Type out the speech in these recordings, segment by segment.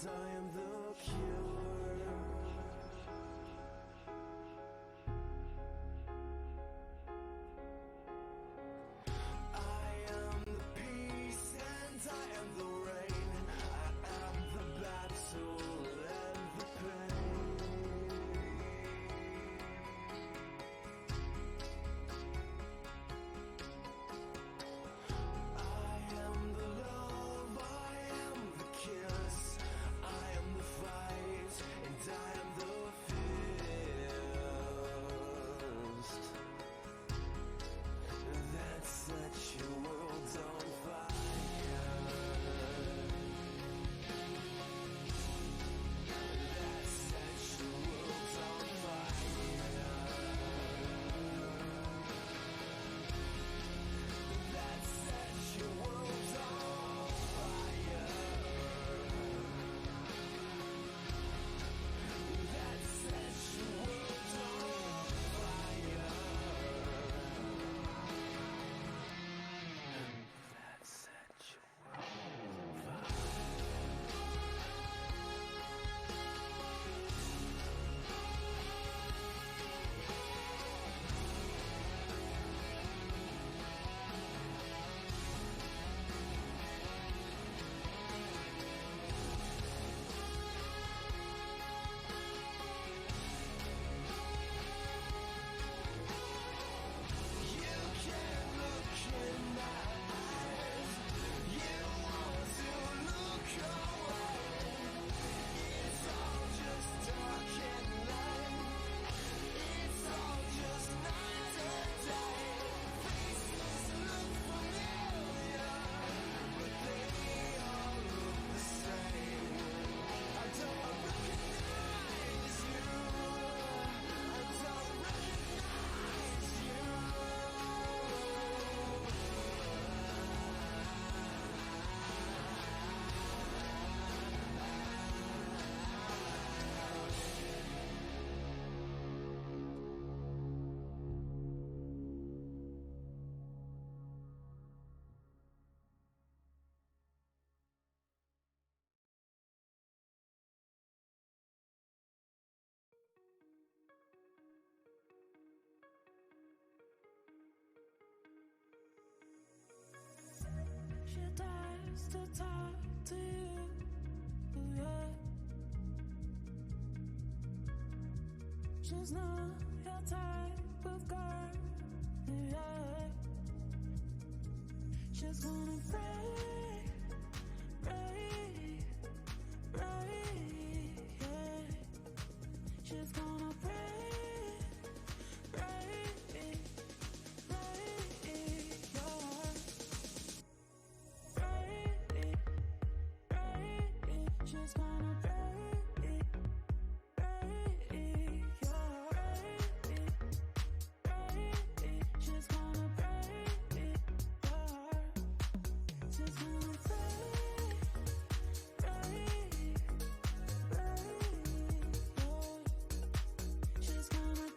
I am the cure. I am the peace and I am the rain. I am the battle and the pain. I am the love, I am the kiss, I am the fight, and I am the fist that sets your world on fire. That sets your world on fire. That sets your world on fire. That sets your world on fire. That sets your world on fire. You can't look in my eyes. You want to look away. It's all just dark and light. It's all just night and day. Faces look familiar, but they all look the same. I don't recognize you. I don't recognize you. She dies to talk to you, yeah. She's not your type of girl, yeah. She's gonna break, yeah. She's gonna break your heart. She's gonna break your She's gonna break your heart. She's gonna She's gonna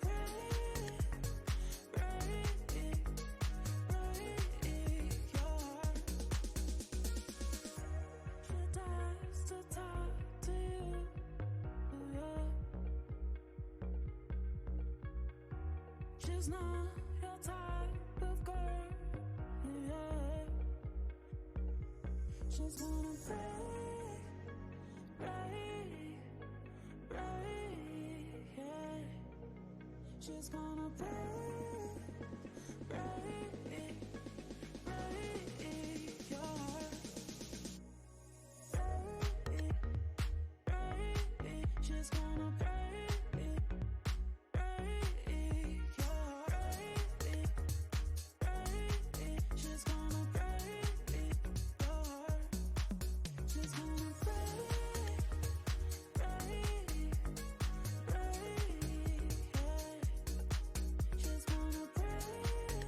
your heart. She dies to talk to you, yeah. She's not your type of girl, yeah. She's gonna break, yeah. She's gonna break your heart. She's gonna break your heart. She's gonna break your heart. She's gonna She's gonna break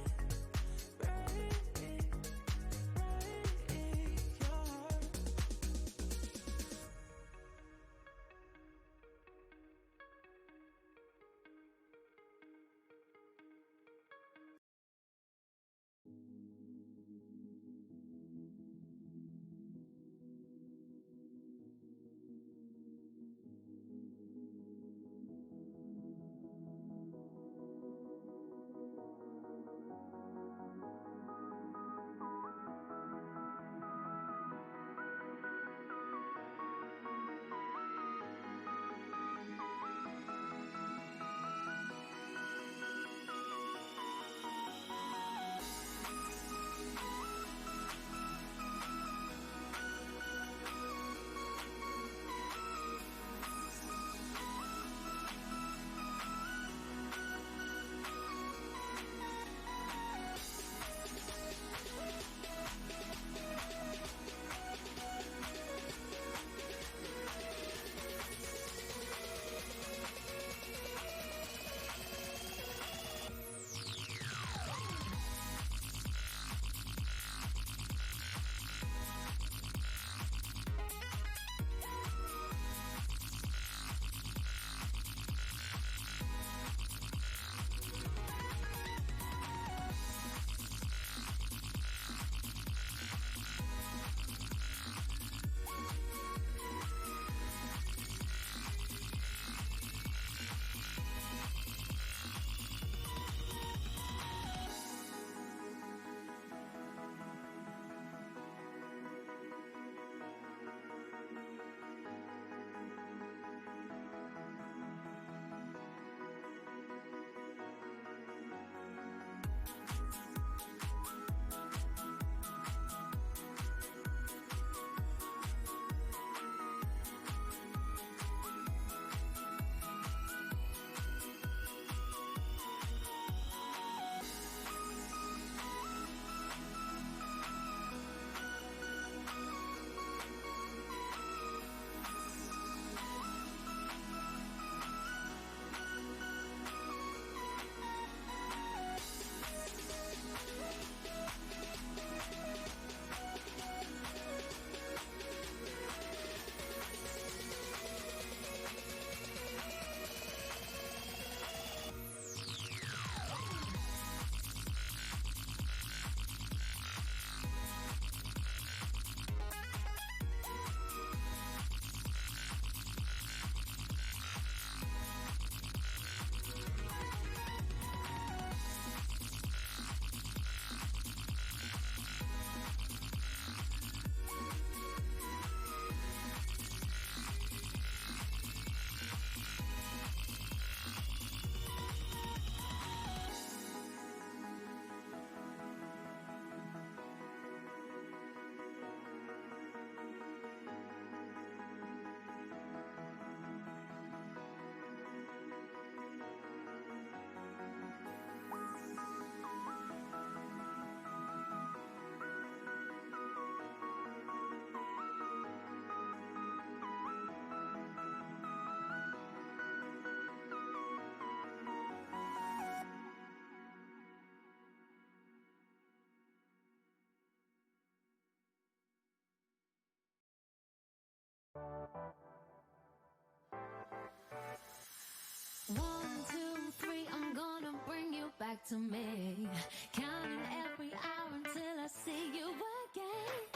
1, 2, 3, I'm gonna bring you back to me. Counting every hour until I see you again.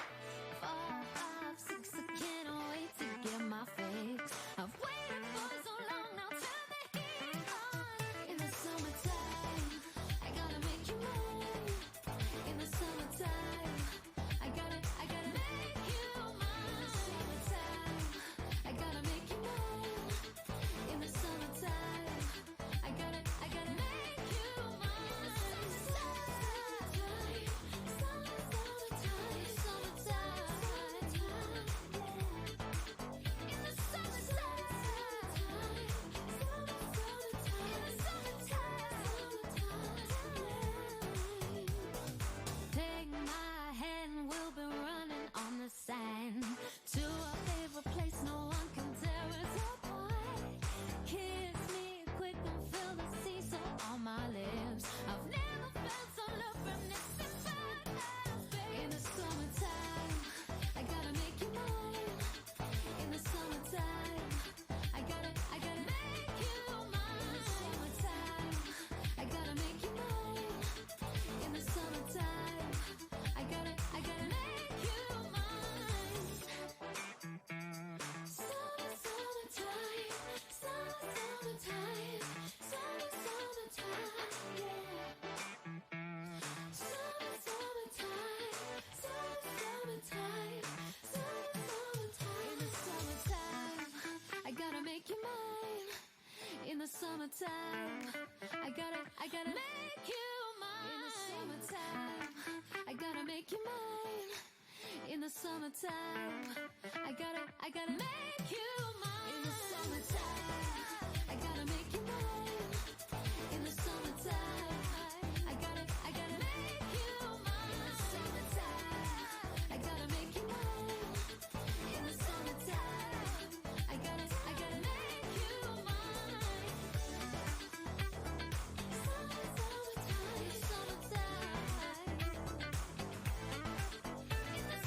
4, 5, 6, I can't wait to get my fix. I've waited for so long, now turn the heat on. In the summertime, I gotta make you mine. In the summertime, I gotta make you mine. In the summertime, I gotta make you mine. In the summertime, I gotta make you mine. Summertime, summertime, summertime, in the summertime. Take my hand, we'll be running on the sand to a favorite place no one can tear us apart. Kiss me quick and feel the sea salt on my lips. I've never felt so love reminiscent in the summertime. I gotta make you mine. In the summertime, I gotta make you mine. In the summertime, I gotta make you mine. In the summertime, I gotta make you mine. Summertime, summertime, summertime, yeah. Summertime, in the summertime, I gotta make you mine. In the summertime, I gotta make you mine. In the summertime, I gotta make you mine. In the summertime, I gotta make you mine. In the summertime, I gotta make you mine. In the summertime, I gotta make you mine. In the summertime, I gotta make you mine. In the summertime, I gotta make you mine. Summertime, summertime, in the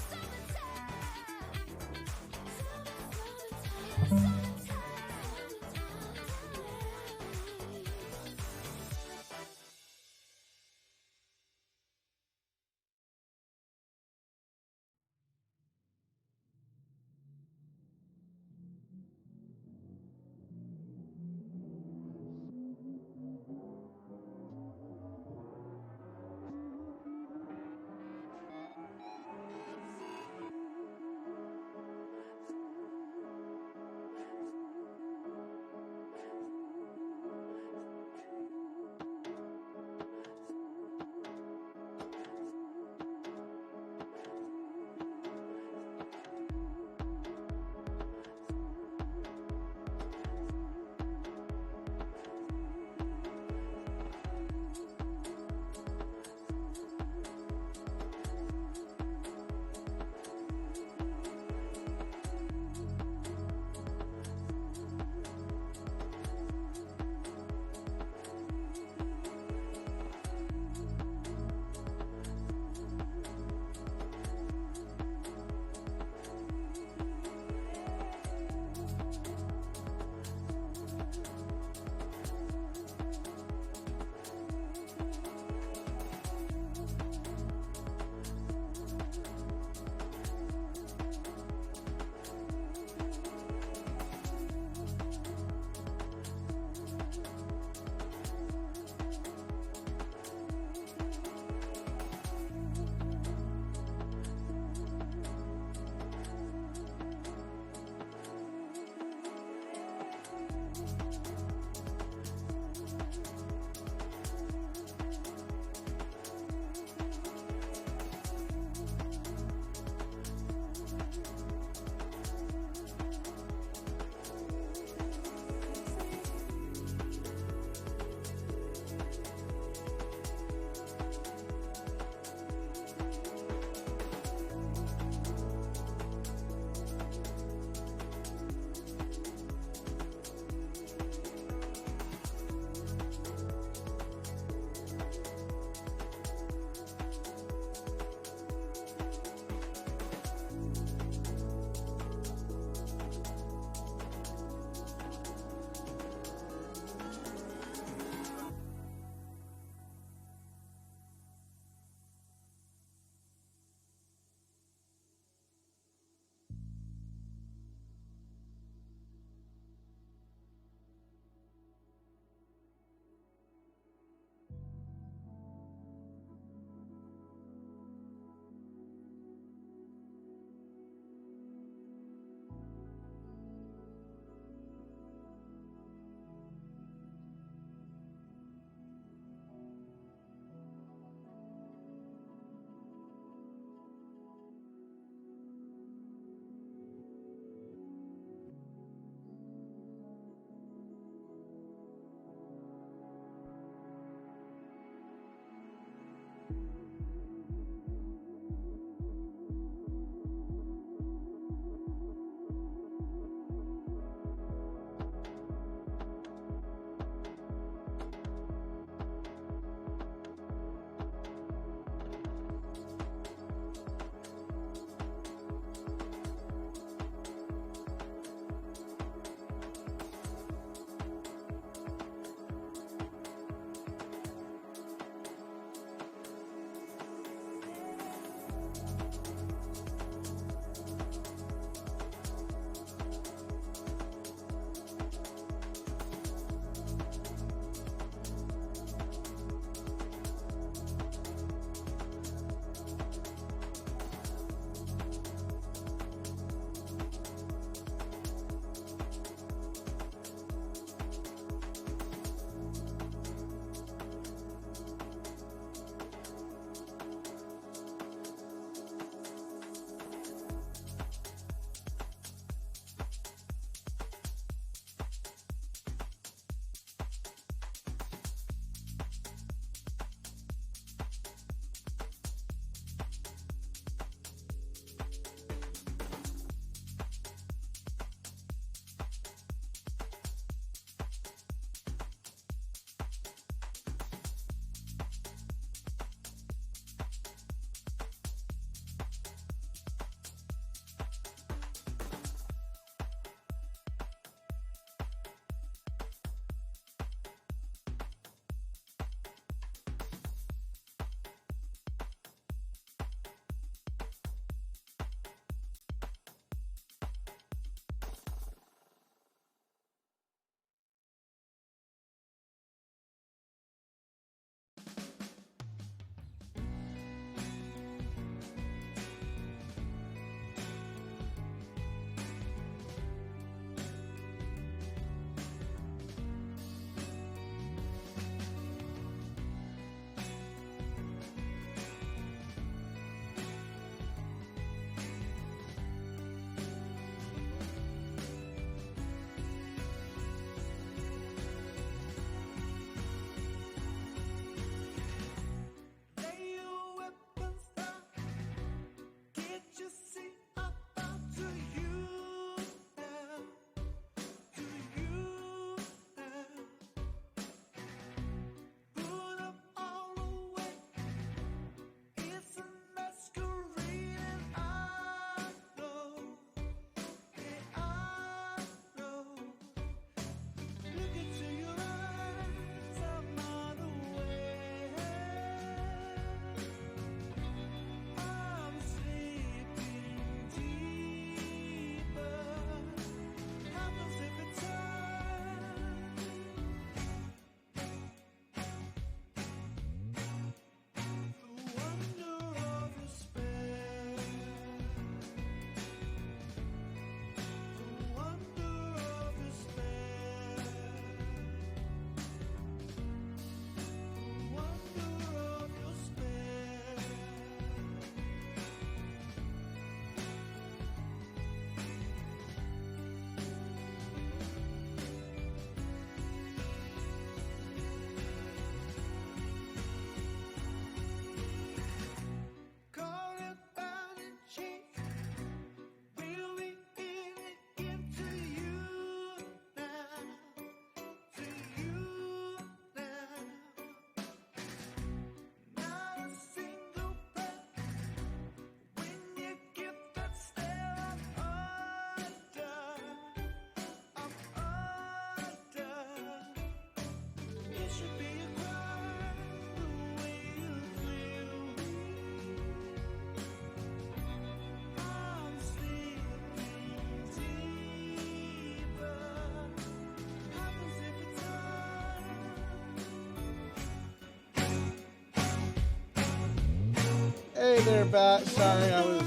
there, Bat. Sorry, I was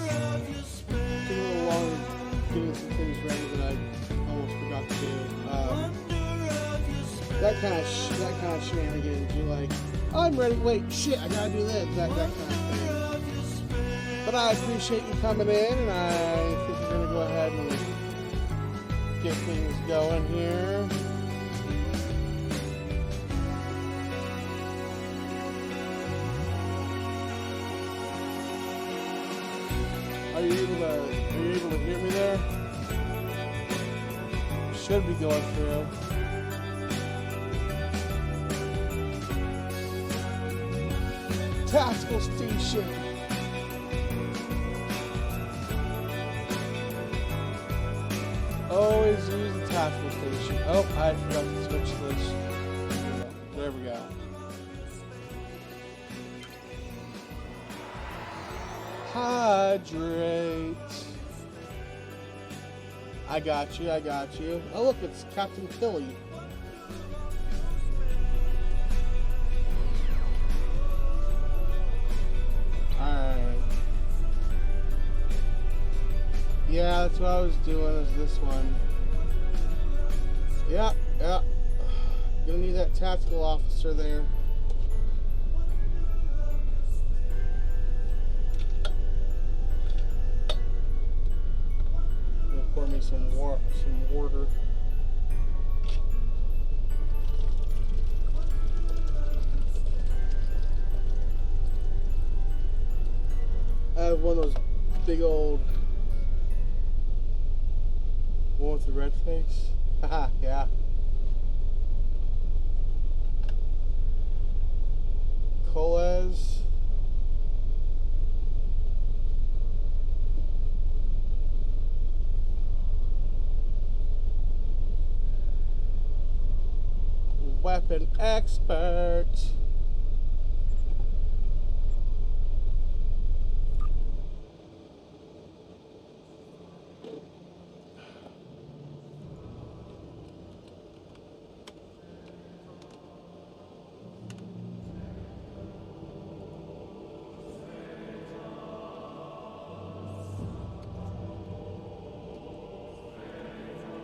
taking a little longer getting some things ready that I almost forgot to do. That kind of shenanigans. You're like, I'm ready. Wait, shit, I gotta do this. That kind of thing. But I appreciate you coming in, and I think we're gonna go ahead and get things going here. Are you able to hear me there? Should be going through. Tactical station. Always use the tactical station. Oh, I forgot to switch this. There we go. Hydrate. I got you. Oh, look, it's Captain Tilly. Alright. Yeah, that's what I was doing, is this one. Yeah. Gonna need that tactical officer there. Pour me some water. I have one of those big old one with the red face. Haha, yeah. Coles. Weapon expert.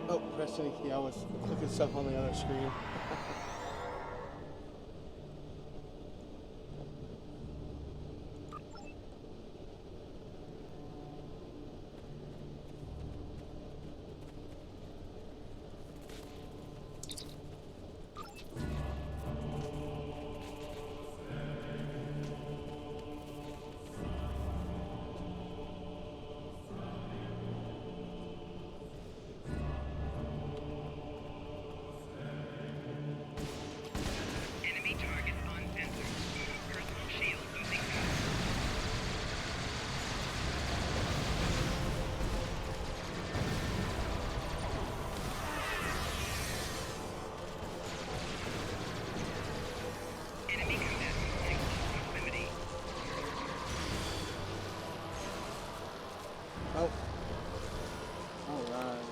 Oh, press any key. I was clicking stuff on the other screen. Oh. Alright.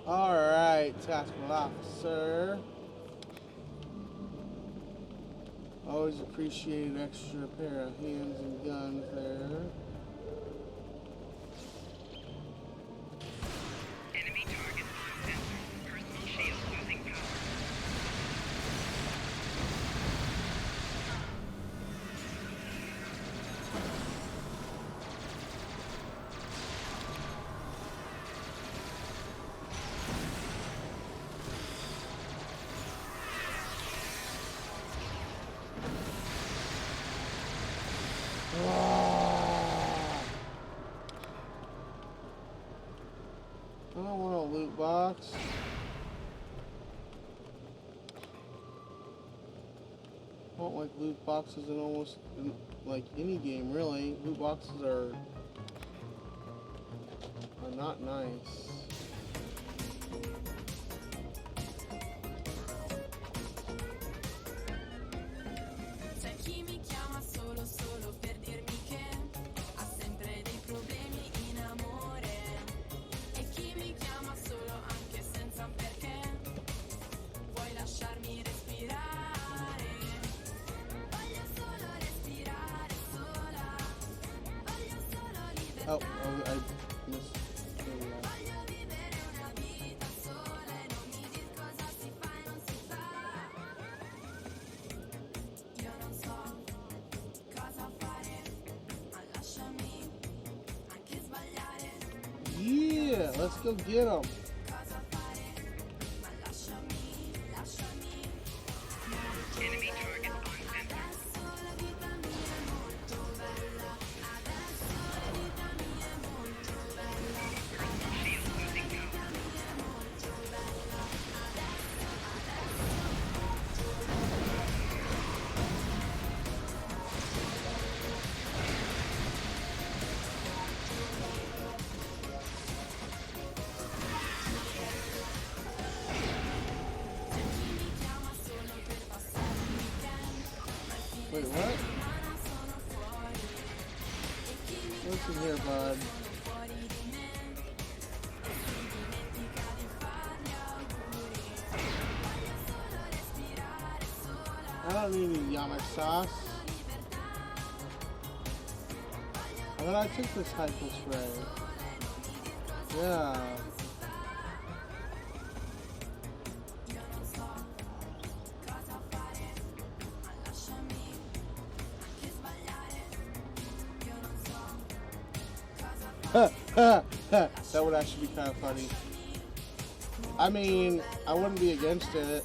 Alright, tactical officer. Always appreciate an extra pair of hands and guns there. Enemy target on sensor. Personal shield losing power. I don't want a loot box. I don't like loot boxes in almost like any game, really. Loot boxes are not nice. C'è chi mi chiama solo per dirmi che ha sempre dei problemi in amore. E chi mi chiama solo anche se Oh, I missed. There we go. Yeah, let's go get them. Enemy target on center. Personal shield losing power. Wait, what? What's in here, bud? I don't need any yamak sauce. I thought I took this hypo spray. Yeah. That would actually be kind of funny. I mean, I wouldn't be against it.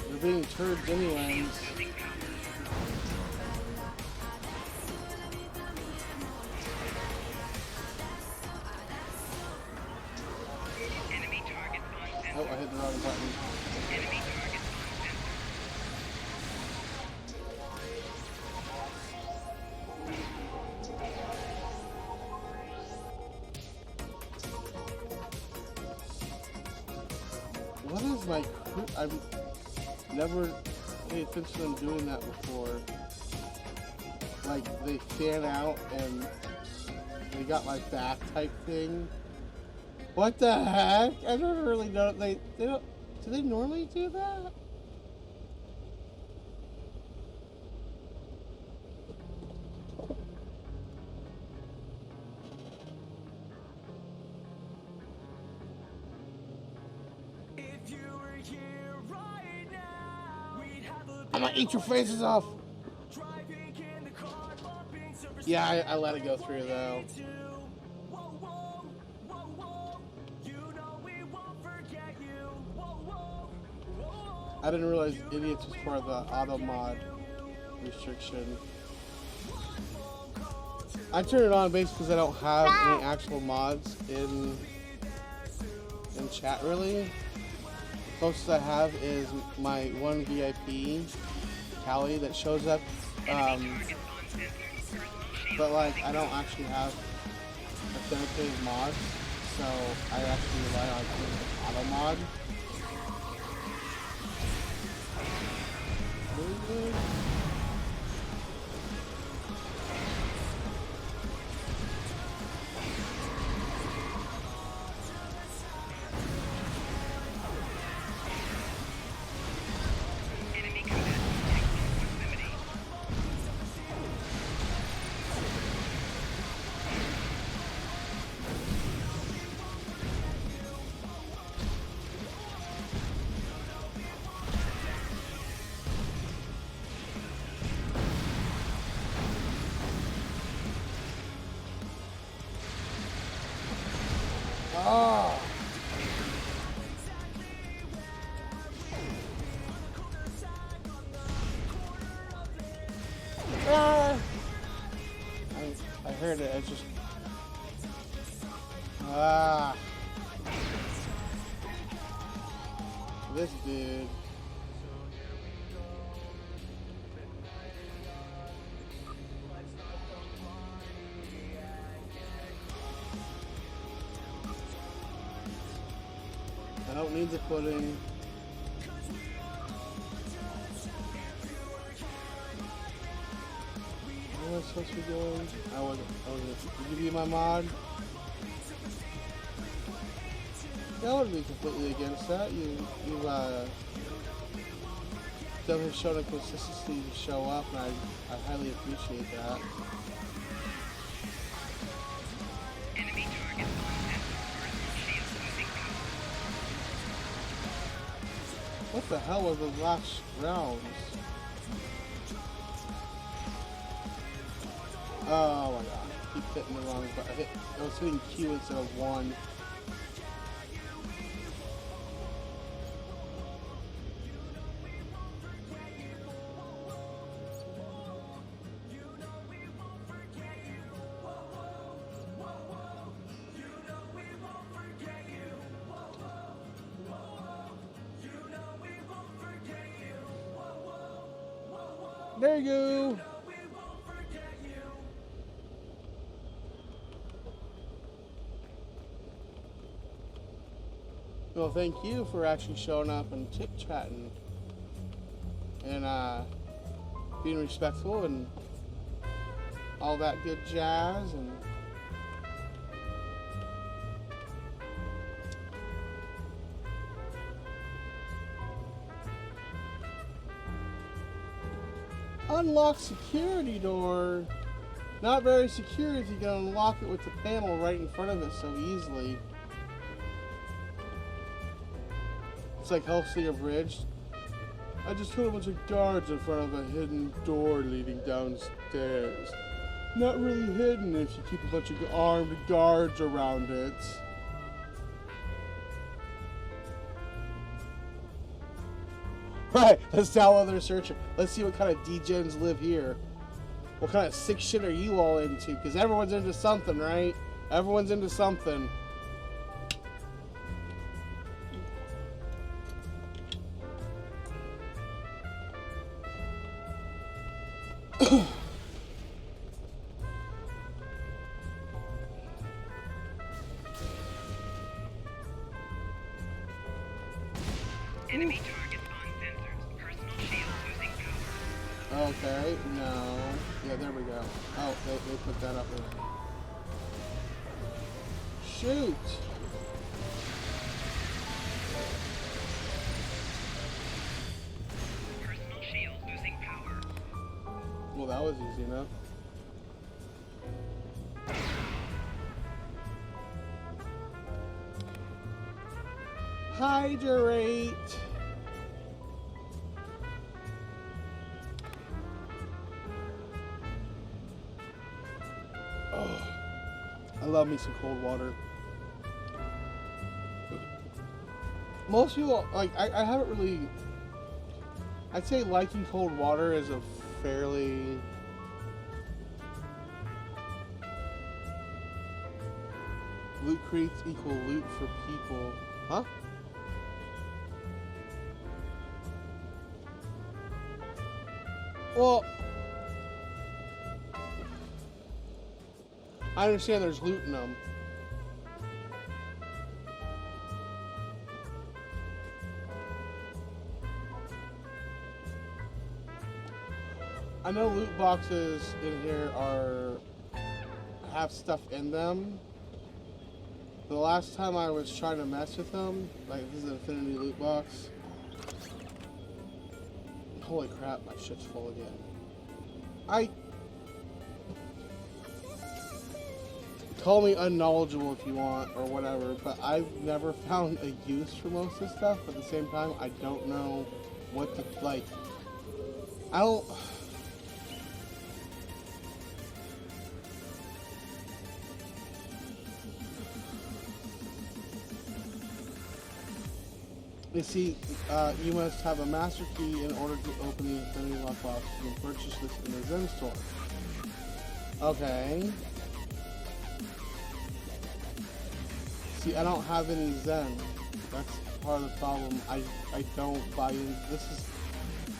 They're being turds anyways. Losing power. Enemy target on center. Oh, I hit the wrong button. Enemy target on center. What is my crew? I've never paid attention to them doing that before. Like, they fan out and they got my back type thing. What the heck? I never really know. They don't. Do they normally do that? If you were here right now, we'd have a I'm gonna eat your faces off. driving in the car, bumping surface. Yeah, I let it go through though. Whoa, whoa, whoa, whoa. You know we won't forget you. Whoa, whoa, whoa. I didn't realize idiots was part of the auto mod restriction. I turn it on basically because I don't have any actual mods in chat really. The closest I have is my one VIP Callie that shows up. Target on center. Personal shield. But like I don't actually have authenticated mods, so I actually rely on auto mod. Enemy combat in close proximity. Oh. Ah. I heard it. I just this dude. I don't need the pudding. Where am I supposed to be going? I wasn't. Did you be my mod? Yeah, I wouldn't be completely against that. You've definitely shown a consistency to show up, and I highly appreciate that. What the hell was those last rounds? Oh my god. I keep hitting the wrong button. I was hitting Q instead of 1. There you go. Well, thank you for actually showing up and chit-chatting and being respectful and all that good jazz. And unlock security door. Not very secure if you can unlock it with the panel right in front of it so easily. It's like Hellslinger Bridge. I just put a bunch of guards in front of a hidden door leading downstairs. Not really hidden if you keep a bunch of armed guards around it. Right, let's download their searcher. Let's see what kind of degens live here. What kind of sick shit are you all into? Because everyone's into something, right? Everyone's into something. Enemy targets on sensors. Personal shield losing power. Okay, no. Yeah, there we go. Oh, they put that up there. Shoot! Personal shield losing power. Well, that was easy enough. Hydrate! Oh, I love me some cold water. Most people, like, I haven't really... I'd say liking cold water is a fairly... Loot crates equal loot for people. Huh? Well, I understand there's loot in them. I know loot boxes in here have stuff in them. The last time I was trying to mess with them, like this is an Infinity loot box. Holy crap, my shit's full again. Call me unknowledgeable if you want, or whatever, but I've never found a use for most of this stuff. But at the same time, I don't know what to, like, I don't... You see, you must have a master key in order to open the Infinity lockbox. You can purchase this in the Zen store. Okay. See, I don't have any Zen. That's part of the problem. I don't buy in. This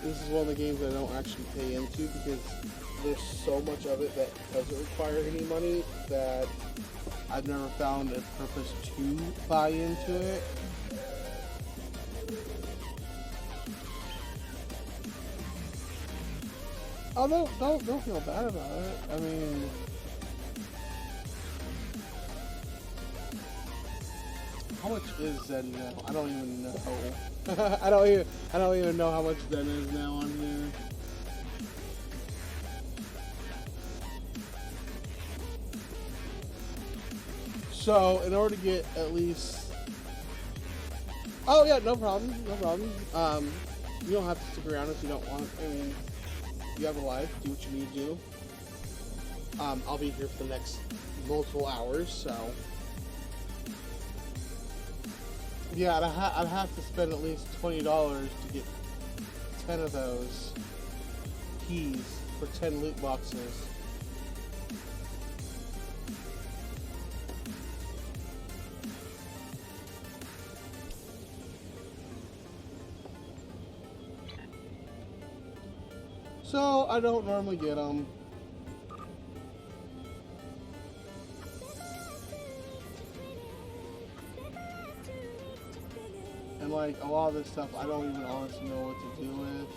is one of the games I don't actually pay into because there's so much of it that doesn't require any money that I've never found a purpose to buy into it. Oh, don't feel bad about it. I mean, how much is Zen now? I don't even know. I don't even know how much Zen is now on here. So, in order to get at least... Oh yeah, no problem, no problem. You don't have to stick around if you don't want. I mean, you have a life. Do what you need to do. I'll be here for the next multiple hours, so yeah, I'd have to spend at least $20 to get 10 of those keys for 10 loot boxes. So I don't normally get them. And like a lot of this stuff I don't even honestly know what to do with.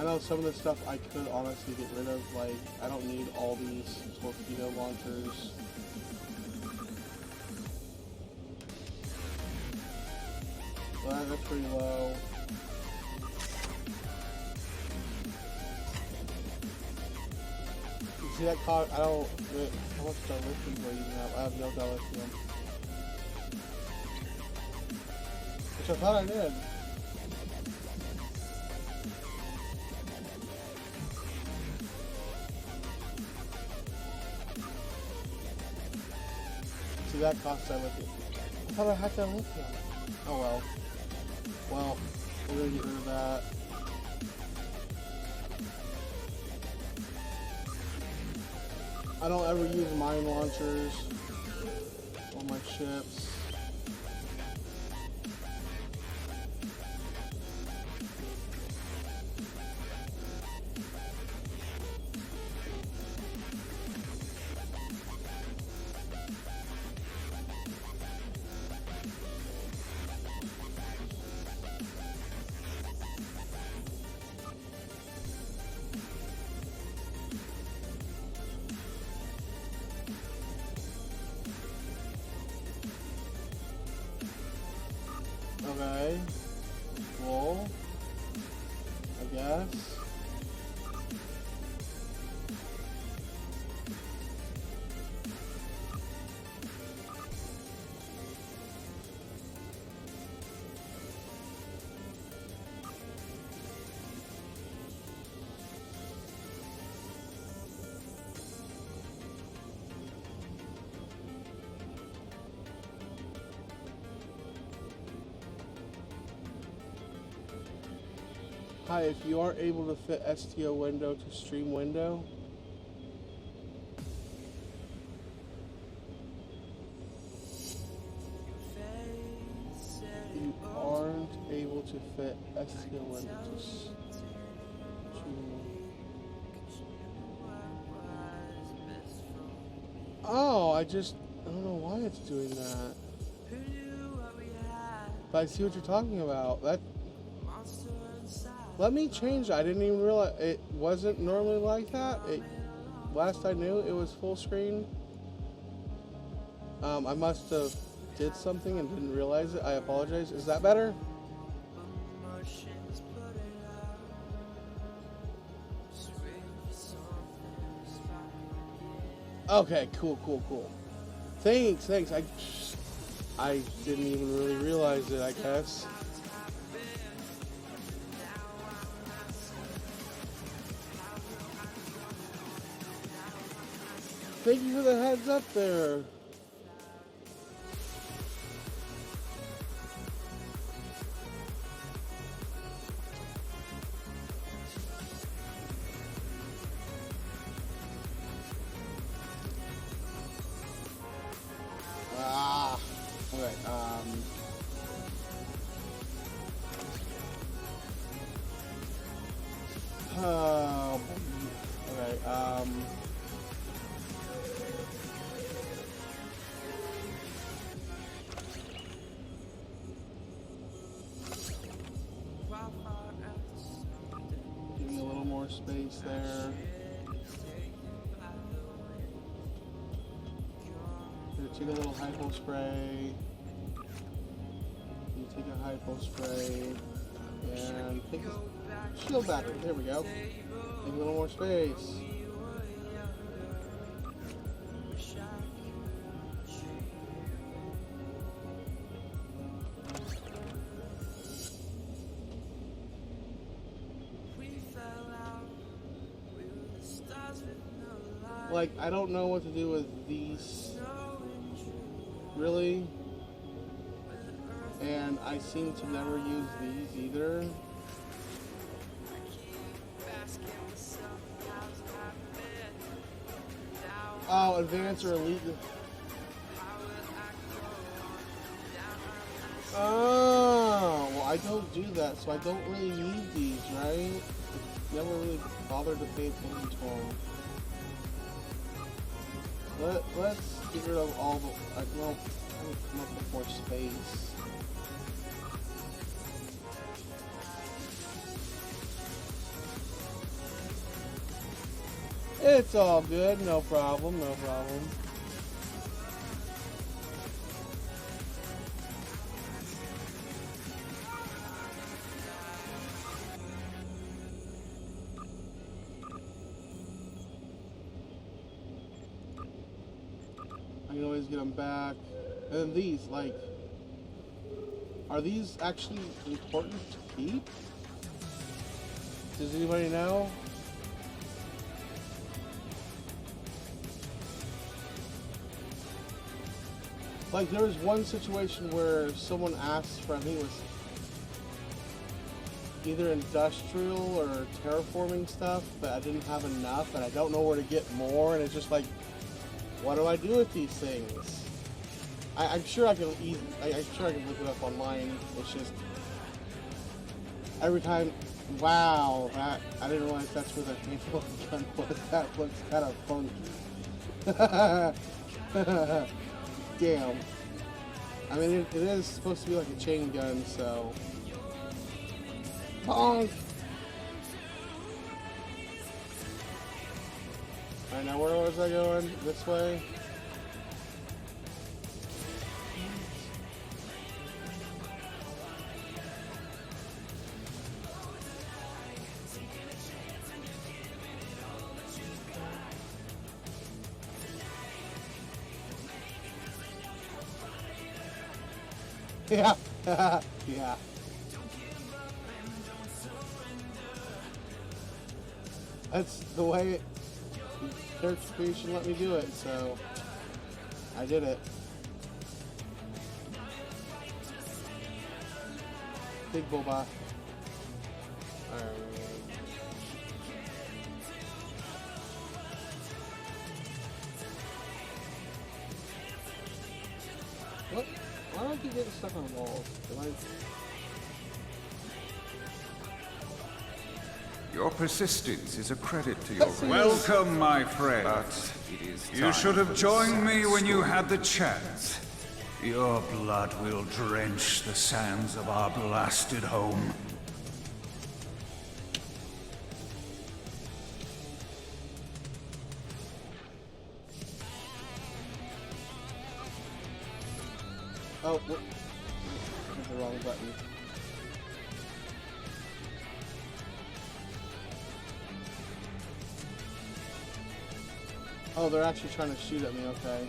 I know some of the stuff I could honestly get rid of, like I don't need all these torpedo launchers. Well, that's pretty low. You see that car? I don't. How much dilithium do I even have? I have no dilithium. Which I thought I did. See, that costs dilithium. I thought I had dilithium. Oh well. Well, we're gonna get rid of that. I don't ever use mine launchers on my ships. Okay. Cool. I guess. Hi, if you aren't able to fit STO window to stream window, you aren't able to fit STO window to stream. Oh, I don't know why it's doing that. But I see what you're talking about. Let me change it. I didn't even realize it wasn't normally like that. Last I knew, it was full screen. I must have did something and didn't realize it. I apologize. Is that better? Okay, cool. Thanks. I didn't even really realize it, I guess. Thank you for the heads up there. Okay, give me a little more space there. Take a little hypo spray. You take a hypo spray and take a shield battery. There we go. Take a little more space. like, I don't know what to do with these, really. And I seem to never use these either. Oh, advanced or elite. Oh, well, I don't do that, so I don't really need these, right? Never really bothered to pay attention to them. Let's get rid of all the. Well, I need to come up with more space. It's all good, no problem, no problem. I can always get them back. And then these, like, are these actually important to keep? Does anybody know? Like, there was one situation where someone asked for, I think it was either industrial or terraforming stuff, but I didn't have enough, and I don't know where to get more, and it's just like, what do I do with these things? I'm sure I can I'm sure I can look it up online. It's just every time. Wow, I didn't realize that's where the handle of the gun was. That looks kind of funky. Damn. I mean, it is supposed to be like a chain gun, so. Bonk! Alright, now where was I going? This way? Yeah, yeah. That's the way character creation let me do it, so I did it. Big boba. What? Why don't I keep getting stuck on walls? Your persistence is a credit to your race. Welcome, my friend. But it is You time should have for the joined me sad when you story. had the chance. Your blood will drench the sands of our blasted home. Oh, what? I hit the wrong button. Oh, they're actually trying to shoot at me, okay.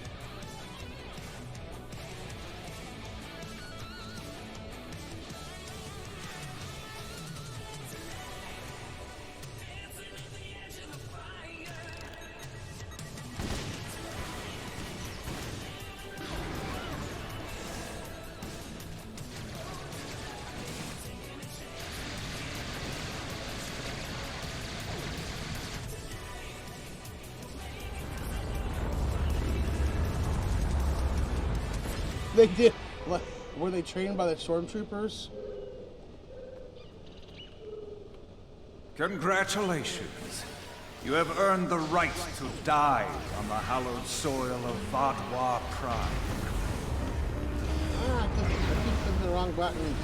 They did. What? Were they trained by the stormtroopers? Congratulations. You have earned the right to die on the hallowed soil of Vatwa Prime. Ah, I keep clicking the wrong buttons.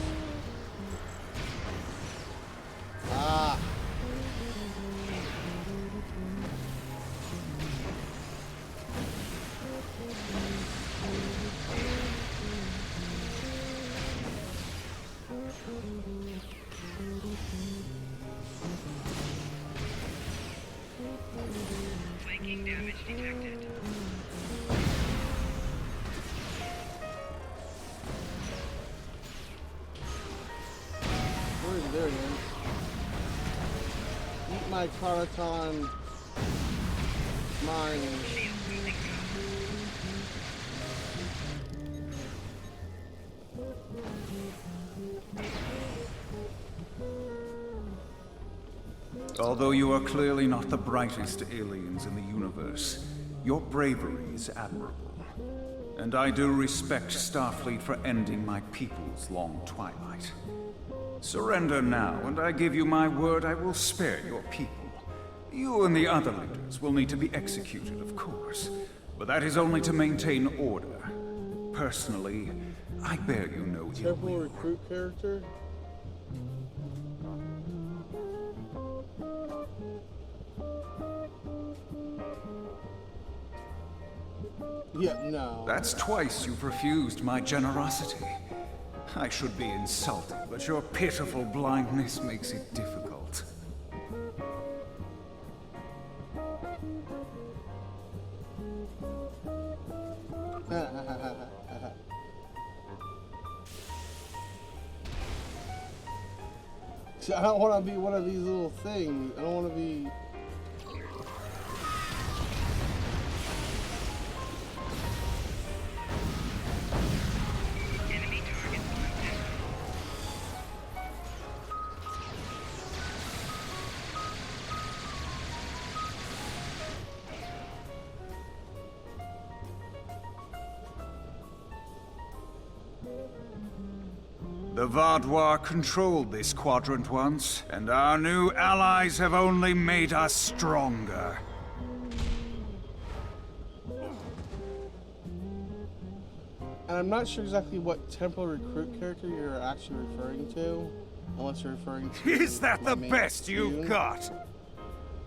Ah. Flanking damage detected. Where is it? There it is. Eat my Caraton. Mine. Shield losing Although you are clearly not the brightest aliens in the universe, your bravery is admirable. And I do respect Starfleet for ending my people's long twilight. Surrender now, and I give you my word I will spare your people. You and the other leaders will need to be executed, of course, but that is only to maintain order. Personally, I bear you no ill Temple will. recruit character? Yeah, no. That's twice you've refused my generosity. I should be insulted, but your pitiful blindness makes it difficult. See, I don't want to be one of these little things. I don't want to be... enemy target detected. The Vaudois controlled this quadrant once, and our new allies have only made us stronger. And I'm not sure exactly what temple recruit character you're actually referring to. Unless you're referring to... Is that the my main best you've Dune. got?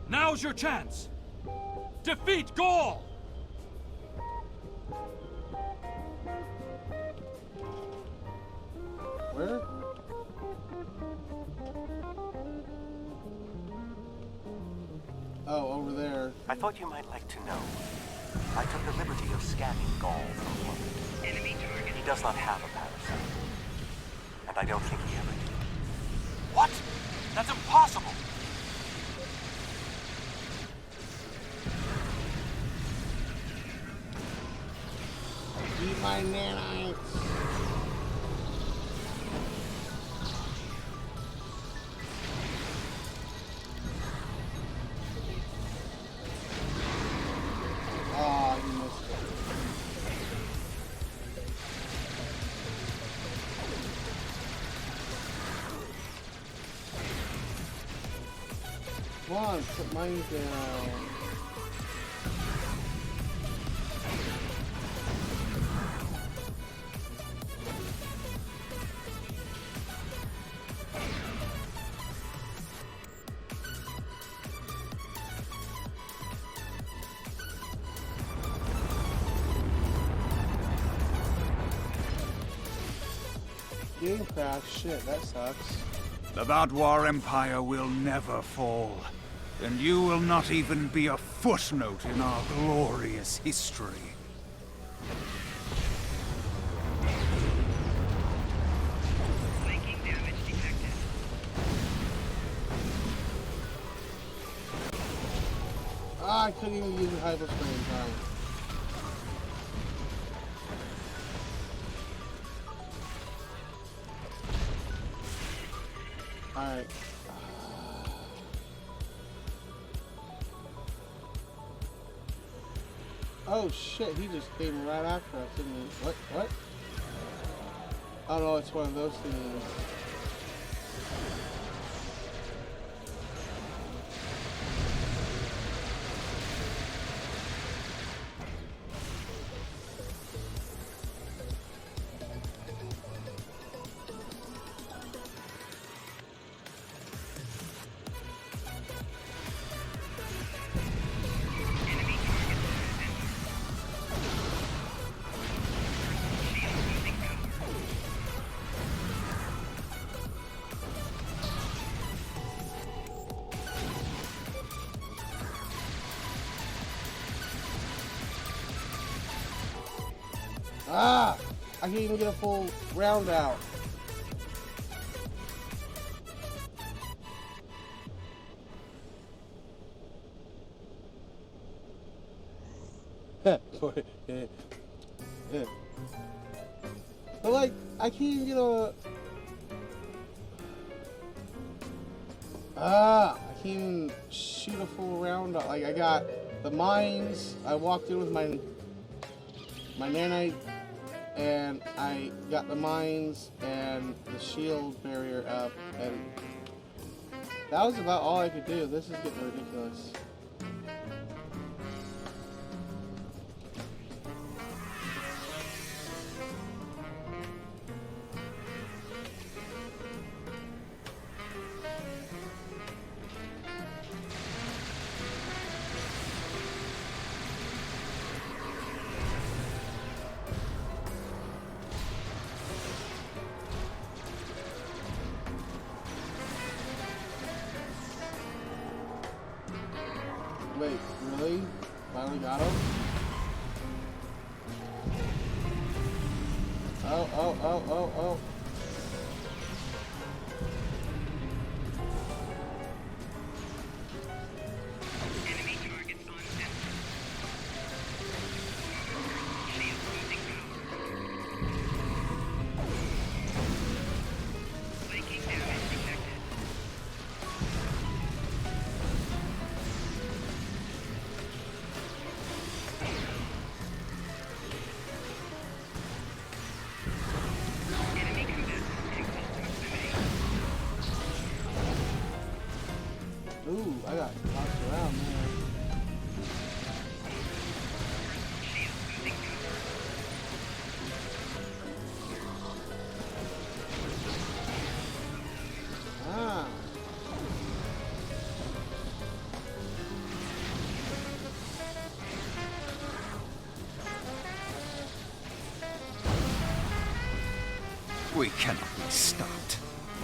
Now's your chance! Defeat Gaul! Where? Oh, over there. I thought you might like to know. I took the liberty of scanning Gaul for a moment. Enemy target. He does not have a parasite. And I don't think he ever did. What? That's impossible! Eat my nanites. Oh, you missed it. Come on, put mine down. Game crash, shit, that sucks. The Vaudois Empire will never fall, and you will not even be a footnote in our glorious history. Flanking damage detected. Ah, I couldn't even use the hyper spray in time. Alright. Oh shit, he just came right after us, didn't he? What? Oh no, it's one of those things. Enemy target detected. Shield losing power. Ah! I can't even get a full round out. But like, I can't even get a... I can't even shoot a full round. Like, I got the mines. I walked in with my nanite, and I got the mines and the shield barrier up, and that was about all I could do. This is getting ridiculous. Wait, really? Finally got him? Oh. Enemy targets on center. Shield losing power. Flanking damage detected. Enemy combatants in close proximity. Ooh, I got tossed around there. Shield losing power. Ah. We cannot be stopped.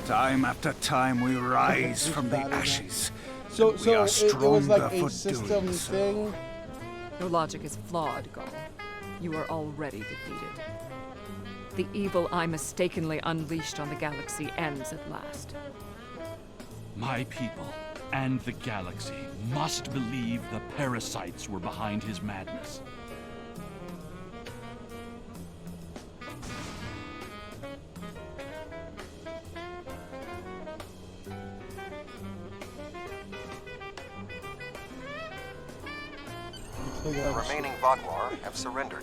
Time after time we rise from the ashes. So, and we are it was like stronger a for system doing so. thing. Your logic is flawed, Gaul. You are already defeated. The evil I mistakenly unleashed on the galaxy ends at last. My people and the galaxy must believe the parasites were behind his madness. The remaining Vaguar have surrendered.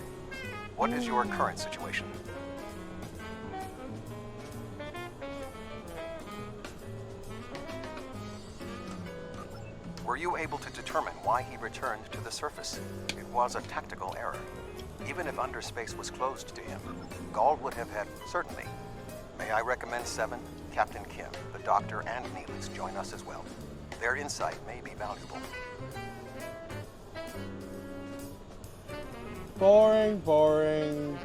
What is your current situation? Were you able to determine why he returned to the surface? It was a tactical error. Even if underspace was closed to him, Gaul would have had certainty. May I recommend Seven, Captain Kim, the Doctor, and Neelix join us as well. Their insight may be valuable. Boring.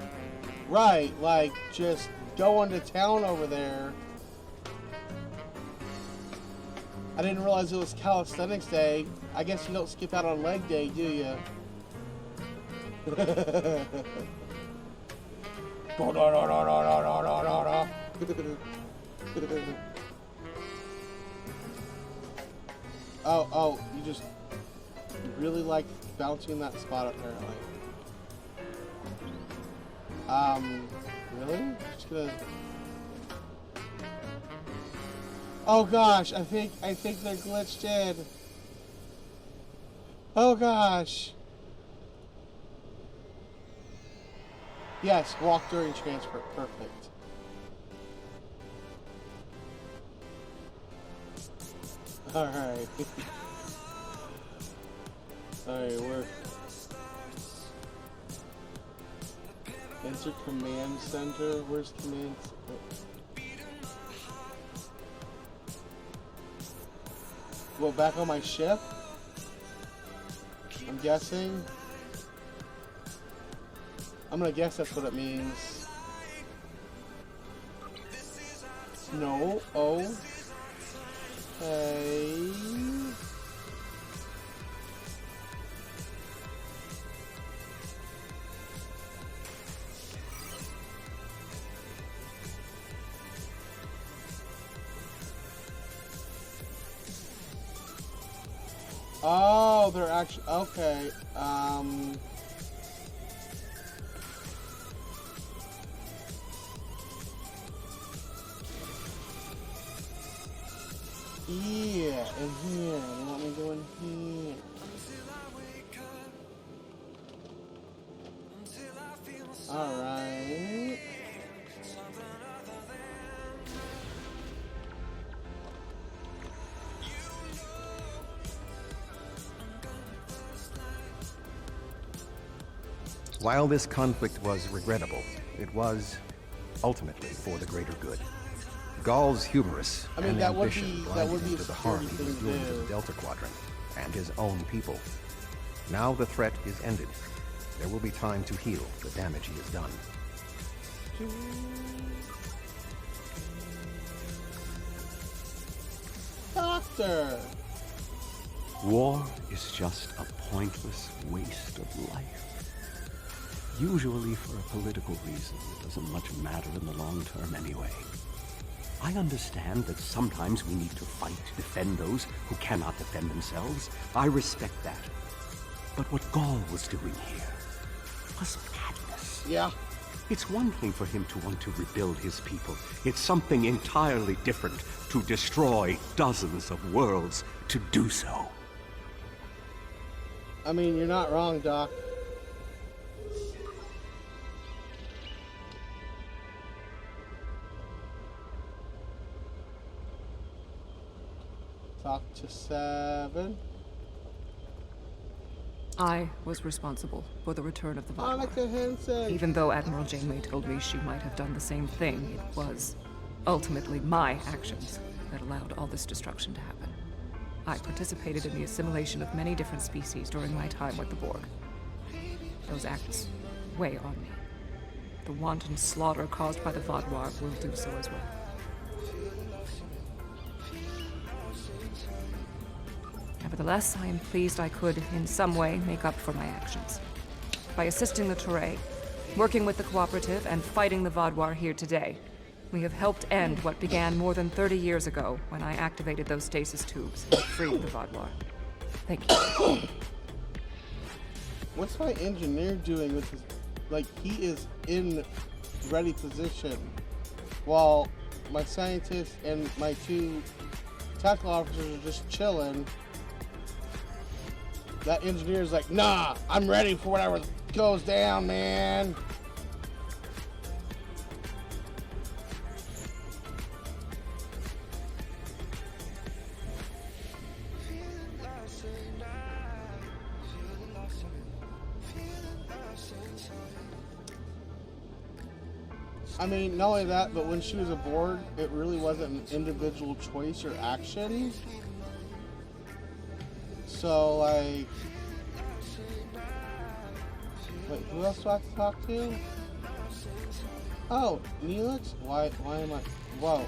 Right, like, just going to town over there. I didn't realize it was calisthenics day. I guess you don't skip out on leg day, do you? Oh, you really like bouncing that spot apparently. Really? Just gonna... Oh gosh, I think they're glitched in. Oh gosh. Yes, walk during transfer. Perfect. Alright. Alright, we're... Enter command center. Where's command center? Well, back on my ship? I'm guessing. I'm gonna guess that's what it means. No. Oh. Okay. Oh, they're actually okay. Yeah, in here. They want me to go in here. Alright. While this conflict was regrettable, it was ultimately for the greater good. Gaul's hubris and ambition blinded him to the harm he was doing to the Delta Quadrant and his own people. Now the threat is ended. There will be time to heal the damage he has done. Doctor! War is just a pointless waste of life. Usually for a political reason, it doesn't much matter in the long term anyway. I understand that sometimes we need to fight to defend those who cannot defend themselves. I respect that. But what Gaul was doing here was madness. Yeah. It's one thing for him to want to rebuild his people. It's something entirely different to destroy dozens of worlds to do so. I mean, you're not wrong, Doc. Talk to 7. I was responsible for the return of the Valar. Annika Hansen. Even though Admiral Janeway told me she might have done the same thing, it was ultimately my actions that allowed all this destruction to happen. I participated in the assimilation of many different species during my time with the Borg. Those acts weigh on me. The wanton slaughter caused by the Valar will do so as well. Nevertheless, I am pleased I could, in some way, make up for my actions. By assisting the Toray, working with the Cooperative, and fighting the Valar here today, we have helped end what began more than 30 years ago when I activated those stasis tubes and freed the Valar. Thank you. What's my engineer doing with his... Like, he is in ready position, while my scientists and my 2 tactical officers are just chilling. That engineer's like, nah, I'm ready for whatever goes down, man. I mean, not only that, but when she was aboard, it really wasn't an individual choice or action. So, like... Wait, who else do I have to talk to? Oh, Neelix? Why am I... Whoa.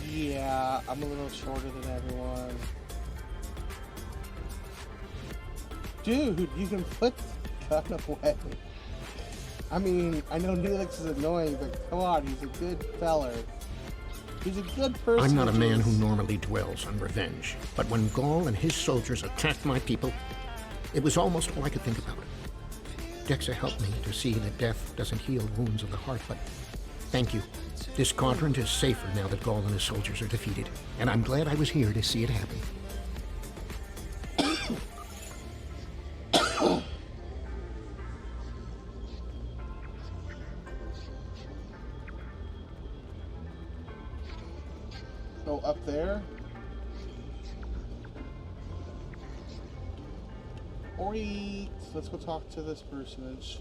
Yeah, I'm a little shorter than everyone. Dude, you can put the gun away. I mean, I know Neelix is annoying, but come on, he's a good feller. He's a good person. I'm not a man who normally dwells on revenge, but when Gaul and his soldiers attacked my people, it was almost all I could think about. Dexa helped me to see that death doesn't heal wounds of the heart, but thank you. This quadrant is safer now that Gaul and his soldiers are defeated, and I'm glad I was here to see it happen. Oh, up there? Ori! Let's go talk to this personage.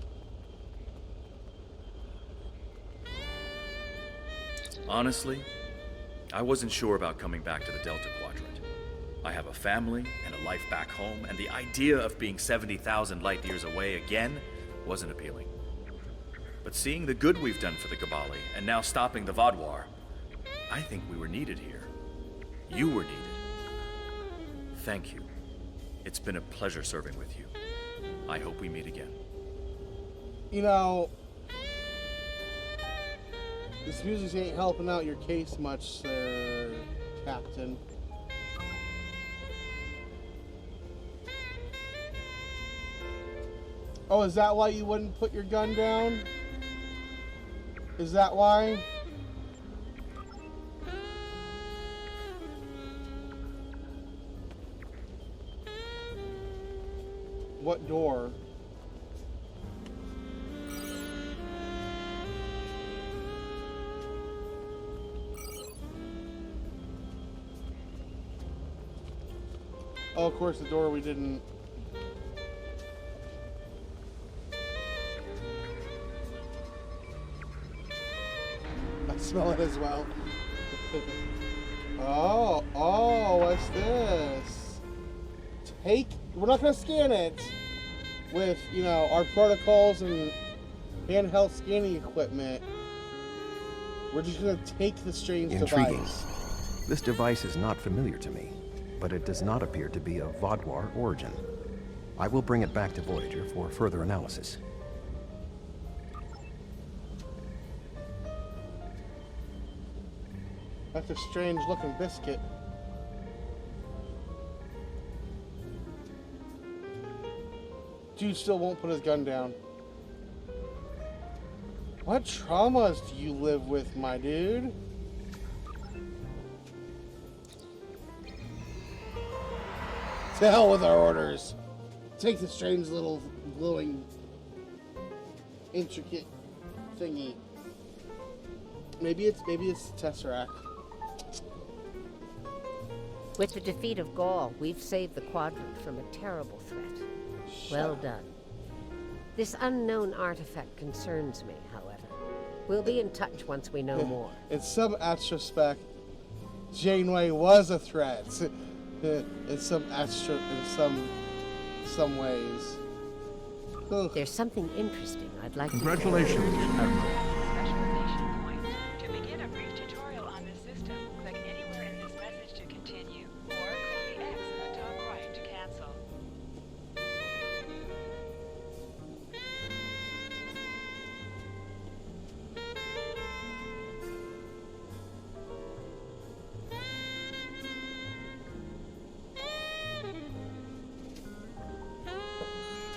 Honestly, I wasn't sure about coming back to the Delta Quadrant. I have a family and a life back home, and the idea of being 70,000 light years away again wasn't appealing. But seeing the good we've done for the Gabali, and now stopping the Valar, I think we were needed here. You were needed. Thank you. It's been a pleasure serving with you. I hope we meet again. You know, this music ain't helping out your case much, sir, Captain. Oh, is that why you wouldn't put your gun down? Is that why? What door? Oh, of course, the door we didn't. I smell it as well. Oh, what's this? We're not gonna scan it with, you know, our protocols and handheld scanning equipment. We're just gonna take the strange Intriguing. device. This device is not familiar to me, but it does not appear to be of Vaadwaur origin. I will bring it back to Voyager for further analysis. That's a strange looking biscuit. Dude still won't put his gun down. What traumas do you live with, my dude? To hell with our orders. Take the strange little glowing, intricate thingy. Maybe it's Tesseract. With the defeat of Gaul, we've saved the Quadrant from a terrible threat. Well done. This unknown artifact concerns me, however. We'll be in touch once we know more. In some retrospect, Janeway was a threat. In some ways. Ugh. There's something interesting I'd like Congratulations, Admiral. Specialization point. To begin a brief tutorial on this system, click anywhere in this message to continue, or click the X in the top right to cancel.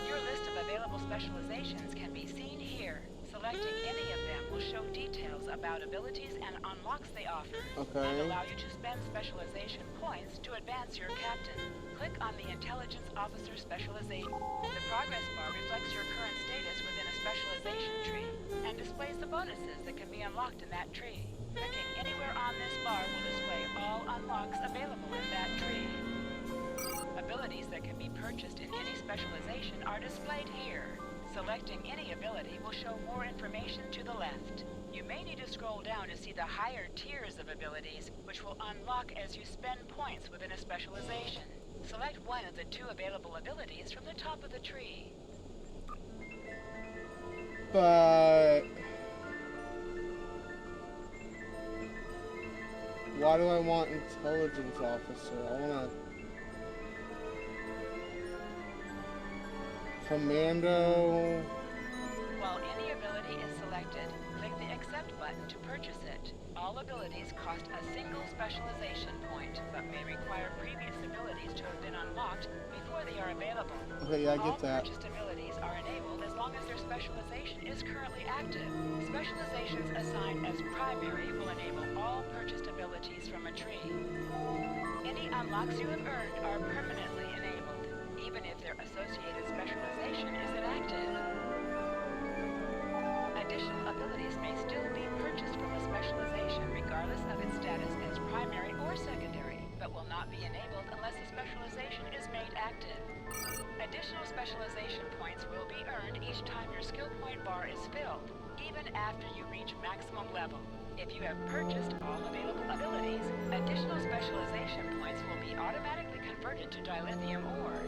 Your list of available specializations can be seen here. Selecting any of them will show details about abilities and unlocks they offer, and allow you to spend specialization points to advance your captain. Click on the Intelligence Officer specialization. The progress bar reflects your current status within a specialization tree, and displays the bonuses that can be unlocked in that tree. Clicking anywhere on this bar will display all unlocks available in that tree. Abilities that can be purchased in any specialization are displayed here. Selecting any ability will show more information to the left. You may need to scroll down to see the higher tiers of abilities, which will unlock as you spend points within a specialization. Select one of the 2 available abilities from the top of the tree. But why do I want intelligence officer? I want to commando. While any ability is selected, click the Accept button to purchase it. All abilities cost a single specialization point, but may require previous abilities to have been unlocked before they are available. Okay, yeah, I get that. All purchased abilities are enabled as long as their specialization is currently active. Specializations assigned as primary will enable all purchased abilities from a tree. Any unlocks you have earned are permanently enabled, even if their associated specialization is inactive. Additional abilities may still be purchased from a specialization regardless of its status as primary or secondary, but will not be enabled unless the specialization is made active. Additional specialization points will be earned each time your skill point bar is filled, even after you reach maximum level. If you have purchased all available abilities, additional specialization points will be automatically converted to dilithium ore.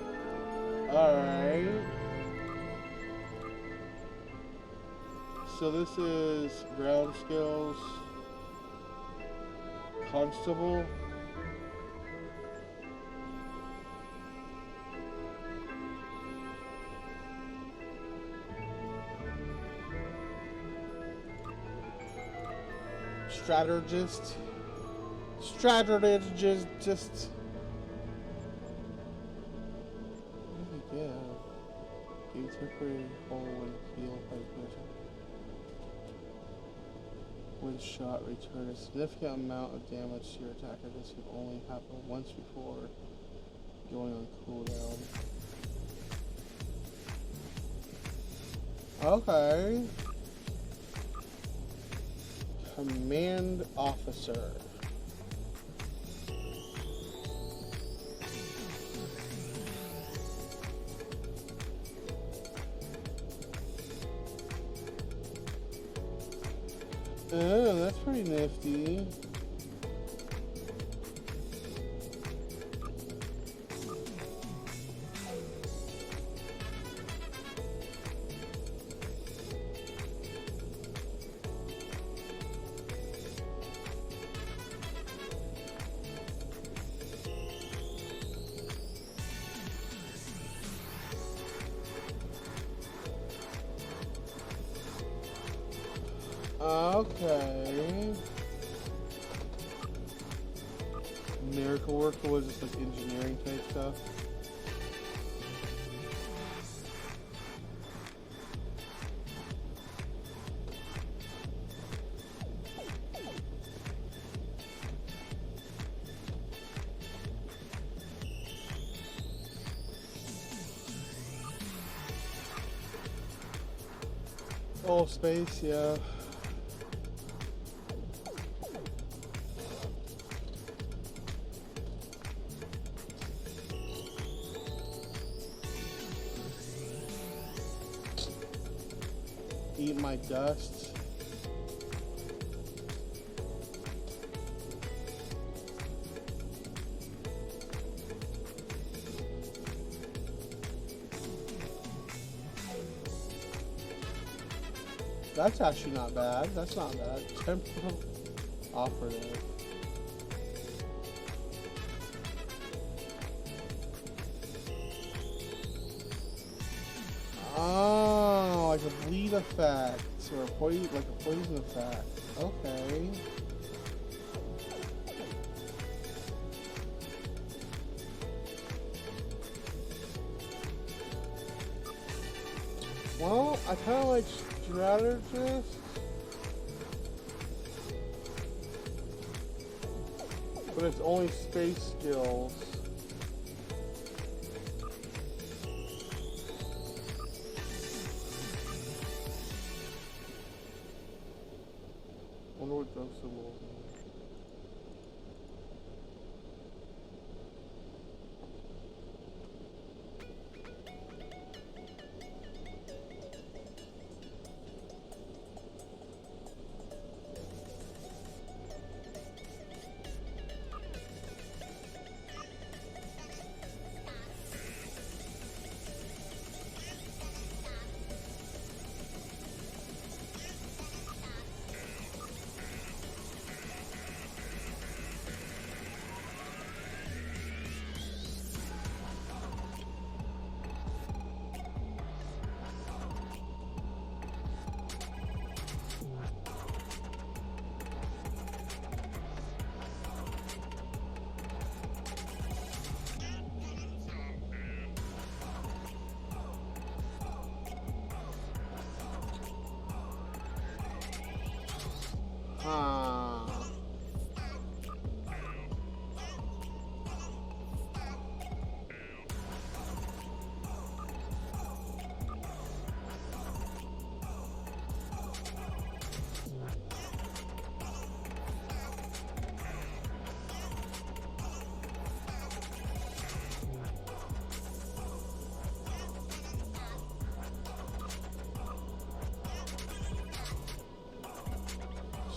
Alright. So this is ground skills, constable. Strategist. Strategist. Yeah. Do temporary hole and heal by pressure. When shot, return a significant amount of damage to your attacker. This can only happen once before going on cooldown. Okay. Command officer. Oh, that's pretty nifty. Okay. Miracle worker was just like engineering type stuff. Oh, space, yeah. Eat my dust. That's actually not bad. That's not bad. Temporal operative. Oh, like a bleed effect, or a poison, like a poison effect. Okay. Well, I kind of like strategist. But it's only space skills. I wonder what those symbols mean.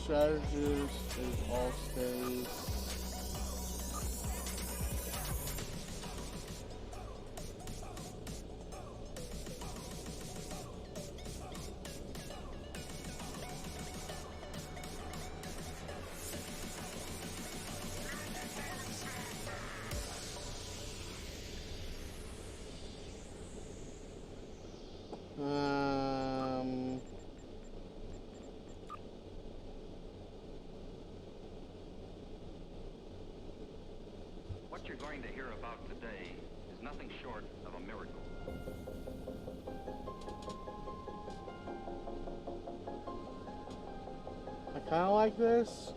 Strategist is all space. What you're going to hear about today is nothing short of a miracle. I kind of like this.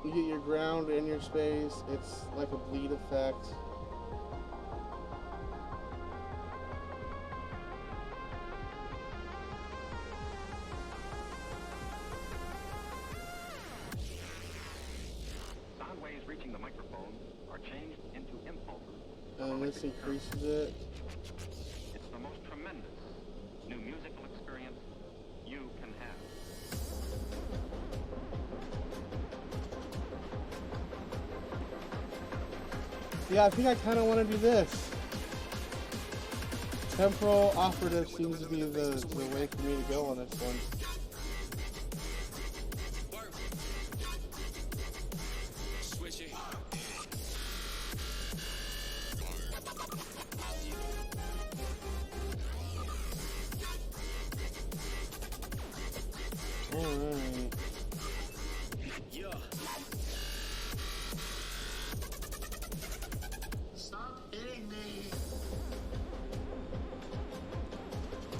You get your ground and your space. It's like a bleed effect. Sound waves reaching the microphone are changed into impulses. And this increases it. It's the most tremendous new musical experience you can have. Yeah, I think I kind of want to do this. Temporal operative seems to be the way for me to go on this one. Alright.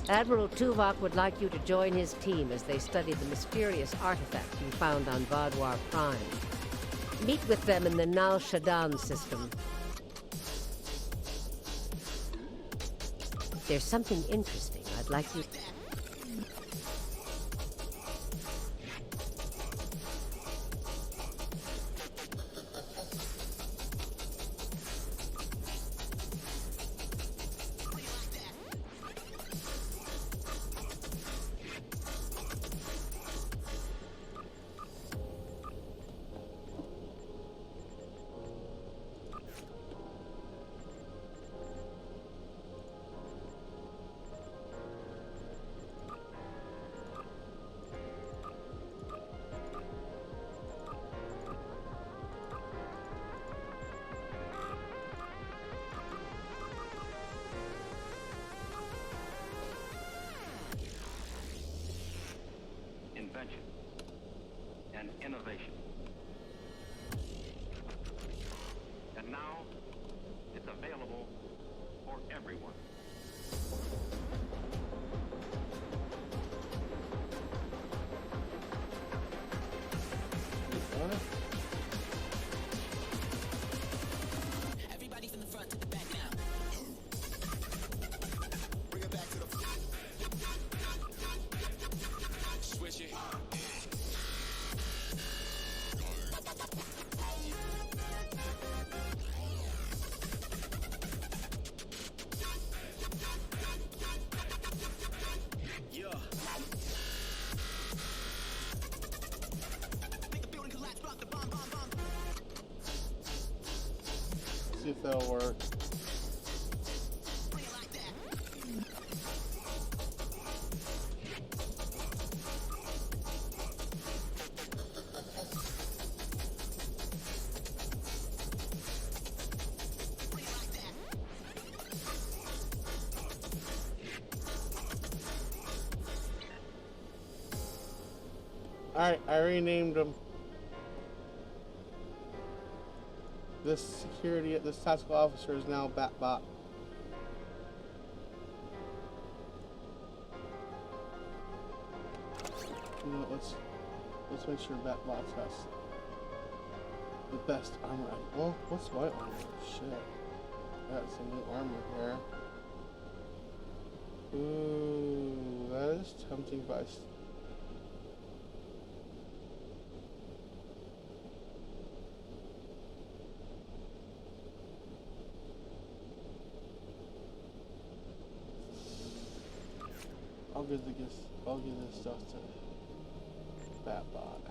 Admiral Tuvok would like you to join his team as they study the mysterious artifact you found on Vaadwaur Prime. Meet with them in the Nal Shaddan system. There's something interesting I'd like you... Invention and innovation. And now, it's available for everyone. Everybody from the front to the back now. Bring it back to the switch it. Yeah. Think the building collapsed, drop the bomb. See if that'll work. Alright, I renamed them. This tactical officer is now Batbot. You know what, let's make sure Batbot has the best armor. Well, what's my armor? Shit. Got some new armor here. Ooh, that is tempting by I'll give this stuff to Batbot.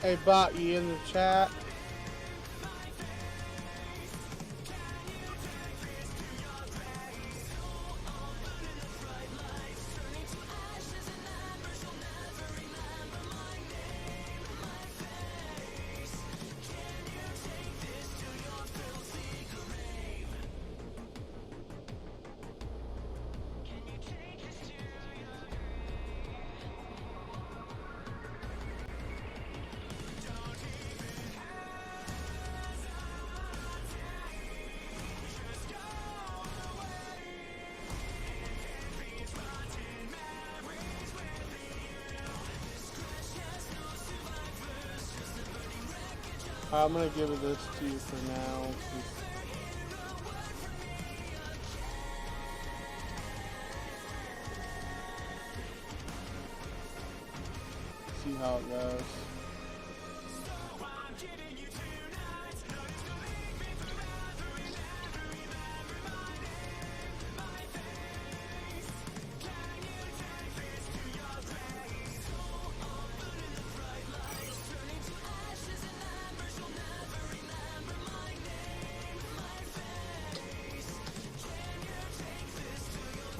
Hey, bot, you in the chat? I'm gonna give this to you for now. See how it goes.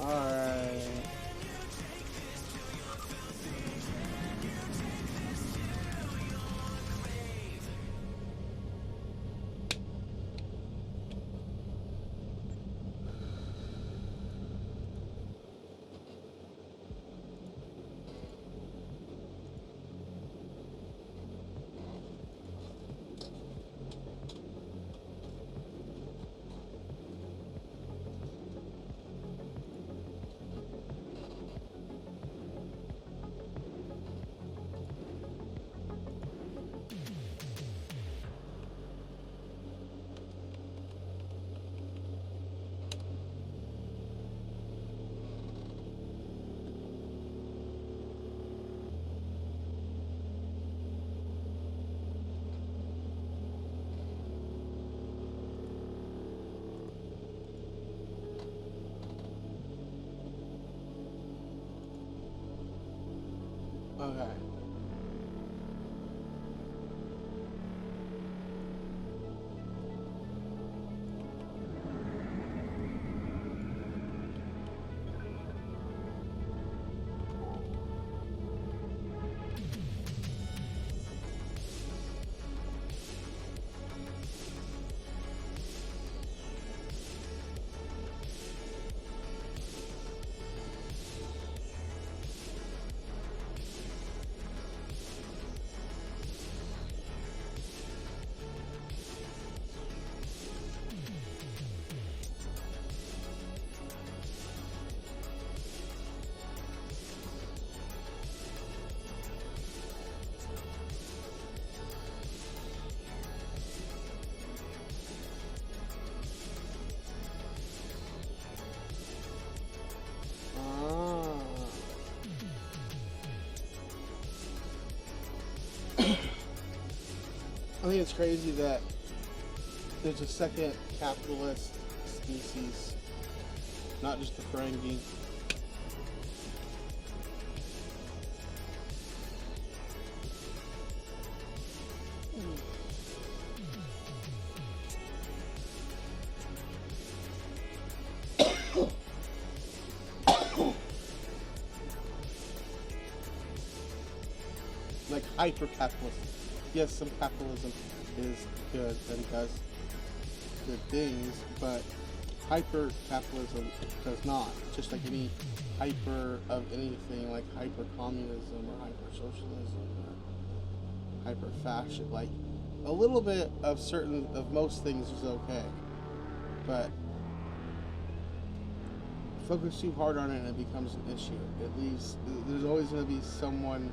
Alright. Okay. I think it's crazy that there's a second capitalist species, not just the Ferengi. Like hyper-capitalist. Yes, some capitalism is good and does good things, but hyper-capitalism does not. Just like any hyper of anything, like hyper-communism or hyper-socialism or hyper-fascism. Like, a little bit of most things is okay, but focus too hard on it and it becomes an issue. It leaves, there's always going to be someone,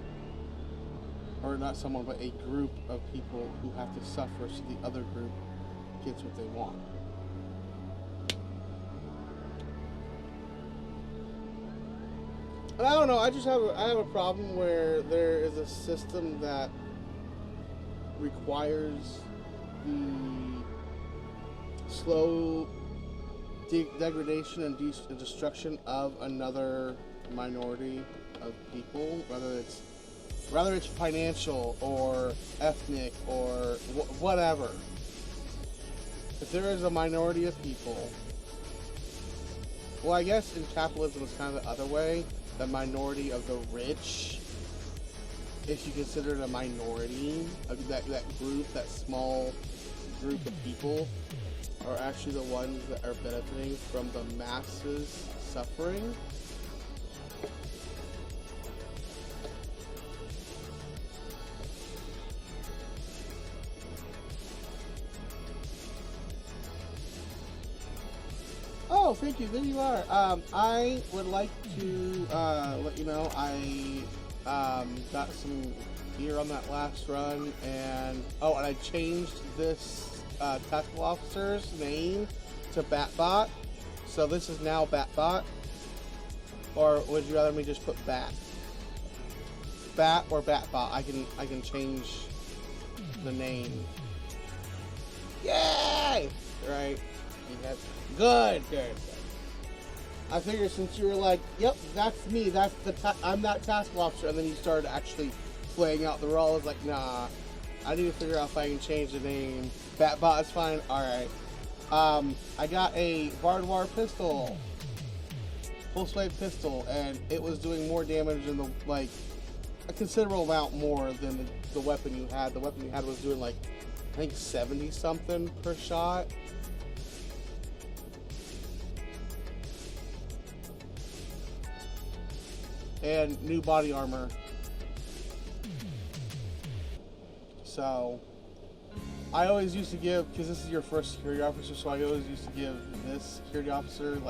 or not someone, but a group of people who have to suffer so the other group gets what they want. And I don't know, I have a problem where there is a system that requires the slow degradation and destruction of another minority of people, whether it's Whether it's financial or ethnic or whatever. If there is a minority of people, well, I guess in capitalism it's kind of the other way. The minority of the rich, if you consider it a minority, that group, that small group of people, are actually the ones that are benefiting from the masses suffering. Oh, thank you. There you are. I would like to let you know I got some gear on that last run, and I changed this tactical officer's name to Batbot. So this is now Batbot. Or would you rather me just put Bat? Bat or Batbot? I can change the name. Yay! Right. Good. I figured since you were like, yep, that's me, I'm that task officer, and then you started actually playing out the role, I was like, nah, I need to figure out if I can change the name. Batbot is fine, alright. I got a barbed wire pistol, full slave pistol, and it was doing more damage than a considerable amount more than the weapon you had. The weapon you had was doing I think 70 something per shot. And new body armor. So, I always used to give, because this is your first security officer, so I always used to give this security officer,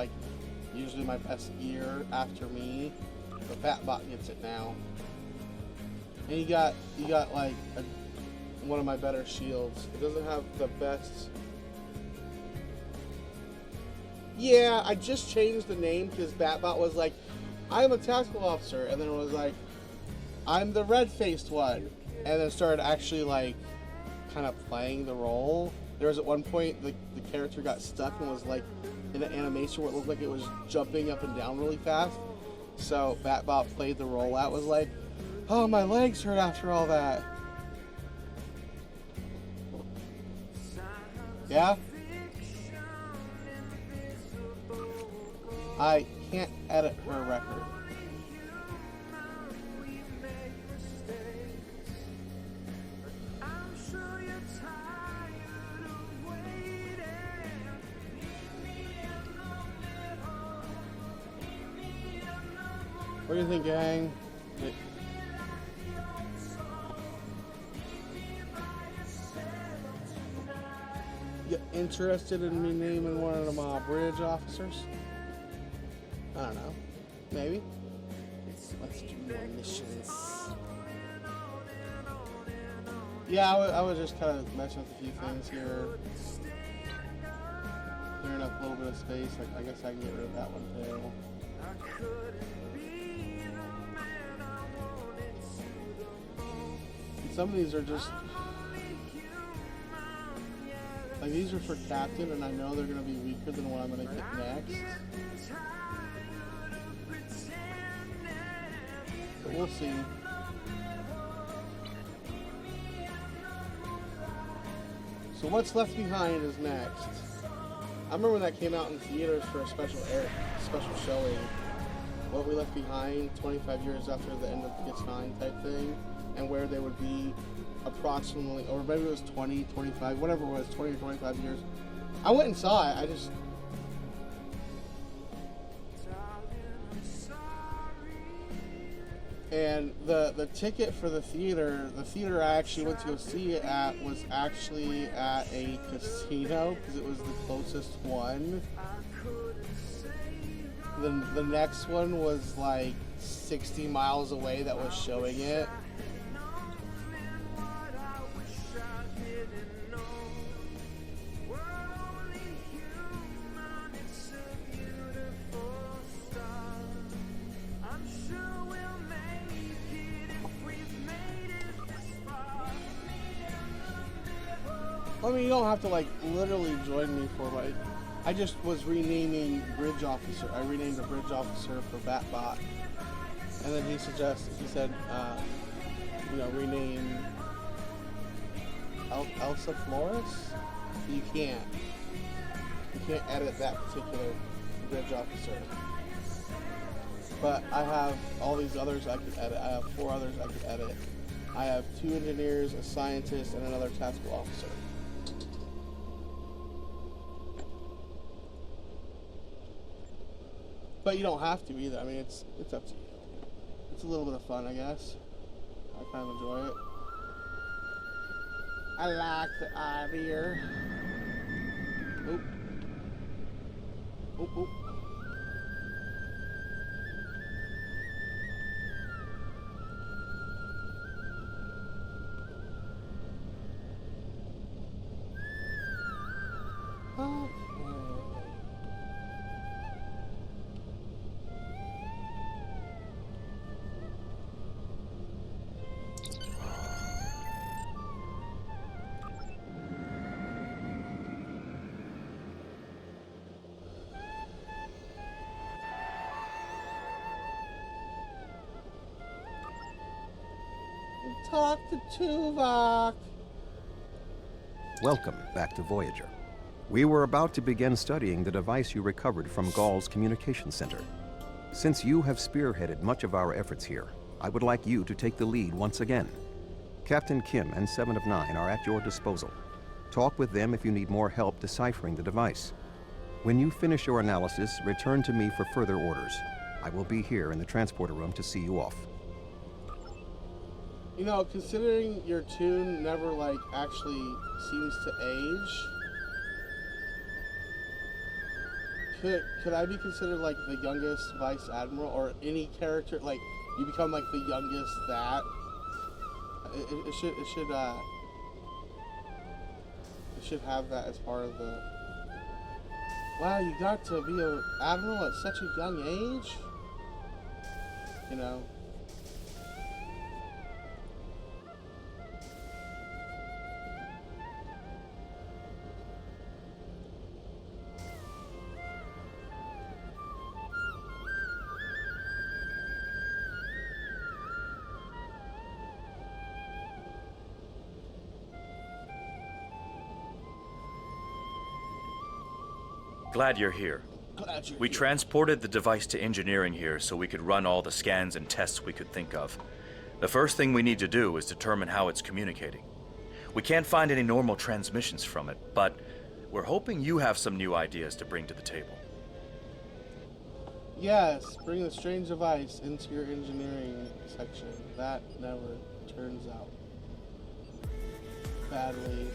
usually my best gear after me. But Batbot gets it now. And you got one of my better shields. It doesn't have the best. Yeah, I just changed the name because Batbot was like, I'm a tactical officer, and then it was like, I'm the red-faced one, and then started actually kind of playing the role. There was at one point the character got stuck and was in an animation where it looked like it was jumping up and down really fast. So Batbot played the role out, was like, oh, my legs hurt after all that. Yeah? I can't edit her record. What do you think, gang? You interested in me naming one of my bridge officers? I don't know. Maybe. Let's do more missions. Yeah, I was just kind of messing with a few things here. Clearing up a little bit of space. I guess I can get rid of that one too. And some of these are just these are for captain, and I know they're going to be weaker than what I'm going to get next. But we'll see. So what's left behind is next. I remember when that came out in theaters for a special showing. What we left behind 25 years after the end of PS9 type thing, and where they would be approximately, or maybe it was 20, 25, whatever it was, 20 or 25 years. I went and saw it. And the ticket for the theater I actually went to go see it at was actually at a casino because it was the closest one. The next one was 60 miles away that was showing it. I mean, you don't have to literally join me for I just was renaming Bridge Officer. I renamed the Bridge Officer for Batbot. And then he said, rename Elsa Flores. You can't edit that particular bridge officer. But I have all these others I could edit. I have 4 others I could edit. I have 2 engineers, a scientist, and another tactical officer. But you don't have to either. I mean, it's up to you. It's a little bit of fun, I guess. I kind of enjoy it. I like the idea. Oop. Oop, oop. Talk to Tuvok. Welcome back to Voyager. We were about to begin studying the device you recovered from Gaul's communication center. Since you have spearheaded much of our efforts here, I would like you to take the lead once again. Captain Kim and 7 of 9 are at your disposal. Talk with them if you need more help deciphering the device. When you finish your analysis, return to me for further orders. I will be here in the transporter room to see you off. Considering your tune never, actually seems to age, could I be considered, the youngest Vice Admiral, or any character, you become, the youngest that? It should have that as part of the... Wow, you got to be an Admiral at such a young age? Glad you're here. We transported the device to engineering here so we could run all the scans and tests we could think of. The first thing we need to do is determine how it's communicating. We can't find any normal transmissions from it, but we're hoping you have some new ideas to bring to the table. Yes, bring the strange device into your engineering section. That never turns out badly.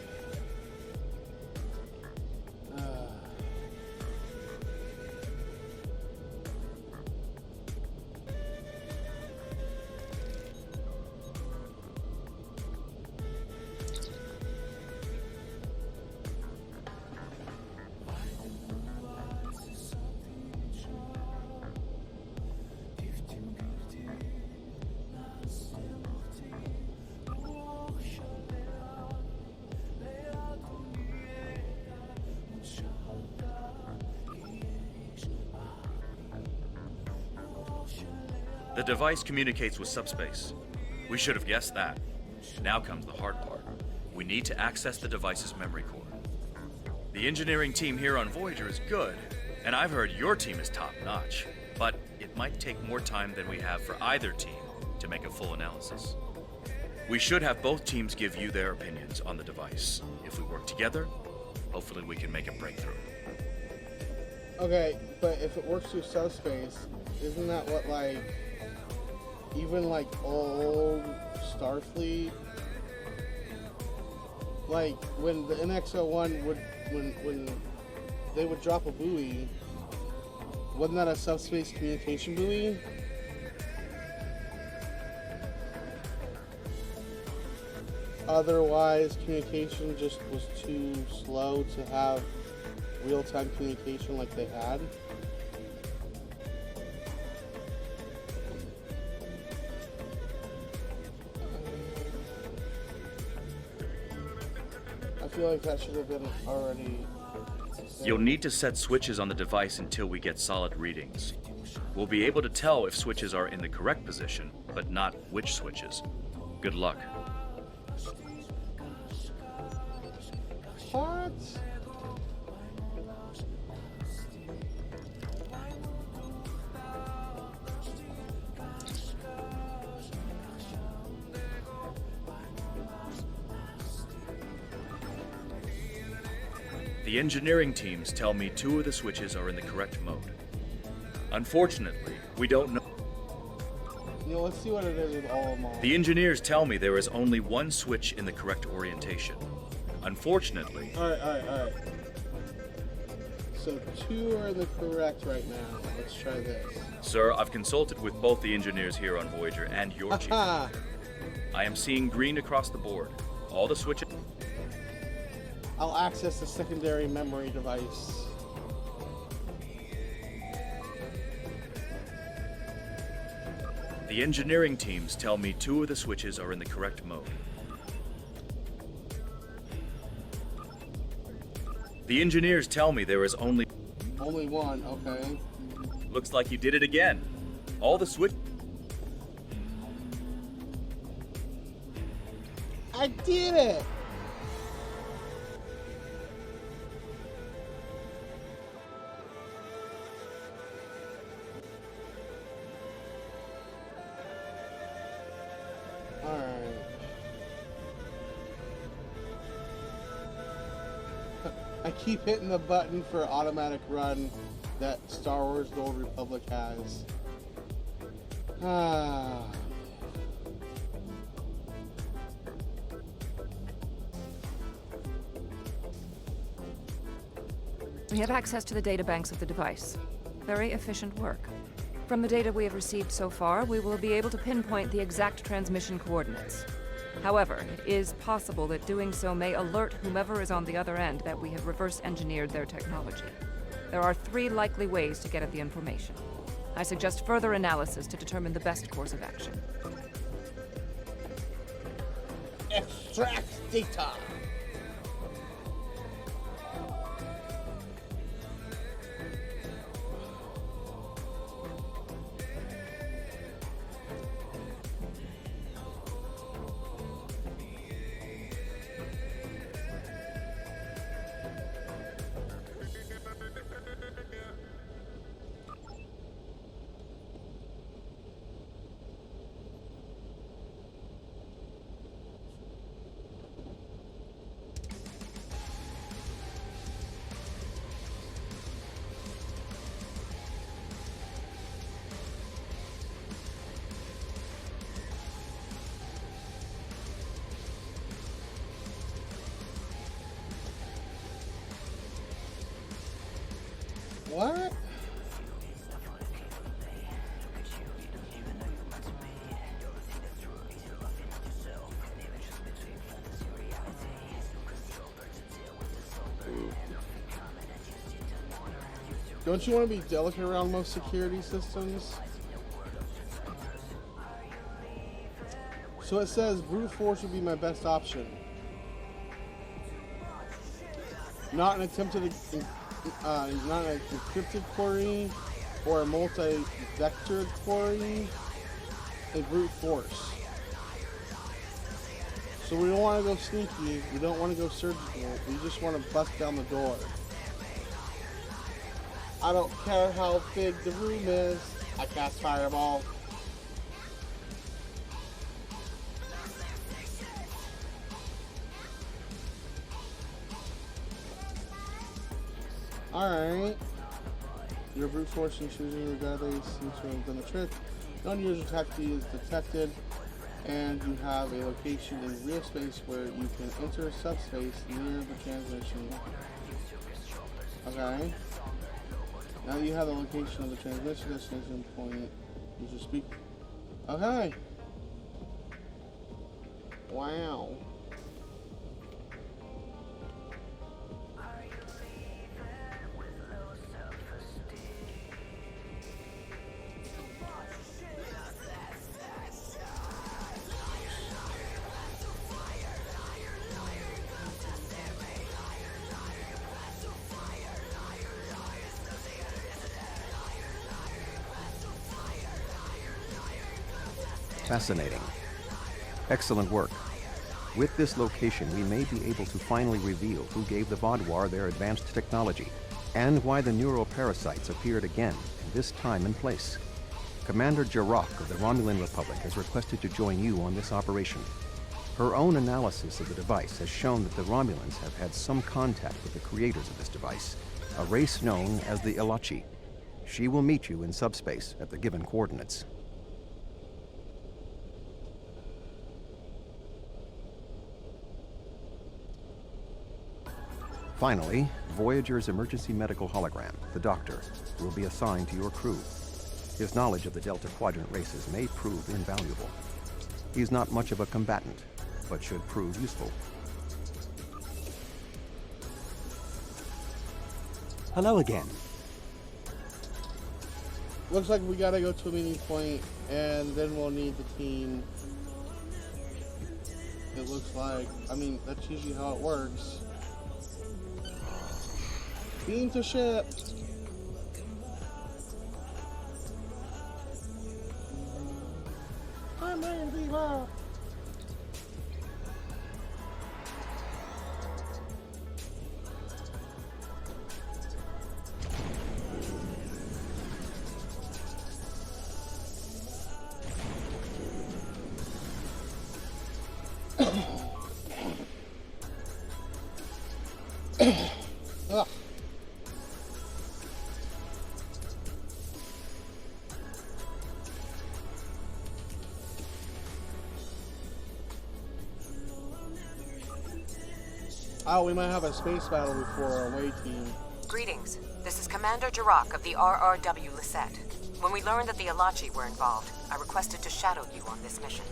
The device communicates with subspace. We should have guessed that. Now comes the hard part. We need to access the device's memory core. The engineering team here on Voyager is good, and I've heard your team is top-notch, but it might take more time than we have for either team to make a full analysis. We should have both teams give you their opinions on the device. If we work together, hopefully we can make a breakthrough. Okay, but if it works through subspace, isn't that what, even old Starfleet, when the NX-01 when they would drop a buoy, wasn't that a subspace communication buoy? Otherwise, communication just was too slow to have real-time communication like they had. I feel like that should have been already... You'll need to set switches on the device until we get solid readings. We'll be able to tell if switches are in the correct position, but not which switches. Good luck. What? The engineering teams tell me 2 of the switches are in the correct mode. Unfortunately, we don't know. You know, let's see what it is with all of them all. The engineers tell me there is only 1 switch in the correct orientation. Unfortunately... Alright. So 2 are in the correct right now. Let's try this. Sir, I've consulted with both the engineers here on Voyager and your chief. I am seeing green across the board. All the switches... I'll access the secondary memory device. The engineering teams tell me 2 of the switches are in the correct mode. The engineers tell me there is only... Only 1, okay. Looks like you did it again. All the switch... I did it! I keep hitting the button for automatic run that Star Wars The Old Republic has. We have access to the databanks of the device. Very efficient work. From the data we have received so far, we will be able to pinpoint the exact transmission coordinates. However, it is possible that doing so may alert whomever is on the other end that we have reverse engineered their technology. There are 3 likely ways to get at the information. I suggest further analysis to determine the best course of action. Extract data! What? Don't you want to be delicate around most security systems? So it says brute force would be my best option. Not an attempted not an encrypted query or a multi-vector query, a brute force. So we don't want to go sneaky, we don't want to go surgical, we just want to bust down the door. I don't care how big the room is, I cast Fireball. Alright. Your brute force in choosing your database seems to have done the trick. Non-user attack key is detected, and you have a location in real space where you can enter a subspace near the transmission. Okay. Now that you have the location of the transmission destination point, you should speak. Okay. Wow. Fascinating. Excellent work. With this location, we may be able to finally reveal who gave the Vaudouar their advanced technology, and why the neuroparasites appeared again, in this time and place. Commander Jarok of the Romulan Republic has requested to join you on this operation. Her own analysis of the device has shown that the Romulans have had some contact with the creators of this device, a race known as the Ilachi. She will meet you in subspace at the given coordinates. Finally, Voyager's emergency medical hologram, the Doctor, will be assigned to your crew. His knowledge of the Delta Quadrant races may prove invaluable. He's not much of a combatant, but should prove useful. Hello again. Looks like we gotta go to a meeting point, and then we'll need the team. It looks like. I mean, that's usually how it works. Beam to ship. I'm ready to beam up. Ugh. Oh, we might have a space battle before our away team. Greetings. This is Commander Jarok of the RRW Lisette. When we learned that the Ilachi were involved, I requested to shadow you on this mission.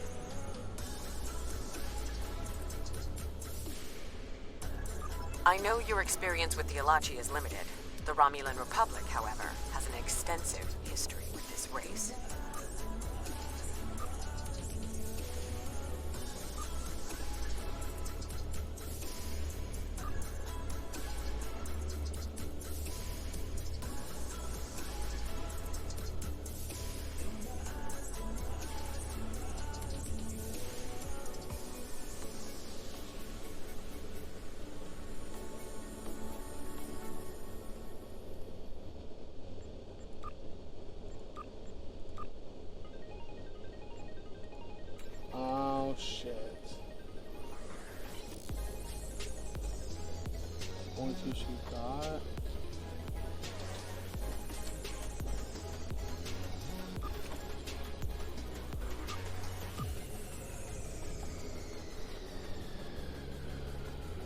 I know your experience with the Ilachi is limited. The Romulan Republic, however, has an extensive history with this race. Shit. Only two she got.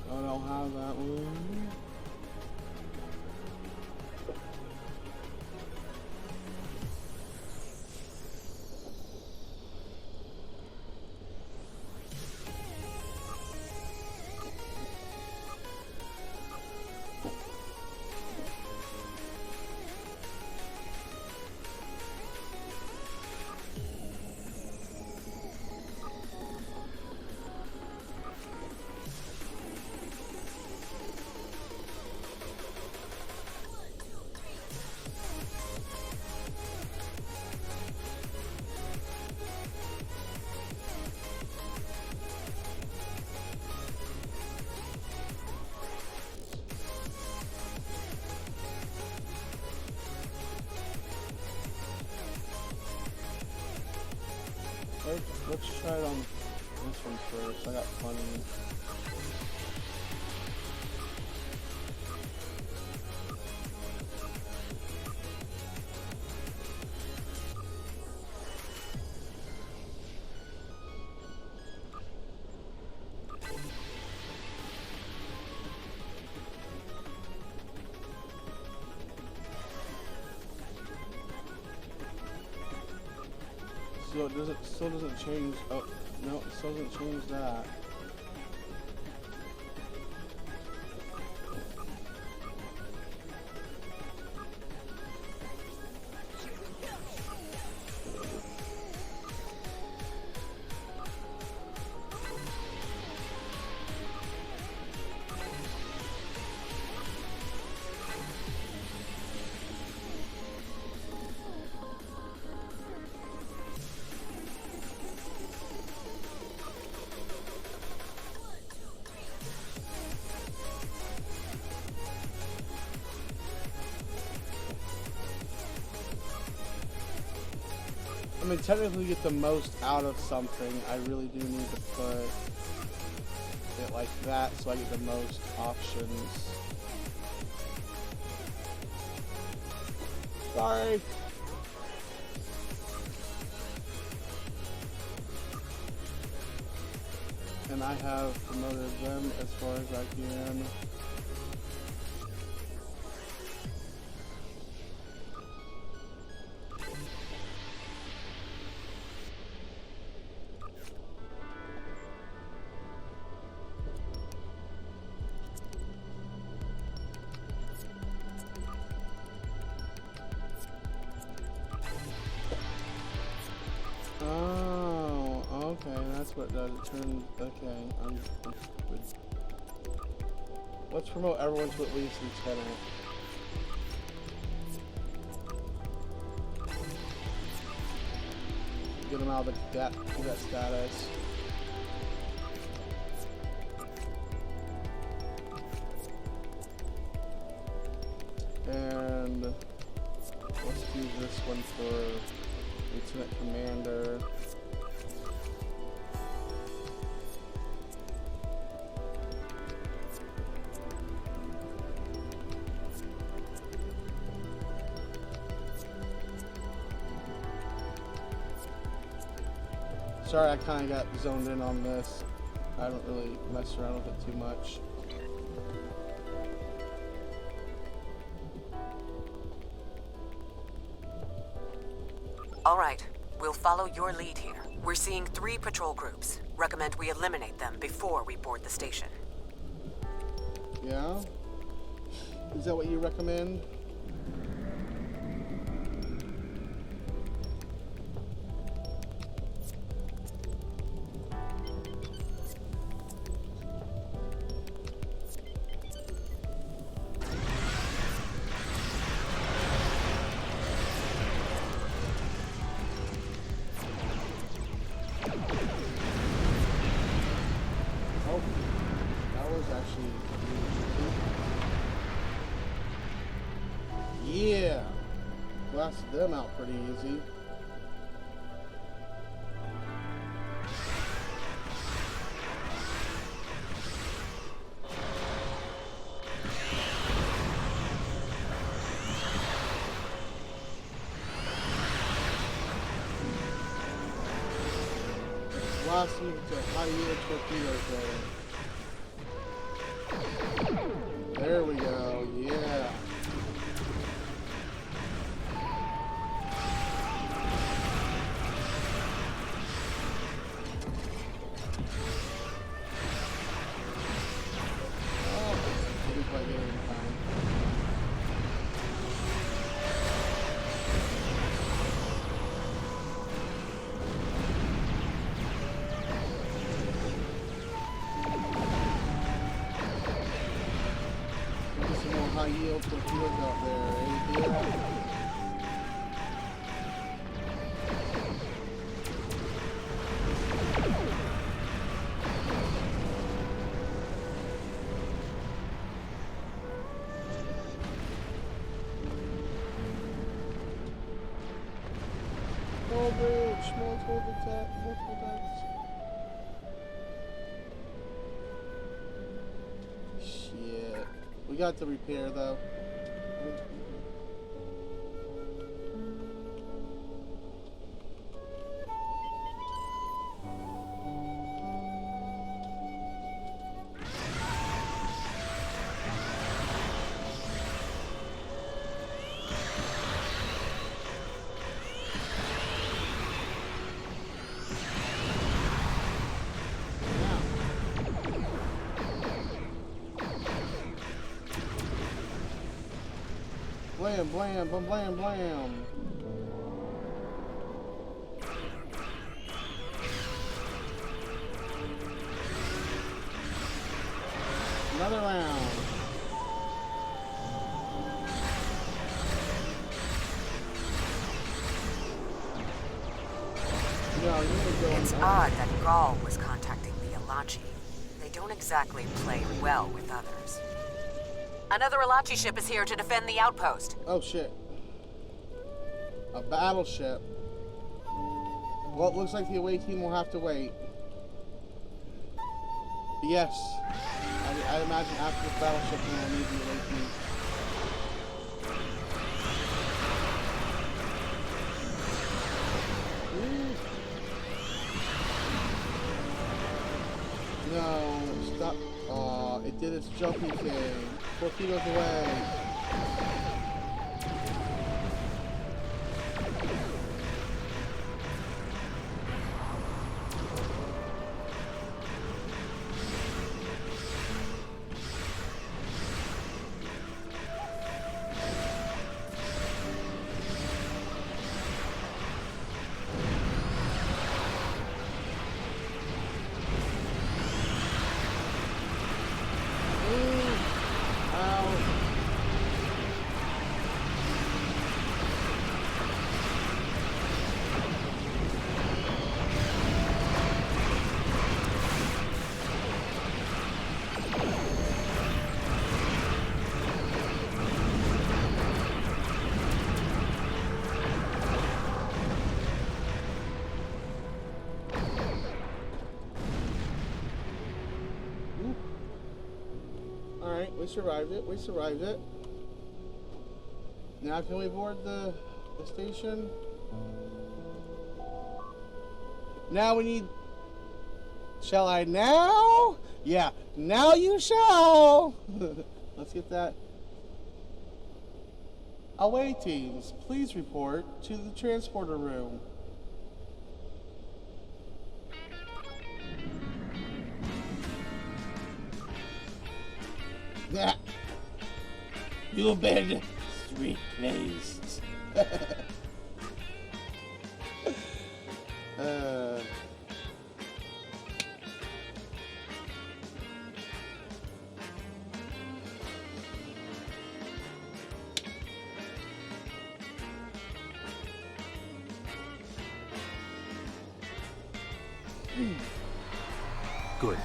I don't have that one. Let's try it on this one first. I got plenty. So it still doesn't change. Oh, no, it still doesn't change that. mean, technically, to get the most out of something, I really do need to put it like that so I get the most options. Sorry. And I have promoted them as far as I can. Oh, okay, that's what it does. It turns. Okay, I'm good. Let's promote everyone to at least lieutenant. Get them out of that status. And let's do this one for Lieutenant Commander. Sorry, I kind of got zoned in on this. I haven't really messed around with it too much. All right, we'll follow your lead here. We're seeing 3 patrol groups. Recommend we eliminate them before we board the station. Yeah? Is that what you recommend? Yeah, blasted them out pretty easy. Blasting into high-yield torpedoes there. There we go, yeah. High-yield torpedoes out there, eh? Small bridge, multiple attacks. Shit. We got to repair though. Blam, blam, blam, blam, blam. Another round. No, it's odd that Gaul was contacting the Alachi. They don't exactly play well with others. Another Alachi ship is here to defend the outpost. Oh shit. A battleship. Well, it looks like the away team will have to wait. But yes, I imagine after this battleship, we'll need the away team. No, stop. Aw, it did its jumpy thing. Torpedoes away. We survived it. We survived it. Now can we board the station? Now we need... Shall I now? Yeah, now you shall. Let's get that. Away teams, please report to the transporter room. Yeah. You abandoned sweet place. Good.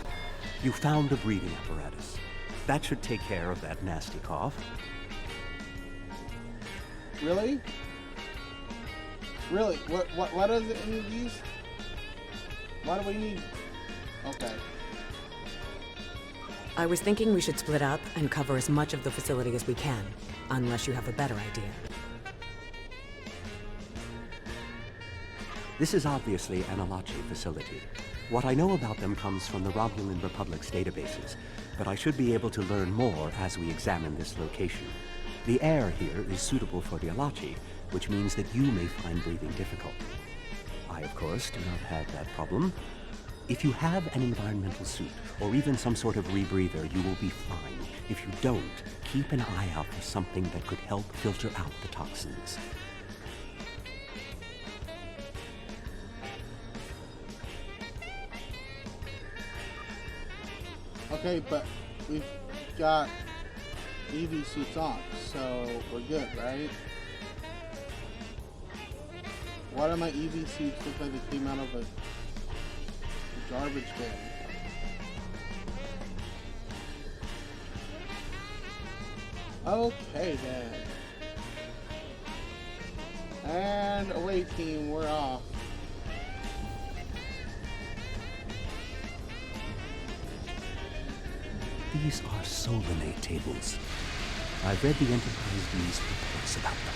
You found the breathing apparatus. That should take care of that nasty cough. Really? Really? What is it in these? Why do we need... Okay. I was thinking we should split up and cover as much of the facility as we can, unless you have a better idea. This is obviously an Alachi facility. What I know about them comes from the Romulan Republic's databases, but I should be able to learn more as we examine this location. The air here is suitable for the Alachi, which means that you may find breathing difficult. I, of course, do not have that problem. If you have an environmental suit, or even some sort of rebreather, you will be fine. If you don't, keep an eye out for something that could help filter out the toxins. Okay, but we've got EV suits on, so we're good, right? Why do my EV suits look like they came out of a garbage bin? Okay then. And away team, we're off. These are Solanate tables. I've read the Enterprise News reports about them.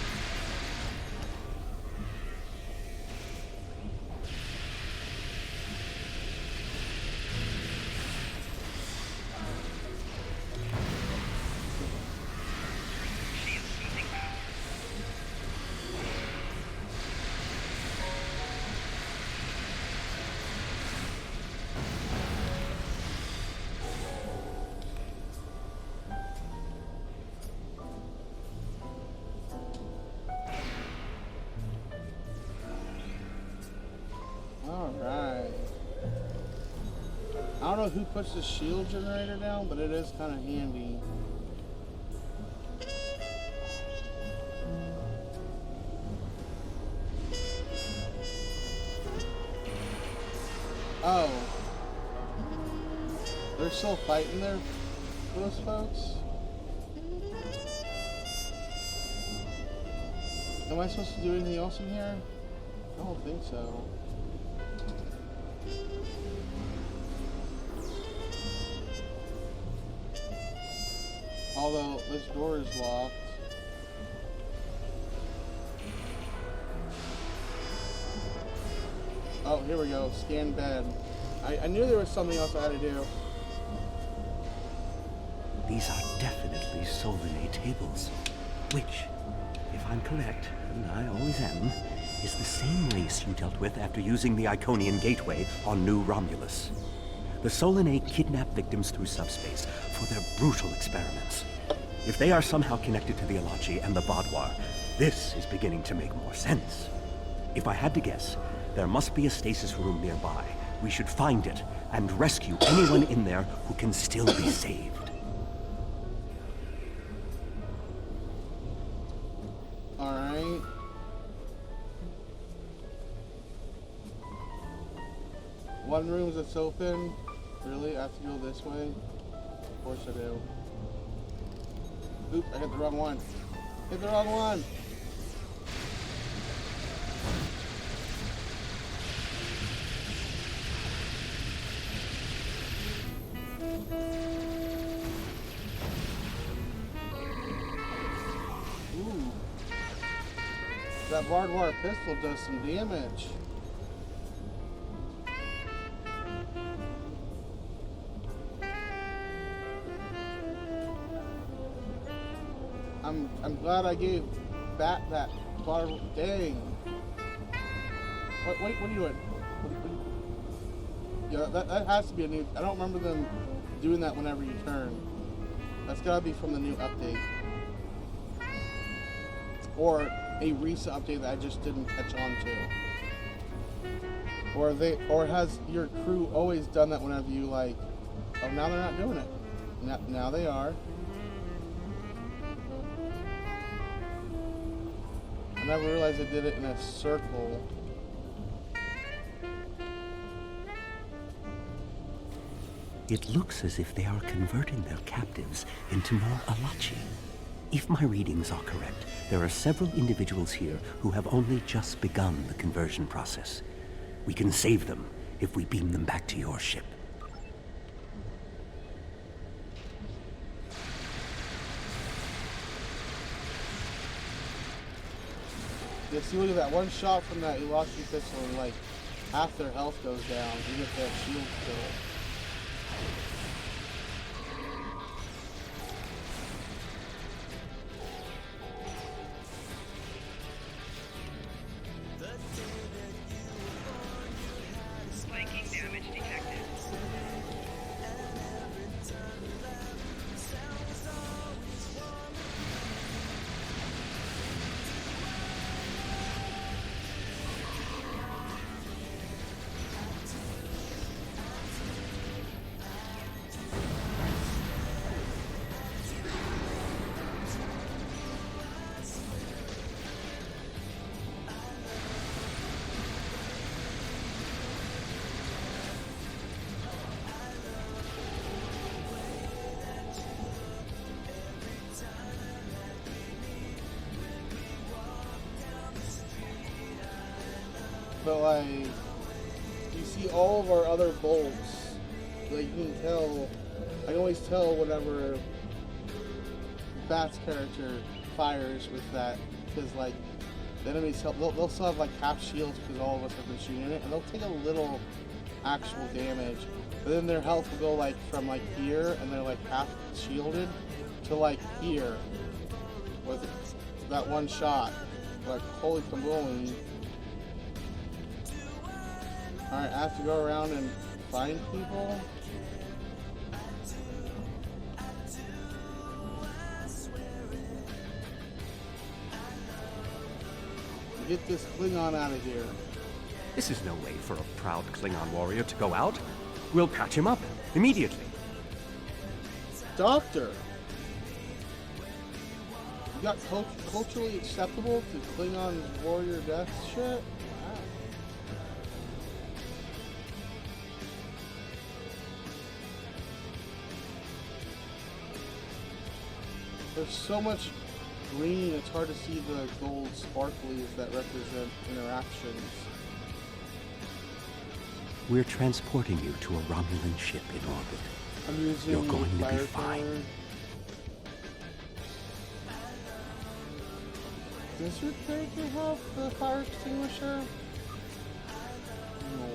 I don't know who puts the shield generator down, but it is kind of handy. Oh. They're still fighting there, those folks? Am I supposed to do anything else in here? I don't think so. Although this door is locked. Oh, here we go. Scan bed. I knew there was something else I had to do. These are definitely Solinae tables, which, if I'm correct, and I always am, is the same race you dealt with after using the Iconian Gateway on New Romulus. The Solinae kidnap victims through subspace for their brutal experiments. If they are somehow connected to the Alachi and the Vaadwaur, this is beginning to make more sense. If I had to guess, there must be a stasis room nearby. We should find it and rescue anyone in there who can still be saved. Alright. One room that's open. Really? I have to go this way? Of course I do. Oop, I hit the wrong one. Hit the wrong one! Ooh. That Vaadwaur pistol does some damage. I'm glad I gave Bat that Vaadwaur. Dang. What are you doing? Yeah, that has to be a new. I don't remember them doing that whenever you turn. That's gotta be from the new update. Or a recent update that I just didn't catch on to. Or has your crew always done that whenever you like, oh, now they're not doing it. Now they are. I never realized they did it in a circle. It looks as if they are converting their captives into more Alachi. If my readings are correct, there are several individuals here who have only just begun the conversion process. We can save them if we beam them back to your ship. Yeah, see, look at that. One shot from that Elachi pistol and like half their health goes down. You get that shield still. Flanking damage detected. But like, you see all of our other bolts, like you can tell, I can always tell whenever Bat's character fires with that, because like, the enemies, they'll still have like half shields because all of us have been shooting it, and they'll take a little actual damage, but then their health will go like from like here, and they're like half shielded, to like here, with that one shot. Like, holy kaboom. Alright, I have to go around and find people. Get this Klingon out of here. This is no way for a proud Klingon warrior to go out. We'll patch him up immediately. Doctor! You got culturally acceptable to Klingon warrior death shit? Wow. There's so much green, it's hard to see the gold sparklies that represent interactions. We're transporting you to a Romulan ship in orbit. I'm using You're going to be fire fine. power. Does your character have the fire extinguisher? No.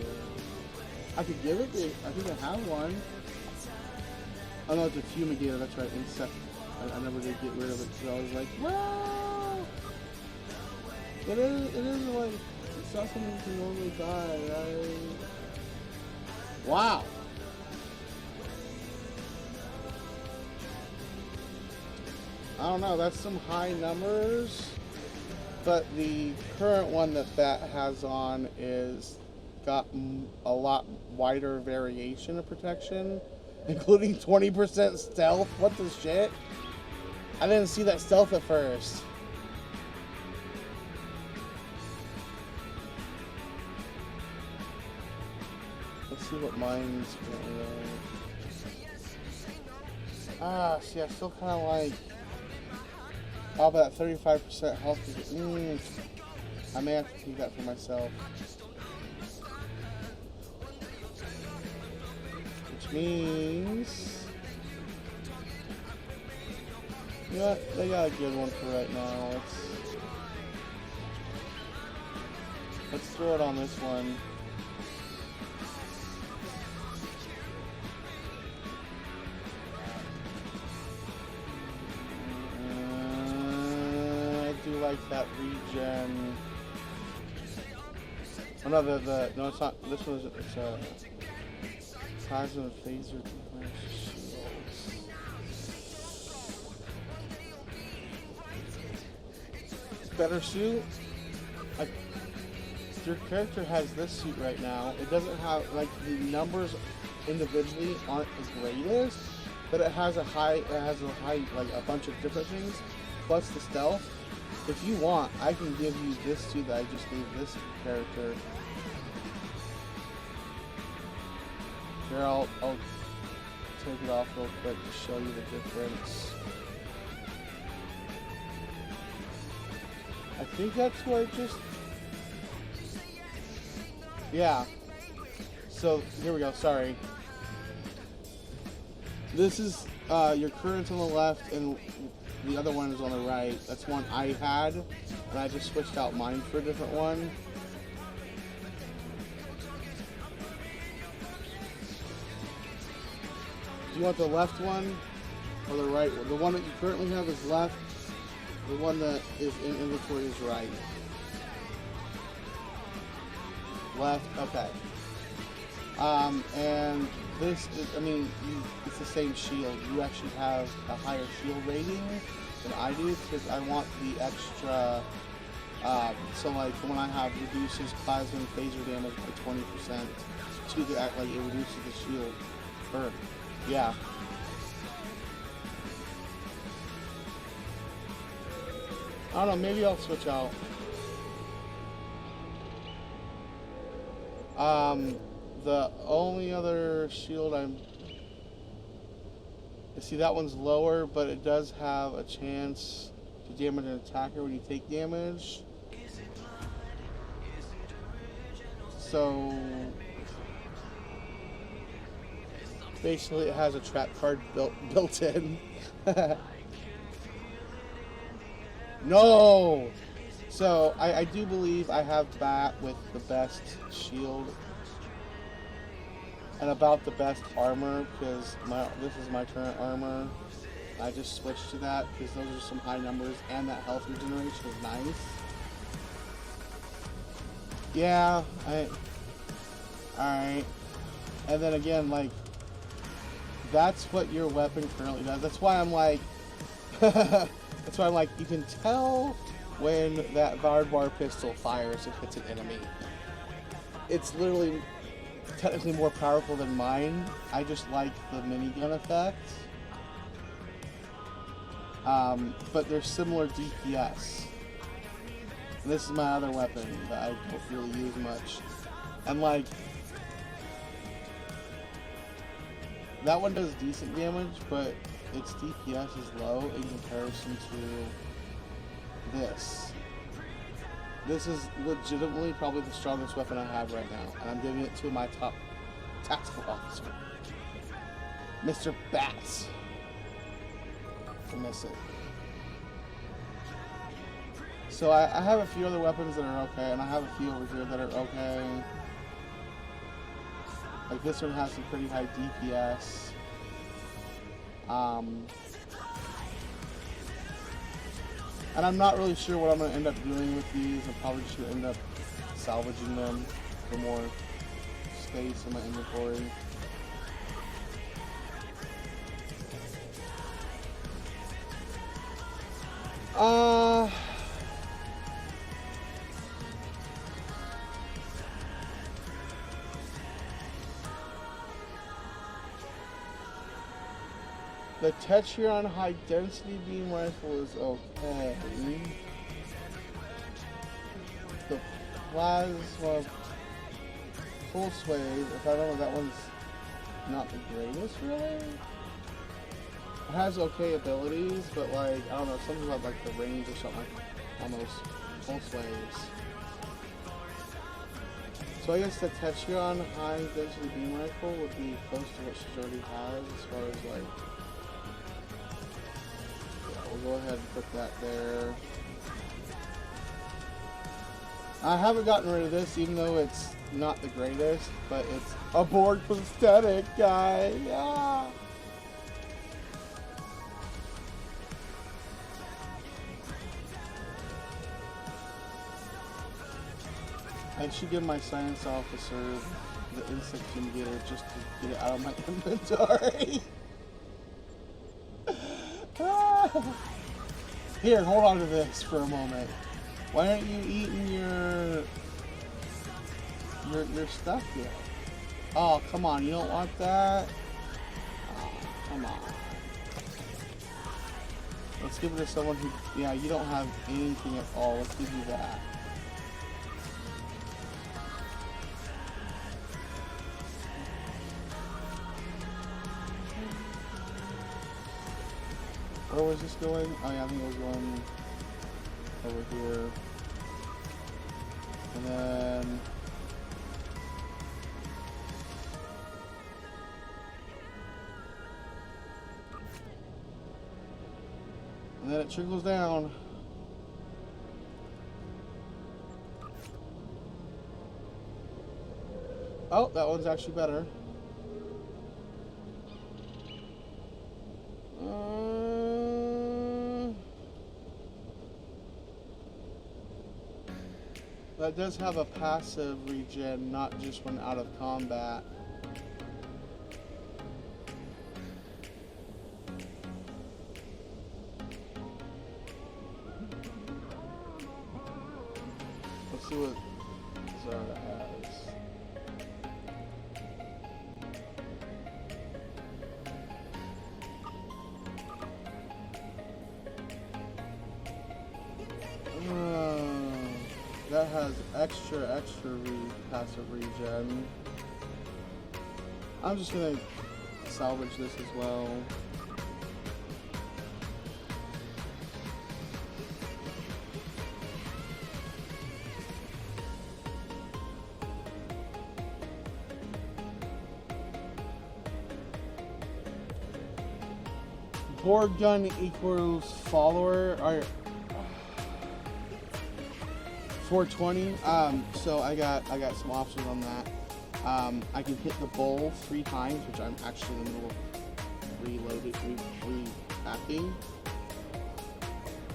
I could give it to, I think I have one. Oh no, it's a fumigator, that's right, insect. I never did get rid of it because I was like, well, it is like, it's not something you can normally buy, right? Wow! I don't know, that's some high numbers, but the current one that Bat has on is got a lot wider variation of protection, including 20% stealth. What the shit? I didn't see that stealth at first. Let's see what mine's going. Ah, see, I still kind of like. Oh, but that 35% health. I may have to keep that for myself. Which means, you know what? They got a good one for right now. Let's throw it on this one. Like that regen. Oh no, no, it's not. This one's it's a plasma phaser shields. Better suit. Your character has this suit right now. It doesn't have like the numbers individually aren't the greatest, but it has a high. It has a high like a bunch of different things, plus the stealth. If you want, I can give you this suit that I just gave this character. Here, I'll take it off real quick to show you the difference. I think that's what it just... Yeah. So, here we go, sorry. This is your current on the left, and the other one is on the right. That's one I had, and I just switched out mine for a different one. Do you want the left one or the right one? The one that you currently have is left. The one that is in inventory is right. Left, okay. And this is, I mean, it's the same shield. You actually have a higher shield rating than I do because I want the extra, so like the one I have reduces plasma and phaser damage by 20% to the act like it reduces the shield burn. Yeah. I don't know, maybe I'll switch out. The only other shield see, that one's lower, but it does have a chance to damage an attacker when you take damage. So basically it has a trap card built in. No! So I do believe I have Bat with the best shield and about the best armor because this is my current armor. I just switched to that because those are some high numbers and that health regeneration is nice. Yeah, alright. And then again, like, that's what your weapon currently does. That's why I'm like, that's why I'm like, you can tell when that Vardbar pistol fires if it's an enemy. It's literally technically more powerful than mine. I just like the minigun effect. But they're similar DPS. And this is my other weapon that I don't really use much. And like, that one does decent damage, but its DPS is low in comparison to this. This is legitimately probably the strongest weapon I have right now, and I'm giving it to my top tactical officer, Mr. Bats. To miss it. So I have a few other weapons that are okay, and I have a few over here that are okay. Like this one has some pretty high DPS. And I'm not really sure what I'm going to end up doing with these. I'm probably just going to end up salvaging them for more space in my inventory. The Tetrion high density beam rifle is okay. The plasma pulse wave, if I don't know, that one's not the greatest really. It has okay abilities, but like, I don't know, something about like the range or something like on those pulse waves. So I guess the Tetrion high density beam rifle would be close to what she already has as far as like. We'll go ahead and put that there. I haven't gotten rid of this, even though it's not the greatest, but it's a Borg prosthetic guy. Yeah. I should give my science officer the insect fumigator just to get it out of my inventory. Here, hold on to this for a moment. Why aren't you eating your stuff yet? Oh, come on, you don't want that? Oh, come on. Let's give it to someone who, yeah, you don't have anything at all. Let's give you that. Where was this going? Oh yeah, I think it was going over here. And then... and then it trickles down. Oh, that one's actually better. That does have a passive regen, not just when out of combat. Let's see what Zara has. That has extra passive regen. I'm just gonna salvage this as well. Borg gun equals follower. 420. So I got some options on that. I can hit the bowl 3 times, which I'm actually in the middle of repacking.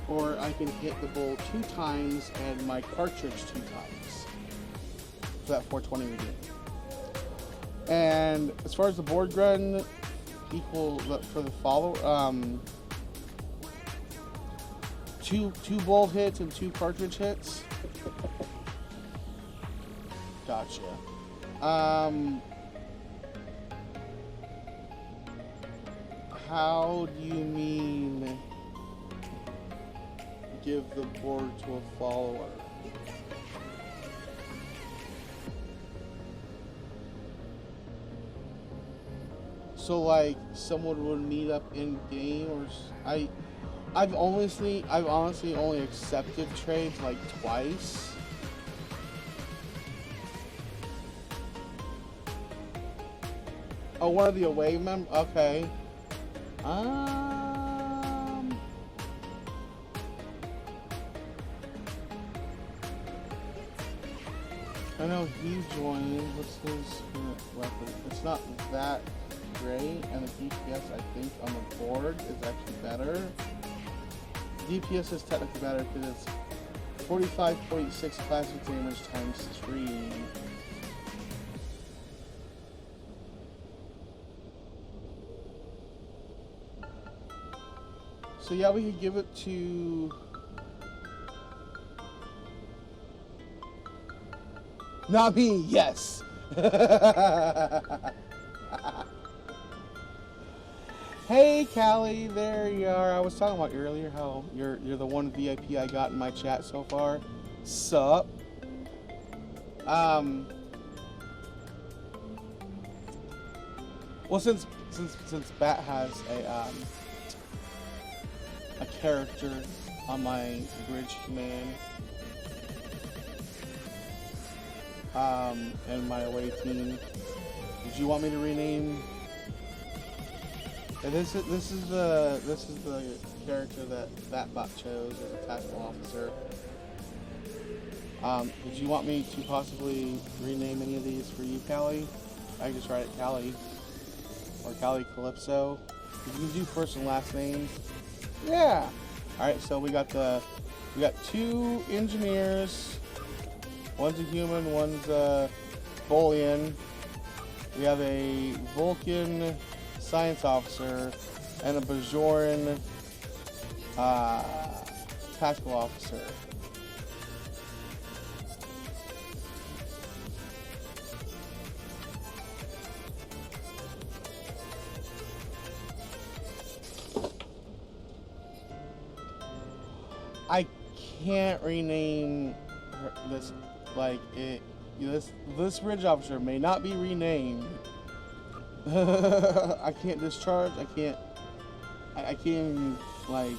Or I can hit the bowl 2 times and my cartridge 2 times. So that 420 we get. And as far as the board gun equal for the follow, 2 bowl hits and 2 cartridge hits. Gotcha. How do you mean give the board to a follower? So like someone would meet up in game, or I've honestly only accepted trades like twice. Oh, one of the away members? Okay. I know he joined. What's his weapon? It's not that great, and the DPS I think on the board is actually better. DPS is technically better because it's 45.6 classic damage times 3. So yeah, we could give it to... Not me, yes! Hey Callie, there you are. I was talking about earlier how you're the one VIP I got in my chat so far. Sup? Well, since Bat has a character on my bridge command, and my away team, did you want me to rename? And this is the character that bot chose as a tactical officer. Did you want me to possibly rename any of these for you, Callie? I can just write it Callie or Callie Calypso. You can do first and last names. Yeah. All right. So we got 2 engineers. One's a human. One's a Bolian. We have a Vulcan science officer and a Bajoran tactical officer. I can't rename this, like it. This bridge officer may not be renamed. I can't discharge. I can't even, like.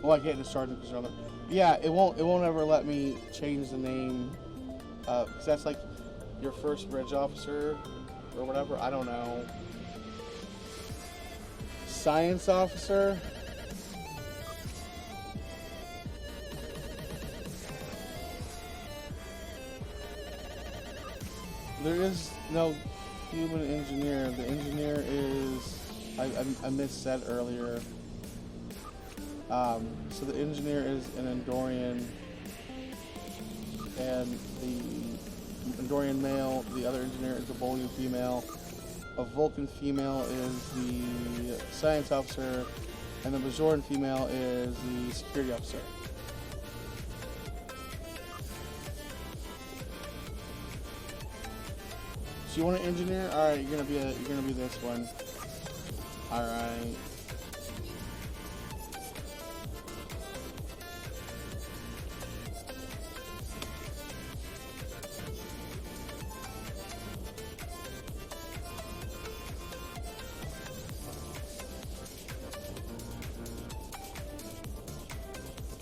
Well, I can't discharge it because yeah, it won't ever let me change the name, because that's like your first bridge officer or whatever. I don't know. Science officer. There is no human engineer. The engineer is, I missaid earlier. So the engineer is an Andorian, and the Andorian male. The other engineer is a Bolian female. A Vulcan female is the science officer, and the Bajoran female is the security officer. So you want an engineer? All right, you're gonna be this one. All right.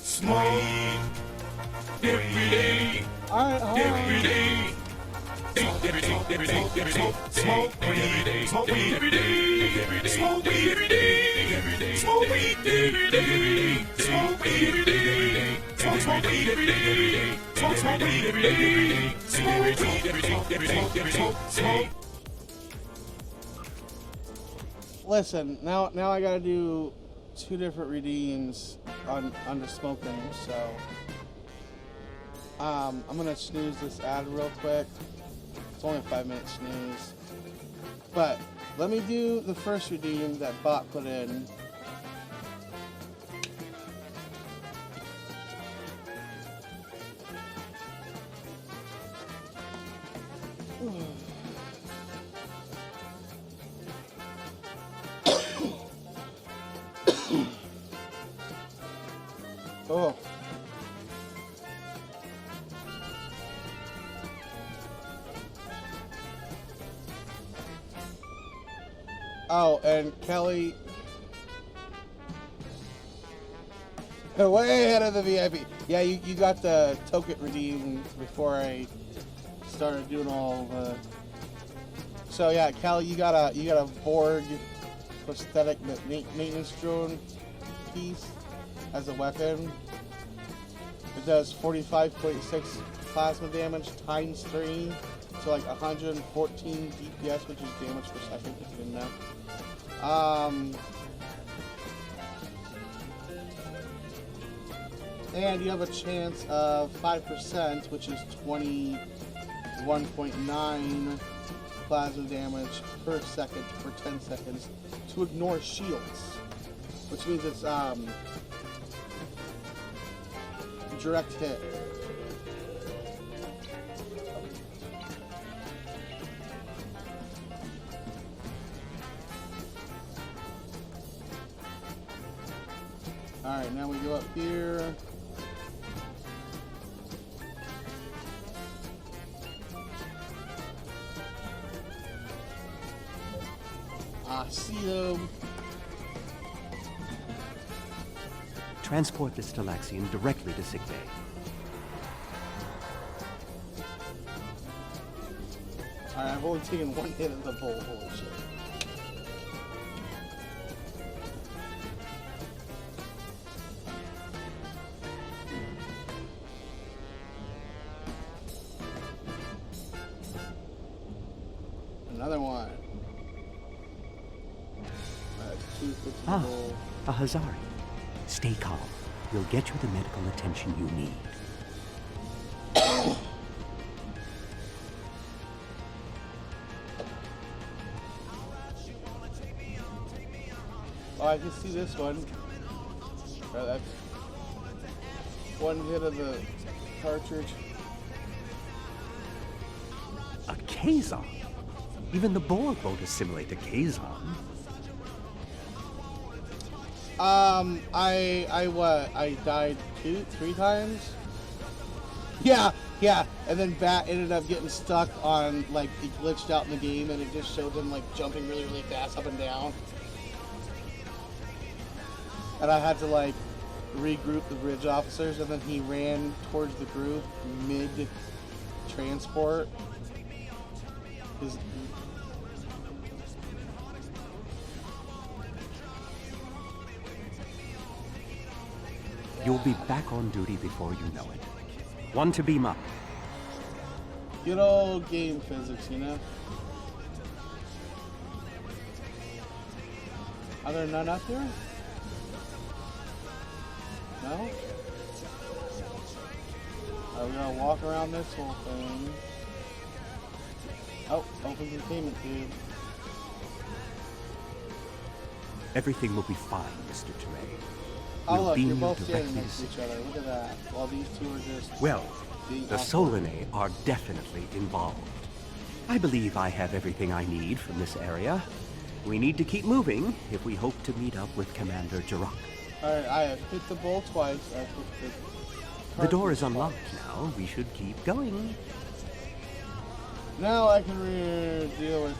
Smoke every day. Alright, every day. Smoke every day. Smoke every day. Smoke every day. Smoke every day. Smoke every day. Smoke every day. Smoke every day. Smoke every day. Smoke every day. Smoke. Listen, now I gotta do 2 different redeems under smoking, so I'm gonna snooze this ad real quick. It's only a 5-minute snooze, but let me do the first redeem that bot put in. Oh. Oh, and Kelly, way ahead of the VIP. Yeah, you got the token redeemed before I started doing all the. So yeah, Callie, you got a Borg prosthetic maintenance drone piece as a weapon. It does 45.6 plasma damage times 3, so like 114 DPS, which is damage per second, if you didn't know. And you have a chance of 5%, which is 21.9 plasma damage per second for 10 seconds to ignore shields, which means it's direct hit. Alright, now we go up here. I see them. Transport this Talaxian directly to sickbay. Alright, I've only taken one hit of the bolt. Holy shit. Another one. A Hazari. Stay calm. We'll get you the medical attention you need. Oh, I can see this one. Oh, that's one hit of the cartridge. A Kazon? Even the Borg won't assimilate a Kazon. I died 3 times? Yeah, and then Bat ended up getting stuck on, like, he glitched out in the game and it just showed him, like, jumping really, really fast up and down. And I had to, like, regroup the bridge officers, and then he ran towards the group mid-transport. You'll be back on duty before you know it. One to beam up. Good old game physics, you know? Are there none up here? No? Alright, we're gonna walk around this whole thing. Oh, open containment tube. Everything will be fine, Mr. Teray. Oh, We'll look, beam you're you both directly standing next to to each other. Look at that. While these two are just... Well, being the awkward. Solanae are definitely involved. I believe I have everything I need from this area. We need to keep moving if we hope to meet up with Commander Jirok. Alright, I have hit the bowl twice. I've hit The door is twice. unlocked now. We should keep going. Now I can deal with,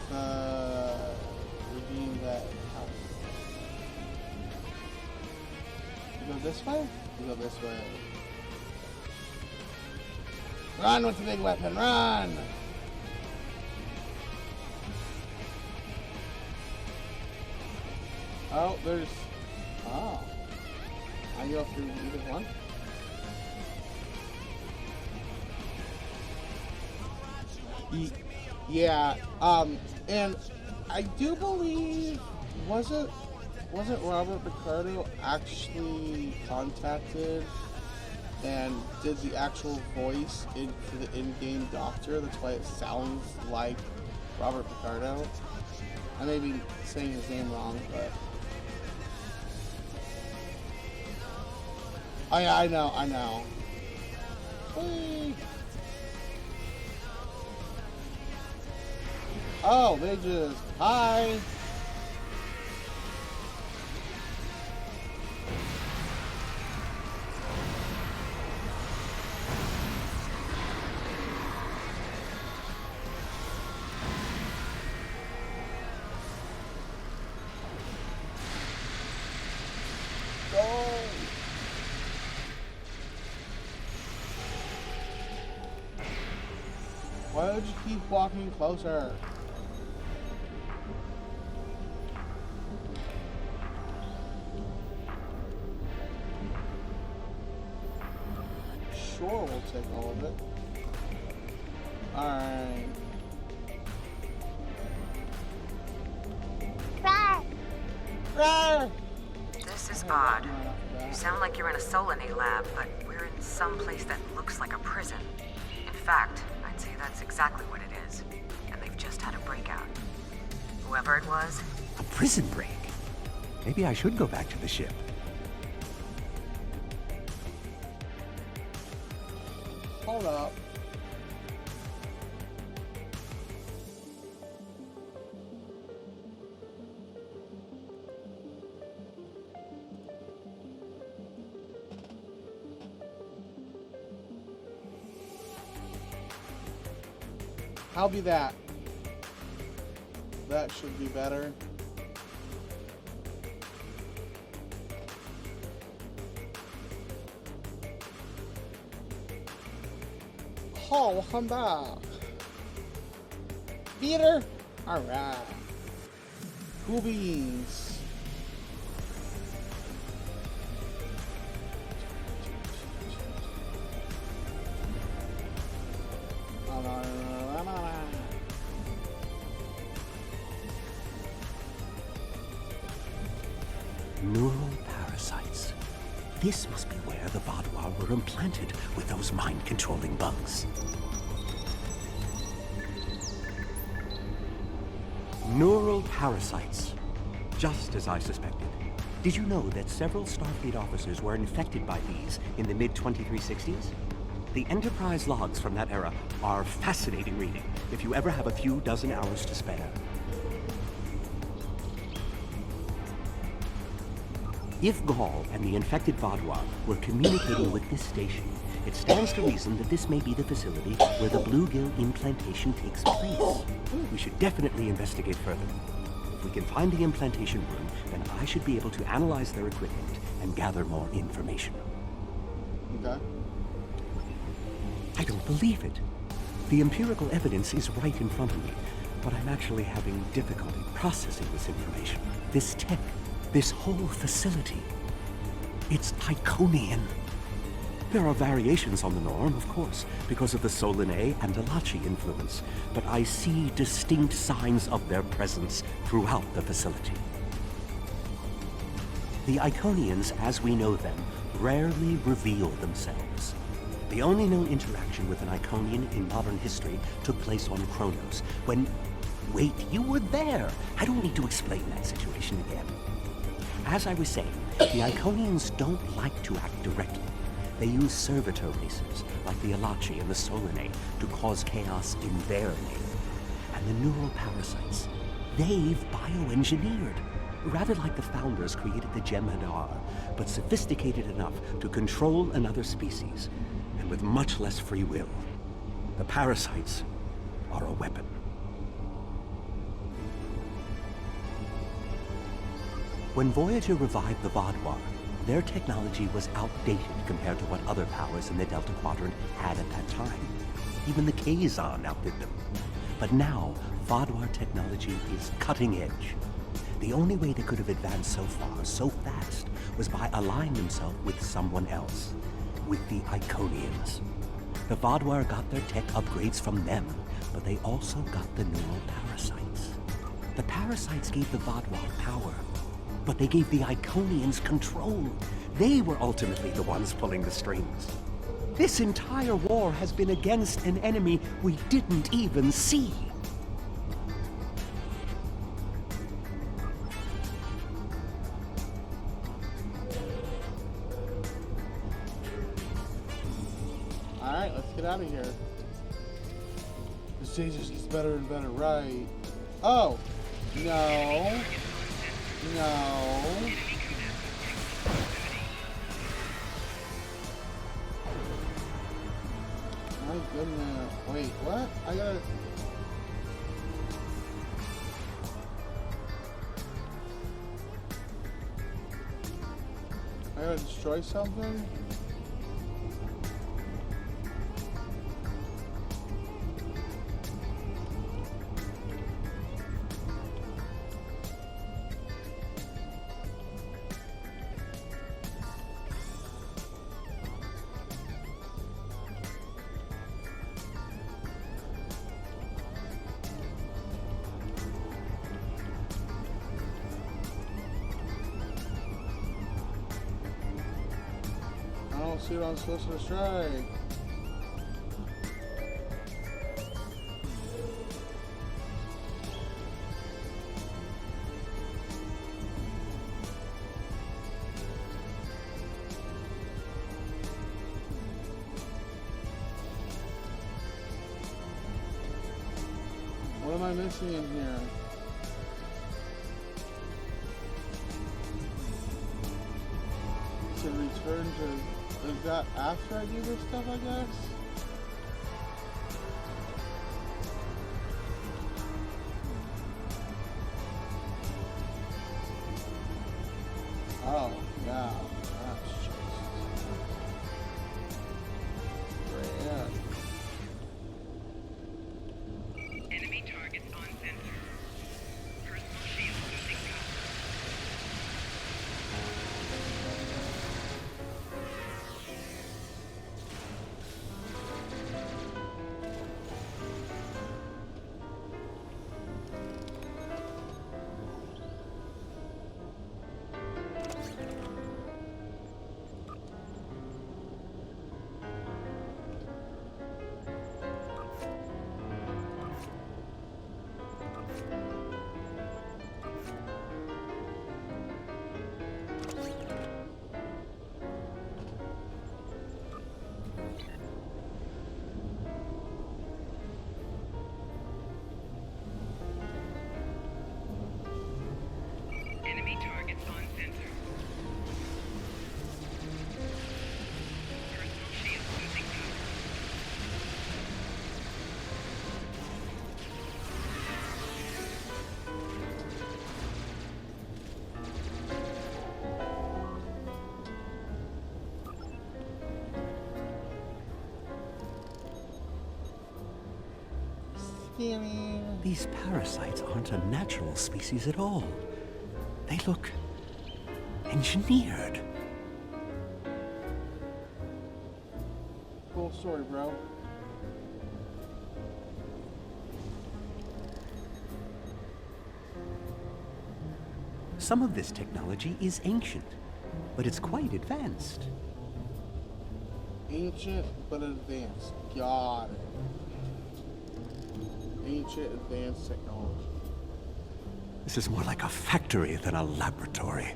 redeem that house. You go this way? You go this way. Run with the big weapon, run! Oh, there's... Oh. I go through either one? Yeah, and I do believe, wasn't Robert Picardo actually contacted and did the actual voice for the in-game Doctor? That's why it sounds like Robert Picardo. I may be saying his name wrong, but... Oh yeah, I know. Whee! Oh, they just... Hi! Why Why would you keep walking closer? Sure, we'll take all of it. Alright. This is odd. You sound like you're in a Solanae lab, but we're in some place that looks like a prison. In fact, I'd say that's exactly what it is. And they've just had a breakout. Whoever it was... A prison break? Maybe I should go back to the ship. Hold up. How be that? That should be better. Oh, welcome back. Beater? Alright. Cool beans. Neural parasites. This must be where the Vadwar were implanted with those mind-controlling bugs. Neural parasites. Just as I suspected. Did you know that several Starfleet officers were infected by these in the mid-2360s? The Enterprise logs from that era are fascinating reading if you ever have a few dozen hours to spare. If Gaul and the infected Vadwar were communicating with this station, it stands to reason that this may be the facility where the bluegill implantation takes place. We should definitely investigate further. If we can find the implantation room, then I should be able to analyze their equipment and gather more information. Okay. I don't believe it. The empirical evidence is right in front of me, but I'm actually having difficulty processing this information. This tech, this whole facility, it's Iconian. There are variations on the norm, of course, because of the Solanae and Alachi influence, but I see distinct signs of their presence throughout the facility. The Iconians, as we know them, rarely reveal themselves. The only known interaction with an Iconian in modern history took place on Kronos, when... Wait, you were there! I don't need to explain that situation again. As I was saying, the Iconians don't like to act directly. They use servitor races, like the Alachi and the Solanae, to cause chaos in their name. And the neural parasites, they've bioengineered. Rather like the founders created the Jem'Hadar, but sophisticated enough to control another species, and with much less free will. The parasites are a weapon. When Voyager revived the Vadwar, their technology was outdated compared to what other powers in the Delta Quadrant had at that time. Even the Kazon outdid them. But now, Vadwar technology is cutting edge. The only way they could have advanced so far, so fast, was by allying themselves with someone else. With the Iconians. The Vadwar got their tech upgrades from them, but they also got the neural parasites. The parasites gave the Vadwar power, but they gave the Iconians control. They were ultimately the ones pulling the strings. This entire war has been against an enemy we didn't even see. Alright, let's get out of here. This day just gets better and better, right? Oh! No! No! My goodness. Wait, what? I gotta destroy something? don't see what I'm supposed to strike. What am I missing in here? To return to... Is that after I do this stuff, I guess? Oh, yeah. That's just... Right. Enemy targets on sensor. Personal shield losing power. Enemy targets on sensor. Personal shield losing power. These parasites aren't a natural species at all. They look engineered. Cool story, bro. Some of this technology is ancient, but it's quite advanced. Ancient but advanced. Got it. Ancient advanced technology. This is more like a factory than a laboratory.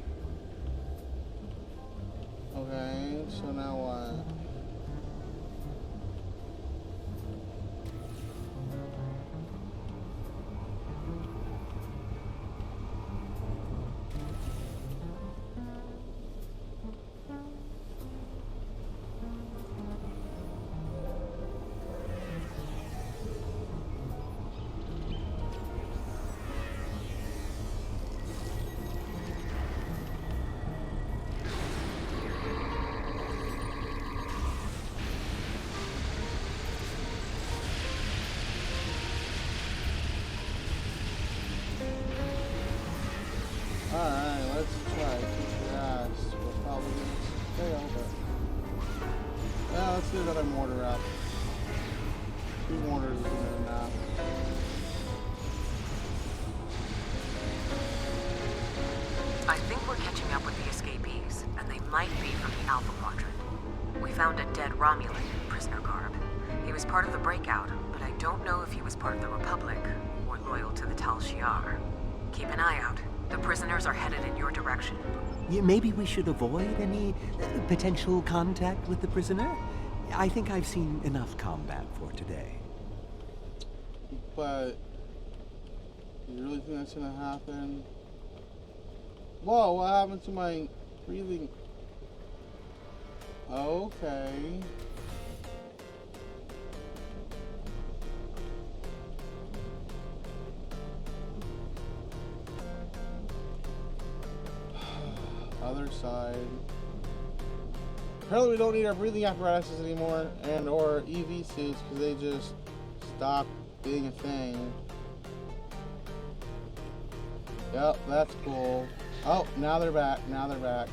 Okay, so now what? Alright, let's try to kick your ass. We're probably gonna fail, but... Yeah, let's do another mortar up. 2 mortars is enough. I think we're catching up with the escapees, and they might be from the Alpha Quadrant. We found a dead Romulan in prisoner garb. He was part of the breakout, but I don't know if he was part of the Republic or loyal to the Tal Shiar. Keep an eye out. The prisoners are headed in your direction. Yeah, maybe we should avoid any potential contact with the prisoner? I think I've seen enough combat for today. But... You really think that's gonna happen? Whoa, what happened to my breathing? Okay. Other side. Apparently we don't need our breathing apparatuses anymore and or EV suits because they just stopped being a thing. Yep, that's cool. Oh, now they're back. Now they're back.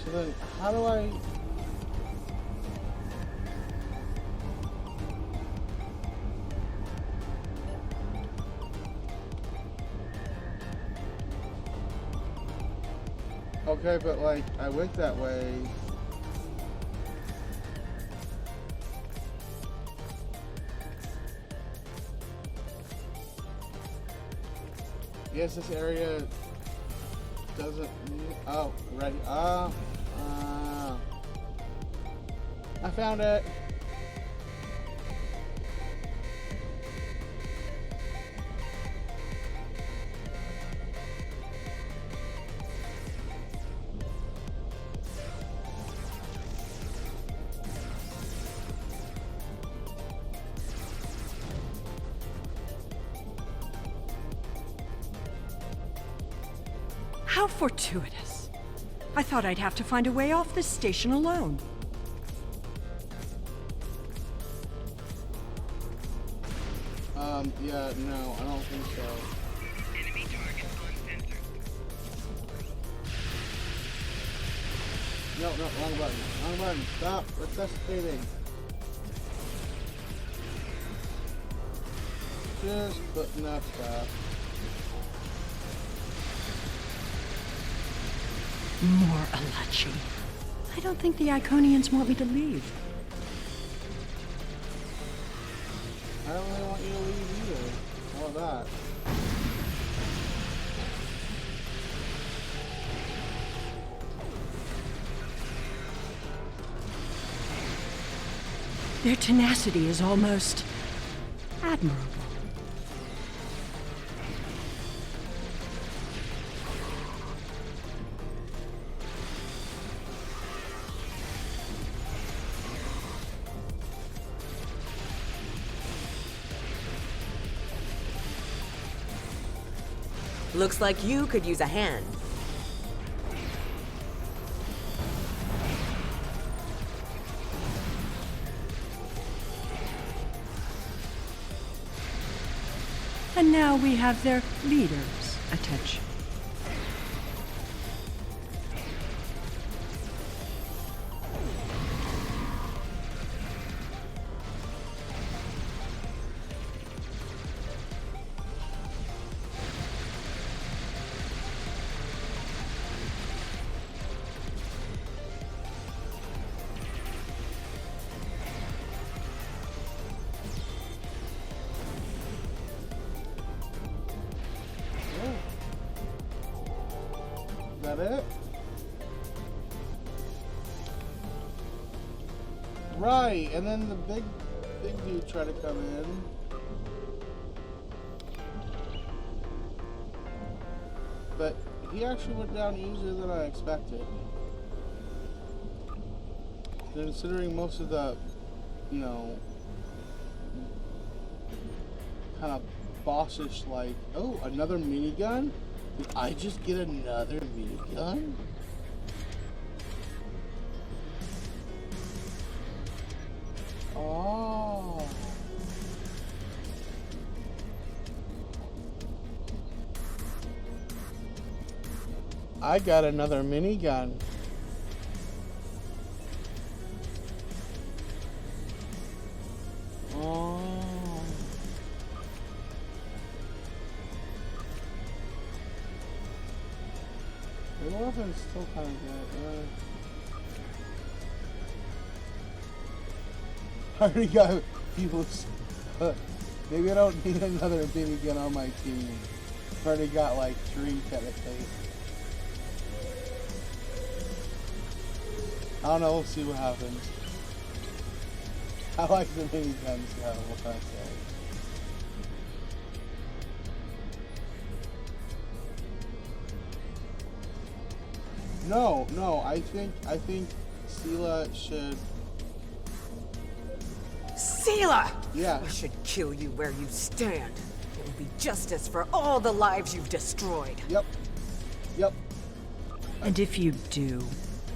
So then, how do I... Okay, but like, I went that way. guess this area doesn't. Oh, right. I found it. How fortuitous. I thought I'd have to find a way off this station alone. Yeah, no, I don't think so. Enemy target uncensored. No, wrong button. Wrong button. Stop resuscitating. Just putting up stuff. More Alachi. I don't think the Iconians want me to leave. I don't really want you to leave either. How about that? Their tenacity is almost admirable. Looks like you could use a hand. And now we have their leader's attention. Is that it? Right, and then the big dude tried to come in. But he actually went down easier than I expected. Considering most of the, you know, kind of bossish, like, oh, another minigun? Did I just get another minigun? Oh. I got another minigun. Oh. The weapon's still kind of good. I already got people. Maybe I don't need another minigun on my team. I've already got like 3 technically. I don't know, we'll see what happens. I like the miniguns though, what can I say? No, I think Sela should... Sela! Yeah. I should kill you where you stand. It will be justice for all the lives you've destroyed. Yep. And if you do,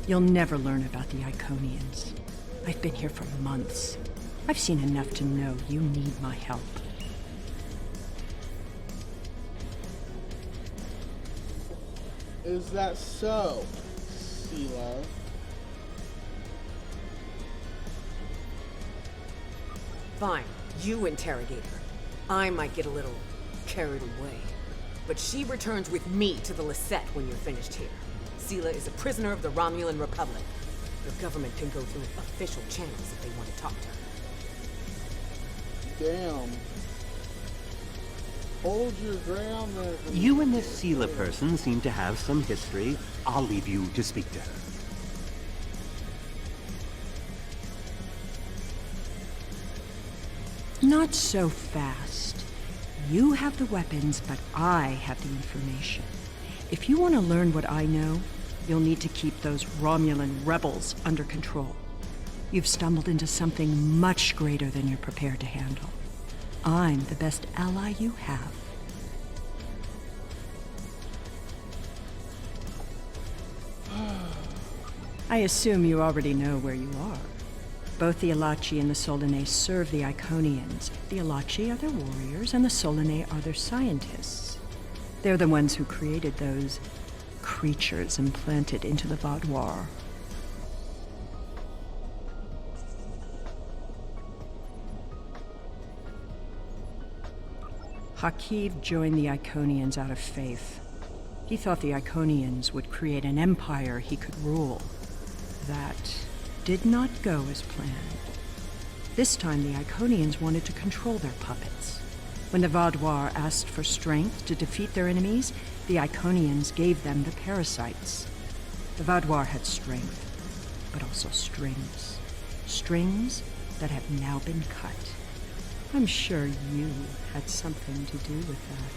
you'll never learn about the Iconians. I've been here for months. I've seen enough to know you need my help. Is that so, Sela? Fine, you interrogate her. I might get a little carried away. But she returns with me to the Lisette when you're finished here. Sela is a prisoner of the Romulan Republic. The government can go through official channels if they want to talk to her. Damn. Hold your ground there. You and this Sela person seem to have some history. I'll leave you to speak to her. Not so fast. You have the weapons, but I have the information. If you want to learn what I know, you'll need to keep those Romulan rebels under control. You've stumbled into something much greater than you're prepared to handle. I'm the best ally you have. I assume you already know where you are. Both the Alachi and the Solanae serve the Iconians. The Alachi are their warriors, and the Solanae are their scientists. They're the ones who created those creatures implanted into the Vaadwaur. Hakiv joined the Iconians out of faith. He thought the Iconians would create an empire he could rule. That did not go as planned. This time the Iconians wanted to control their puppets. When the Vaadwaur asked for strength to defeat their enemies, the Iconians gave them the parasites. The Vaadwaur had strength, but also strings. Strings that have now been cut. I'm sure you had something to do with that.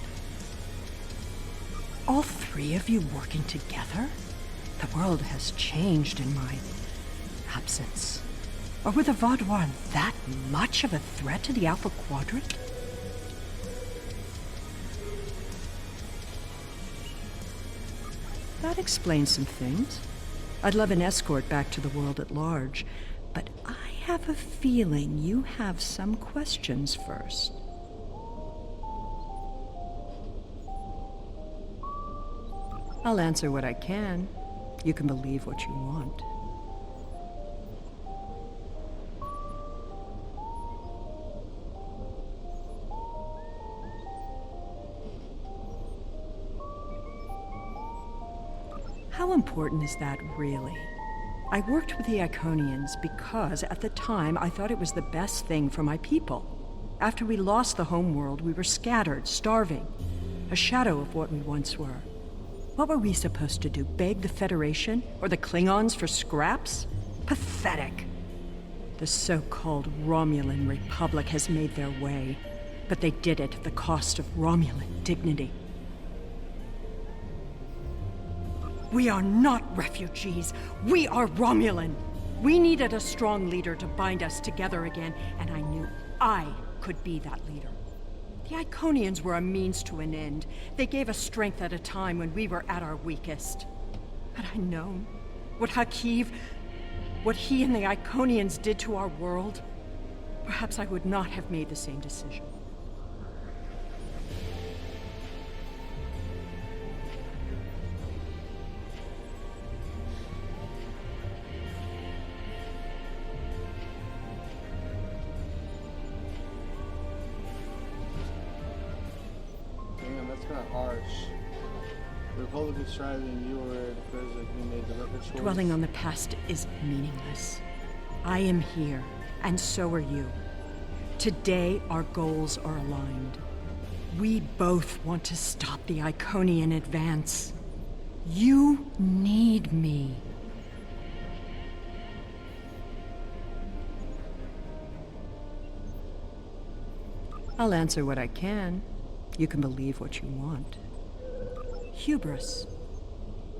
All three of you working together? The world has changed in my absence. Or were the Vaadwaur that much of a threat to the Alpha Quadrant? That explains some things. I'd love an escort back to the world at large, but I have a feeling you have some questions first. I'll answer what I can. You can believe what you want. How important is that, really? I worked with the Iconians because, at the time, I thought it was the best thing for my people. After we lost the homeworld, we were scattered, starving. A shadow of what we once were. What were we supposed to do, beg the Federation or the Klingons for scraps? Pathetic. The so-called Romulan Republic has made their way, but they did it at the cost of Romulan dignity. We are not refugees. We are Romulan. We needed a strong leader to bind us together again, and I knew I could be that leader. The Iconians were a means to an end. They gave us strength at a time when we were at our weakest. Had I known what Hakiv, what he and the Iconians did to our world, perhaps I would not have made the same decision. Kind of harsh. The Republic is striving, you were in prison, you made the right choice. Dwelling on the past is meaningless. I am here, and so are you. Today, our goals are aligned. We both want to stop the Iconian advance. You need me. I'll answer what I can. You can believe what you want. Hubris.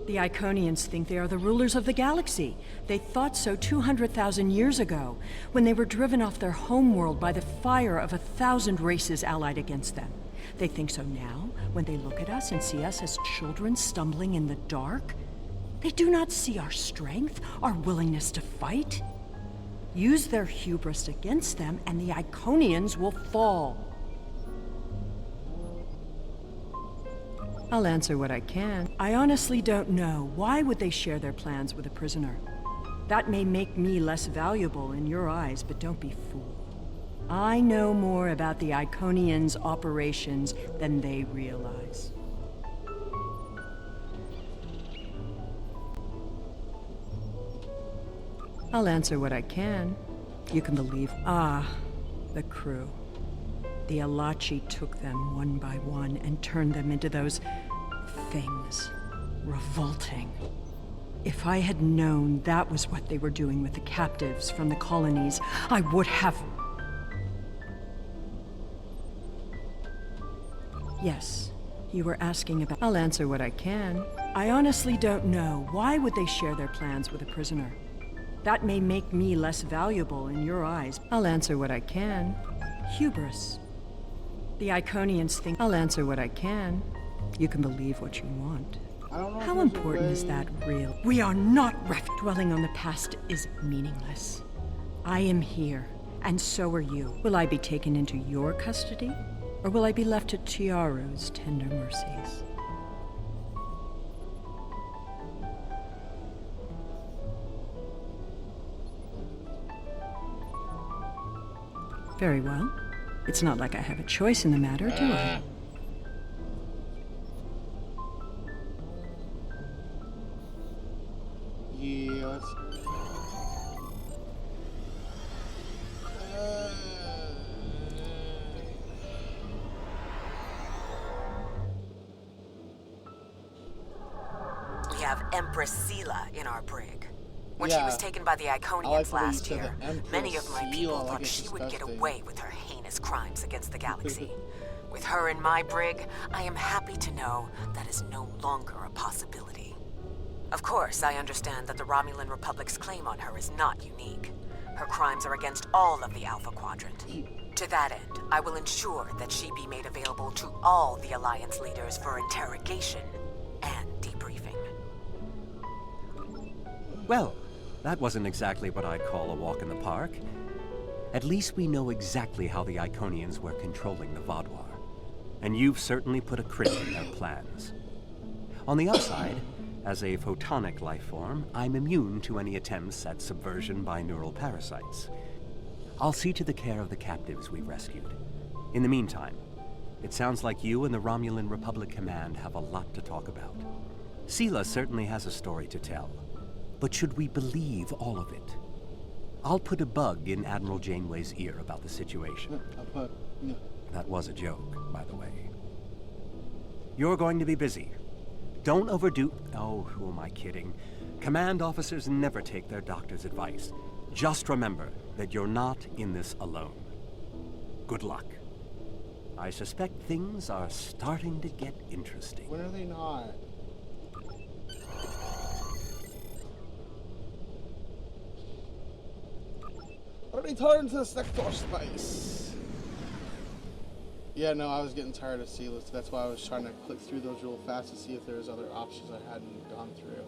The Iconians think they are the rulers of the galaxy. They thought so 200,000 years ago, when they were driven off their homeworld by the fire of 1,000 races allied against them. They think so now, when they look at us and see us as children stumbling in the dark. They do not see our strength, our willingness to fight. Use their hubris against them, and the Iconians will fall. I'll answer what I can. I honestly don't know. Why would they share their plans with a prisoner? That may make me less valuable in your eyes, but don't be fooled. I know more about the Iconians' operations than they realize. I'll answer what I can. You can believe. Ah, the crew. The Alachi took them one by one and turned them into those things. Revolting. If I had known that was what they were doing with the captives from the colonies, I would have... Yes, you were asking about... I'll answer what I can. I honestly don't know. Why would they share their plans with a prisoner? That may make me less valuable in your eyes. I'll answer what I can. Hubris. The Iconians think... I'll answer what I can. You can believe what you want. How important is that, real? We are not dwelling on the past is meaningless. I am here, and so are you. Will I be taken into your custody, or will I be left to Chiaru's tender mercies? Very well. It's not like I have a choice in the matter, do I? Yeah, let's... We have Empress Sela in our brig. When she was taken by the Iconians last year, many of my people thought she would get away with her heinous crimes against the galaxy. With her in my brig, I am happy to know that is no longer a possibility. Of course, I understand that the Romulan Republic's claim on her is not unique. Her crimes are against all of the Alpha Quadrant. To that end, I will ensure that she be made available to all the Alliance leaders for interrogation and debriefing. Well, that wasn't exactly what I'd call a walk in the park. At least we know exactly how the Iconians were controlling the Vaadwaur. And you've certainly put a crimp in their plans. On the upside, as a photonic life form, I'm immune to any attempts at subversion by neural parasites. I'll see to the care of the captives we've rescued. In the meantime, it sounds like you and the Romulan Republic Command have a lot to talk about. Sela certainly has a story to tell, but should we believe all of it? I'll put a bug in Admiral Janeway's ear about the situation. That was a joke, by the way. You're going to be busy. Don't overdo... Oh, who am I kidding? Command officers never take their doctor's advice. Just remember that you're not in this alone. Good luck. I suspect things are starting to get interesting. When are they not? Return to sector space. Yeah, no, I was getting tired of Sela, so that's why I was trying to click through those real fast to see if there was other options I hadn't gone through.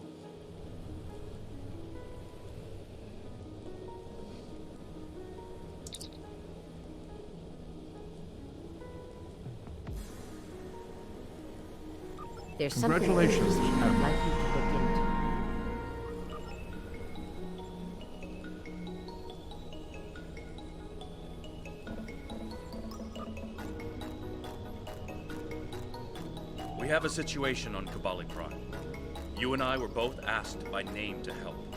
There's something interesting I'd like you to look into. We have a situation on Kabali Prime. You and I were both asked by name to help.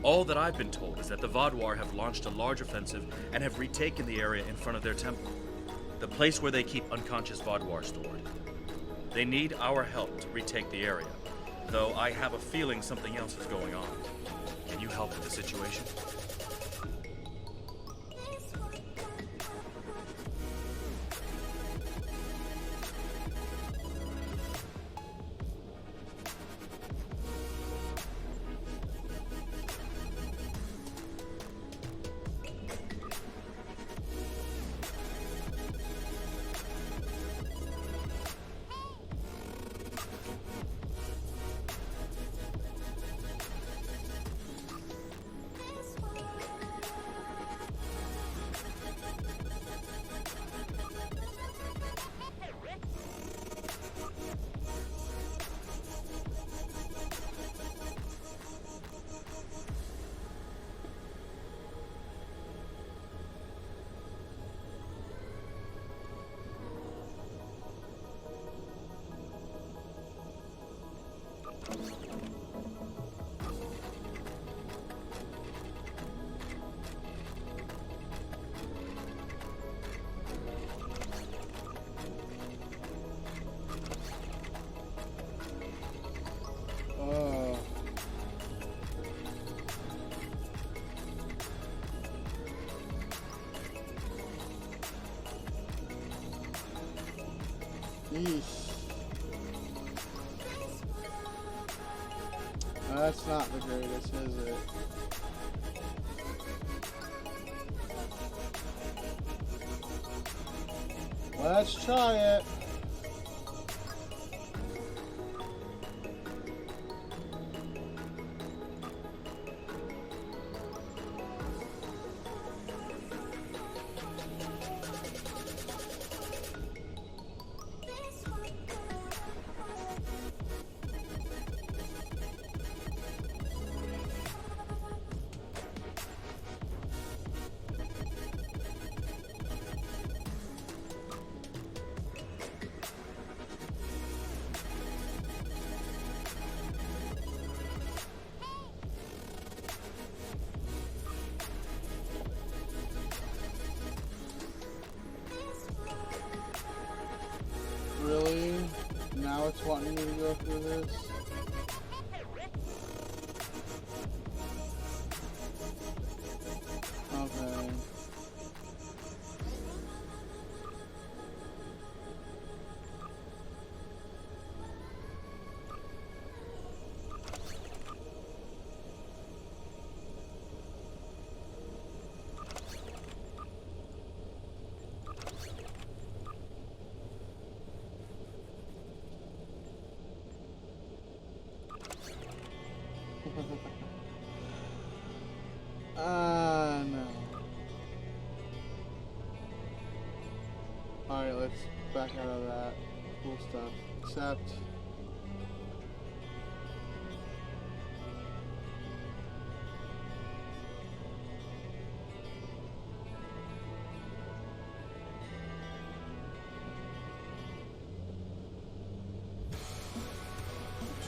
All that I've been told is that the Vaadwaur have launched a large offensive and have retaken the area in front of their temple, the place where they keep unconscious Vaadwaur stored. They need our help to retake the area, though I have a feeling something else is going on. Can you help with the situation? Yeesh. That's not the greatest, is it? Let's try it. Really? Now it's wanting me to go through this? Okay. No. Alright, let's back out of that. Cool stuff. Except...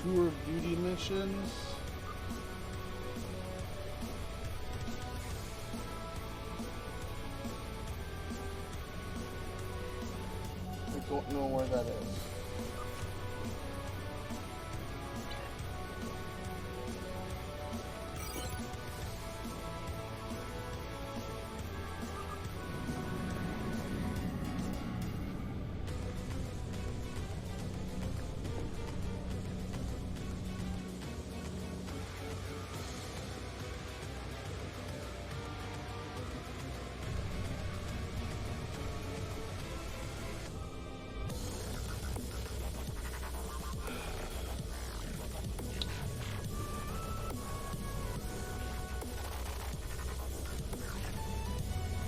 tour beauty missions. I don't know where that is.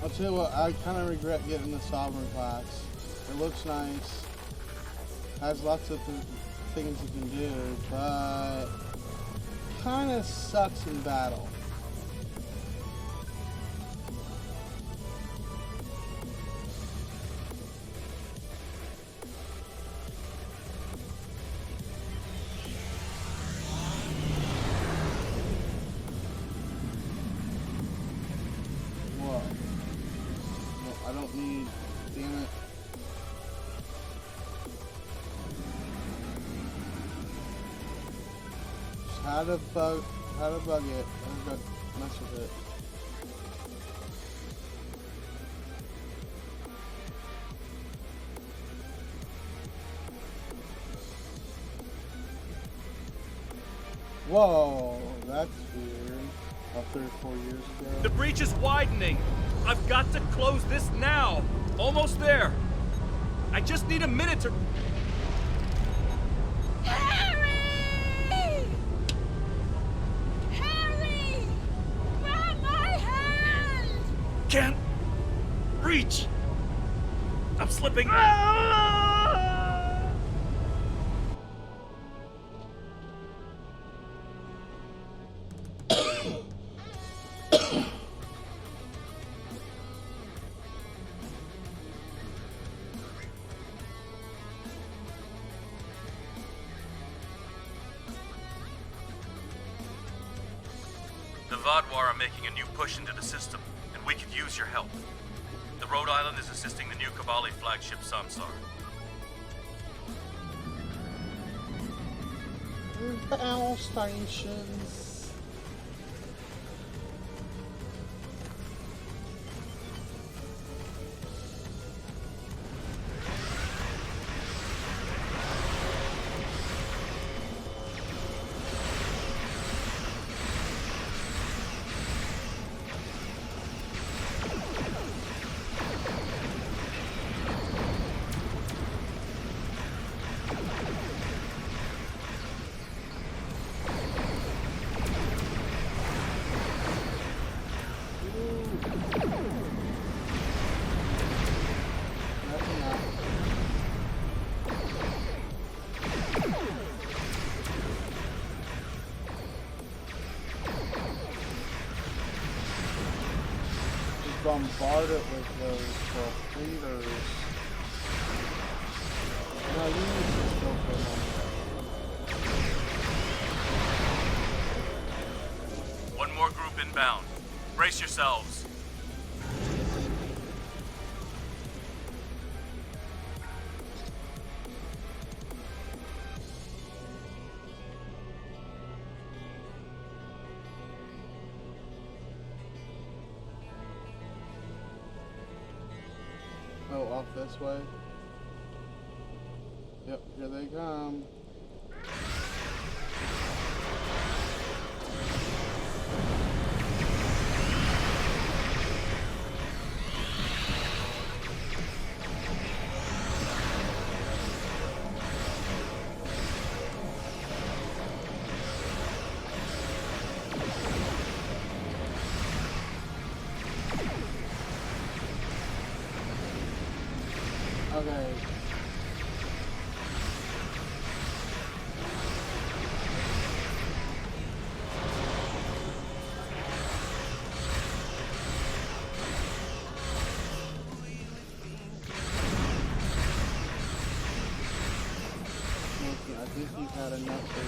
I'll tell you what, I kind of regret getting the Sovereign class. It looks nice, has lots of things you can do, but kind of sucks in battle. How to bug it. I'm gonna mess with it. Whoa, that's weird. About 3 or 4 years ago. The breach is widening. I've got to close this now. Almost there. I just need a minute to... Can't reach. I'm slipping. The Vadwar are making a new push into the system. We could use your help. The Rhode Island is assisting the new Kabali flagship Samsar. Battle stations. bombard it with those torpedoes. No, you need to still put them on. One more group inbound. Brace yourselves. Oh, off this way? Yep, here they come. Okay. I think he's had enough of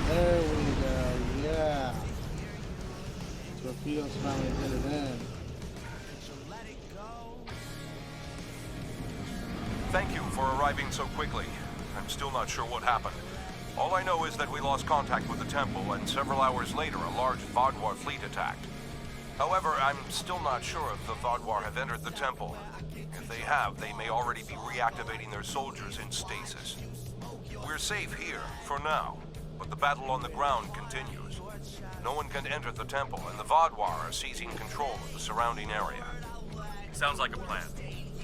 There we go, yeah. Torpedoes finally hit it in. Thank you for arriving so quickly. I'm still not sure what happened. All I know is that we lost contact with the temple, and several hours later a large Vaadwaur fleet attacked. However, I'm still not sure if the Vaadwaur have entered the temple. If they have, they may already be reactivating their soldiers in stasis. We're safe here, for now, but the battle on the ground continues. No one can enter the temple, and the Vaadwaur are seizing control of the surrounding area. Sounds like a plan.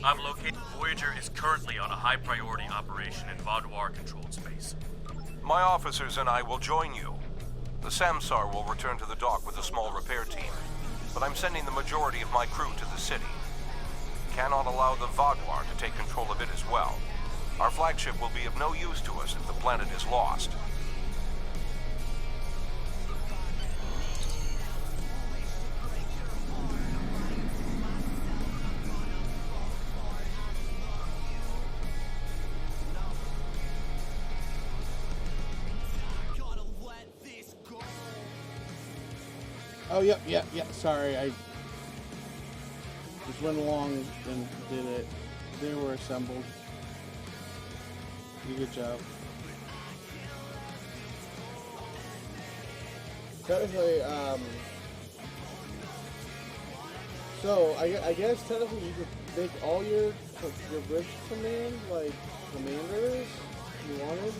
I've located Voyager is currently on a high-priority operation in Vaadwaur-controlled space. My officers and I will join you. The Samsar will return to the dock with a small repair team, but I'm sending the majority of my crew to the city. Cannot allow the Vaadwaur to take control of it as well. Our flagship will be of no use to us if the planet is lost. Oh, yep, sorry, I just went along and did it. They were assembled. Good job. Technically, so I guess technically you could make all your bridge command, like, commanders you wanted.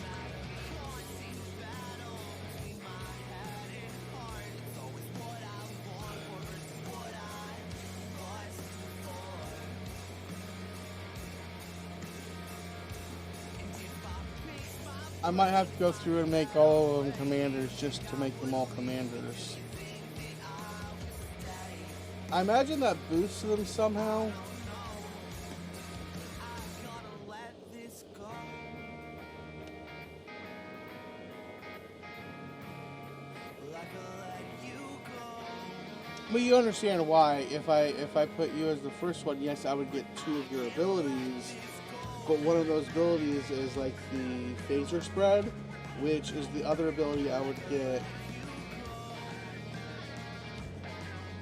I might have to go through and make all of them commanders just to make them all commanders. I imagine that boosts them somehow. But you understand why. If I put you as the first one, yes, I would get 2 of your abilities. But one of those abilities is like the phaser spread, which is the other ability I would get.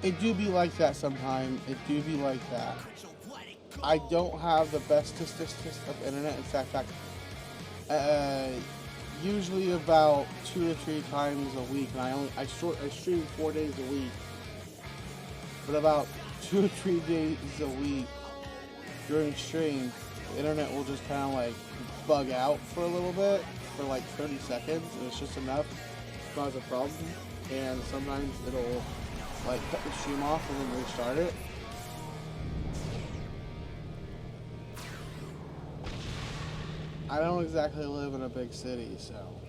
It do be like that sometime. It do be like that. I don't have the best statistics of internet. In fact, usually about 2 or 3 times a week, and I stream 4 days a week. But about 2 or 3 days a week during stream, the internet will just kind of like bug out for a little bit, for like 30 seconds, and it's just enough to cause a problem. And sometimes it'll like cut the stream off and then restart it. I don't exactly live in a big city, so.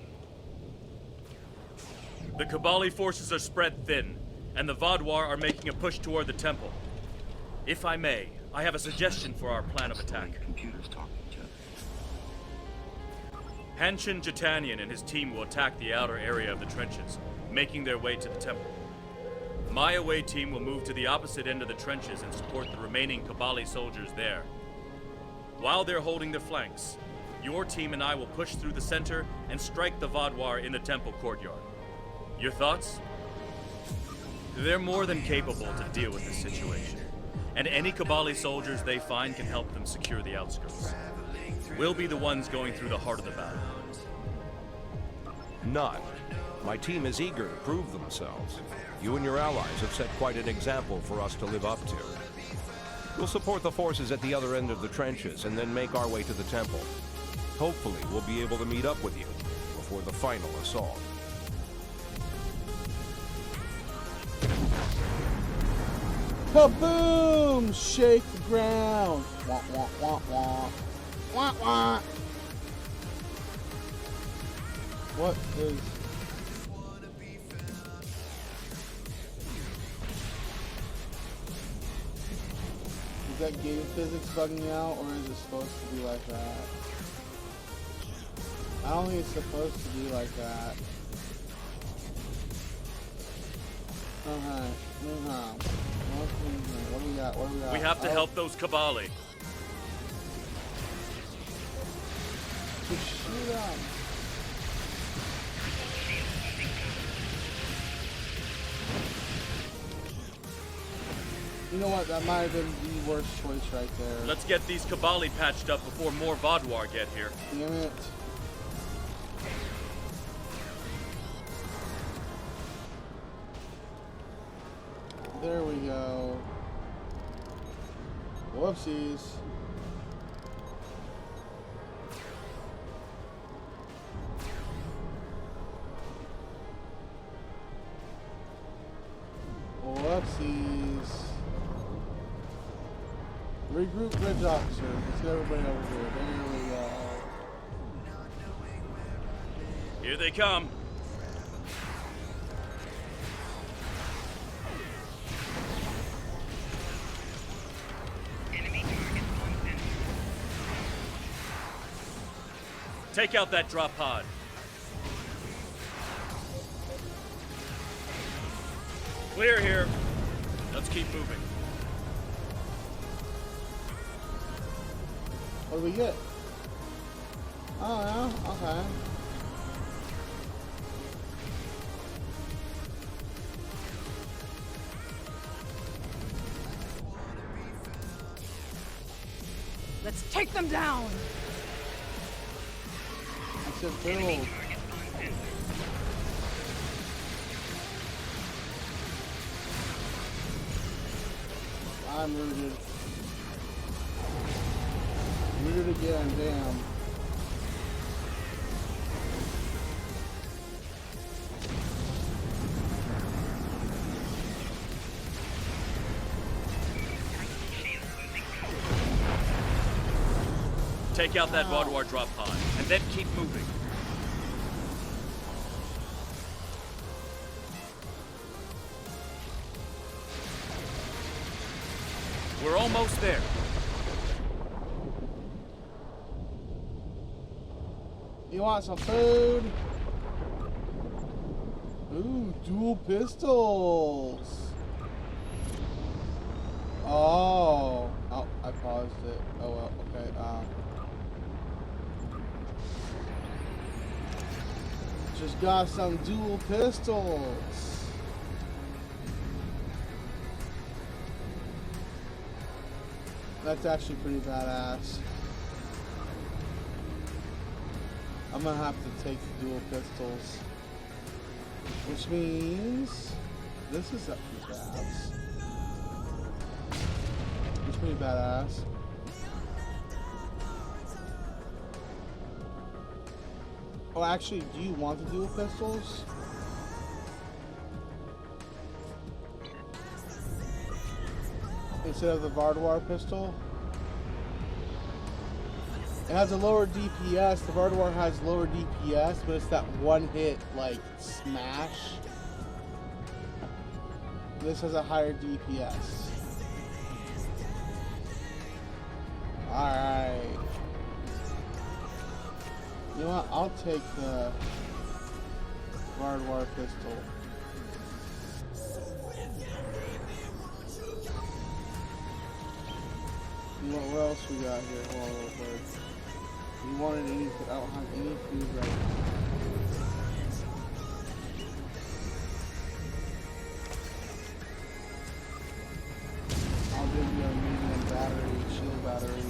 The Kabali forces are spread thin, and the Vaadwaur are making a push toward the temple. If I may, I have a suggestion for our plan of attack. Hanshin Jatanian and his team will attack the outer area of the trenches, making their way to the temple. My away team will move to the opposite end of the trenches and support the remaining Kabali soldiers there. While they're holding their flanks, your team and I will push through the center and strike the Vadwar in the temple courtyard. Your thoughts? They're more than capable to deal with this situation, and any Kabali soldiers they find can help them secure the outskirts. We'll be the ones going through the heart of the battle. None. My team is eager to prove themselves. You and your allies have set quite an example for us to live up to. We'll support the forces at the other end of the trenches and then make our way to the temple. Hopefully, we'll be able to meet up with you before the final assault. Kaboom! Shake the ground. Wah, wah, wah, wah. Wah, wah. What is... Is that game physics bugging you out, or is it supposed to be like that? I don't think it's supposed to be like that. Okay. What do we got? What do we got? We have to help those Kabali. Just shoot them. You know what? That might have been the worst choice right there. Let's get these Kabali patched up before more Vadwar get here. Damn it. There we go. Whoopsies. Whoopsies. Regroup bridge officer. Let's get everybody over here. There we go. Here they come. Take out that drop pod. Clear here. Let's keep moving. What do we get? Oh, yeah? Okay. Let's take them down! I said build. I'm rooted. Rooted again, damn. Take out that Vadwar drop pod, and then keep moving. We're almost there. You want some food? Ooh, dual pistols. Oh, I paused it. Oh well, okay. Just got some dual pistols. That's actually pretty badass. I'm gonna have to take the dual pistols. Which means this is up for grabs. It's pretty badass. Oh, actually, do you want the dual pistols? Instead of the Vadwar pistol? It has a lower DPS. The Vadwar has lower DPS, but it's that one hit, like, smash. This has a higher DPS. Alright. You know what? I'll take the barbed wire pistol. What else we got here? Hold on real quick. You wanted anything? I don't have any food right now. I'll give you a medium battery, shield battery.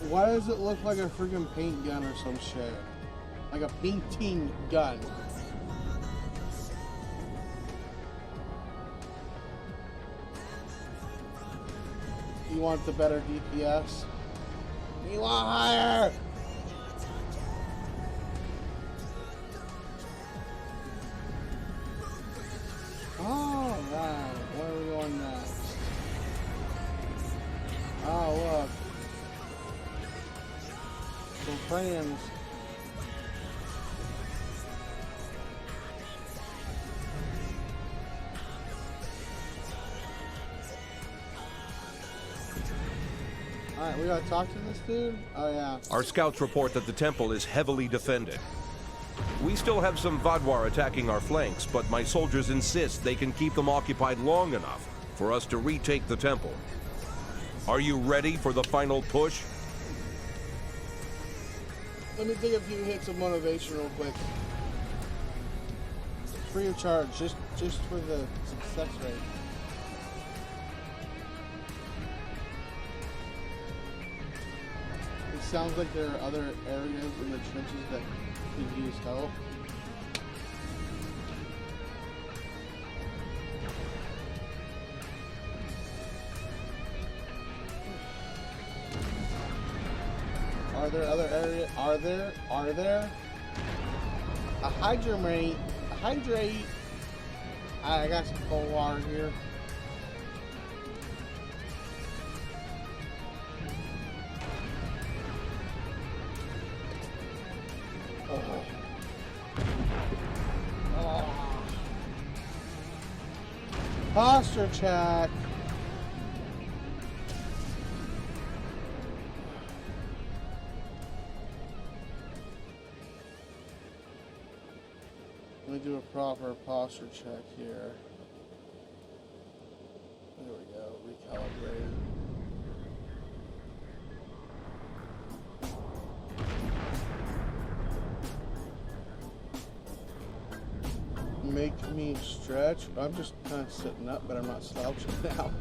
Why does it look like a freaking paint gun or some shit? Like a painting gun. You want the better DPS? You want higher? Alright, where are we going next? Oh, look. Some friends. Alright, we gotta talk to this dude? Oh yeah. Our scouts report that the temple is heavily defended. We still have some Vadwar attacking our flanks, but my soldiers insist they can keep them occupied long enough for us to retake the temple. Are you ready for the final push? Let me take a few hits of motivation real quick. Free of charge, just for the success rate. It sounds like there are other areas in the trenches that could use help. Are there other areas? Are there? A hydrate. I got some cold water here. Posture check. Let me do a proper posture check here. There we go. Recalibrate. Make me stretch. I'm just kind of sitting up, but I'm not slouching now.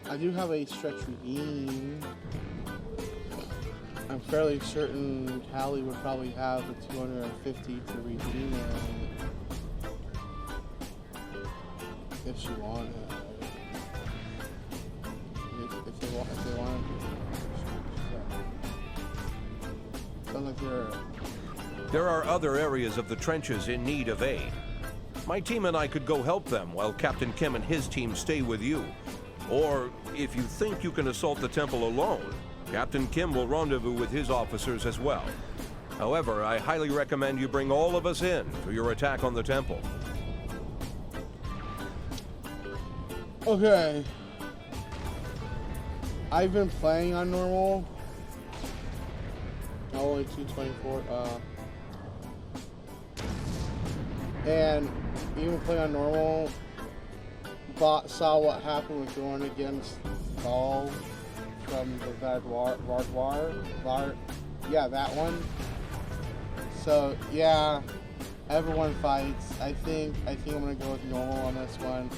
I do have a stretch redeem. I'm fairly certain Callie would probably have the 250 to redeem it if she wanted. If they wanted to. Sounds like there are other areas of the trenches in need of aid. My team and I could go help them while Captain Kim and his team stay with you. Or, if you think you can assault the temple alone, Captain Kim will rendezvous with his officers as well. However, I highly recommend you bring all of us in for your attack on the temple. Okay. I've been playing on normal. Only 224. And even playing on normal, saw what happened with going against Gaul from the Vadwar. Yeah, that one. So yeah, everyone fights. I think I'm gonna go with normal on this one.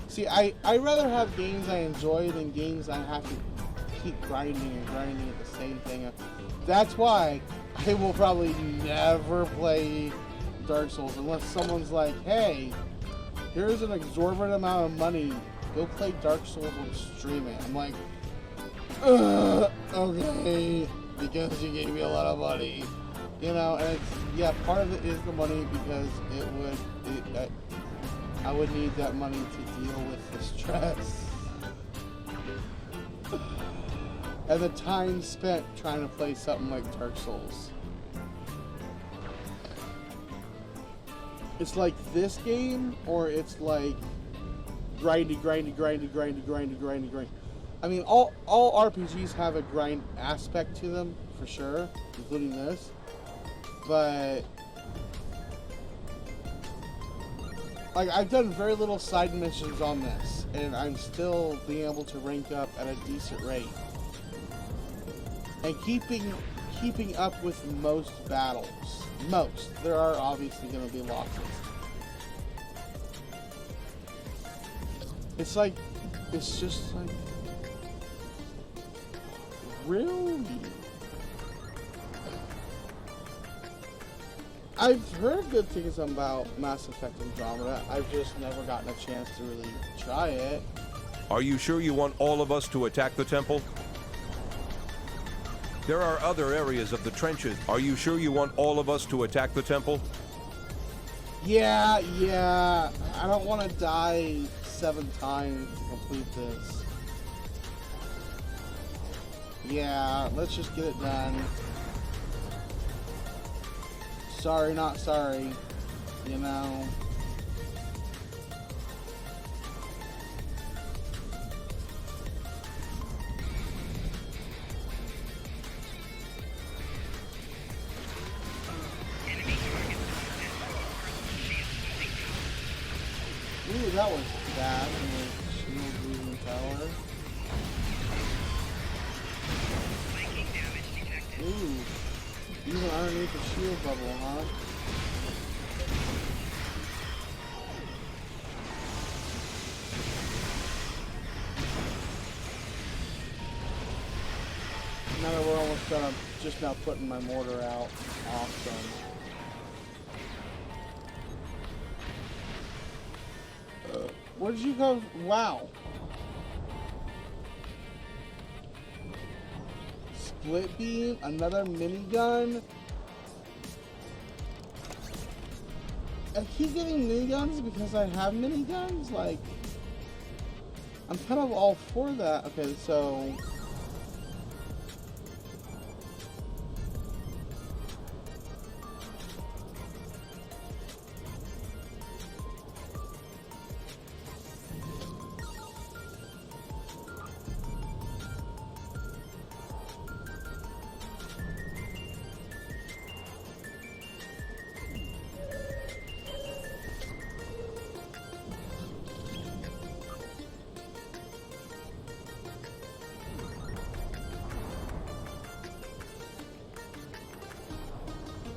See, I rather have games I enjoy than games I have to keep grinding at the same thing. That's why I will probably never play Dark Souls unless someone's like, hey, here's an exorbitant amount of money, go play Dark Souls and stream it. I'm like, okay, because you gave me a lot of money. You know, and it's, yeah, part of it is the money because I would need that money to deal with the stress. And the time spent trying to play something like Dark Souls. It's like this game, or it's like grindy. I mean, all RPGs have a grind aspect to them, for sure, including this. But like, I've done very little side missions on this, and I'm still being able to rank up at a decent rate. And keeping up with most battles. Most. There are obviously going to be losses. It's like, it's just like, really? I've heard good things about Mass Effect Andromeda. I've just never gotten a chance to really try it. Are you sure you want all of us to attack the temple? There are other areas of the trenches. Are you sure you want all of us to attack the temple? Yeah. I don't want to die 7 times to complete this. Yeah, let's just get it done. Sorry, not sorry. You know. Ooh, that was bad in the shield breathing tower. Ooh, even underneath the shield bubble, huh? Now that we're almost done, I'm just now putting my mortar out. Awesome. Where did you go? Wow. Split beam, another minigun. I keep getting miniguns because I have miniguns. Like, I'm kind of all for that. Okay, so.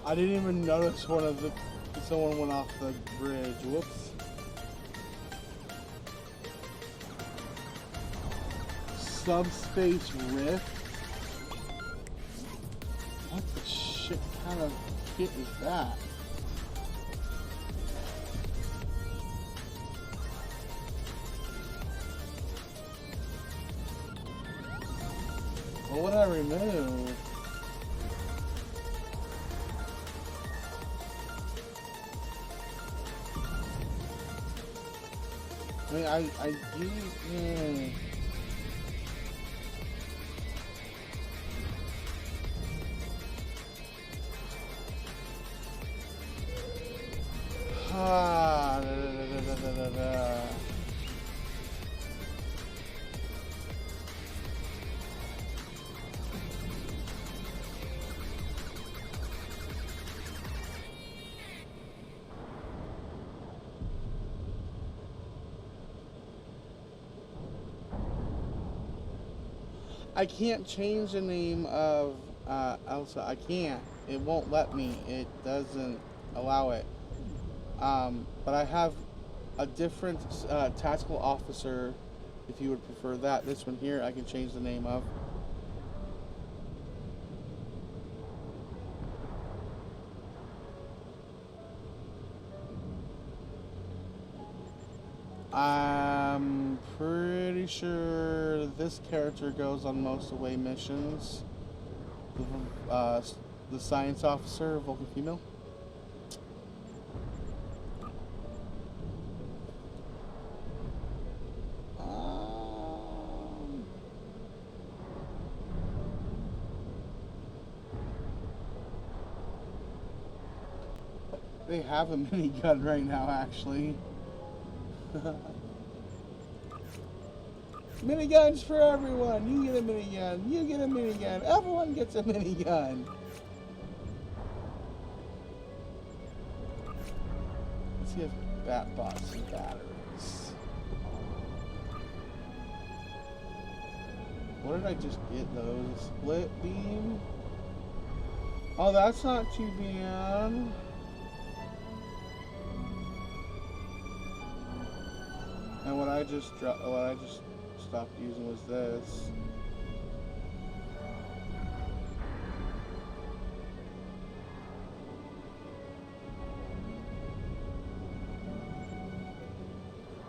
I didn't even notice someone went off the bridge. Whoops. Subspace rift? What the shit kind of kit is that? What would I remove? I mean, I do, yeah. I can't change the name of Elsa. I can't. It won't let me. It doesn't allow it. But I have a different tactical officer, if you would prefer that. This one here, I can change the name of. I'm pretty sure this character goes on most away missions. The science officer, Vulcan female. They have a minigun right now, actually. Miniguns for everyone! You get a minigun, you get a minigun, everyone gets a minigun! Let's see if Bat bought some batteries. What did I just get though? A split beam? Oh, that's not too bad. And what I just stopped using was this.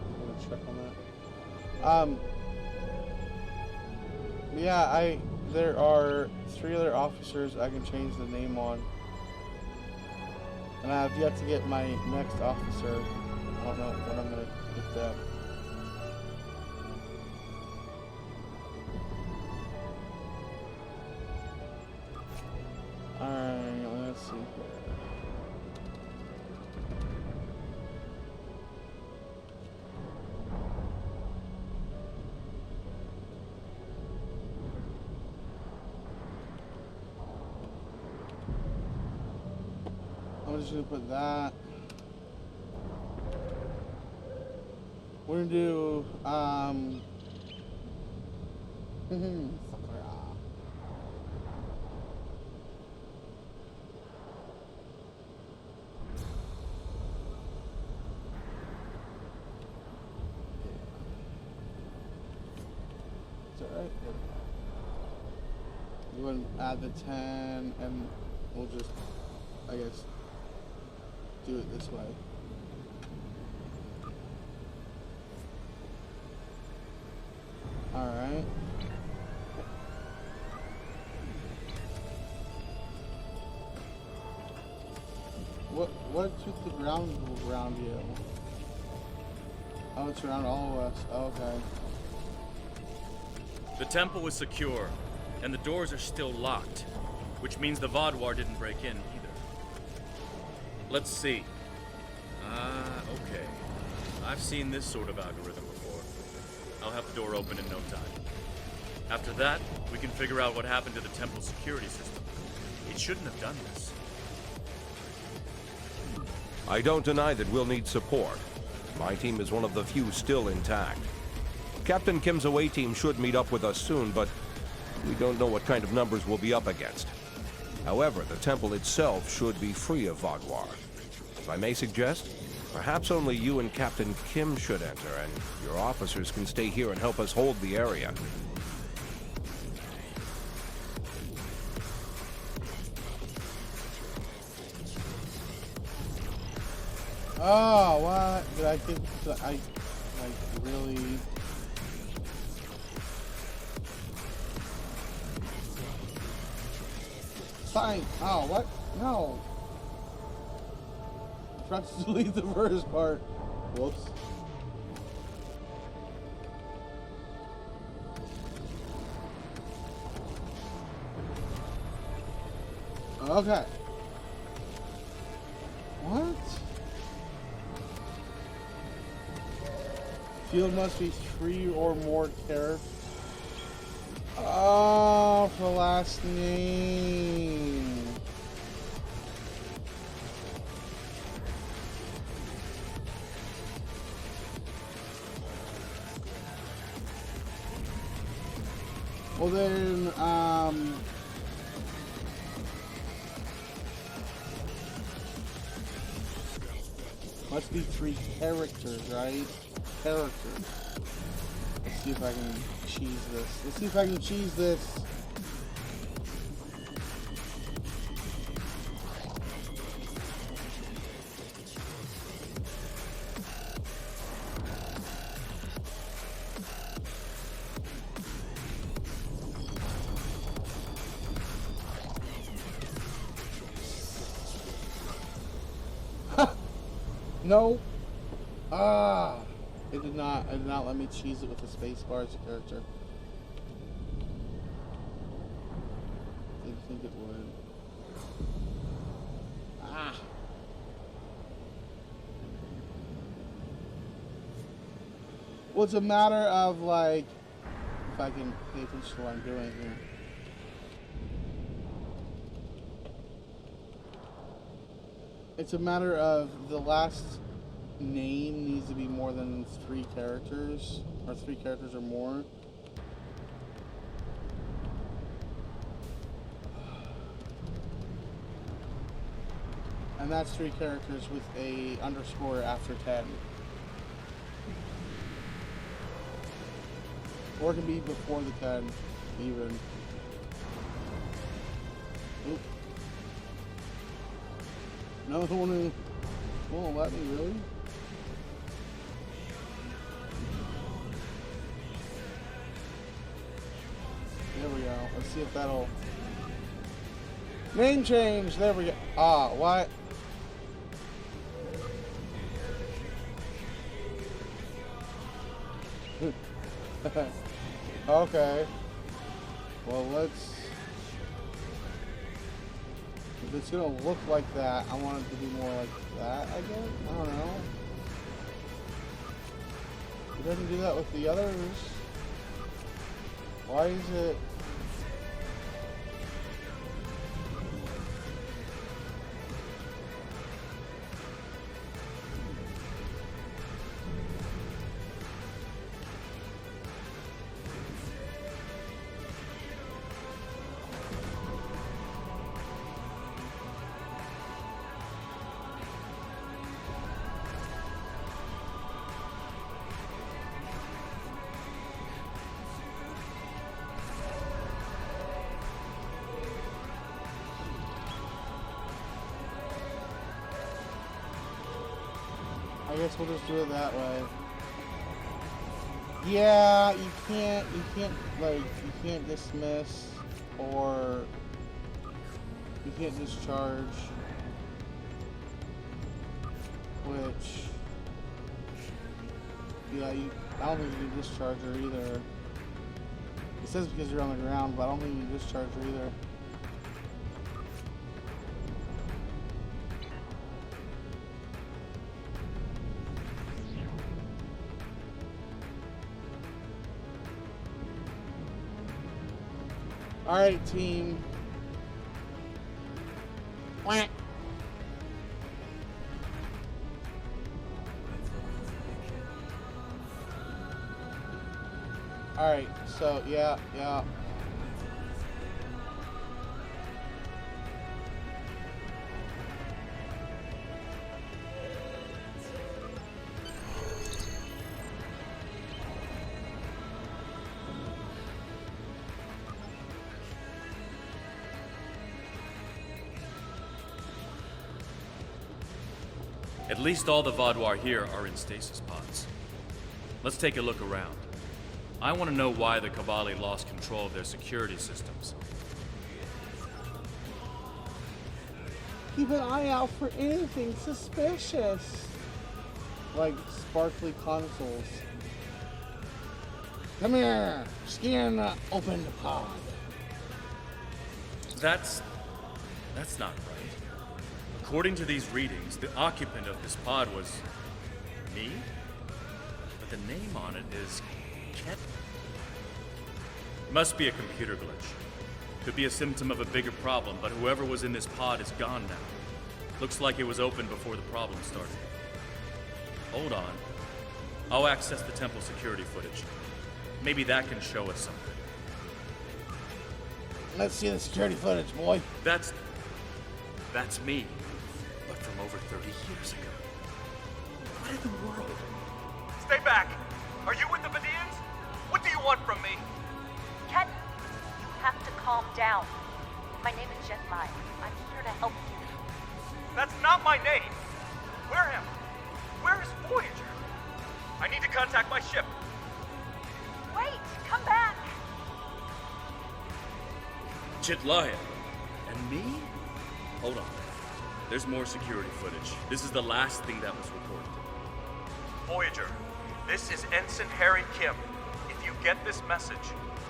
I'm gonna check on that. Yeah, there are 3 other officers I can change the name on. And I have yet to get my next officer. I don't know when I'm gonna get that. Alright, let's see here. I'm just gonna put that. We're gonna do Alright. You want to add the 10 and we'll just, I guess, do it this way. Alright. What's with the ground around you? Oh, it's around all of us. Oh, okay. The temple is secure, and the doors are still locked, which means the Vaadwaur didn't break in either. Let's see. Okay. I've seen this sort of algorithm before. I'll have the door open in no time. After that, we can figure out what happened to the temple's security system. It shouldn't have done this. I don't deny that we'll need support. My team is one of the few still intact. Captain Kim's away team should meet up with us soon, but we don't know what kind of numbers we'll be up against. However, the temple itself should be free of Vaadwaur. If I may suggest, perhaps only you and Captain Kim should enter, and your officers can stay here and help us hold the area. Oh, what? Did I think I like really? Fine. Oh, what? No. I forgot to delete the first part. Whoops. Okay. What? Field must be 3 or more characters. Oh, for last name. Well then, must be 3 characters, right? Characters. Let's see if I can cheese this. Let's see if I can cheese this. No. Ah. It did not let me cheese it with the space bar as a character. Didn't think it would. Ah. Well, it's a matter of, like, if I can pay attention to what I'm doing here. It's a matter of the last name needs to be more than 3 characters, or 3 characters or more. And that's 3 characters with a underscore after 10. Or it can be before the 10, even. Oop. No, it won't let me, really? There we go. Let's see if that'll... Name change! There we go. Ah, what? Okay. Well, let's... If it's gonna look like that, I want it to be more like that, I guess? I don't know. It doesn't do that with the others. Why is it... I guess we'll just do it that way. Yeah, you can't dismiss or you can't discharge, which, yeah, I don't think you can discharge her either. It says because you're on the ground, but I don't think you can discharge her either. Alright, team. Quack. Alright, so, yeah. At least all the Vaudois here are in stasis pods. Let's take a look around. I want to know why the Cabali lost control of their security systems. Keep an eye out for anything suspicious. Like sparkly consoles. Come here! Scan open the pod. That's not right. According to these readings, the occupant of this pod was me? But the name on it is Ket. Must be a computer glitch. Could be a symptom of a bigger problem, but whoever was in this pod is gone now. Looks like it was open before the problem started. Hold on. I'll access the temple security footage. Maybe that can show us something. Let's see the security footage, boy. That's me. But from over 30 years ago. What in the world? Stay back! Are you with the Badians? What do you want from me? Ket, you have to calm down. My name is Jet Lai. I'm here to help you. That's not my name! Where am I? Where is Voyager? I need to contact my ship. Wait, come back! Chitlaya. And me? Hold on. There's more security footage. This is the last thing that was recorded. Voyager, this is Ensign Harry Kim. If you get this message,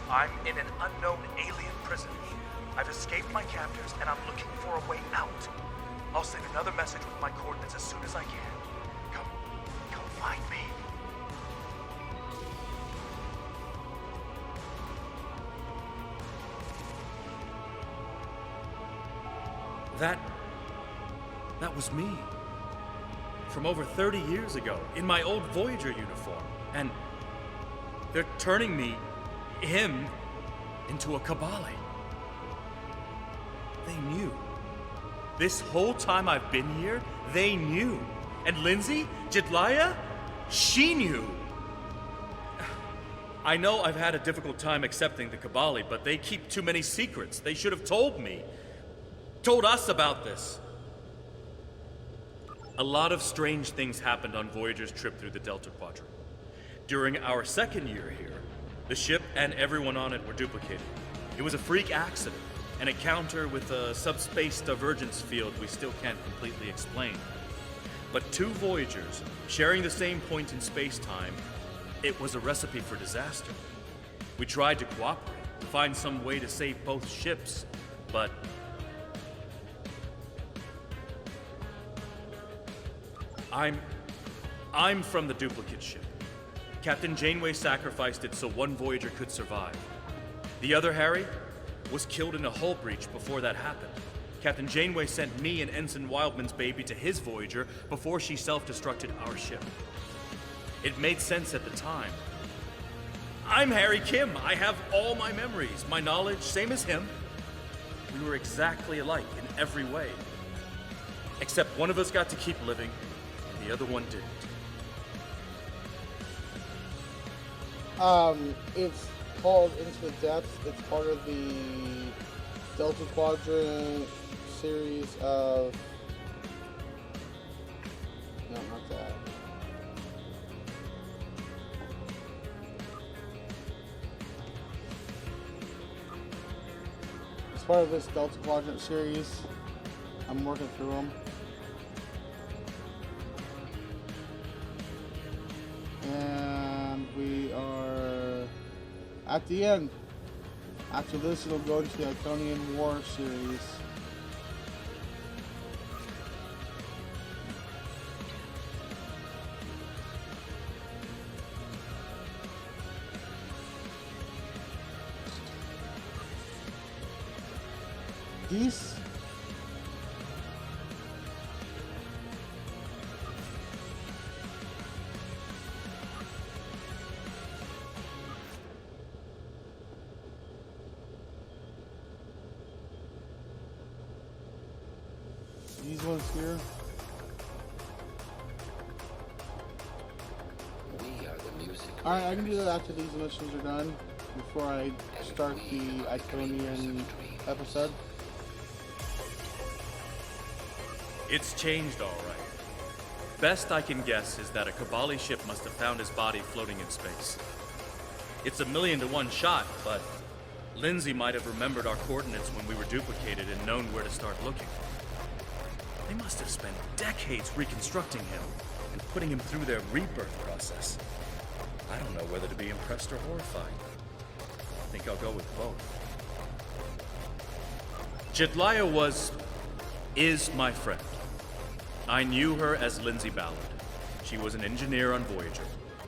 I'm in an unknown alien prison. I've escaped my captors and I'm looking for a way out. I'll send another message with my coordinates as soon as I can. Come find me. That was me. From over 30 years ago, in my old Voyager uniform. And they're turning him, into a Kabali. They knew. This whole time I've been here, they knew. And Lindsay, Jedliah, she knew. I know I've had a difficult time accepting the Kabali, but they keep too many secrets. They should have told me. Told us about this. A lot of strange things happened on Voyager's trip through the Delta Quadrant. During our second year here, the ship and everyone on it were duplicated. It was a freak accident, an encounter with a subspace divergence field we still can't completely explain. But two Voyagers, sharing the same point in space-time, it was a recipe for disaster. We tried to cooperate, to find some way to save both ships, but I'm from the duplicate ship. Captain Janeway sacrificed it so one Voyager could survive. The other, Harry, was killed in a hull breach before that happened. Captain Janeway sent me and Ensign Wildman's baby to his Voyager before she self-destructed our ship. It made sense at the time. I'm Harry Kim. I have all my memories, my knowledge, same as him. We were exactly alike in every way. Except one of us got to keep living, and the other one didn't. It's called Into the Depths. It's part of the Delta Quadrant series of... No, not that. It's part of this Delta Quadrant series. I'm working through them. And we are at the end. After this, it'll go into the Iconian War series. These ones here. Alright, I can do that after these missions are done, before I start the Iconian episode. It's changed all right. Best I can guess is that a Kabali ship must have found his body floating in space. It's a 1,000,000 to 1 shot, but Lindsay might have remembered our coordinates when we were duplicated and known where to start looking. They must have spent decades reconstructing him and putting him through their rebirth process. I don't know whether to be impressed or horrified. I think I'll go with both. Jedliah is my friend. I knew her as Lindsay Ballard. She was an engineer on Voyager.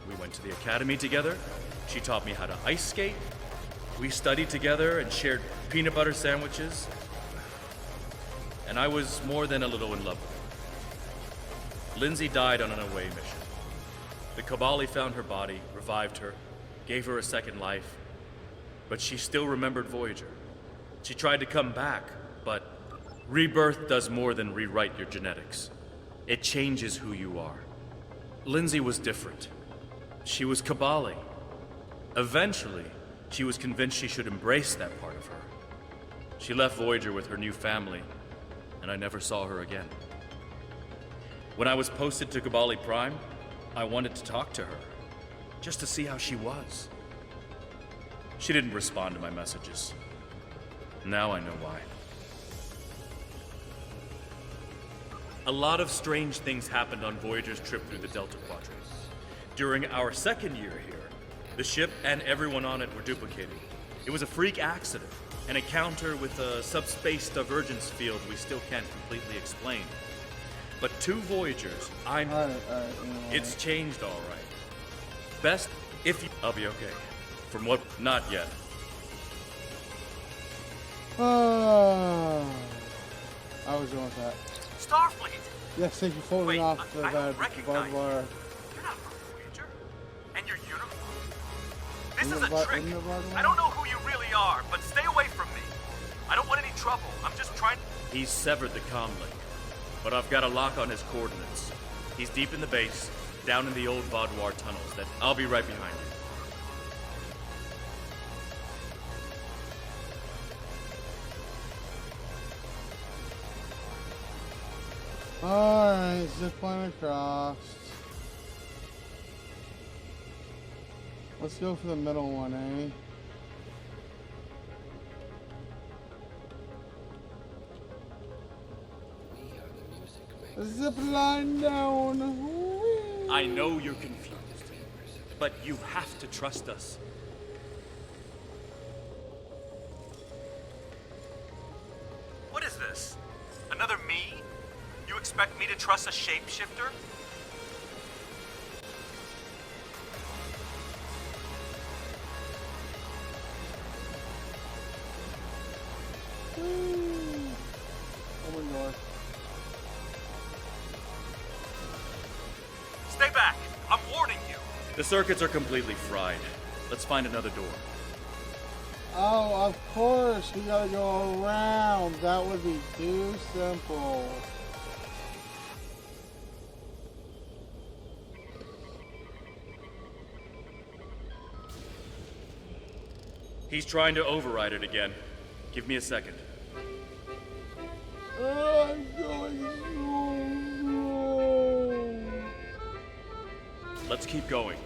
We went to the academy together. She taught me how to ice skate. We studied together and shared peanut butter sandwiches. And I was more than a little in love with her. Lindsay died on an away mission. The Kabali found her body, revived her, gave her a second life, but she still remembered Voyager. She tried to come back, but rebirth does more than rewrite your genetics. It changes who you are. Lindsay was different. She was Kabali. Eventually, she was convinced she should embrace that part of her. She left Voyager with her new family, and I never saw her again. When I was posted to Kabali Prime, I wanted to talk to her, just to see how she was. She didn't respond to my messages. Now I know why. A lot of strange things happened on Voyager's trip through the Delta Quadrant. During our second year here, the ship and everyone on it were duplicated. It was a freak accident, an encounter with a subspace divergence field we still can't completely explain. But 2 Voyagers, it's changed all right. Best if you... I'll be okay. From what... Not yet. I was doing with that. Starfleet! Yes, thank you for folding off the barbed wire. You're not from Voyager. And your uniform. This is a trick. I don't know who you really are, but stay away from me. I don't want any trouble. I'm just trying... He's severed the comm link, but I've got a lock on his coordinates. He's deep in the base, down in the old Vaudouar tunnels. I'll be right behind you. Alright, zipline across. Let's go for the middle one, eh? Zip line down. I know you're confused, but you have to trust us. What is this? Another me? You expect me to trust a shapeshifter? Oh my god. Stay back! I'm warning you! The circuits are completely fried. Let's find another door. Oh, of course, we gotta go around. That would be too simple. He's trying to override it again. Give me a second. I'm going so slow. Let's keep going.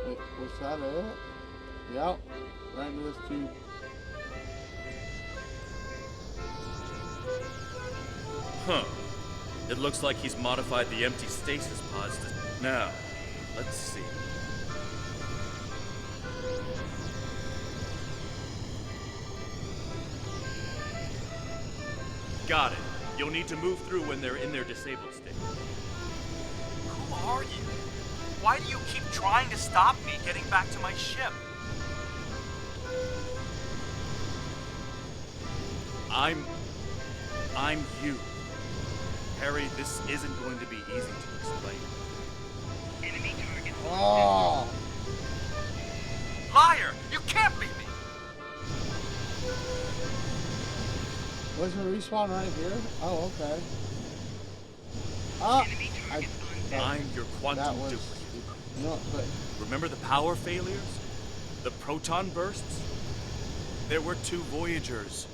Wait, was that it? Yep, right into this tube. Huh. It looks like he's modified the empty stasis pods to... Now, let's see. Got it. You'll need to move through when they're in their disabled state. Who are you? Why do you keep trying to stop me getting back to my ship? I'm you. Harry, this isn't going to be easy to explain. Enemy target. Oh. Liar! You can't beat me! Was it respawn right here? Oh, okay. Ah! I'm your quantum duplicate. No, but... Remember the power failures? The proton bursts? There were 2 Voyagers.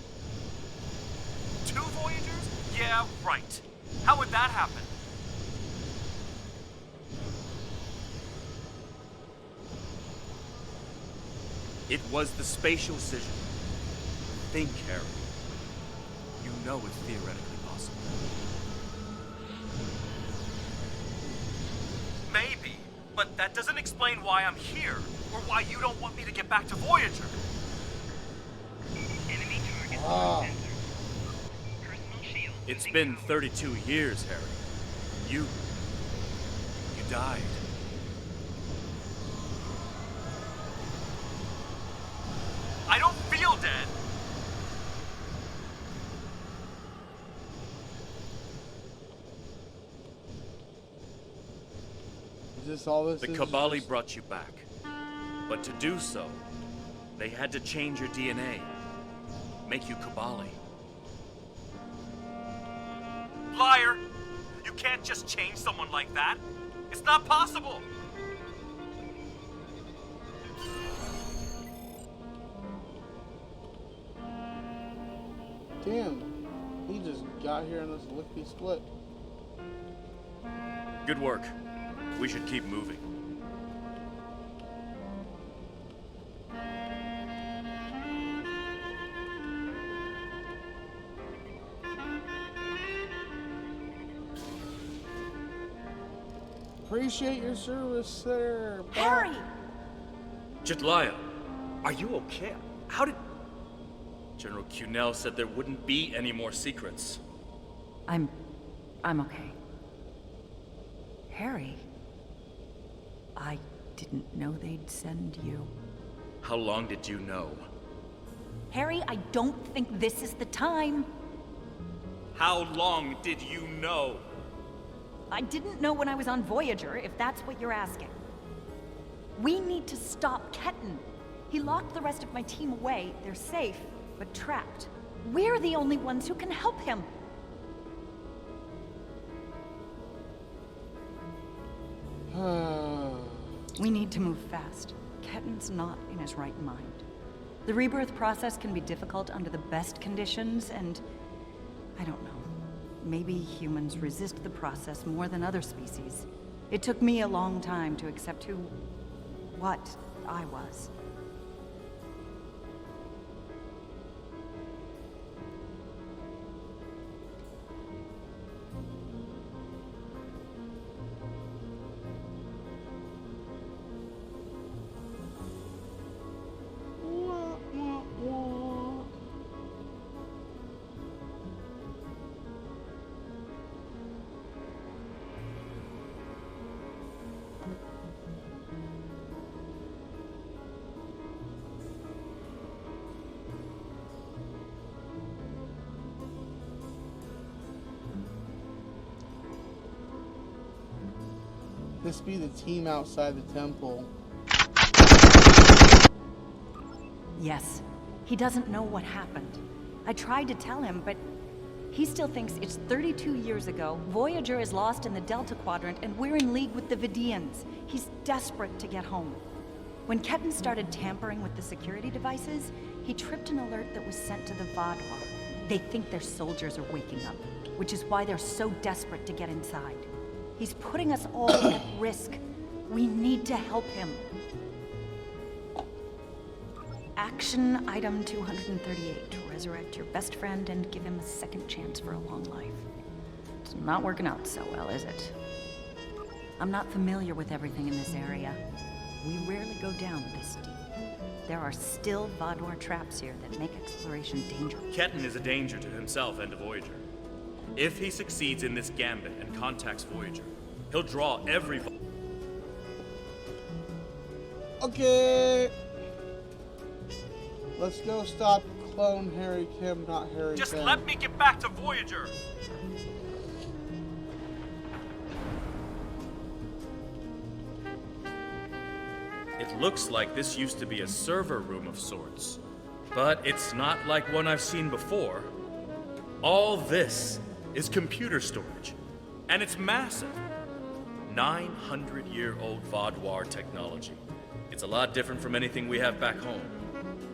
2 Voyagers? Yeah, right. How would that happen? It was the spatial scission. Think, Harry. You know it's theoretically possible. Maybe, but that doesn't explain why I'm here, or why you don't want me to get back to Voyager. Enemy target. Ah. It's been 32 years, Harry. You died. I don't feel dead. Is this all this The is? Kabali brought you back. But to do so, they had to change your DNA. Make you Kabali. Liar! You can't just change someone like that. It's not possible. Damn, he just got here in this lickety split. Good work. We should keep moving. Appreciate your service there. Harry! Jitlaya, are you okay? How did... General Cunell said there wouldn't be any more secrets. I'm okay. Harry, I didn't know they'd send you. How long did you know? Harry, I don't think this is the time. How long did you know? I didn't know when I was on Voyager, if that's what you're asking. We need to stop Ketan. He locked the rest of my team away. They're safe, but trapped. We're the only ones who can help him. We need to move fast. Ketan's not in his right mind. The rebirth process can be difficult under the best conditions, and I don't know. Maybe humans resist the process more than other species. It took me a long time to accept what I was. This be the team outside the temple. Yes. He doesn't know what happened. I tried to tell him, but he still thinks it's 32 years ago, Voyager is lost in the Delta Quadrant, and we're in league with the Vidians. He's desperate to get home. When Ketan started tampering with the security devices, he tripped an alert that was sent to the Vadwar. They think their soldiers are waking up, which is why they're so desperate to get inside. He's putting us all at risk. We need to help him. Action item 238. Resurrect your best friend and give him a second chance for a long life. It's not working out so well, is it? I'm not familiar with everything in this area. We rarely go down this deep. There are still Vadwar traps here that make exploration dangerous. Ketan is a danger to himself and to Voyager. If he succeeds in this gambit and contacts Voyager, he'll draw every... Okay. Let's go stop clone Harry Kim, not Harry Just Kim. let me get back to Voyager! It looks like this used to be a server room of sorts, but it's not like one I've seen before. All this is computer storage, and it's massive. 900-year-old Vadwar technology. It's a lot different from anything we have back home.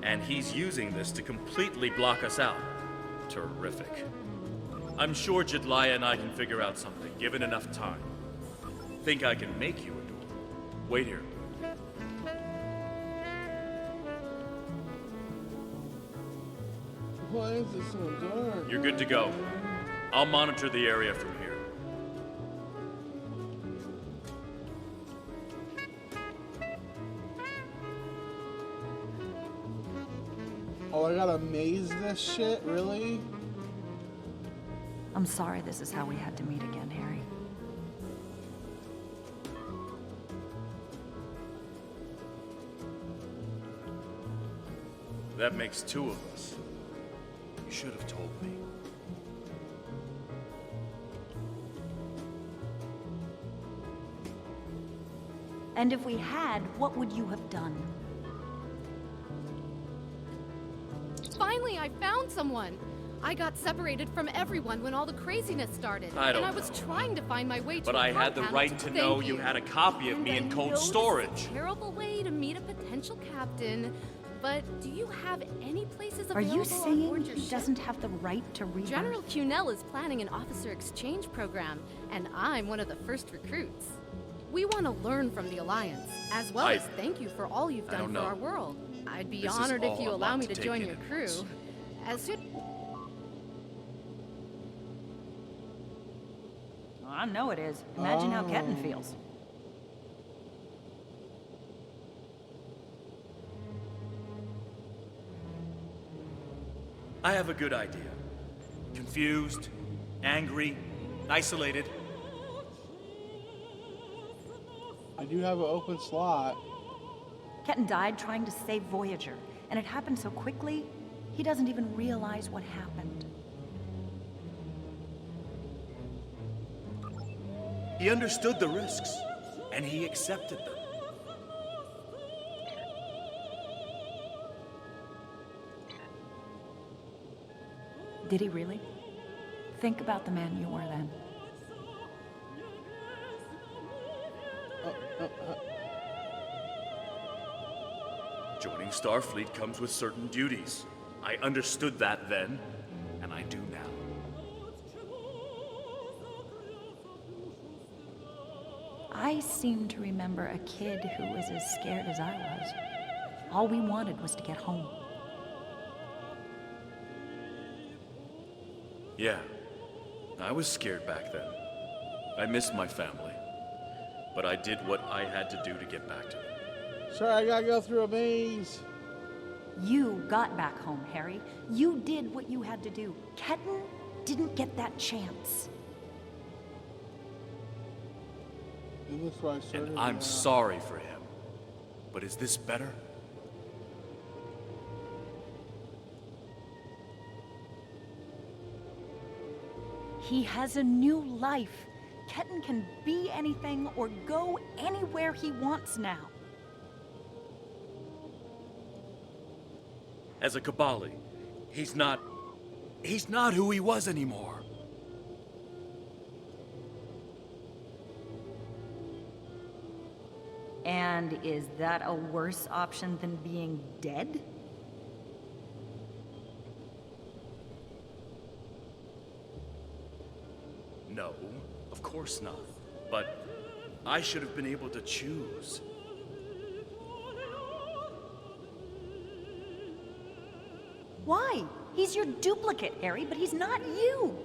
And he's using this to completely block us out. Terrific. I'm sure Jitlaya and I can figure out something, given enough time. Think I can make you a door. Wait here. Why is it so dark? You're good to go. I'll monitor the area from here. Oh, I gotta maze this shit? Really? I'm sorry this is how we had to meet again, Harry. That makes two of us. You should have told me. And if we had, what would you have done? Finally, I found someone! I got separated from everyone when all the craziness started. I don't and I was trying to find my way to But a I front had the panel right to thank know you had a copy of And me I in know cold this is a storage. terrible way to meet a potential captain, but do you have any places Are available you on saying board your he ship? doesn't have the right to rebirth? General Cunell is planning an officer exchange program, and I'm one of the first recruits. We want to learn from the Alliance, as well as thank you for all you've I done don't for know. our world. I'd be This is honored if all you a allow lot me to to take join in your at crew. once. As soon... I know it is. Imagine how Ketan feels. I have a good idea. Confused, angry, isolated. I do have an open slot. Ketan died trying to save Voyager, and it happened so quickly, he doesn't even realize what happened. He understood the risks, and he accepted them. Did he really? Think about the man you were then. Joining Starfleet comes with certain duties. I understood that then, and I do now. I seem to remember a kid who was as scared as I was. All we wanted was to get home. Yeah, I was scared back then. I missed my family. But I did what I had to do to get back to them. Sorry, I gotta go through a maze. You got back home, Harry. You did what you had to do. Ketan didn't get that chance. And I'm sorry for him. But is this better? He has a new life. Ketan can be anything or go anywhere he wants now. As a Kabali, he's not who he was anymore. And is that a worse option than being dead? No, of course not. But I should have been able to choose. Why? He's your duplicate, Harry, but he's not you.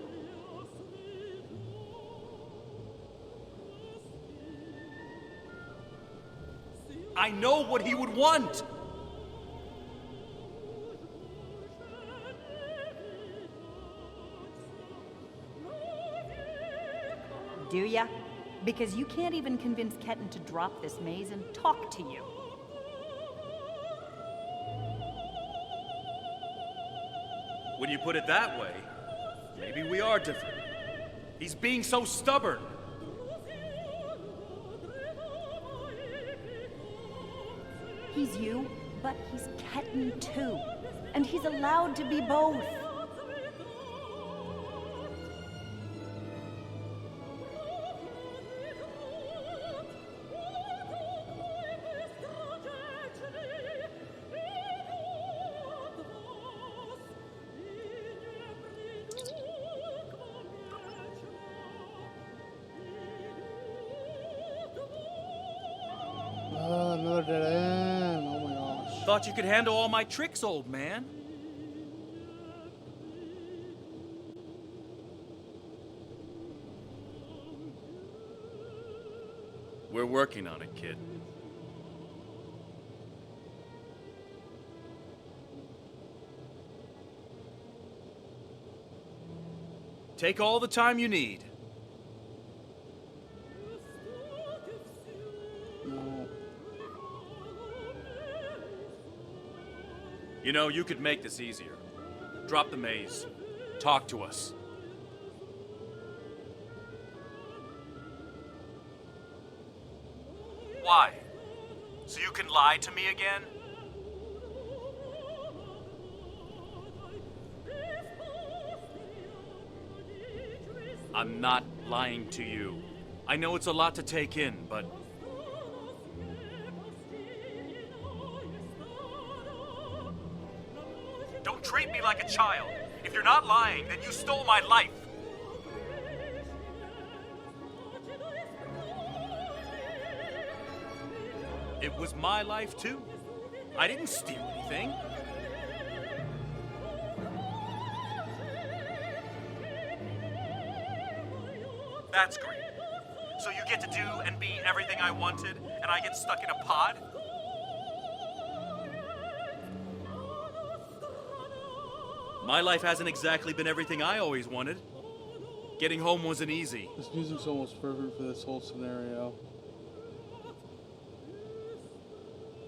I know what he would want! Do ya? Because you can't even convince Ketan to drop this maze and talk to you. When you put it that way, maybe we are different. He's being so stubborn. He's you, but he's Ketan too. And he's allowed to be both. Another dead end. Oh my gosh. Thought you could handle all my tricks, old man. We're working on it, kid. Take all the time you need. You know, you could make this easier. Drop the maze. Talk to us. Why? So you can lie to me again? I'm not lying to you. I know it's a lot to take in, but... Don't treat me like a child. If you're not lying, then you stole my life. It was my life, too. I didn't steal anything. That's great. So you get to do and be everything I wanted, and I get stuck in a pod? My life hasn't exactly been everything I always wanted. Getting home wasn't easy. This music's almost perfect for this whole scenario.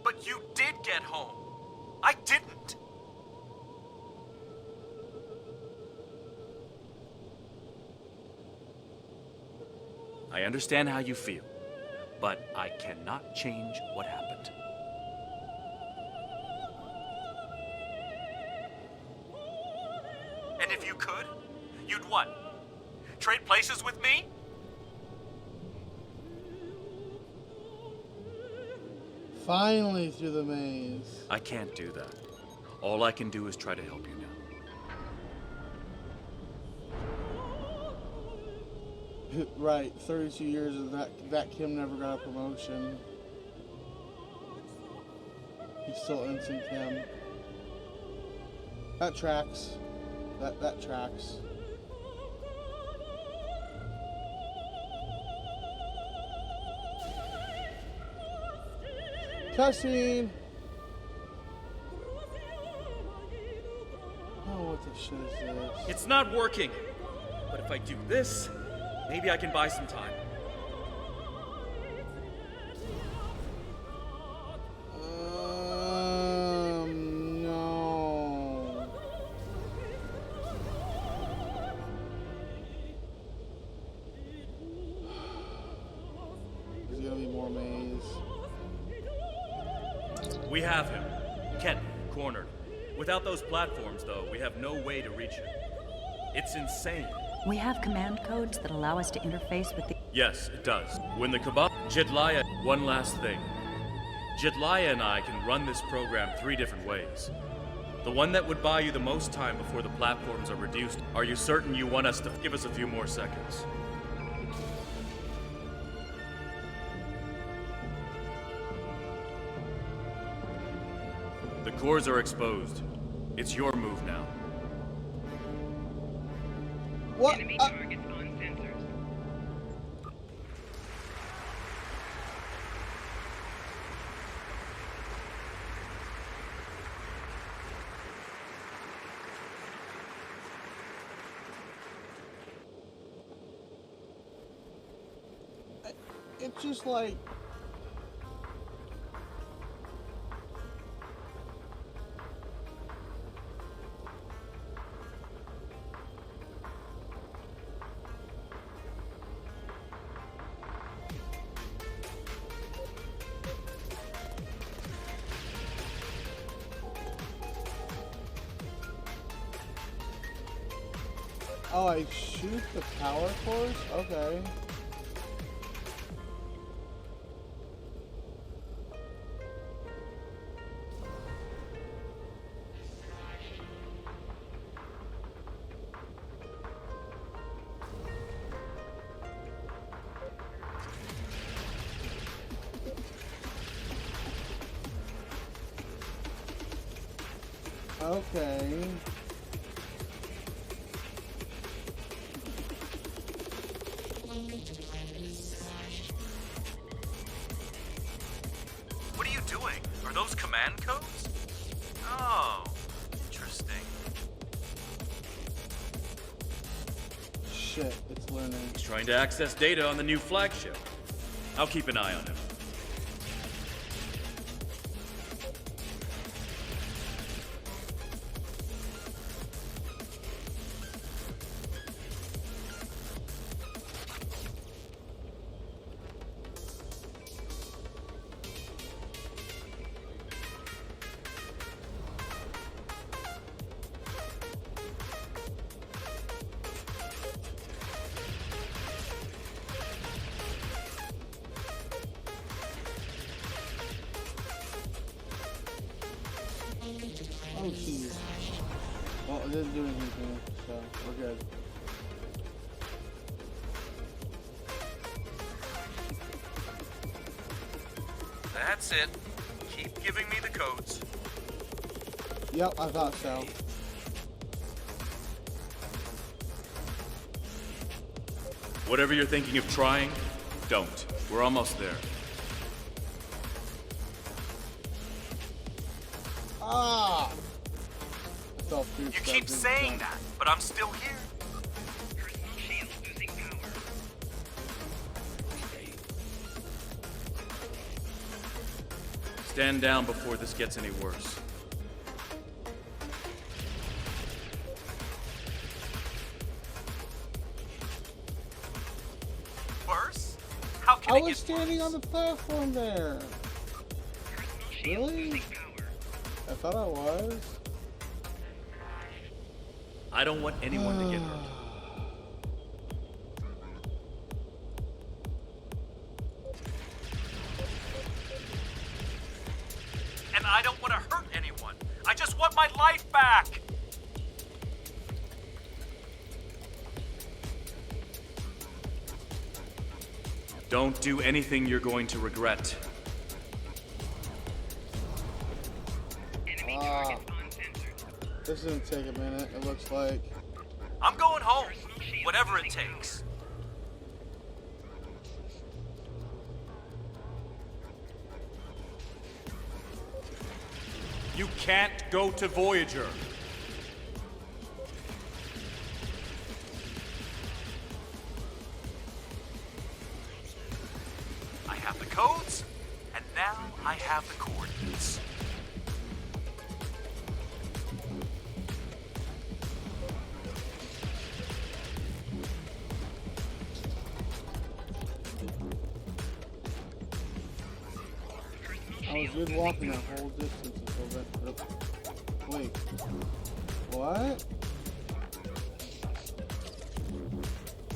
But you did get home. I didn't. I understand how you feel, but I cannot change what happened. And if you could, you'd what? Trade places with me? Finally through the maze. I can't do that. All I can do is try to help you now. Right, 32 years and that Kim never got a promotion. He's still Ensign Kim. That tracks. That tracks. Cussing. Oh, what the shit is this? It's not working. But if I do this, maybe I can buy some time. No. There's gonna be more maze. We have him. Kenton, cornered. Without those platforms, though, we have no way to reach him. It's insane. We have command codes that allow us to interface with the... Yes, it does. When the Cabal... Jedliah... One last thing. Jedliah and I can run this program 3 different ways. The one that would buy you the most time before the platforms are reduced. Are you certain you want us to... Give us a few more seconds. The cores are exposed. It's your move now. What? Enemy targets on sensors. It's just like... Oh, I shoot the power cores? Okay. Okay. What are you doing? Are those command codes? Oh, interesting. Shit, it's learning. He's trying to access data on the new flagship. I'll keep an eye on him. Oh, jeez. Well, it didn't do anything, so we're good. That's it. Keep giving me the codes. Yep, I thought so. Whatever you're thinking of trying, don't. We're almost there. Ah! self-boost. You keep saying that, but I'm still here. Personal shield losing power. Stand down before this gets any worse. Worse? How can I it was get standing worse? on the platform there. Really? I thought I was. I don't want anyone to get hurt. And I don't want to hurt anyone. I just want my life back. Don't do anything you're going to regret. Enemy Ah. targets uncensored. This is gonna take a minute, it looks like. I'm going home. Whatever it takes. You can't go to Voyager. I have the codes, and now I have the coordinates. I was good walking that whole distance until that. Wait. What?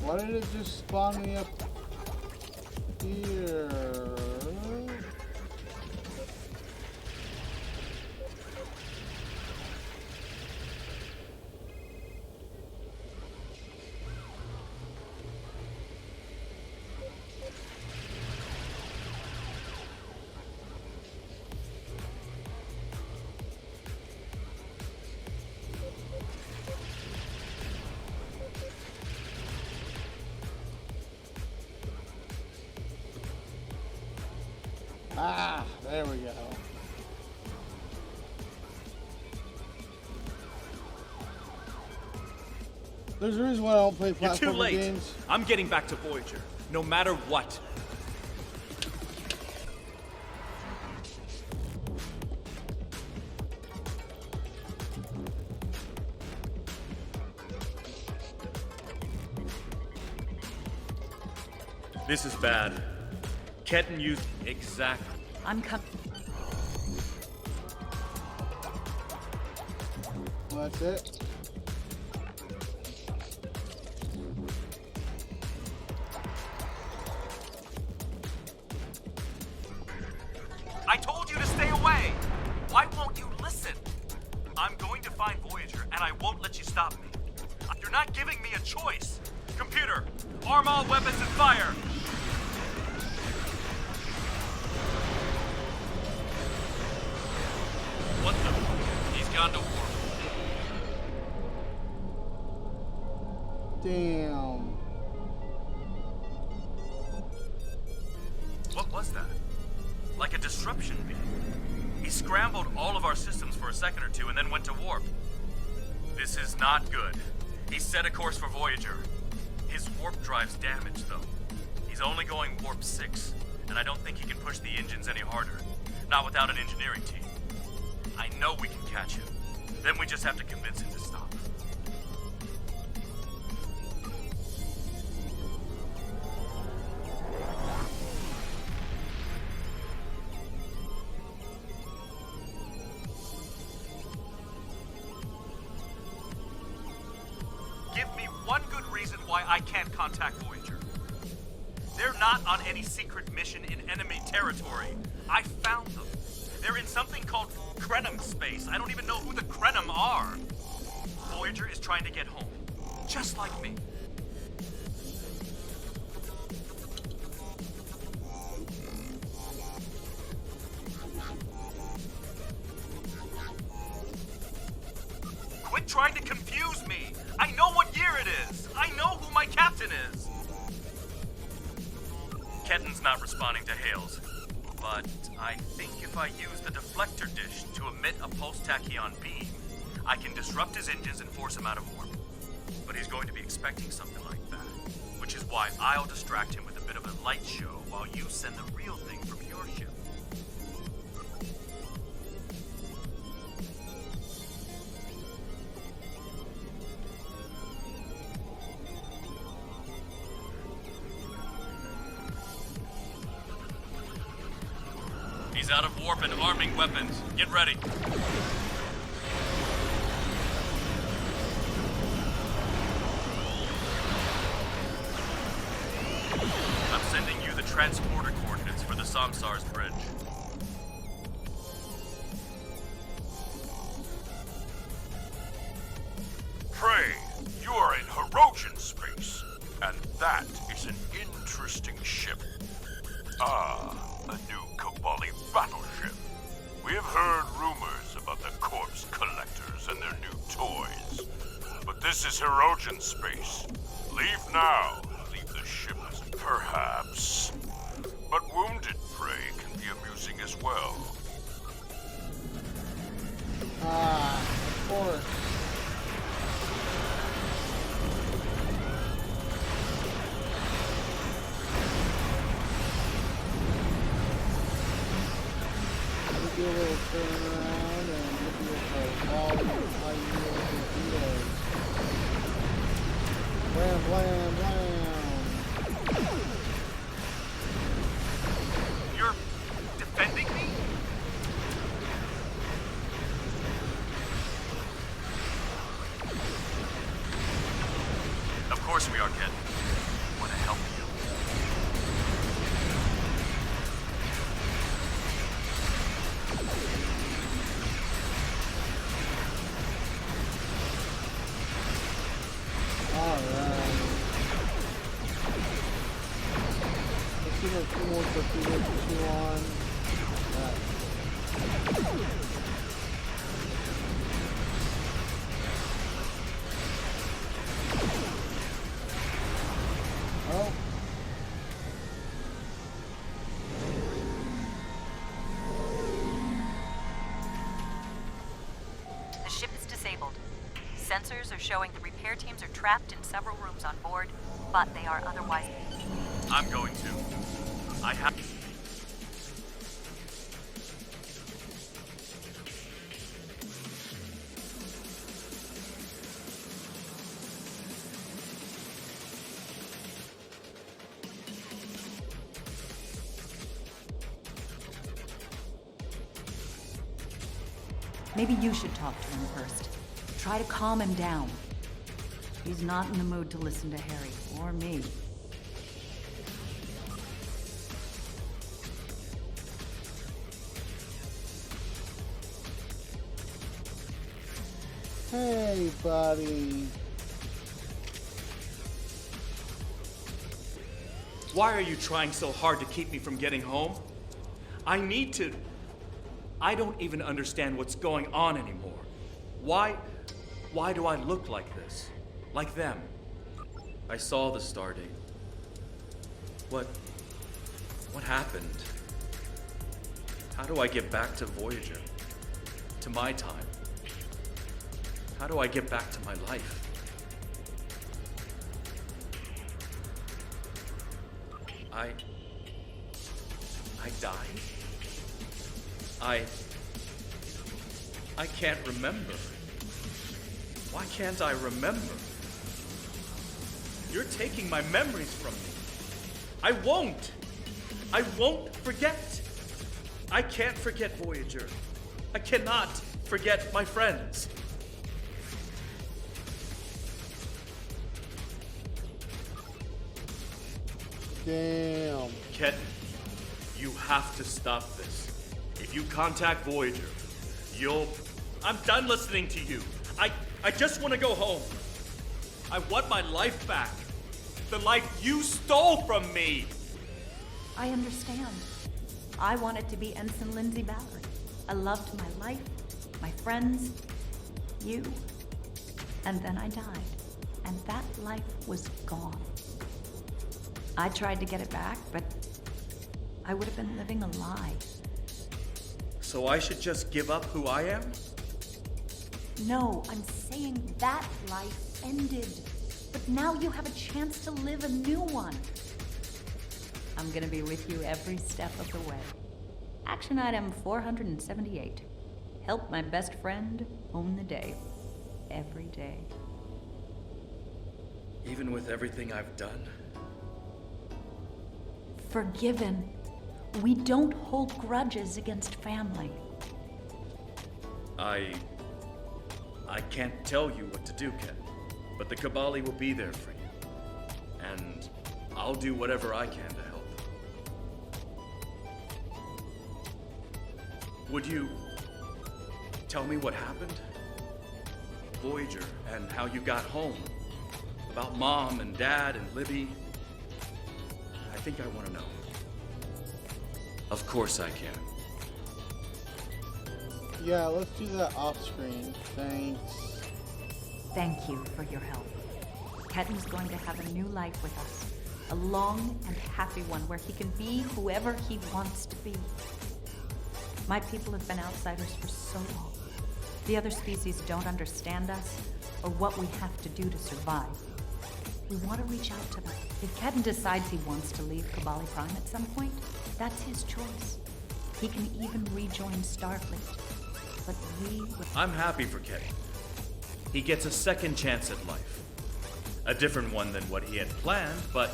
Why did it just spawn me up here? Ah, there we go. There's a reason why I don't play You're too platformer late. games. I'm getting back to Voyager, no matter what. This is bad. Ketten used exactly. I'm coming. Well, that's it. I told you to stay away. Why won't you listen? I'm going to find Voyager, and I won't let you stop me. You're not giving me a choice. Computer, arm all weapons and fire. What the? He's gone to war. Damn. What was that? Like a disruption beam. He scrambled all of our systems for a second or two and then went to warp. This is not good. He set a course for Voyager. His warp drive's damaged, though. He's only going warp 6, and I don't think he can push the engines any harder. Not without an engineering team. I know we can catch him. Then we just have to convince him to stop. Give me one good reason why I can't contact Voyager. They're not on any secret mission in enemy territory. I found them. They're in something called Krenim space. I don't even know who the Krenim are. Voyager is trying to get home, just like me. Quit trying to confuse me. I know what year it is. I know who my captain is. Ketten's not responding to hails, but I think if I use the deflector dish to emit a pulse tachyon beam, I can disrupt his engines and force him out of warp. But he's going to be expecting something like that, which is why I'll distract him with a bit of a light show while you send the real thing from your ship. He's out of warp and arming weapons. Get ready. I'm sending you the transporter coordinates for the Samsar's bridge. Prey, you are in Hirogen space, and that is an interesting ship. Ah, a new Kabali battleship. We have heard rumors about the corpse collectors and their new toys. But this is Hirogen space. Leave now. Leave the ship as perhaps. But wounded prey can be amusing as well. Ah, of course. Do a little turn around and look at all the torpedoes. Blam, blam, blam. You're defending me? Of course we are, kid. Want to help you. Two more torpedoes to chew on. Oh. The ship is disabled. Sensors are showing the repair teams are trapped in several rooms on board, but they are otherwise... I'm going to. I have... Maybe you should talk to him first. Try to calm him down. He's not in the mood to listen to Harry or me. Hey, buddy. Why are you trying so hard to keep me from getting home? I need to... I don't even understand what's going on anymore. Why do I look like this? Like them? I saw the stardate. What happened? How do I get back to Voyager? To my time? How do I get back to my life? I died? I can't remember. Why can't I remember? You're taking my memories from me. I won't forget. I can't forget Voyager. I cannot forget my friends. Damn. Ket, you have to stop this. If you contact Voyager, I'm done listening to you. I just want to go home. I want my life back. The life you stole from me. I understand. I wanted to be Ensign Lindsay Ballard. I loved my life, my friends, you. And then I died. And that life was gone. I tried to get it back, but I would have been living a lie. So I should just give up who I am? No, I'm saying that life ended. But now you have a chance to live a new one. I'm gonna be with you every step of the way. Action item 478. Help my best friend own the day. Every day. Even with everything I've done? Forgiven. We don't hold grudges against family. I can't tell you what to do, Ken. But the Kabali will be there for you. And I'll do whatever I can to help. Would you tell me what happened? Voyager, and how you got home. About Mom and Dad and Libby. I think I want to know. Of course I can. Yeah, let's do that off screen. Thanks. Thank you for your help. Ketten's going to have a new life with us. A long and happy one where he can be whoever he wants to be. My people have been outsiders for so long. The other species don't understand us or what we have to do to survive. We want to reach out to them. If Ketten decides he wants to leave Kabali Prime at some point, that's his choice. He can even rejoin Starfleet. But we will... I'm happy for Ketten. He gets a second chance at life. A different one than what he had planned, but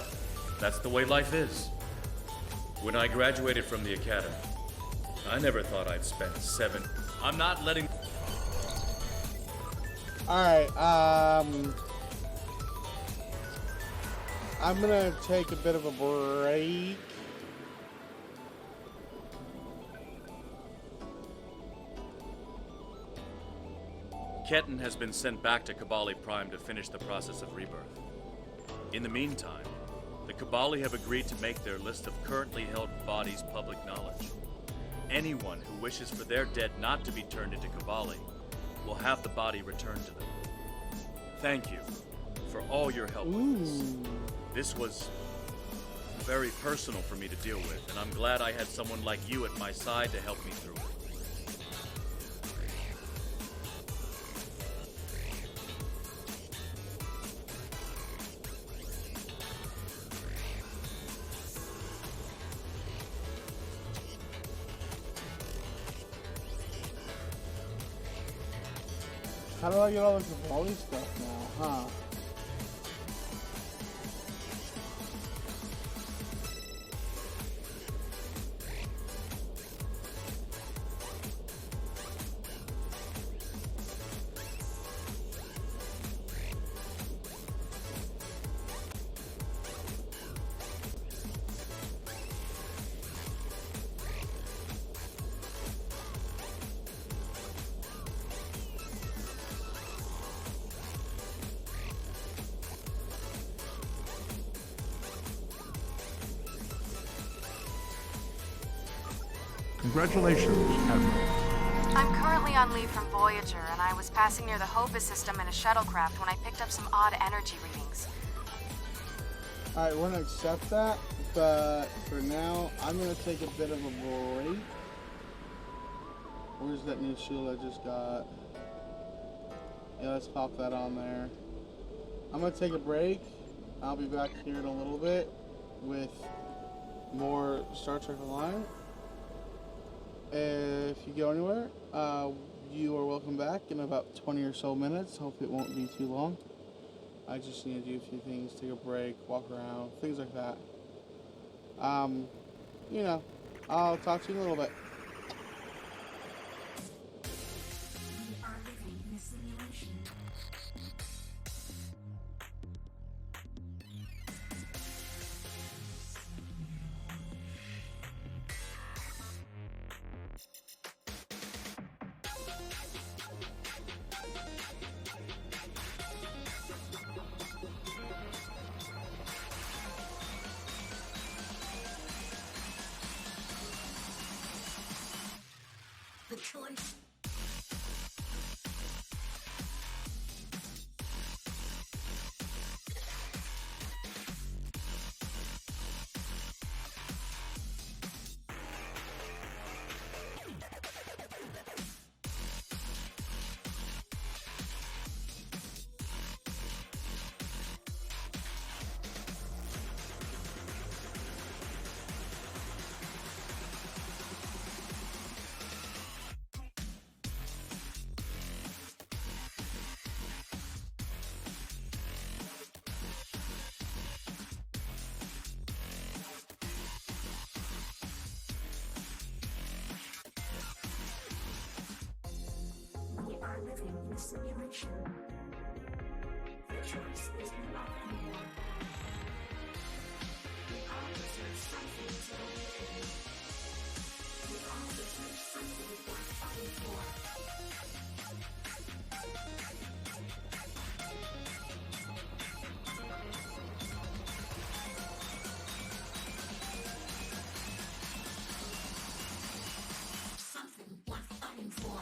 that's the way life is. When I graduated from the academy, I never thought I'd spend 7... I'm not letting... Alright, I'm gonna take a bit of a break. Ketten has been sent back to Kabali Prime to finish the process of rebirth. In the meantime, the Kabali have agreed to make their list of currently held bodies public knowledge. Anyone who wishes for their dead not to be turned into Kabali will have the body returned to them. Thank you for all your help with this. This was very personal for me to deal with, and I'm glad I had someone like you at my side to help me through it. How do I get all the Kabali stuff now, huh? Congratulations, Admiral. I'm currently on leave from Voyager, and I was passing near the Hova system in a shuttlecraft when I picked up some odd energy readings. Alright, we're gonna accept that, but for now, I'm gonna take a bit of a break. Where's that new shield I just got? Yeah, let's pop that on there. I'm gonna take a break. I'll be back here in a little bit with more Star Trek Online. If you go anywhere, you are welcome back in about 20 or so minutes. Hope it won't be too long. I just need to do a few things, take a break, walk around, things like that. You know, I'll talk to you in a little bit. the simulation. The choice is no longer anymore. We all deserve something to believe in. We all deserve something worth fighting for. Something worth fighting for.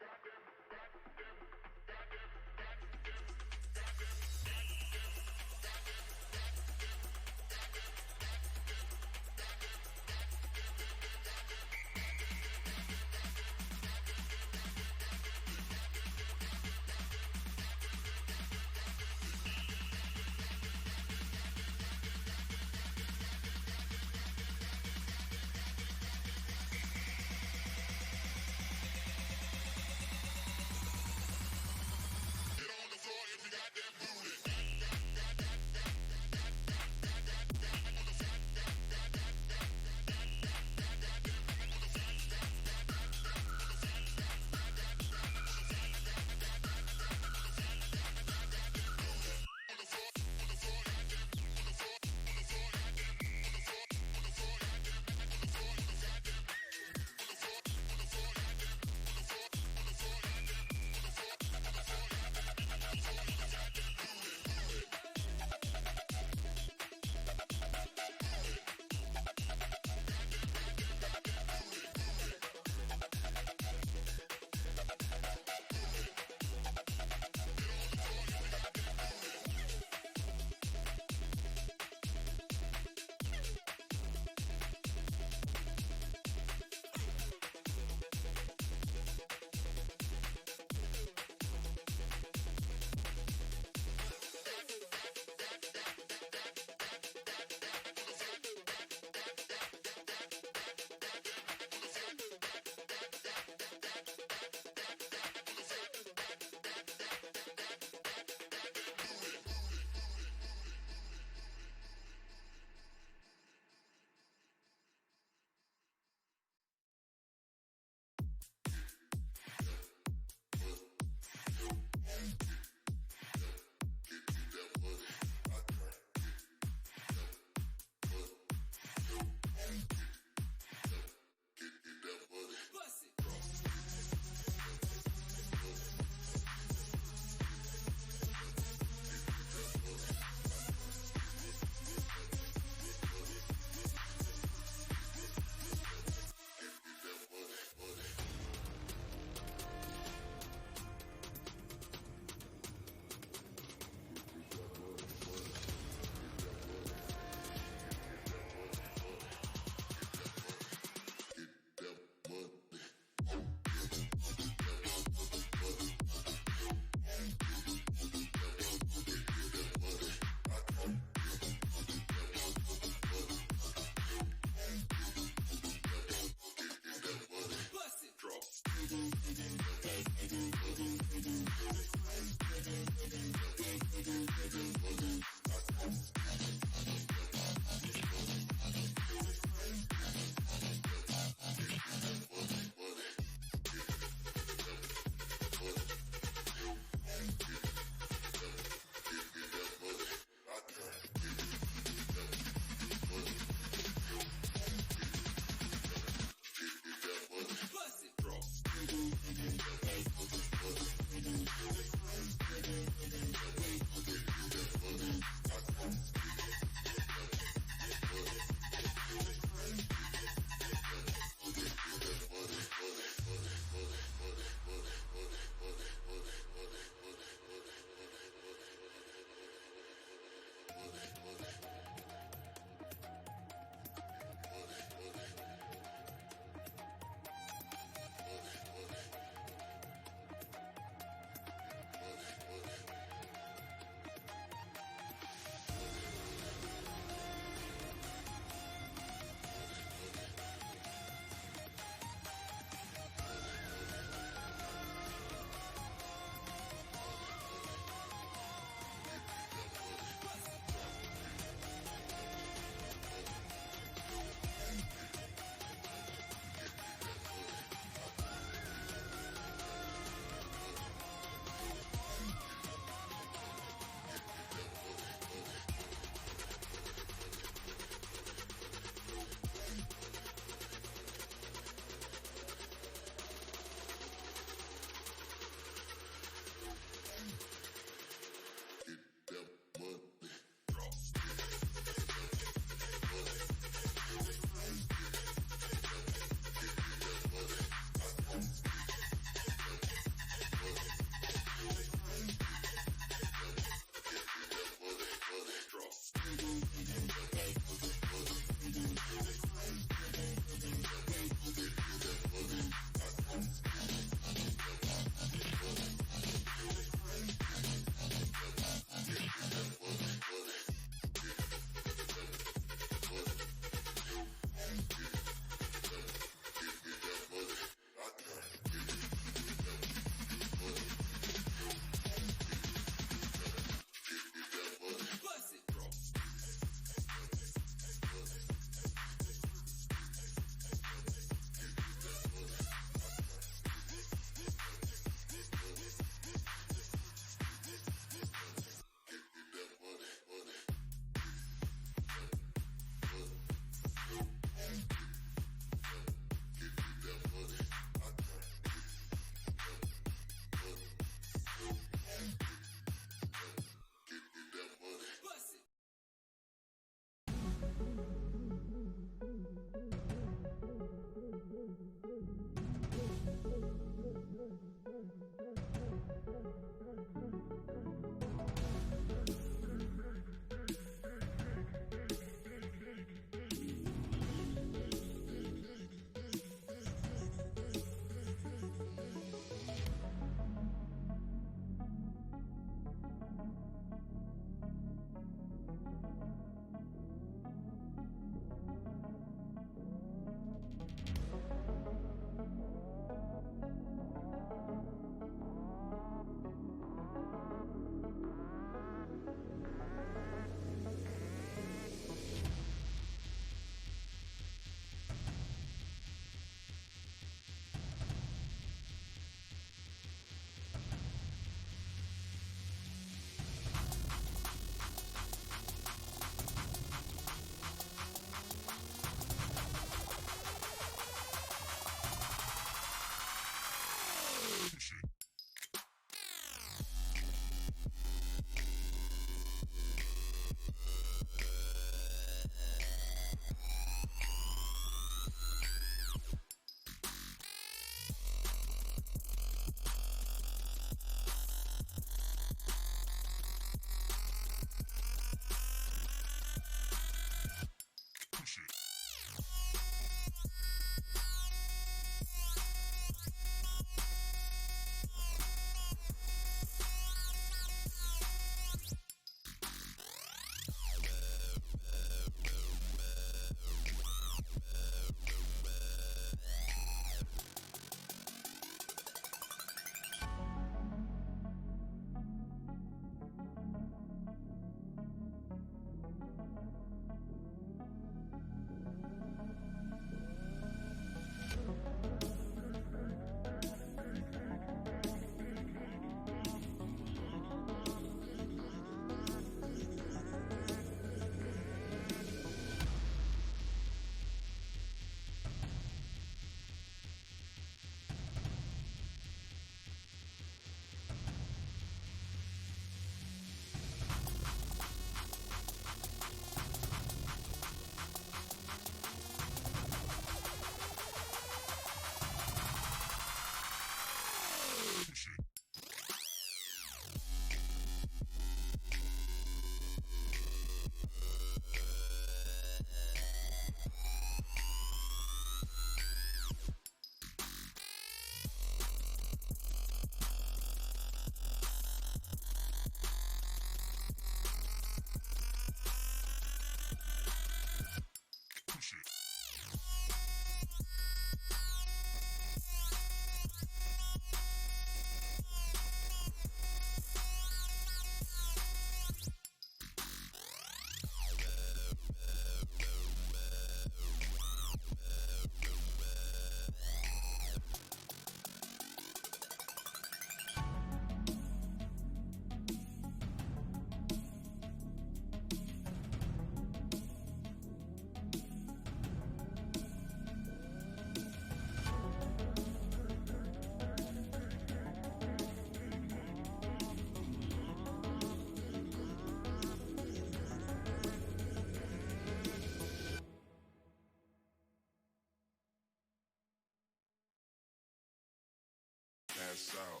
STO.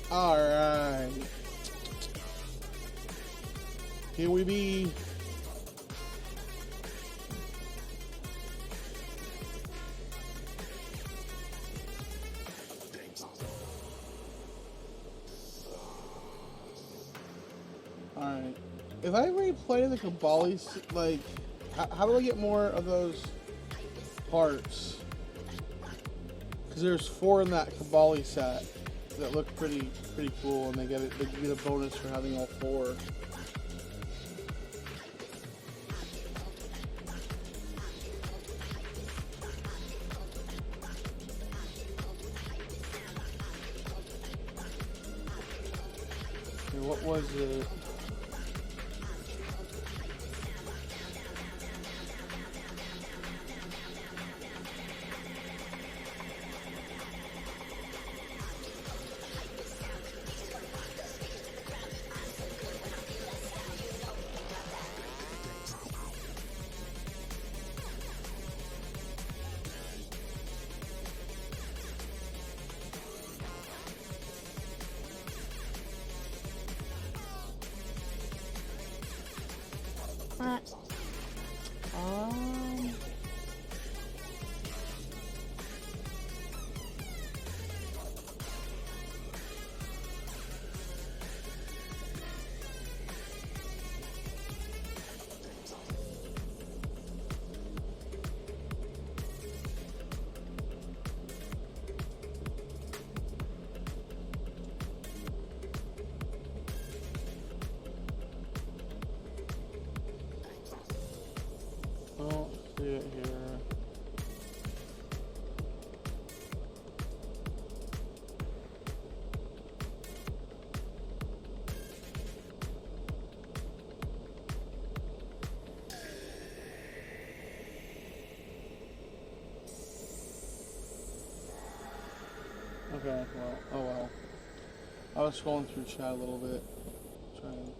Alright. Here we be. Alright. If I replay the Kabali, like, how do I get more of those parts? Because there's 4 in that Kabali set that look pretty cool, and they get a bonus for having all 4. Okay, what was it? Don't see it here. Okay, well, oh well. I was scrolling through chat a little bit. Trying.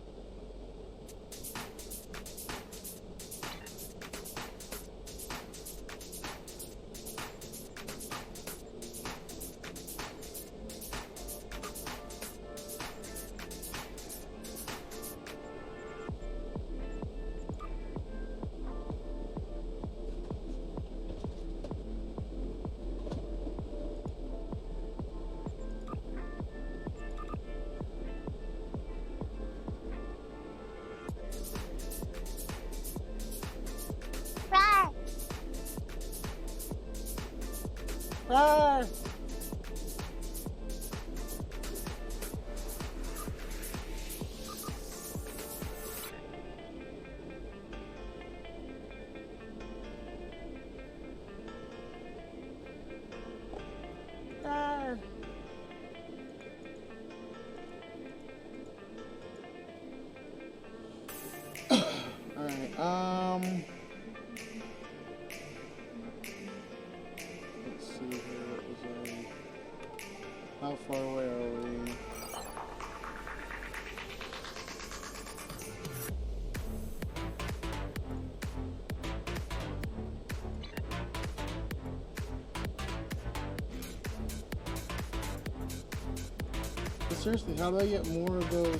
Ah! Ah! Alright, let's see here, what was how far away are we? But seriously, how do I get more of those?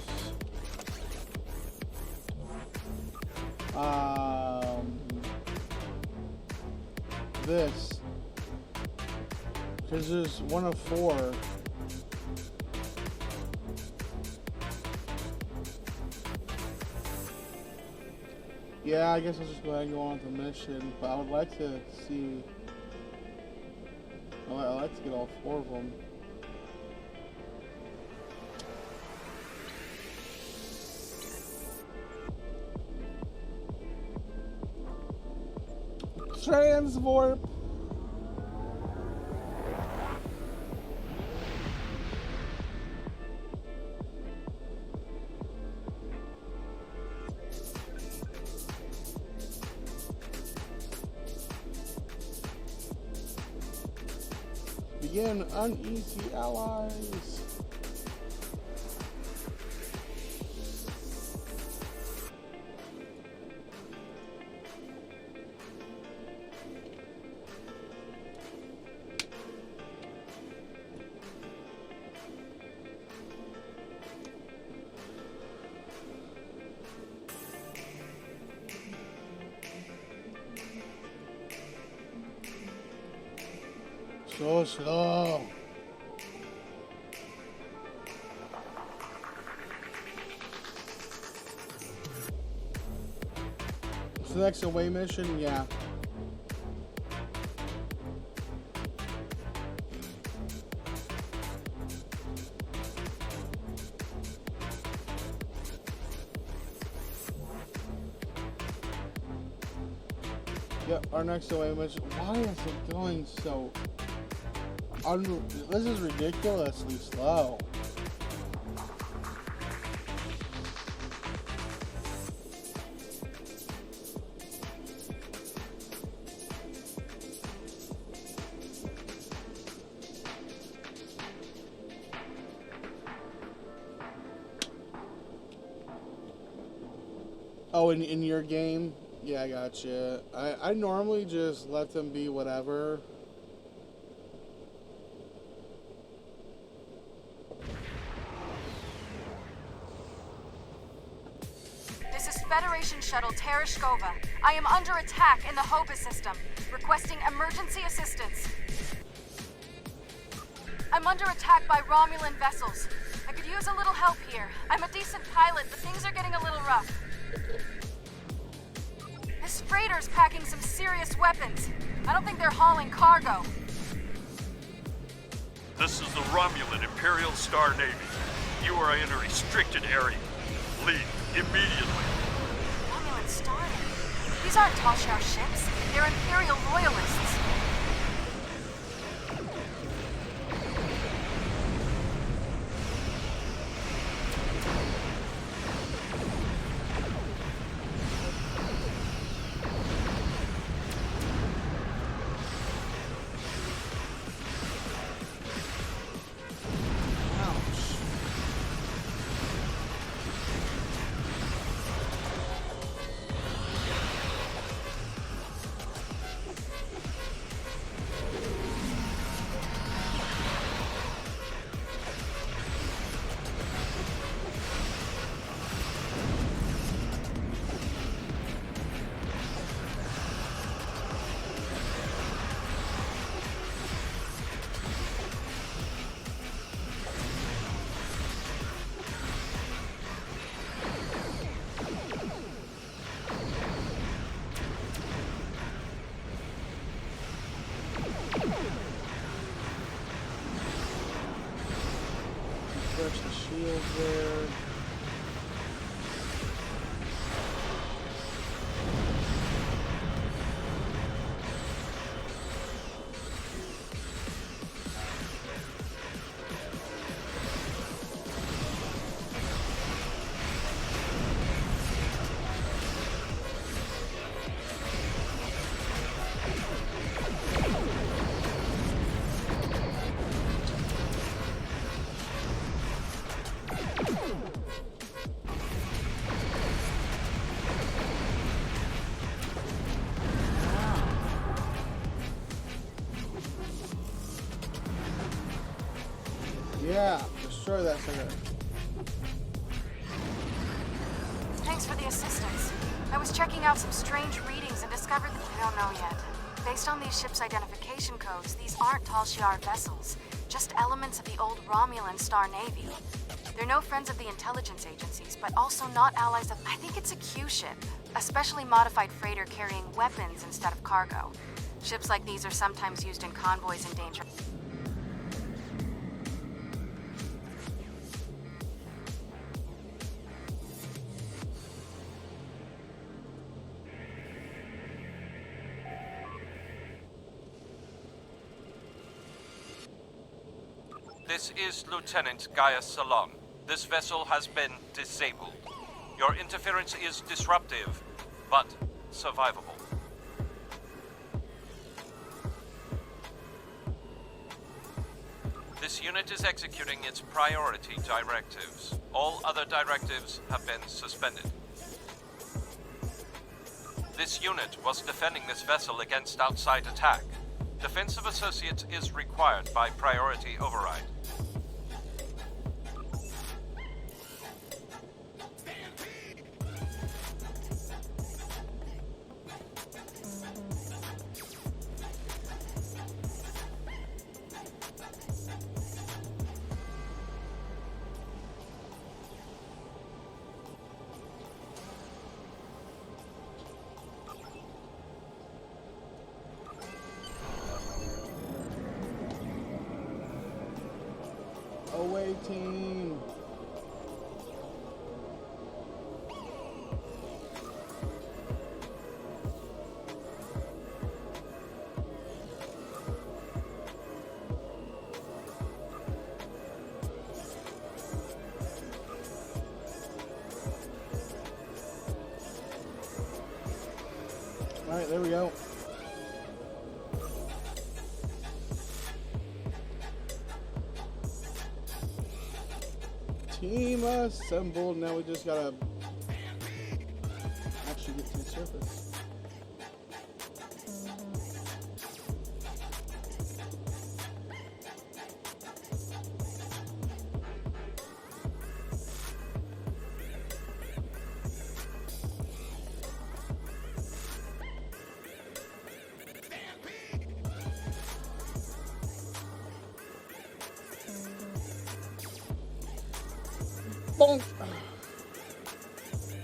This. Because there's 1 of 4. Yeah, I guess I'll just go ahead and go on with the mission, but I would like to see... I'd like to get all 4 of them. Transwarp! Begin uneasy allies. So slow. What's the next away mission? Yeah. Yep, our next away mission. Why is it going so... This is ridiculously slow. Oh, in your game? Yeah, I gotcha. I normally just let them be whatever. This is Federation Shuttle Tereshkova. I am under attack in the Hoba system, requesting emergency assistance. I'm under attack by Romulan vessels. I could use a little help here. I'm a decent pilot, but things are getting a little rough. This freighter's packing some serious weapons. I don't think they're hauling cargo. This is the Romulan Imperial Star Navy. You are in a restricted area. Leave immediately. Romulan Star Navy? These aren't Toshar ships. They're Imperial loyalists. Refresh the shield there. Yeah, destroy that thing. Thanks for the assistance. I was checking out some strange readings and discovered that we don't know yet. Based on these ships' identification codes, these aren't Tal Shiar vessels, just elements of the old Romulan Star Navy. They're no friends of the intelligence agencies, but also not allies of... I think it's a Q ship, a specially modified freighter carrying weapons instead of cargo. Ships like these are sometimes used in convoys in danger. This is Lieutenant Gaius Salon. This vessel has been disabled. Your interference is disruptive, but survivable. This unit is executing its priority directives. All other directives have been suspended. This unit was defending this vessel against outside attack. Defense of associates is required by priority override. away team. Alright, there we go. Team assembled. Now we just gotta actually get to the surface. Bonk.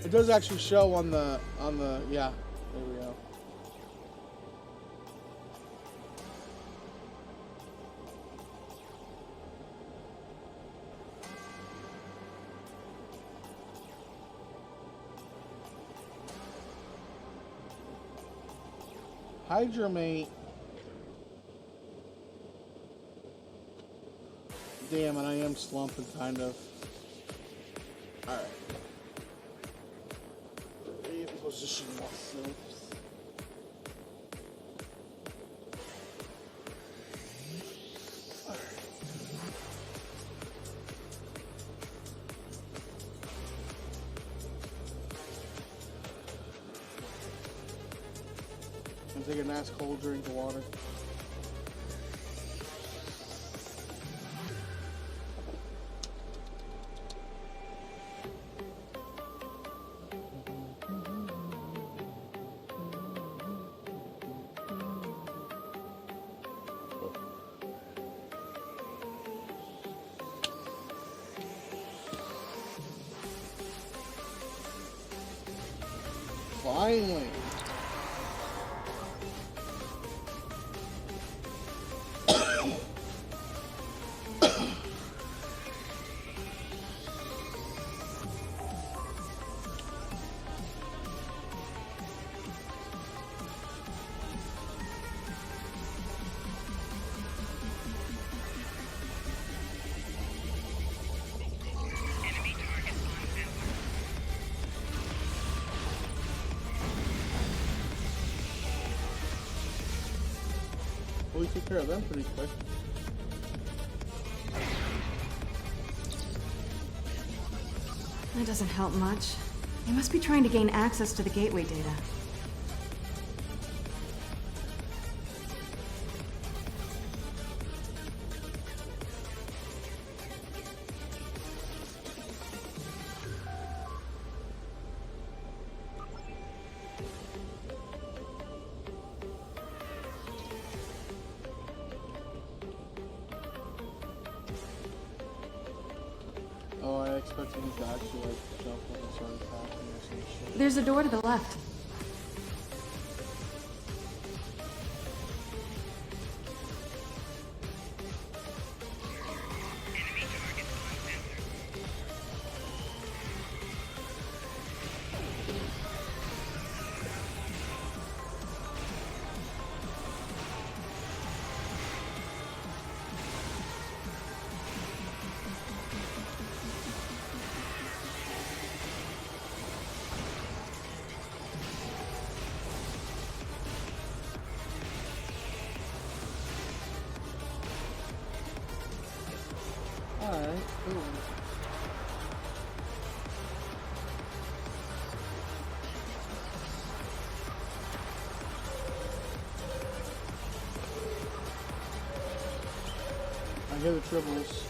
It does actually show on the yeah, there we go. Hydramate. Damn it, I am slumping kind of. Alright. Reposition myself. Alright. I'm taking a nice cold drink of water. Finally. We took care of them pretty quick. That doesn't help much. They must be trying to gain access to the gateway data. Oh, I expected him to actually like jump when I started attacking or some shit. There's a door to the left. Alright, cool. I hear the triples.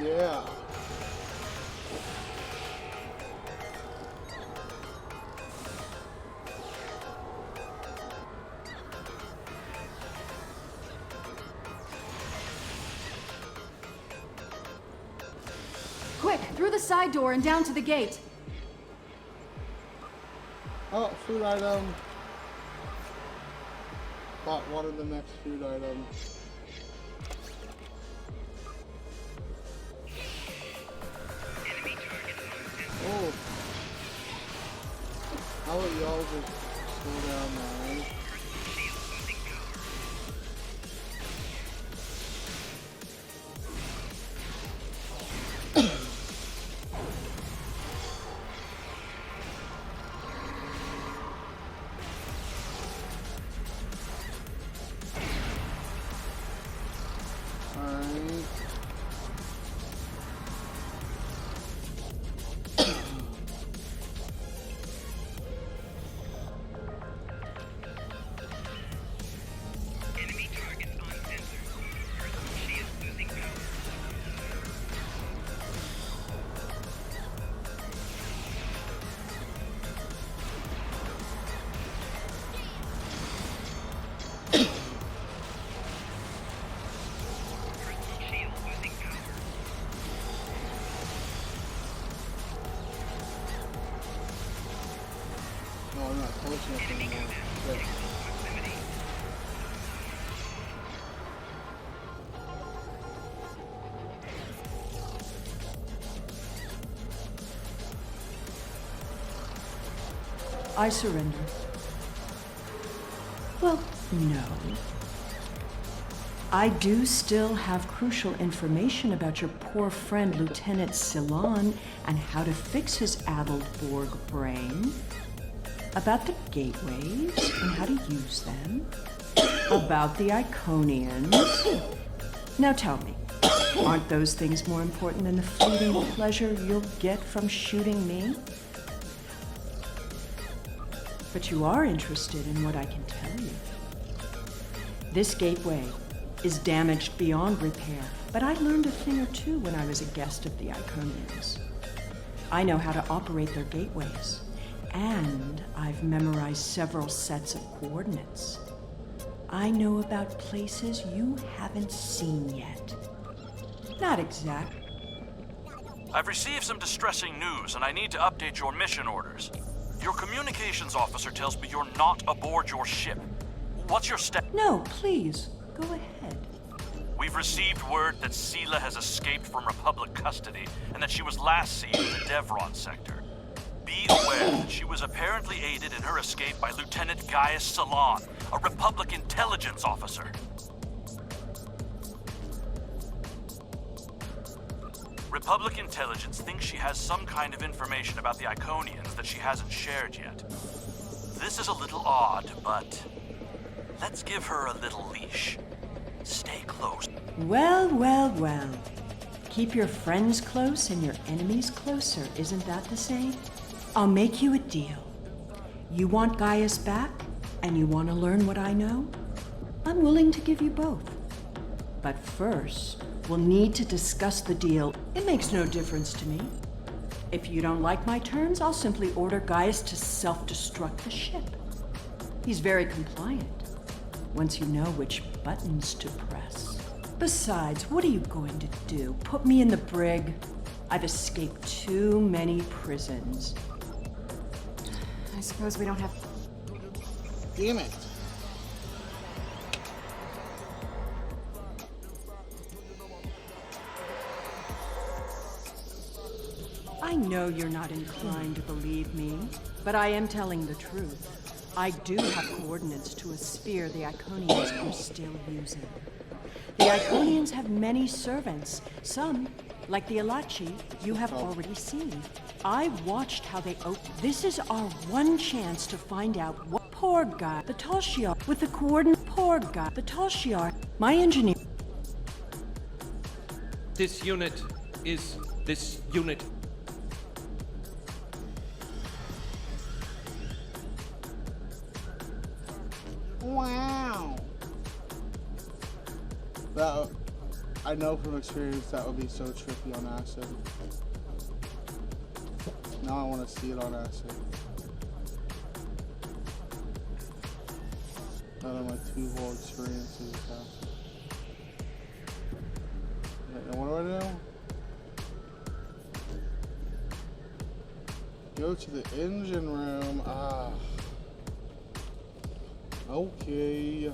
Yeah. Quick, through the side door and down to the gate. Oh, food item. Bought one of the next food items. Oh. How about y'all just slow down, man? I surrender. Well, no. I do still have crucial information about your poor friend Lieutenant Ceylon and how to fix his addled Borg brain. About the gateways and how to use them. About the Iconians. Now tell me, aren't those things more important than the fleeting pleasure you'll get from shooting me? But you are interested in what I can tell you. This gateway is damaged beyond repair, but I learned a thing or two when I was a guest of the Iconians. I know how to operate their gateways, and I've memorized several sets of coordinates. I know about places you haven't seen yet. Not exact. I've received some distressing news, and I need to update your mission orders. Your communications officer tells me you're not aboard your ship. What's your No, please, go ahead. We've received word that Sela has escaped from Republic custody, and that she was last seen in the Devron sector. Be aware that she was apparently aided in her escape by Lieutenant Gaius Ceylon, a Republic intelligence officer. Republic intelligence thinks she has some kind of information about the Iconians that she hasn't shared yet. This is a little odd, but let's give her a little leash. Stay close. Well, well, well. Keep your friends close and your enemies closer, isn't that the saying? I'll make you a deal. You want Gaius back, and you want to learn what I know? I'm willing to give you both. But first, we'll need to discuss the deal. It makes no difference to me. If you don't like my terms, I'll simply order Gaius to self-destruct the ship. He's very compliant, once you know which buttons to press. Besides, what are you going to do? Put me in the brig? I've escaped too many prisons. I suppose we don't have... Damn it. I know you're not inclined to believe me, but I am telling the truth. I do have coordinates to a sphere the Iconians are still using. The Iconians have many servants. Some, like the Alachi, you have already seen. I watched how they open. This is our one chance to find out what poor guy, the Talshiar, with the coordinate poor guy, the Talshiar, my engineer. This unit. Wow. That I know from experience that would be so tricky on acid. Now I want to see it on acid. Now that my 2 whole experiences with acid. And what do I do? Go to the engine room. Ah. Okay.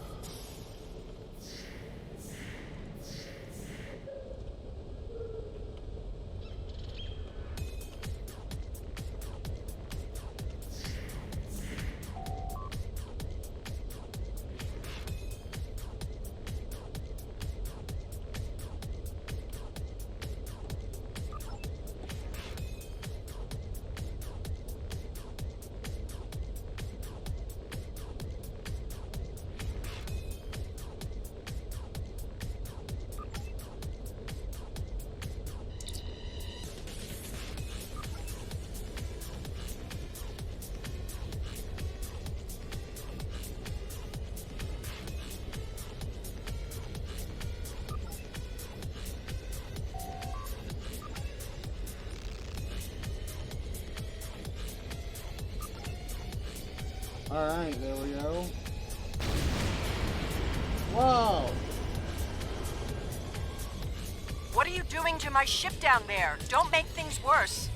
Alright, there we go. Wow! What are you doing to my ship down there? Don't make things worse.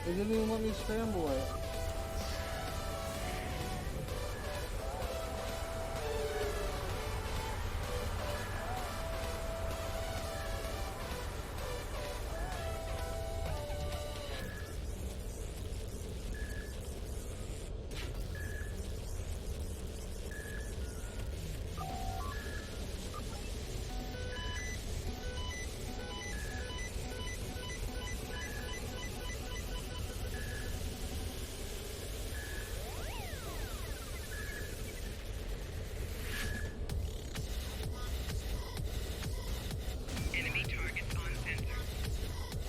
They didn't even let me scramble it.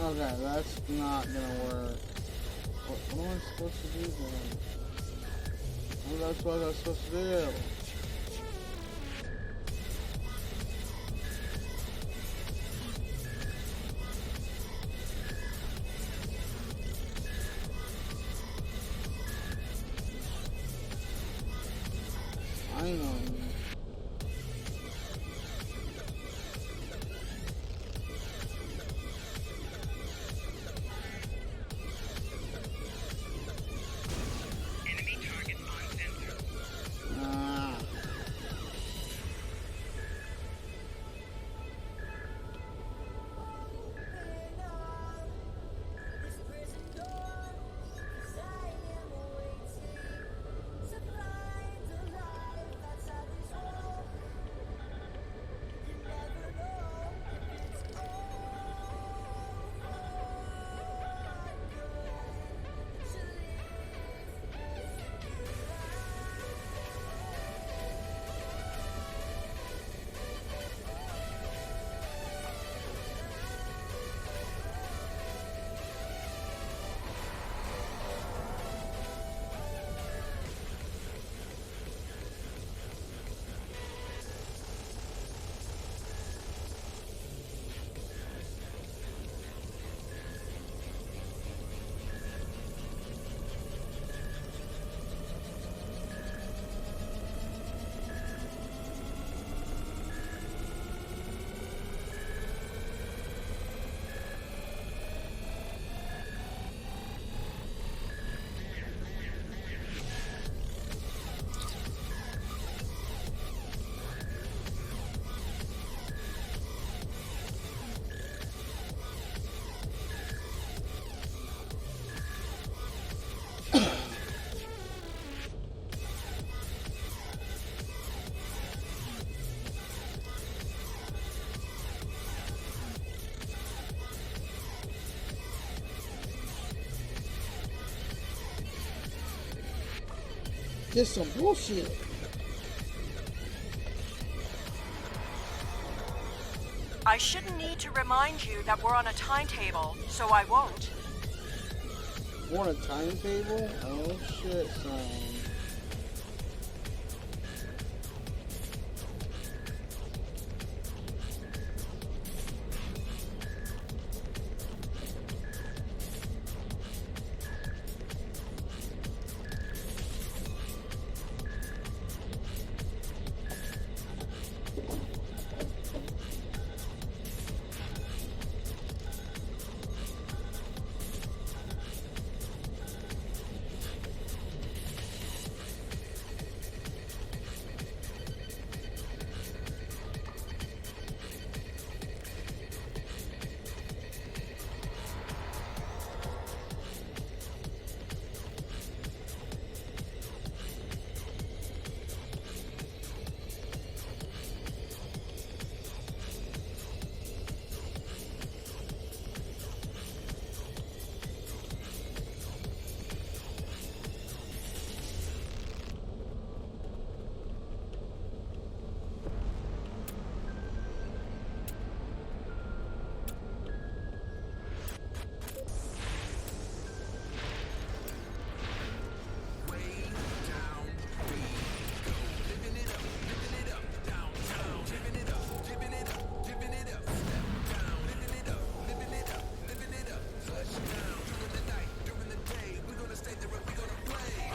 Okay, that's not gonna work. What am I supposed to do then? That's what I was supposed to do. Finally. Ah. This some bullshit. I shouldn't need to remind you that we're on a timetable, so I won't. We're on a timetable? Oh shit, son.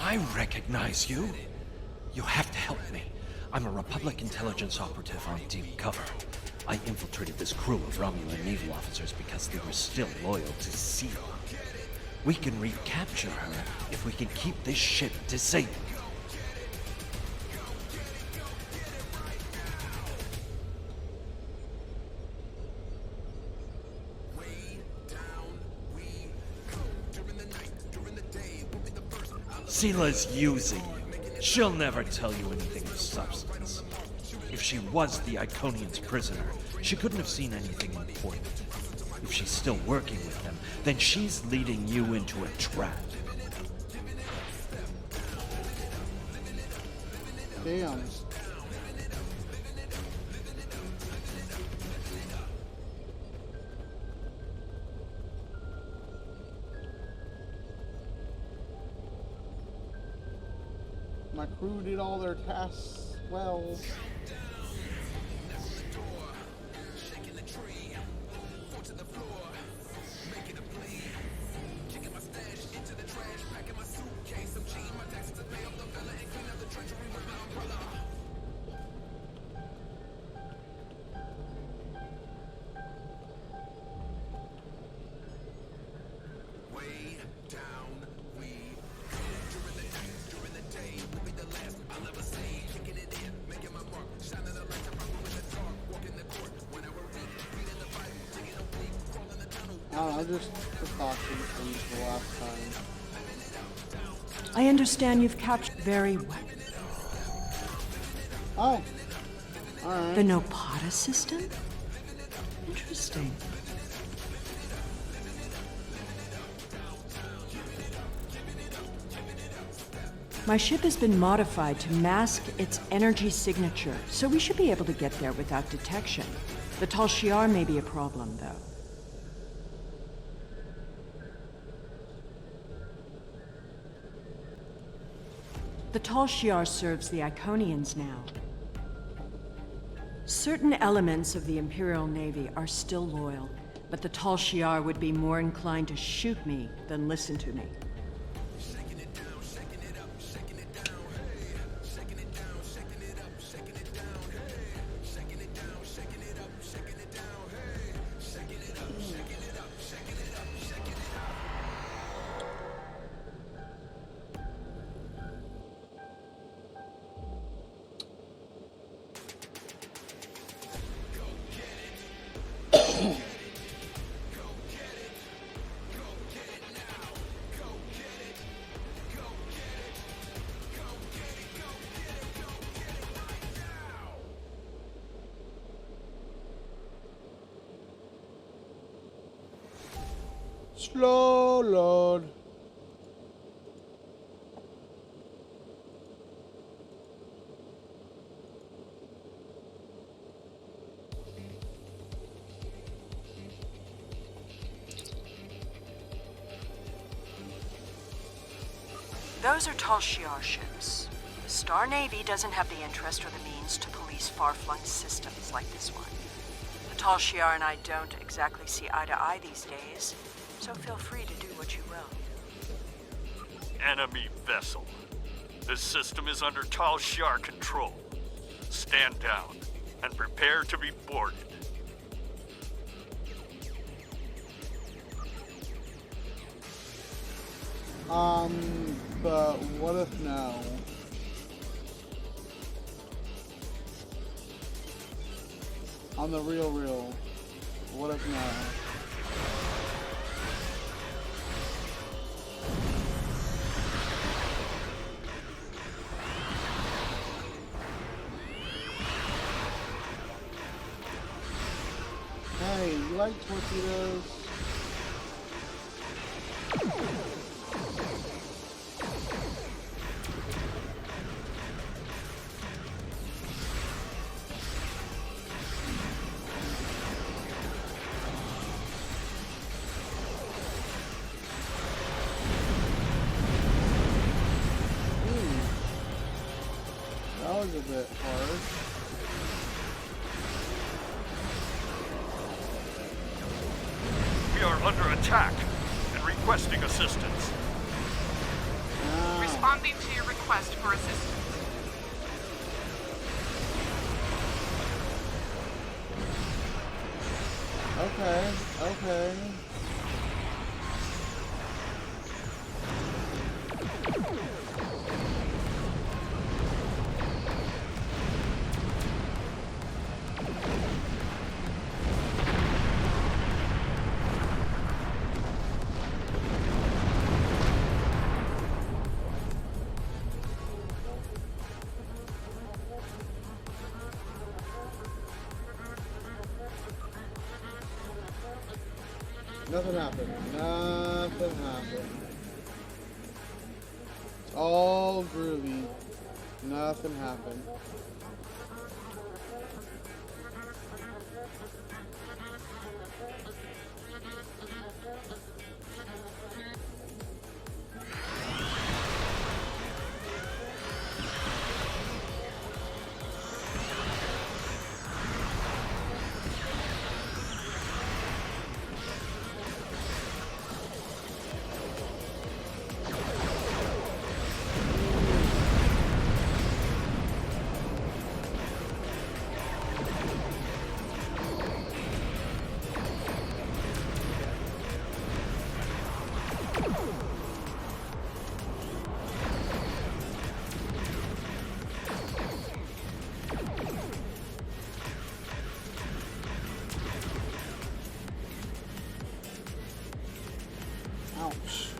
I recognize you. You have to help me. I'm a Republic intelligence operative on deep cover. I infiltrated this crew of Romulan naval officers because they were still loyal to SEAL. We can recapture her if we can keep this ship disabled. Seela's using you. She'll never tell you anything of substance. If she was the Iconian's prisoner, she couldn't have seen anything important. If she's still working with them, then she's leading you into a trap. Damn. My crew did all their tasks well. Just precautions from the last time. I understand you've captured very well. Oh. Alright. The Nopata system? Interesting. My ship has been modified to mask its energy signature, so we should be able to get there without detection. The Tal Shiar may be a problem, though. The Tal Shiar serves the Iconians now. Certain elements of the Imperial Navy are still loyal, but the Tal Shiar would be more inclined to shoot me than listen to me. Slow load. Those are Tal Shiar ships. The Star Navy doesn't have the interest or the means to police far-flung systems like this one. The Tal Shiar and I don't exactly see eye to eye these days, so feel free to do what you will. Enemy vessel. This system is under Tal Shiar control. Stand down and prepare to be boarded. But what if no? On the real, what if no? Hey, you like torpedoes? That was a bit harsh. We are under attack and requesting assistance. Responding to your request for assistance. Okay. Nothing happened. It's all groovy. Nothing happened. Ouch.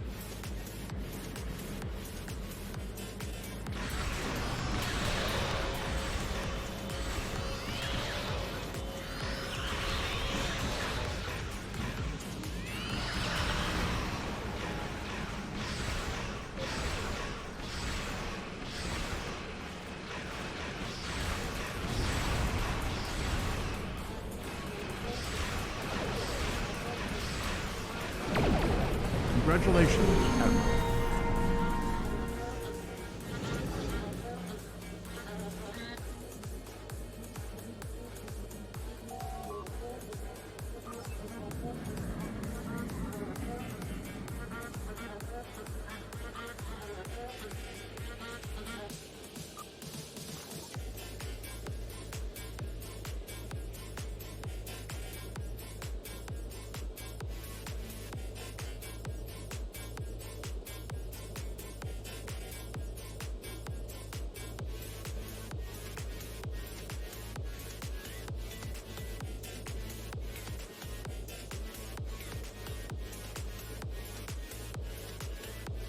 Congratulations, Admiral.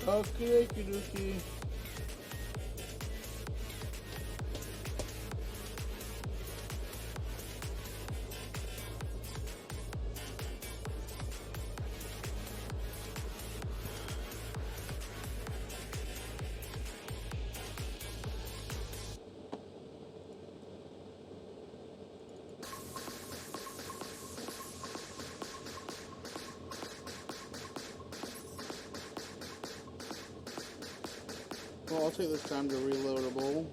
Okay, dokie. Well, I'll take this time to reloadable.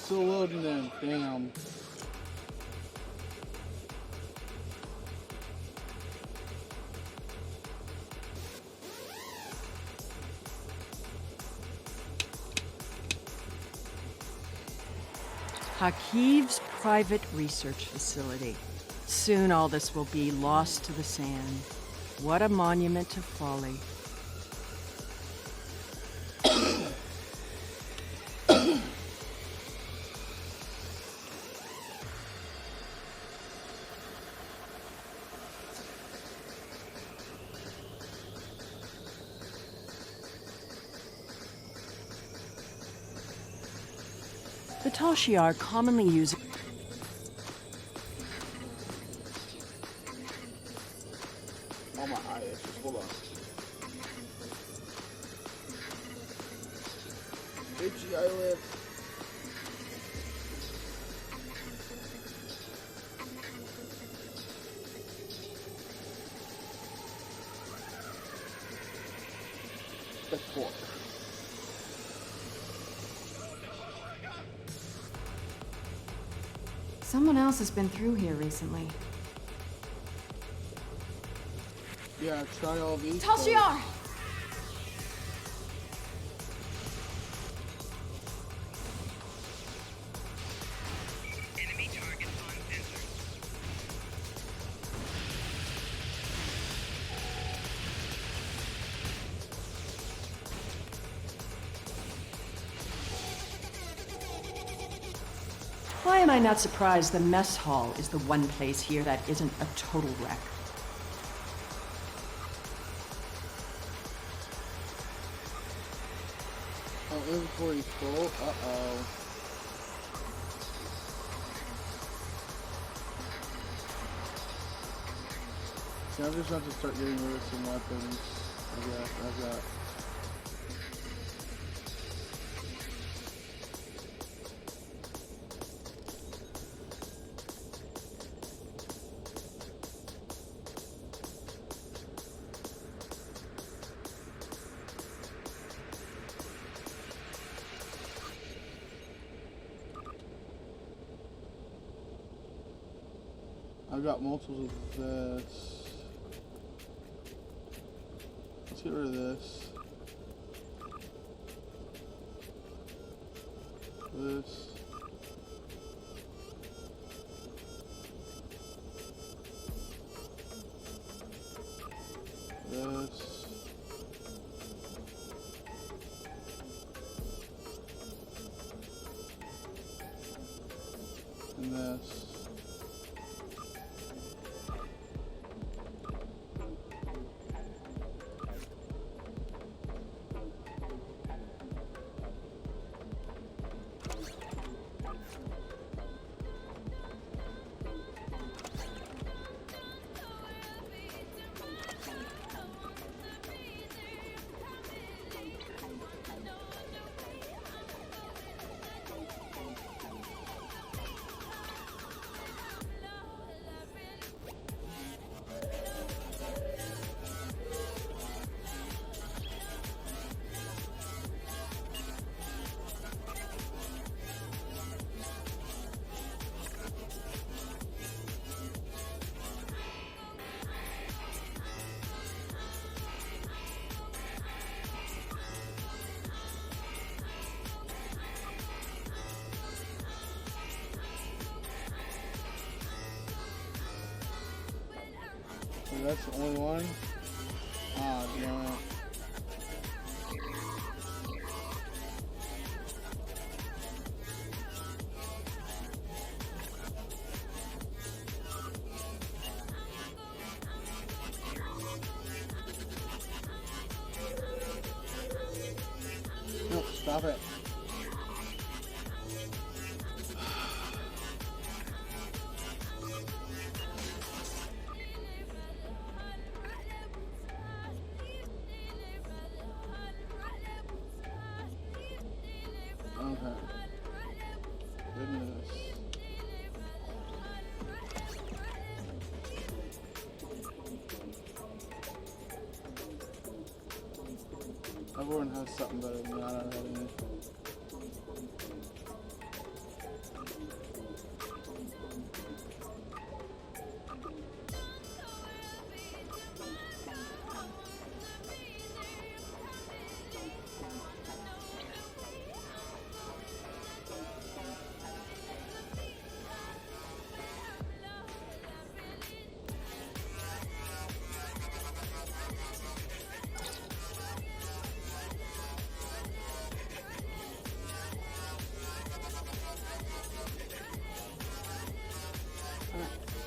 Still loading in, damn. Hakiv's private research facility. Soon all this will be lost to the sand. What a monument to folly. The Tal Shiar commonly use Oh my eyes, hold on. Itchy eyelid. That's 4. Someone else has been through here recently. Yeah, try all these. Tal Shiar! Enemy target on sensor. Why am I not surprised the mess hall is the one place here that isn't a total wreck? Oh, inventory's full. Uh-oh. See, I'm just going to start getting rid of some weapons. I've got. I've got multiples of this. Let's get rid of this. This. This. And this. So that's the only one? Ah, damn it. Stop it. Okay. Goodness. Everyone has something better than that already.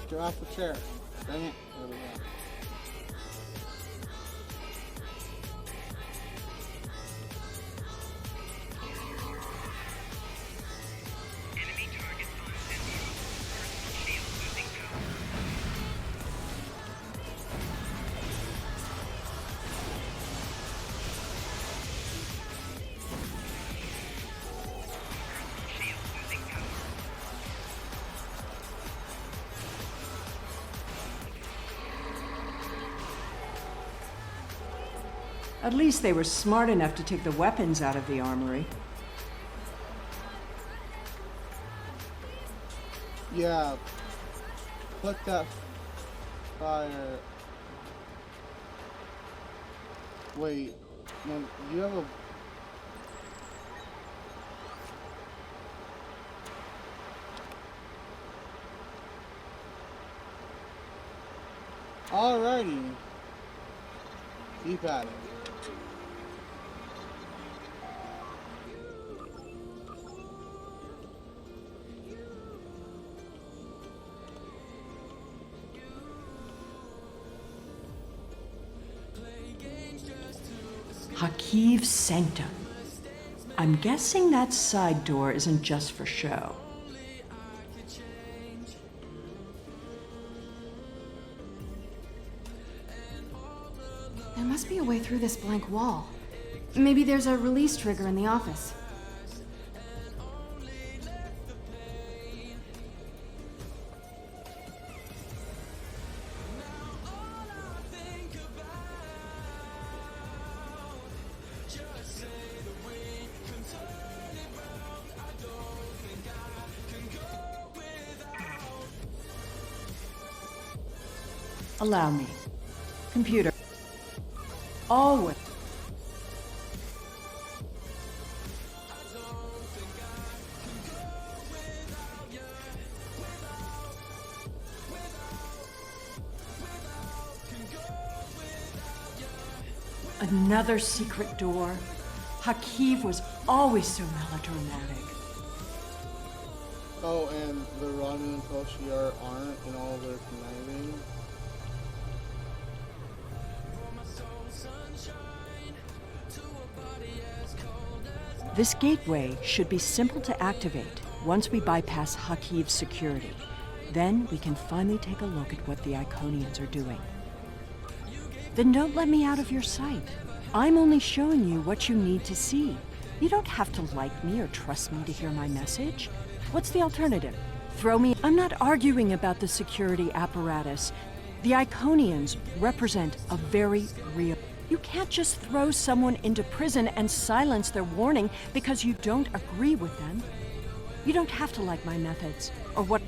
Get off the chair. Dang it. There we go. At least they were smart enough to take the weapons out of the armory. Yeah. Put that fire. Wait. No, you have a. Alrighty. Keep at it. Hakiv's Sanctum. I'm guessing that side door isn't just for show. There must be a way through this blank wall. Maybe there's a release trigger in the office. Allow me. Computer. Always. Another secret door. Hakiv was always so melodramatic. Oh, and the Romulan and Toshiar aren't in all their conniving. This gateway should be simple to activate once we bypass Hakiv's security. Then we can finally take a look at what the Iconians are doing. Then don't let me out of your sight. I'm only showing you what you need to see. You don't have to like me or trust me to hear my message. What's the alternative? Throw me? I'm not arguing about the security apparatus. The Iconians represent a very real... You can't just throw someone into prison and silence their warning because you don't agree with them. You don't have to like my methods, or what...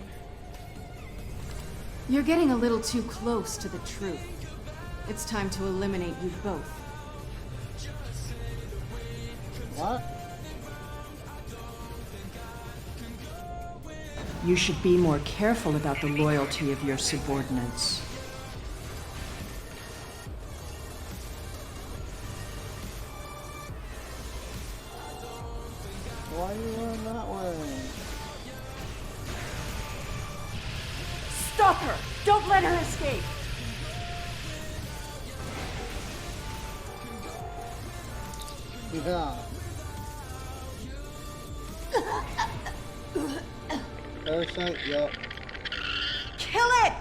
You're getting a little too close to the truth. It's time to eliminate you both. What? You should be more careful about the loyalty of your subordinates. Why are you running that way? Stop her! Don't let her escape! Yeah. Parasite, yep. Kill it!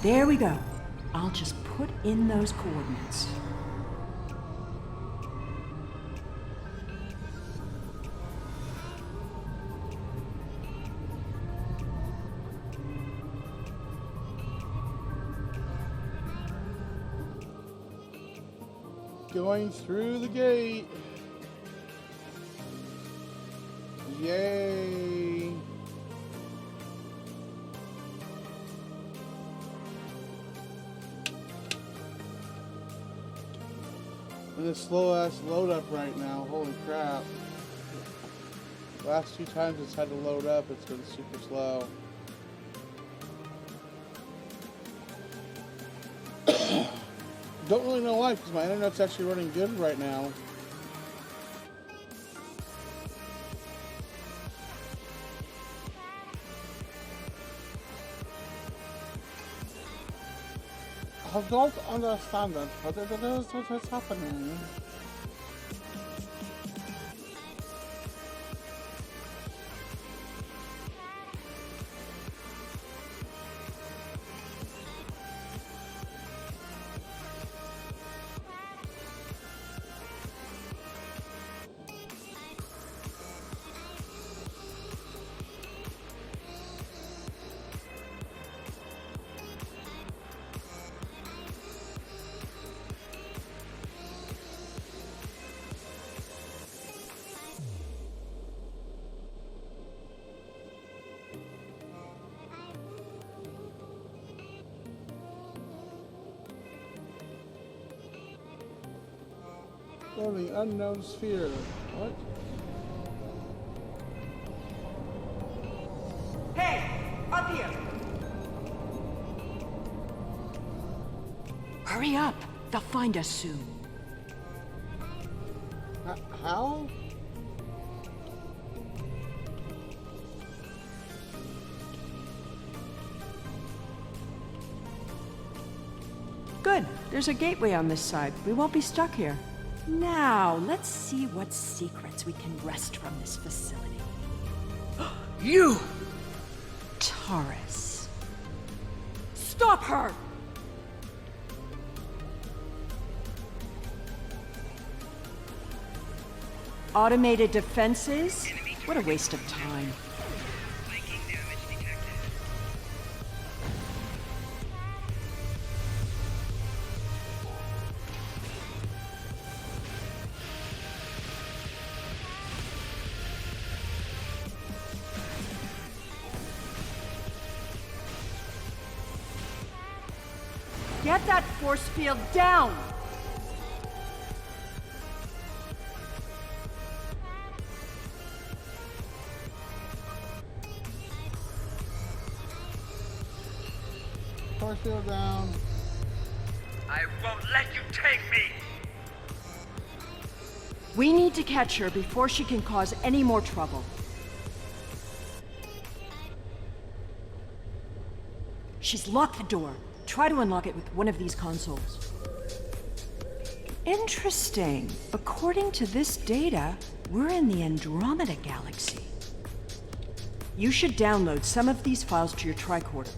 There we go. I'll just put in those coordinates. Going through the gate. Yay. And this slow ass load up right now. Holy crap. Last 2 times it's had to load up, it's been super slow. Don't really know why, because my internet's actually running good right now. I don't understand it, but it is what is happening. Oh, the unknown sphere. What? Hey! Up here! Hurry up! They'll find us soon. How? Good. There's a gateway on this side. We won't be stuck here. Now, let's see what secrets we can wrest from this facility. You! Taurus. Stop her! Automated defenses? What a waste of time. Get that force field down! Force field down. I won't let you take me! We need to catch her before she can cause any more trouble. She's locked the door. Try to unlock it with one of these consoles. Interesting. According to this data, we're in the Andromeda Galaxy. You should download some of these files to your tricorder.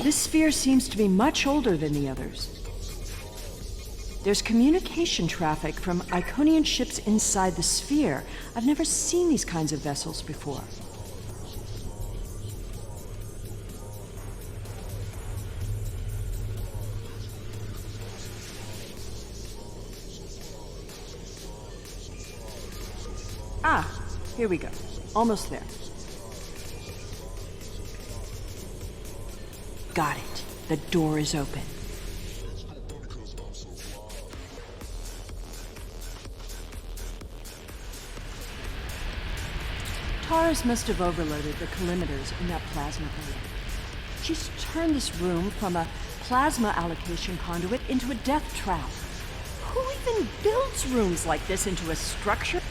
This sphere seems to be much older than the others. There's communication traffic from Iconian ships inside the sphere. I've never seen these kinds of vessels before. Ah, here we go. Almost there. Got it. The door is open. Taurus must have overloaded the collimators in that plasma array. She's turned this room from a plasma allocation conduit into a death trap. Who even builds rooms like this into a structure?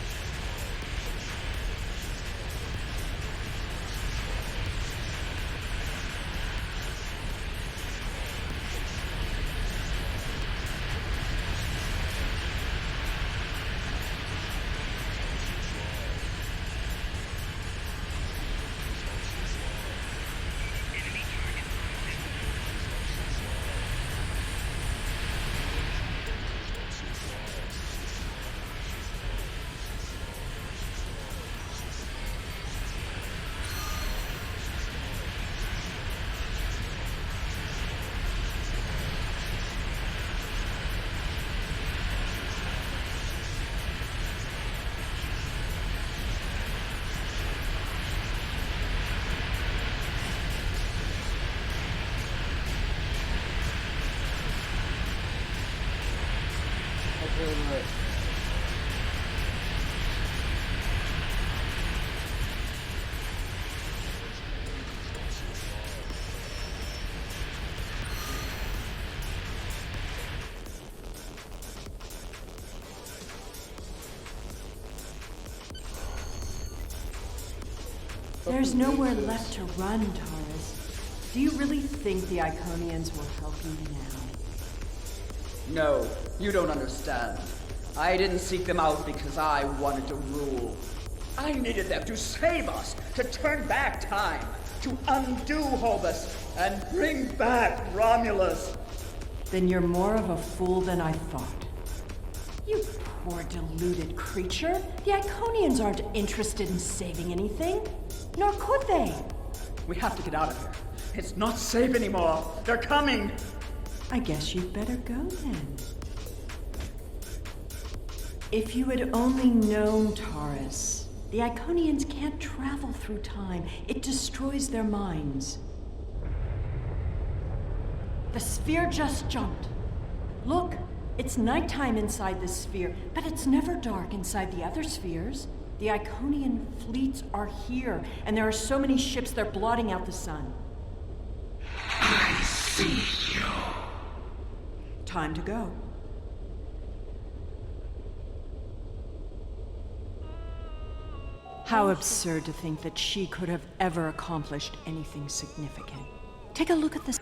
There's nowhere left to run, Taurus. Do you really think the Iconians will help you now? No, you don't understand. I didn't seek them out because I wanted to rule. I needed them to save us, to turn back time, to undo Hobus, and bring back Romulus. Then you're more of a fool than I thought. You poor deluded creature. The Iconians aren't interested in saving anything. Nor could they. We have to get out of here. It's not safe anymore. They're coming. I guess you'd better go then. If you had only known, Taurus, the Iconians can't travel through time. It destroys their minds. The sphere just jumped. Look, it's nighttime inside this sphere, but it's never dark inside the other spheres. The Iconian fleets are here, and there are so many ships they're blotting out the sun. I see you. Time to go. How absurd to think that she could have ever accomplished anything significant. Take a look at this.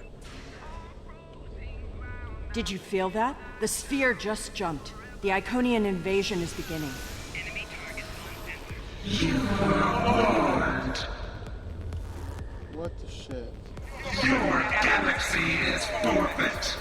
Did you feel that? The sphere just jumped. The Iconian invasion is beginning. You were warned. What the shit? Your galaxy is forfeit.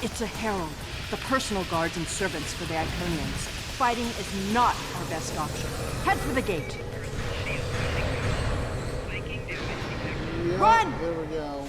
It's a herald, the personal guards and servants for the Iconians. Fighting is not our best option. Head for the gate. Yeah, Run! There we go.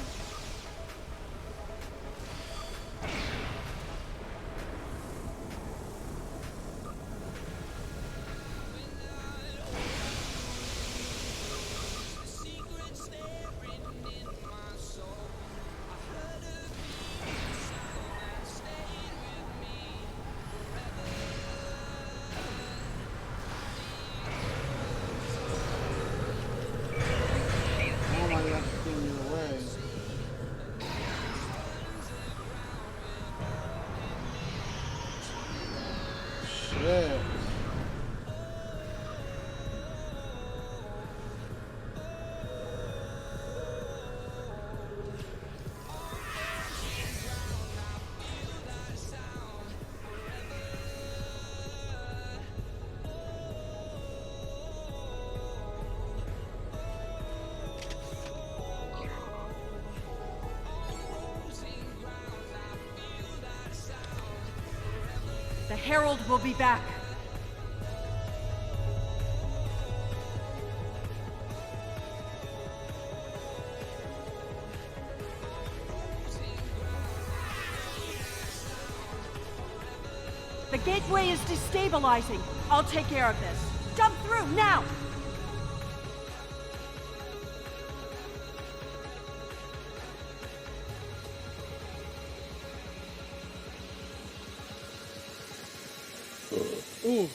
Shit. The herald will be back. gateway is destabilizing. I'll take care of this. Jump through, now! Ooh.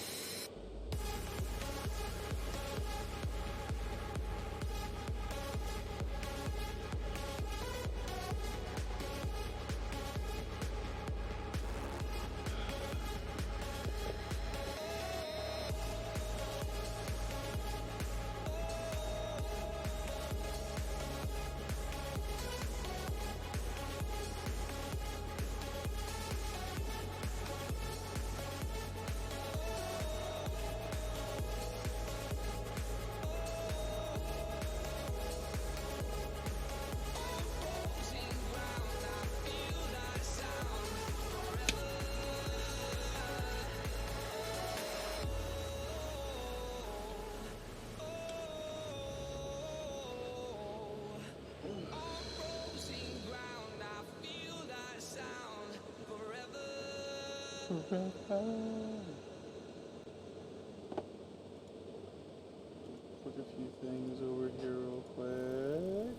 Look a few things over here real quick.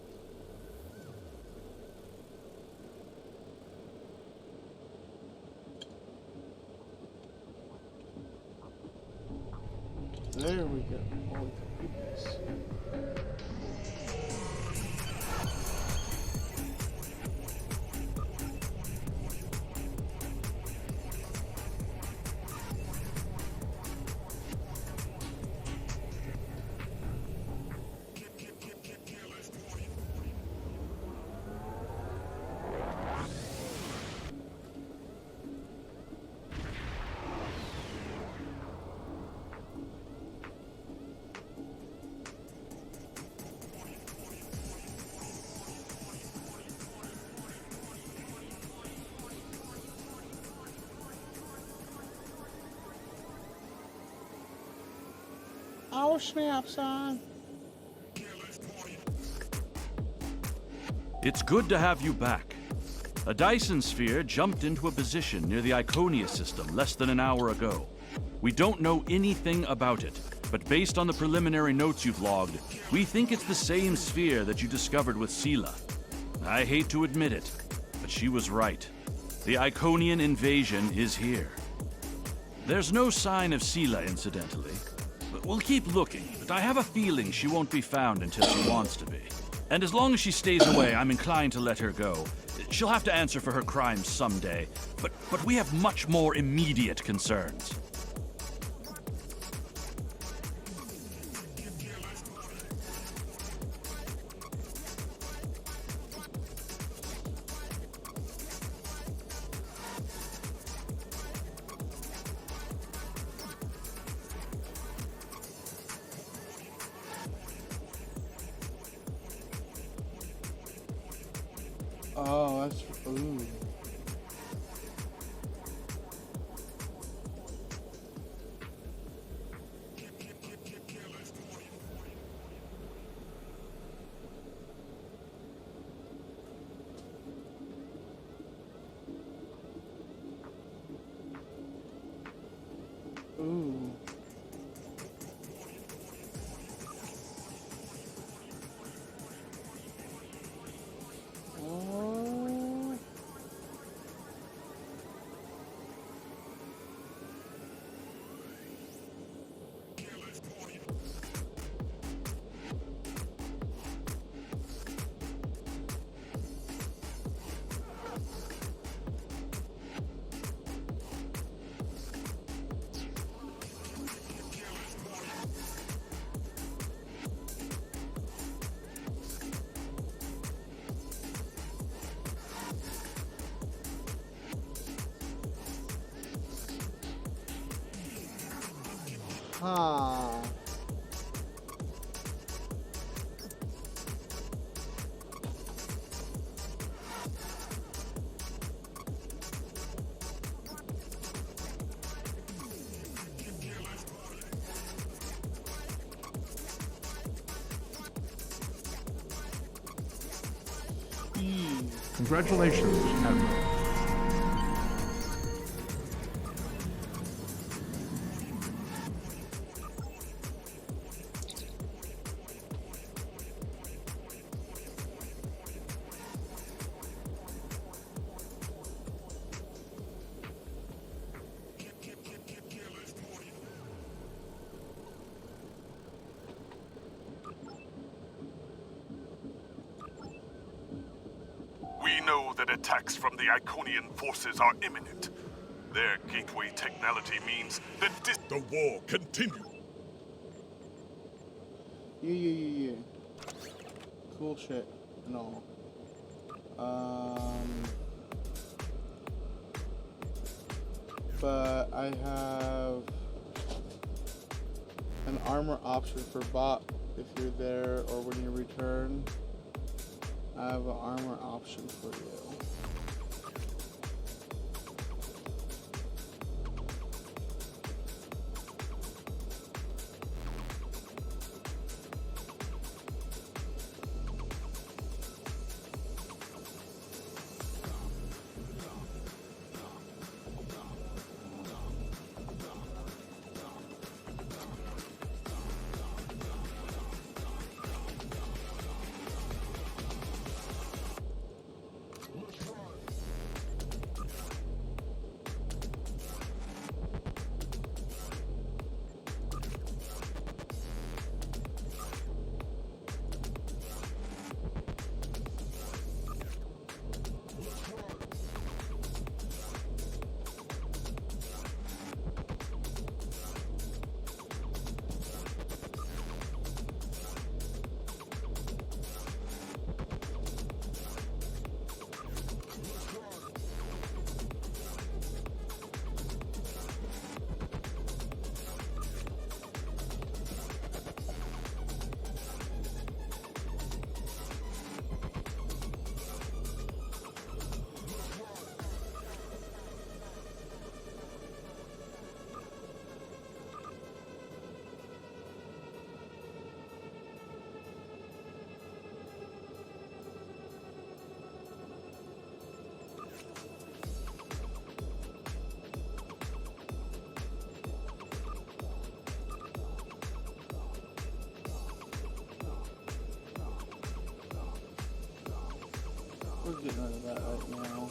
There we go. Oh, goodness. Oh, snap, son. It's good to have you back. A Dyson sphere jumped into a position near the Iconia system less than an hour ago. We don't know anything about it, but based on the preliminary notes you've logged, we think it's the same sphere that you discovered with Sela. I hate to admit it, but she was right. The Iconian invasion is here. There's no sign of Sela, incidentally. We'll keep looking, but I have a feeling she won't be found until she wants to be. And as long as she stays away, I'm inclined to let her go. She'll have to answer for her crimes someday, but we have much more immediate concerns. Oh, that's... Ooh. Ooh. Huh. Congratulations, Admiral. attacks from the Iconian forces are imminent. Their gateway technology means that the war continues. Yeah. Cool shit and all. But I have an armor option for bot if you're there or when you return. I have an armor option for you. We're getting rid of that right now.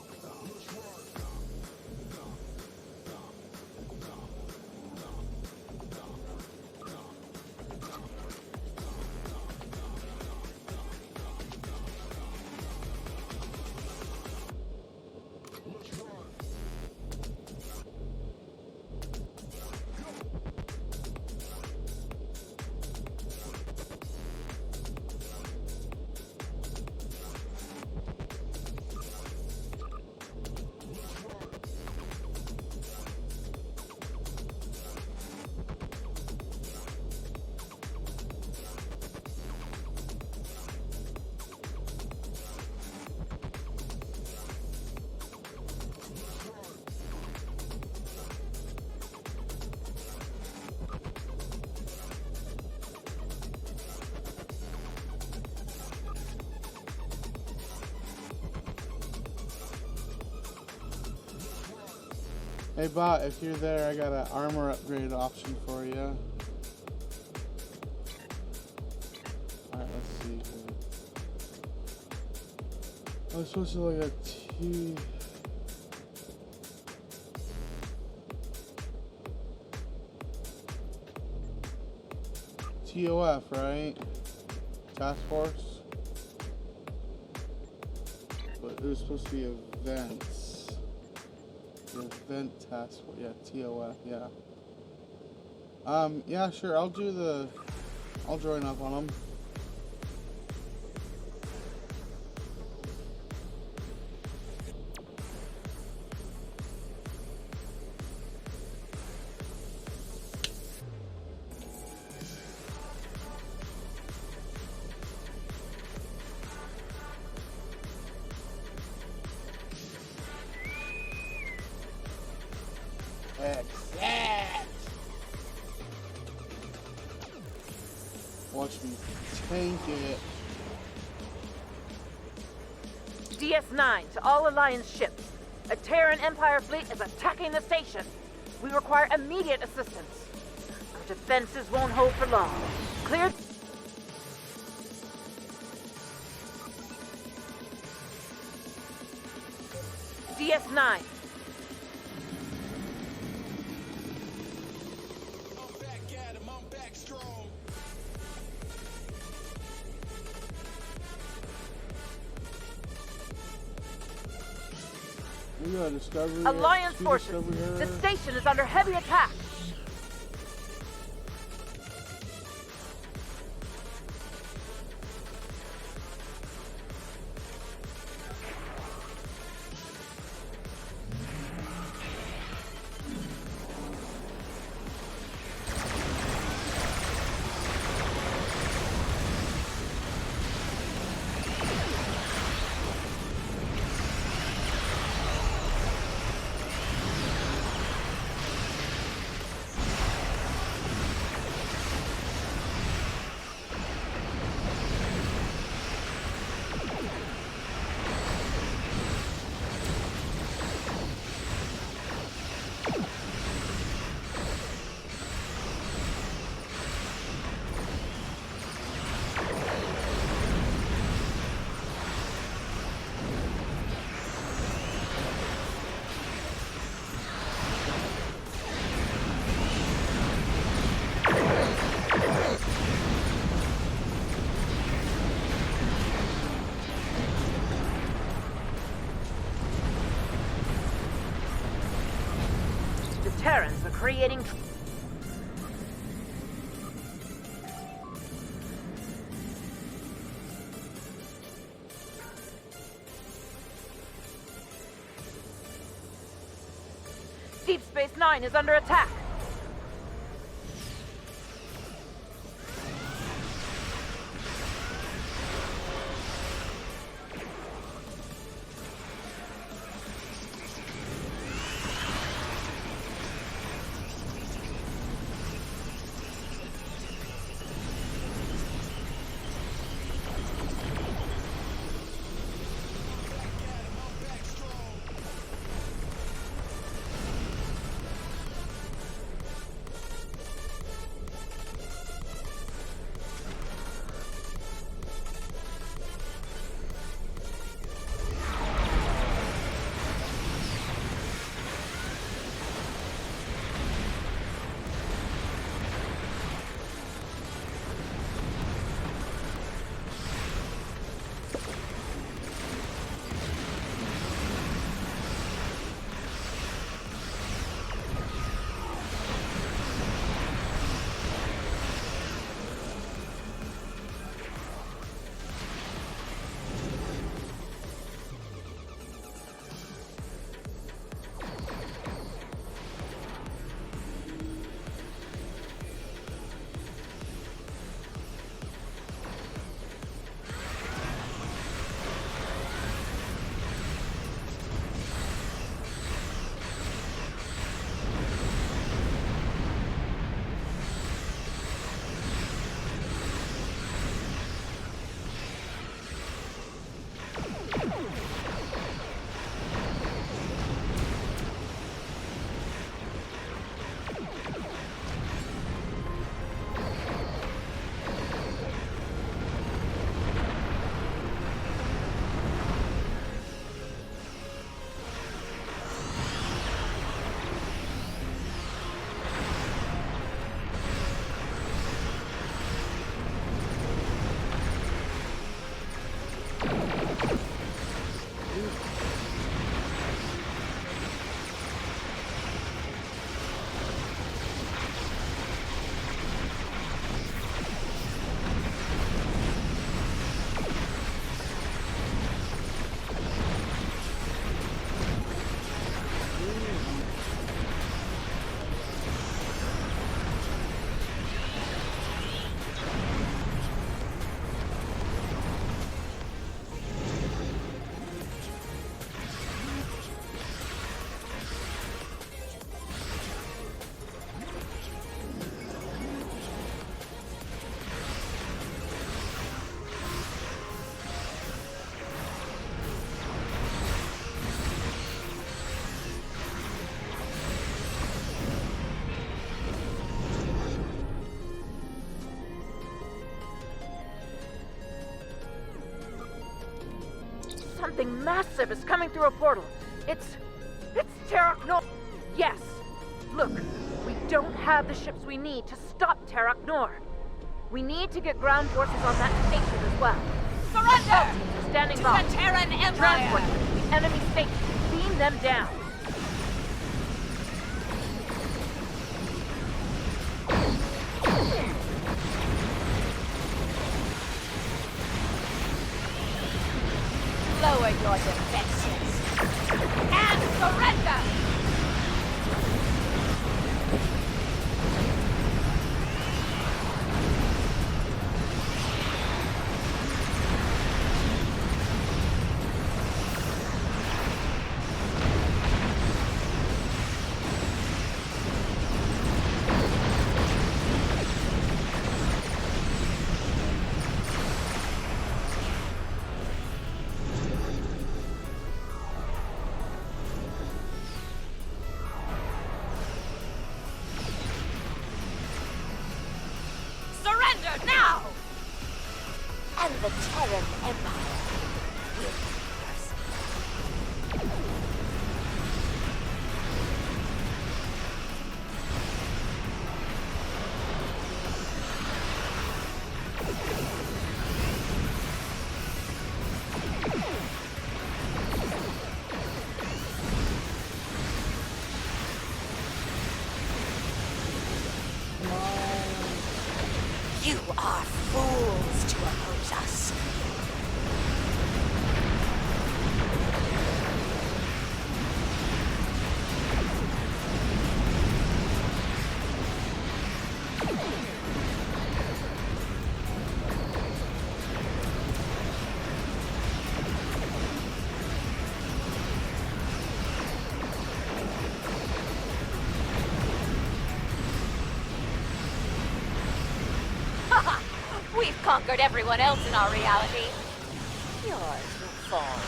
Hey bot, if you're there, I got an armor upgrade option for you. Alright, let's see here. I was supposed to look at TOF, right? Task Force? But it was supposed to be events. The event task force, yeah, TOF, yeah. Yeah, sure, I'll join up on them. Watch me tank it. DS9 to all Alliance ships. A Terran Empire fleet is attacking the station. We require immediate assistance. Our defenses won't hold for long. Clear. DS9. We got Discovery. Alliance forces. The station is under heavy attack. Terrans are creating... Deep Space Nine is under attack. Something massive is coming through a portal. It's Terok Nor. Yes. Look, we don't have the ships we need to stop Terok Nor. We need to get ground forces on that station as well. Surrender! Standing to by. the Terran Empire! Transport to the enemy station. Be beam them down. Lower your defenses and surrender! Now! And the Terran Empire will be yours. You are fools to oppose us. We've conquered everyone else in our reality. Yours will fall.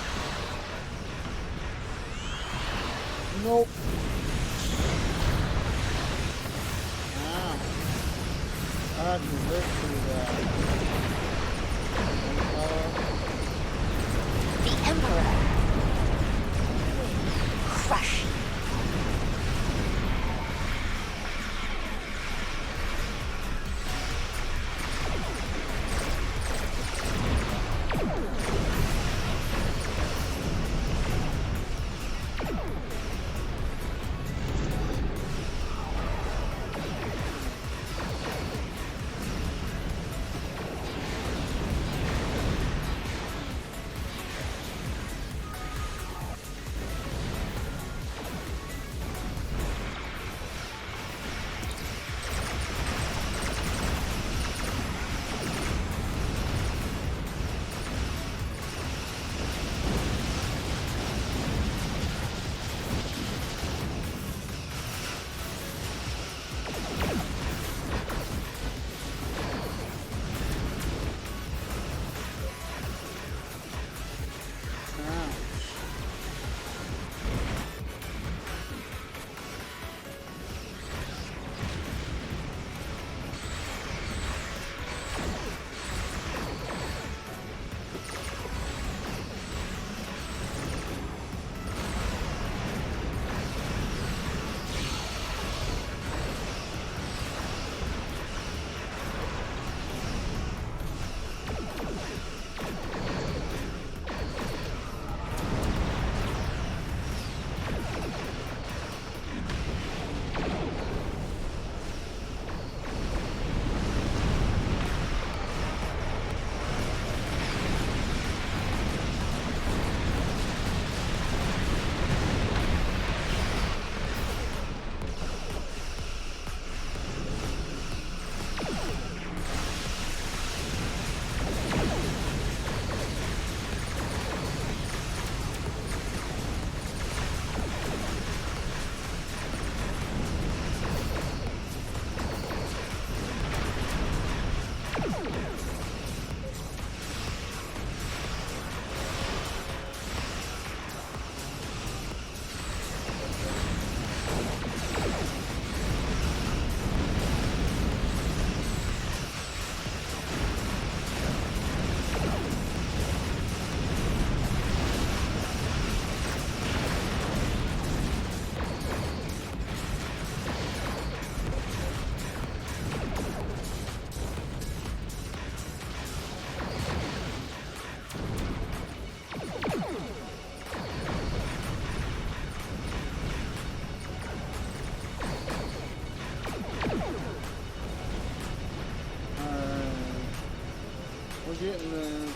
Nope. Ah. I have to live through that. The Emperor will crush you. getting there.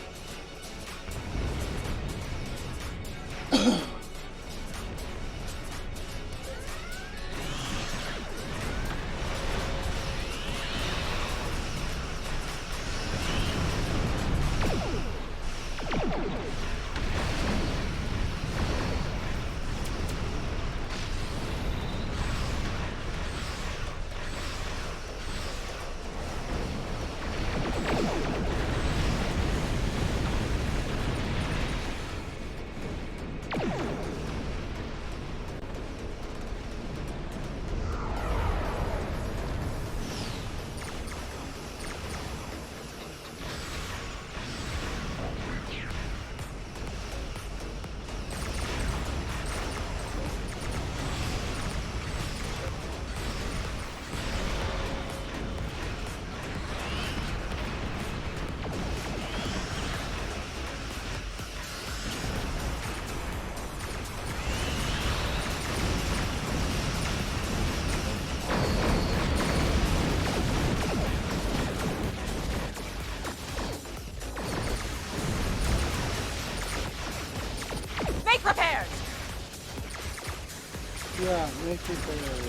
Yeah, make it better.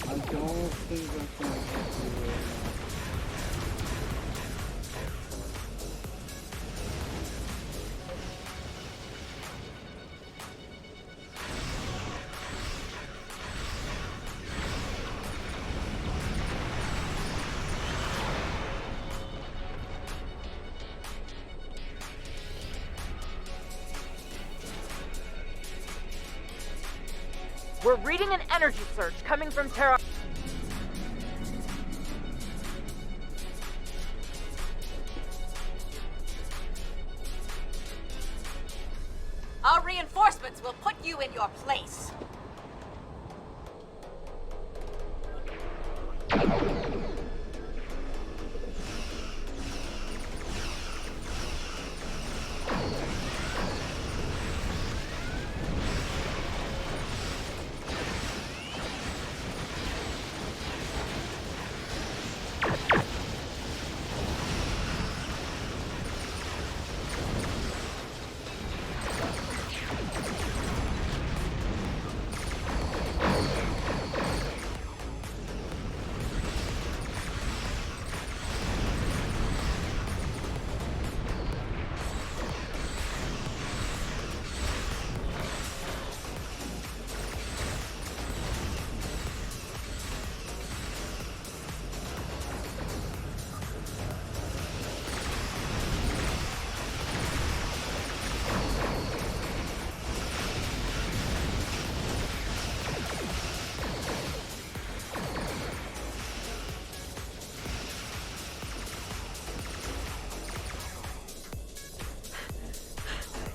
I don't think that's gonna happen right now. We're reading an energy surge coming from Terra. Our reinforcements will put you in your place.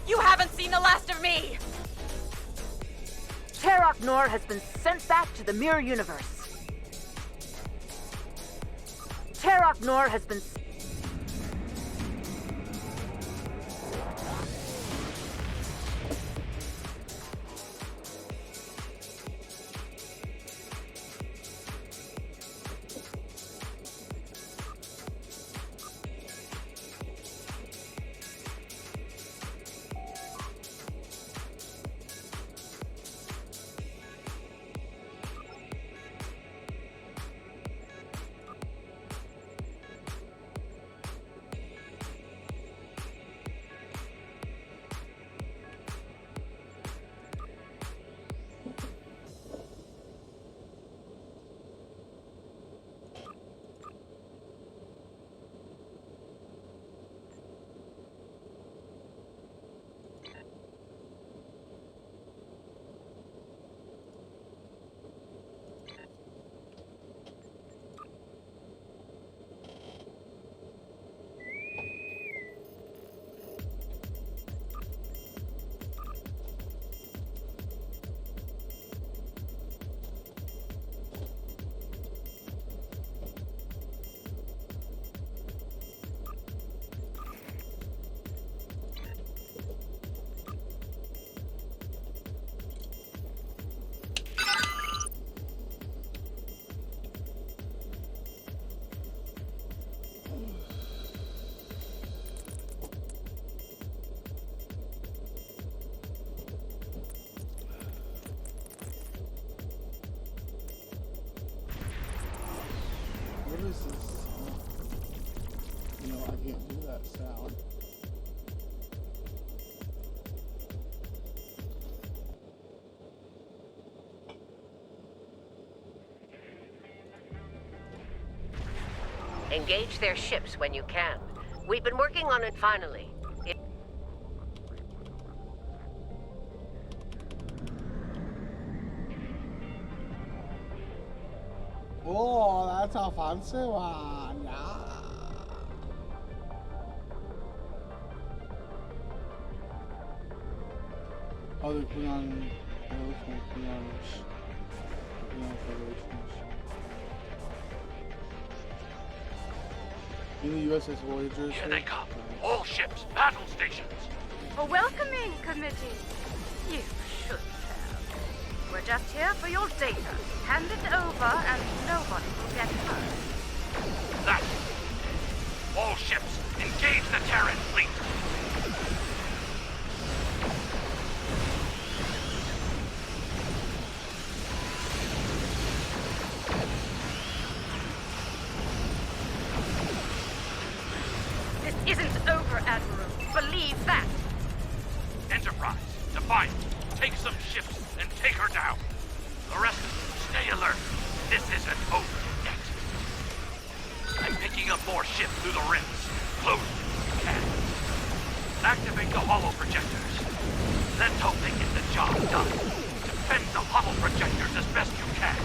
You haven't seen the last of me! Terok Nor has been sent back to the Mirror Universe. Terok Nor has been... I can't do that sound. Engage their ships when you can. We've been working on it finally. Oh, that's a fancy one, yeah. Oh, they're putting on Federations. In the USS Voyager. Here they come. All ships, battle stations. A welcoming committee. You should have. We're just here for your data. Hand it over and nobody will get hurt. That. All ships, engage the Terran fleet. This isn't over, Admiral. Believe that. Enterprise, Defiant, take some ships and take her down. The rest of you, stay alert. This isn't over yet. I'm picking up more ships through the rims. Close if you can. Activate the holo projectors. Let's hope they get the job done. Defend the holo projectors as best you can.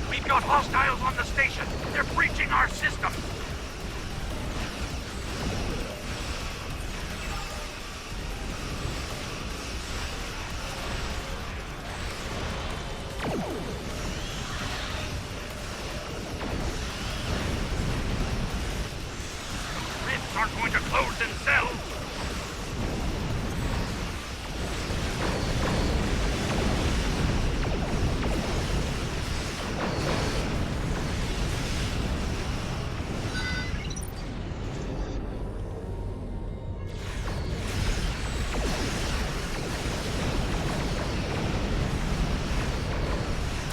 We've got hostiles on the station. They're breaching our system. Aren't going to close themselves.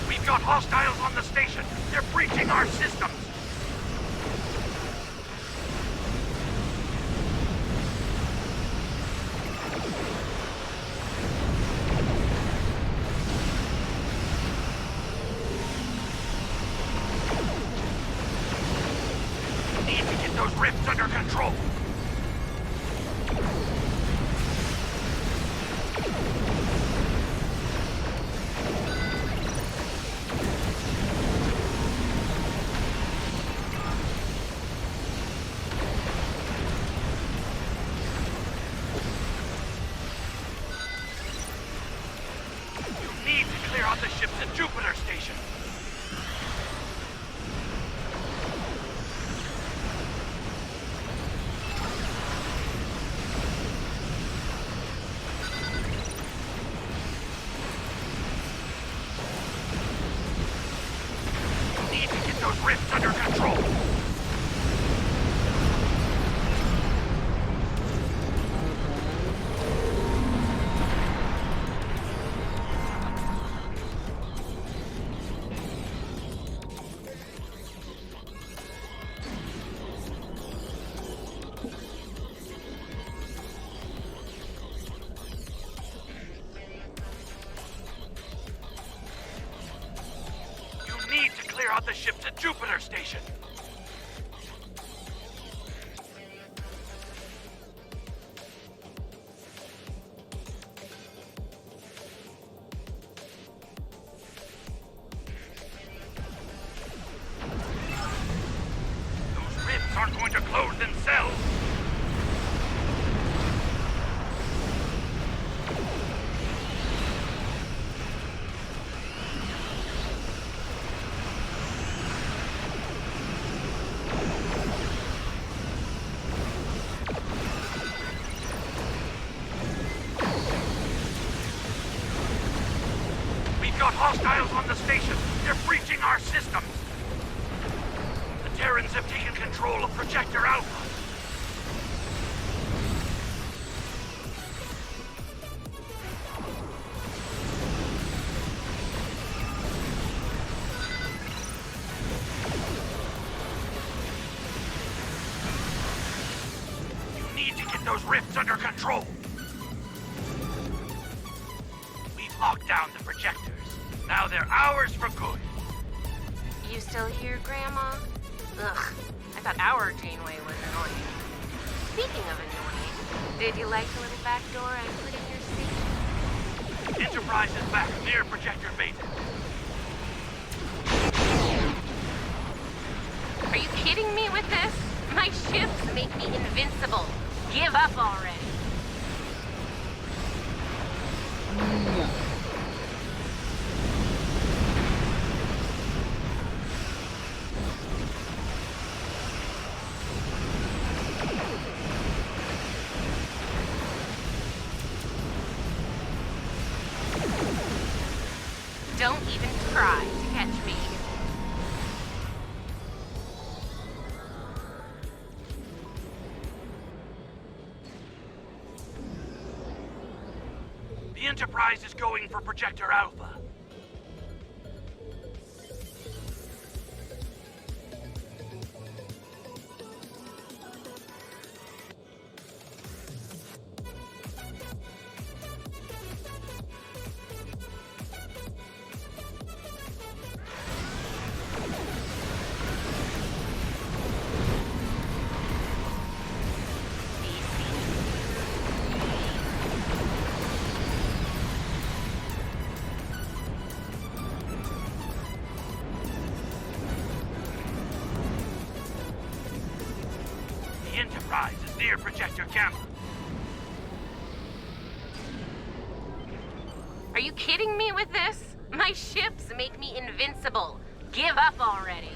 We've got hostiles on the station. They're breaching our systems. Those rifts under control. You need to clear out the ships at Jupiter Station. Those rifts under control. Clear out the ships at Jupiter Station. Those rifts aren't going to close themselves. Got hostiles on the station. They're breaching our systems. The Terrans have taken control of Projector Alpha. get those rifts under control. We've locked down the projectors. Now they're ours for good. You still here, Grandma? Ugh, I thought our Janeway was annoying. Speaking of annoying, did you like the little back door I put in your seat? Enterprise is back near Projector Beta. Are you kidding me with this? My ships make me invincible. Give up already. No. Don't even try to catch me. The Enterprise is going for Projector Alpha. The Enterprise is near Projector Gamma. Are you kidding me with this? My ships make me invincible. Give up already.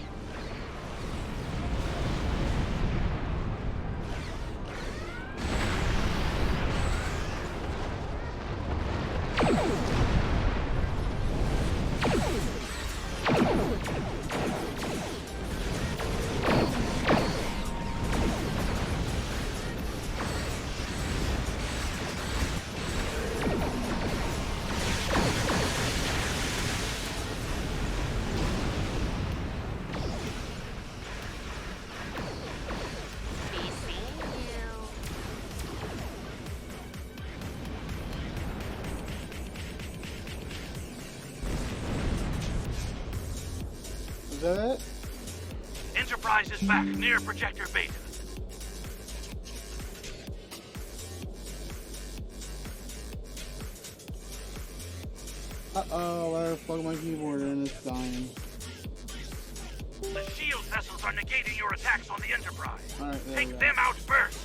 Is that it? Enterprise is back near Projector Beta. Uh-oh, I plugged my keyboard in, it's dying. The shield vessels are negating your attacks on the Enterprise. Alright, there we Take go. them out first.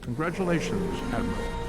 Congratulations, Admiral.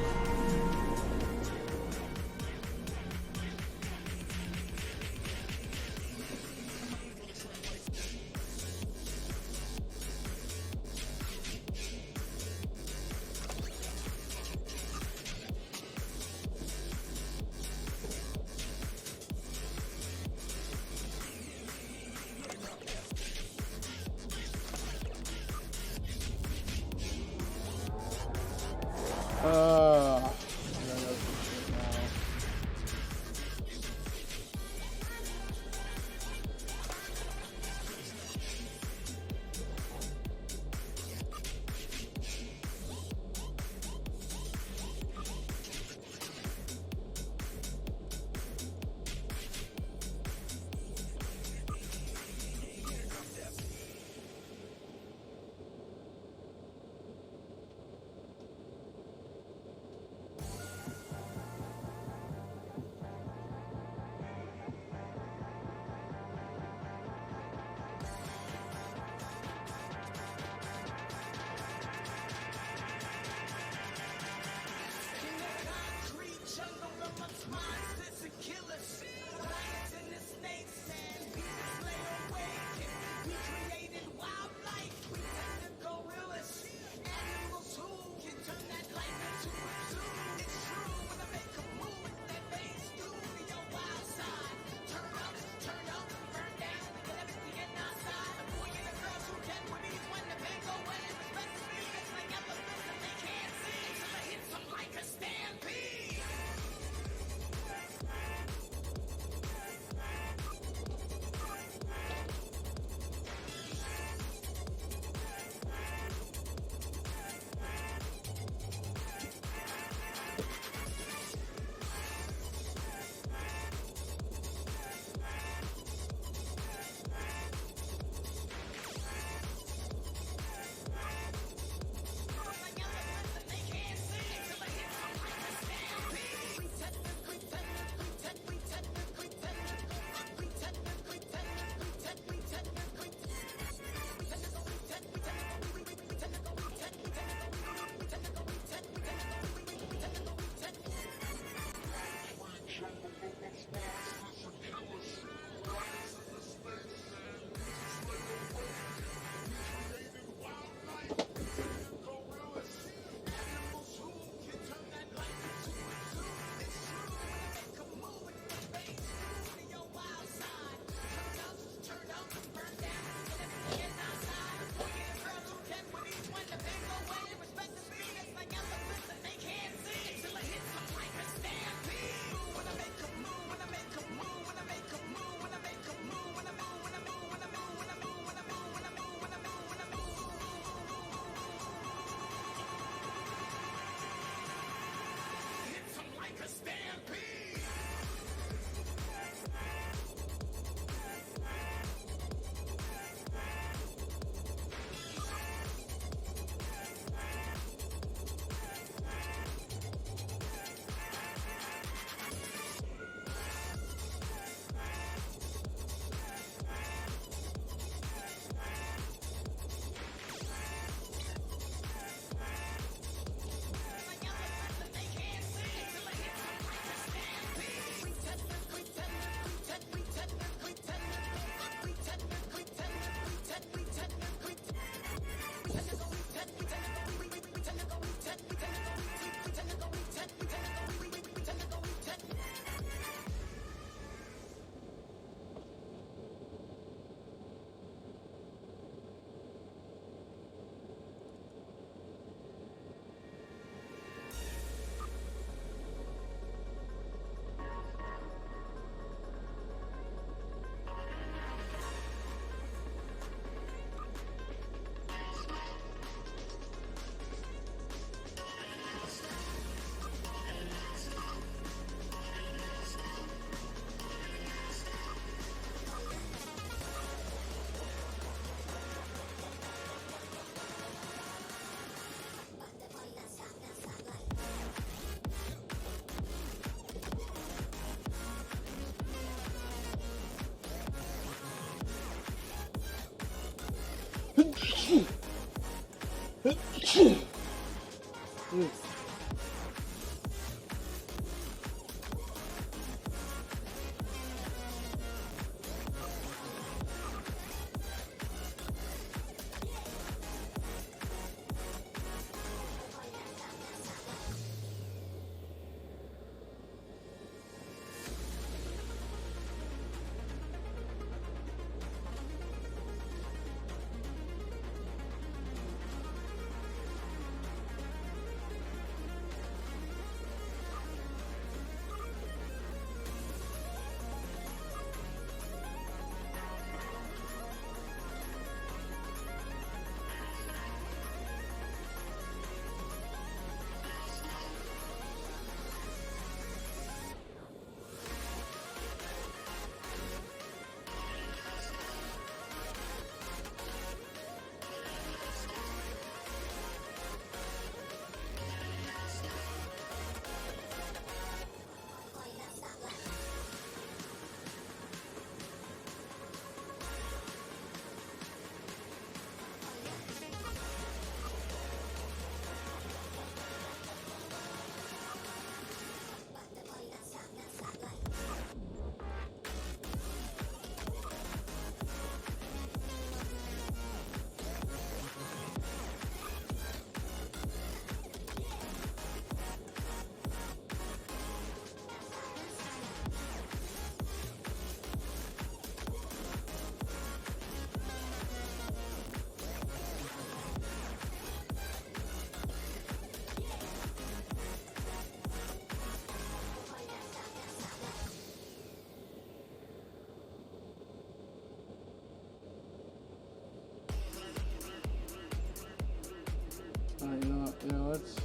Alright, you know what? Yeah, let's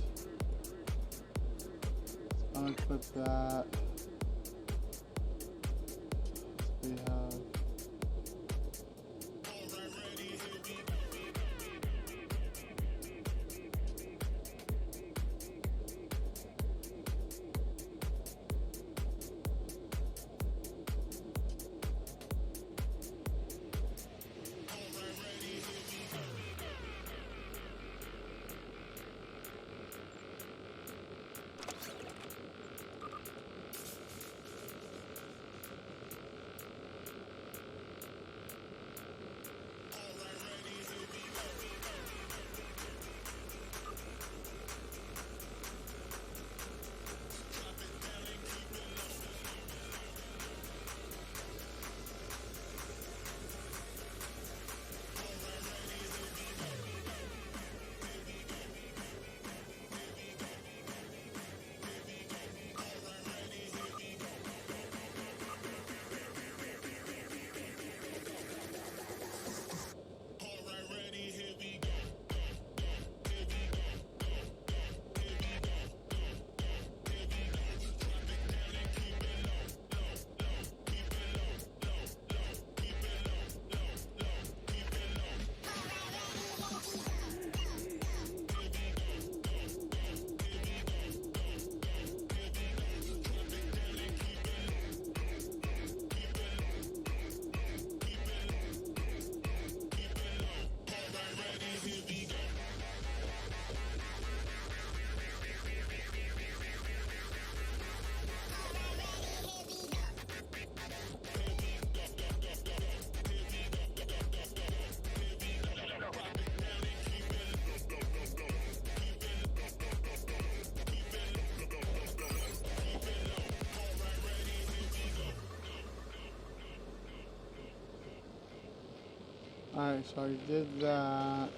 unequip that. We have. Alright, so I did that.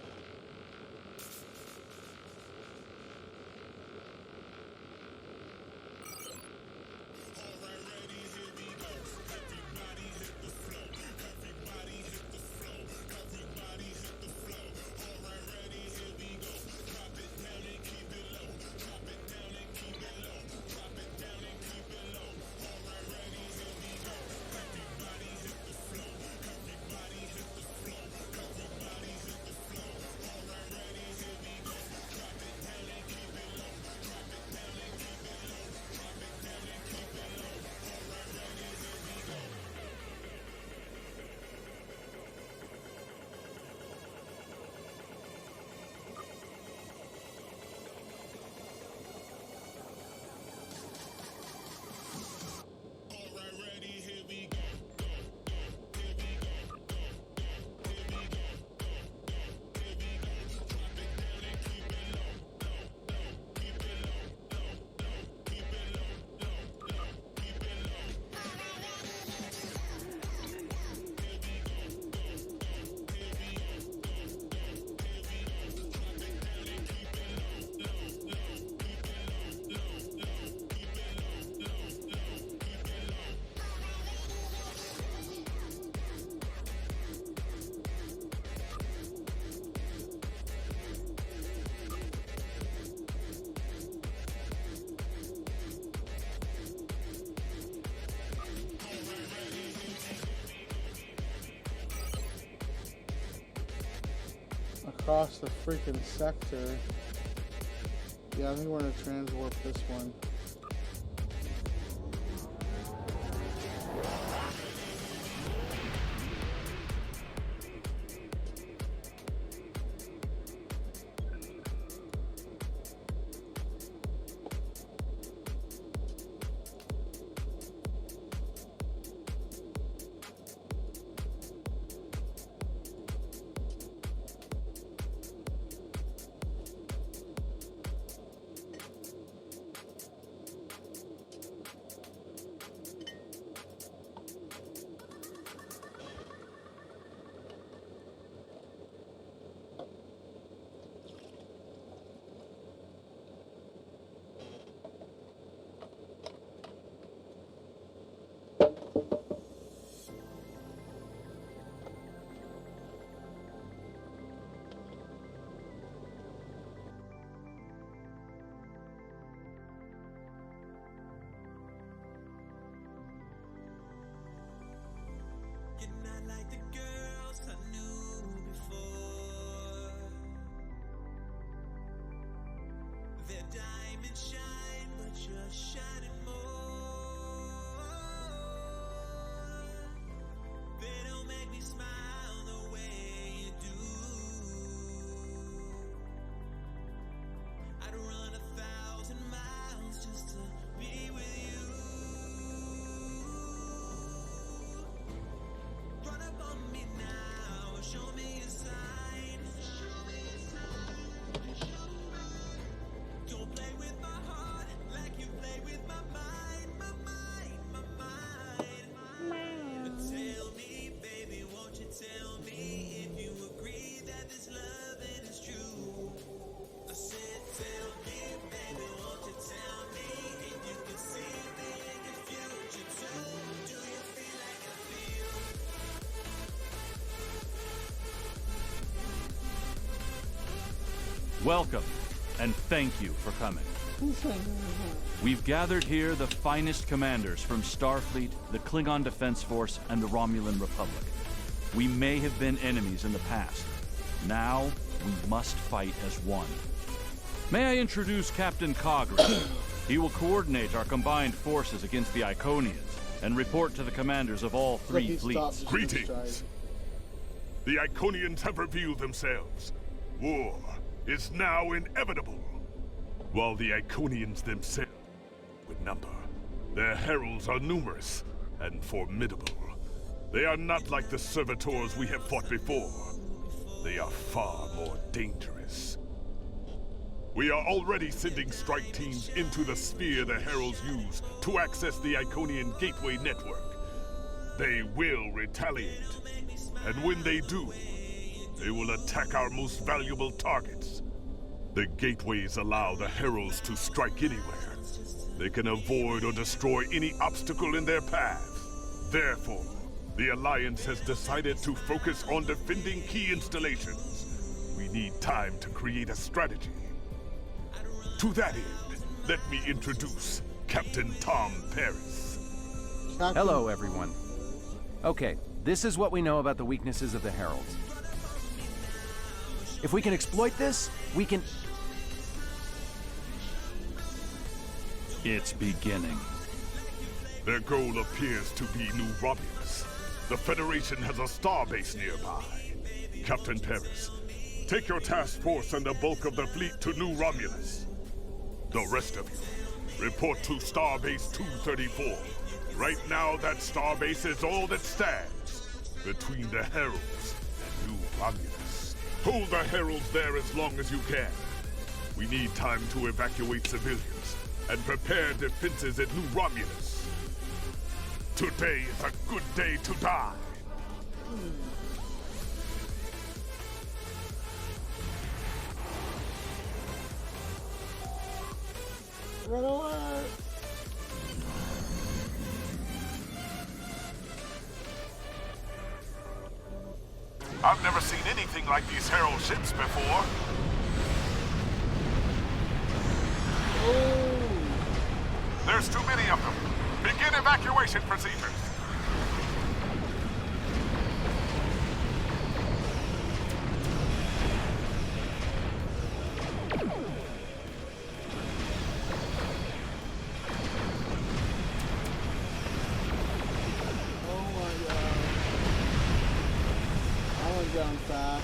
across the freaking sector. Yeah, I think we're gonna transwarp this one. Welcome, and thank you for coming. We've gathered here the finest commanders from Starfleet, the Klingon Defense Force, and the Romulan Republic. We may have been enemies in the past. Now, we must fight as one. May I introduce Captain Cogran? He will coordinate our combined forces against the Iconians and report to the commanders of all three fleets. Greetings. The Iconians have revealed themselves. War is now inevitable. While the Iconians themselves with number, their heralds are numerous and formidable. They are not like the servitors we have fought before. They are far more dangerous. We are already sending strike teams into the sphere the heralds use to access the Iconian Gateway network. They will retaliate, and when they do, they will attack our most valuable targets. The gateways allow the heralds to strike anywhere. They can avoid or destroy any obstacle in their path. Therefore, the Alliance has decided to focus on defending key installations. We need time to create a strategy. To that end, let me introduce Captain Tom Paris. Hello, everyone. Okay, this is what we know about the weaknesses of the Heralds. If we can exploit this, we can... It's beginning. Their goal appears to be New Romulus. The Federation has a starbase nearby. Captain Paris, take your task force and the bulk of the fleet to New Romulus. The rest of you, report to Starbase 234. Right now, that starbase is all that stands between the Heralds and New Romulus. Hold the Heralds there as long as you can. We need time to evacuate civilians and prepare defenses at New Romulus. Today is a good day to die. Red alert! I've never seen anything like these Herald ships before. Oh. There's too many of them. Begin evacuation procedures. fast.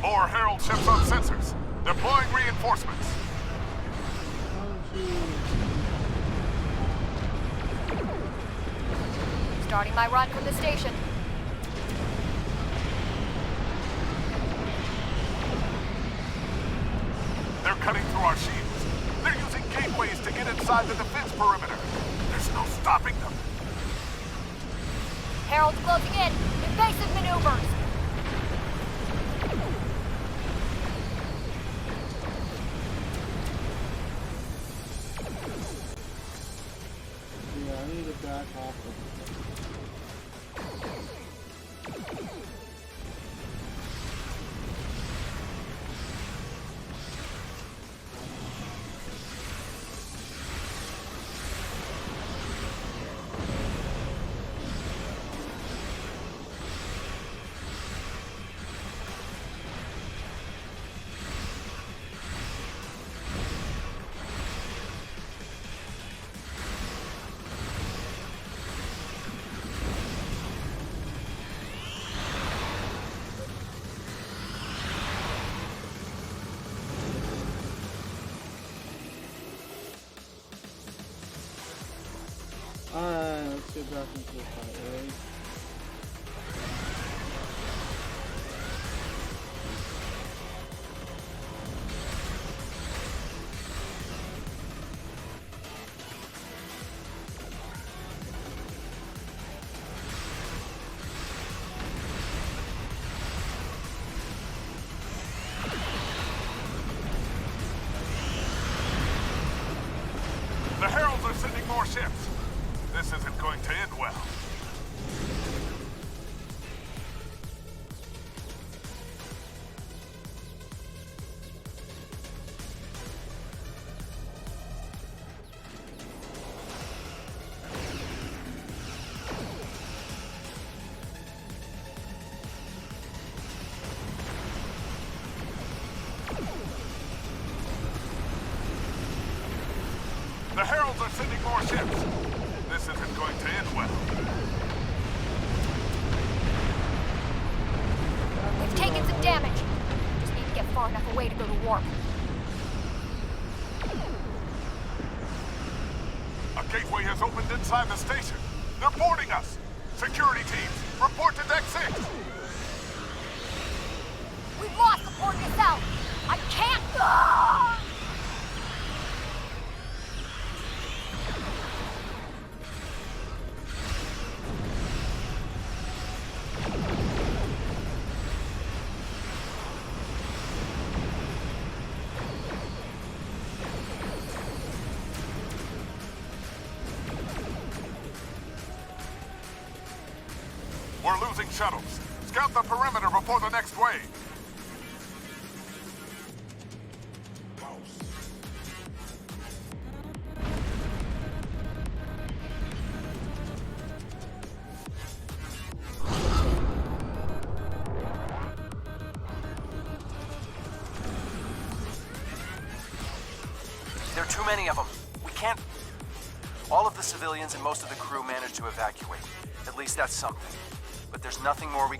More Herald ships on sensors. Deploying reinforcements. Starting my run from the station. They're cutting through our shields. They're using gateways to get inside the defense perimeter. There's no stopping them. Herald's closing in. Invasive maneuvers. Yeah, I need to back off of it. Alright, let's get back into the fight, right? The Heralds are sending more ships. This isn't going to end well. The Heralds are sending more ships. This isn't going to end well. We've taken some damage. Just need to get far enough away to go to warp. A gateway has opened inside the station. They're boarding us. Security teams, report to Deck 6. We've lost the Orcus out. I can't. Ah! We're losing shuttles. Scout the perimeter before the next wave. too many of them. We can't... All of the civilians and most of the crew managed to evacuate. At least that's something. But there's nothing more we...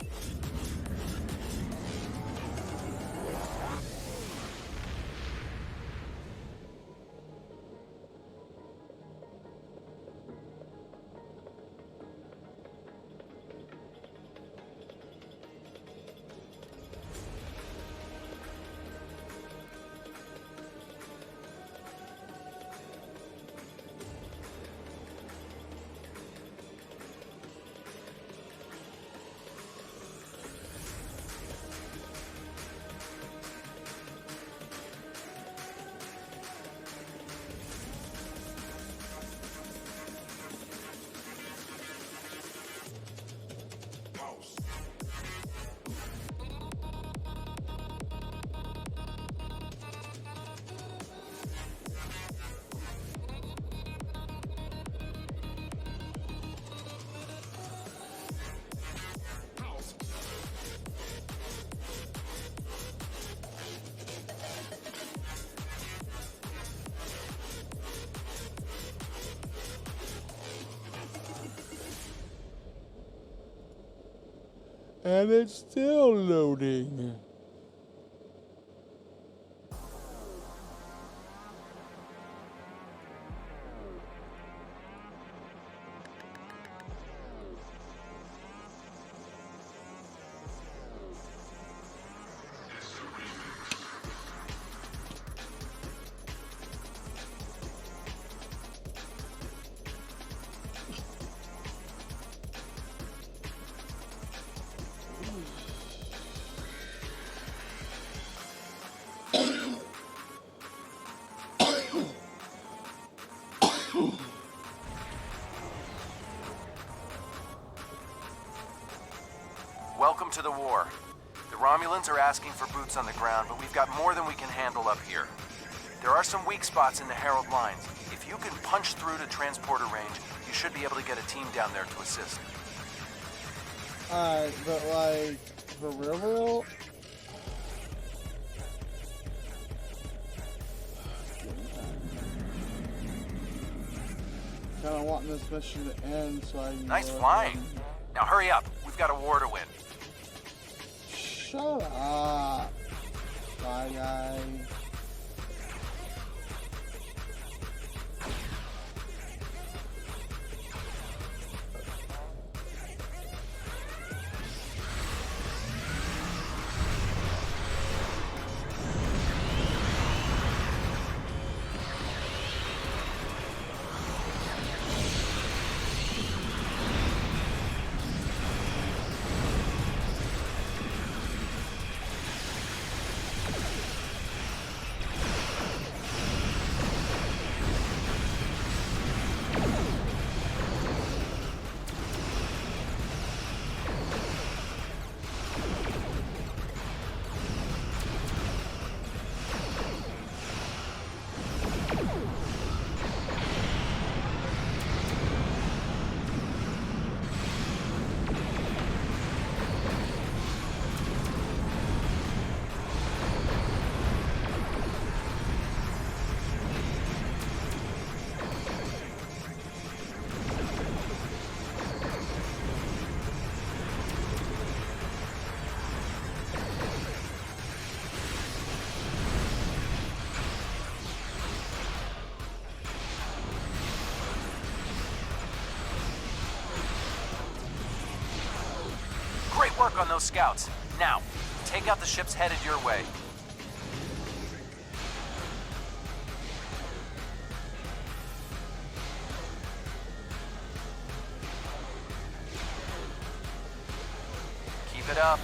And it's still loading. Welcome to the war. The Romulans are asking for boots on the ground, but we've got more than we can handle up here. There are some weak spots in the Herald lines. If you can punch through to transporter range, you should be able to get a team down there to assist. Alright, but like, for real? Kinda wanting this mission to end so I can Nice flying. Now hurry up. We've got a war to win. Shut up. Bye, guys. Great work on those scouts. Now, take out the ships headed your way. Keep it up.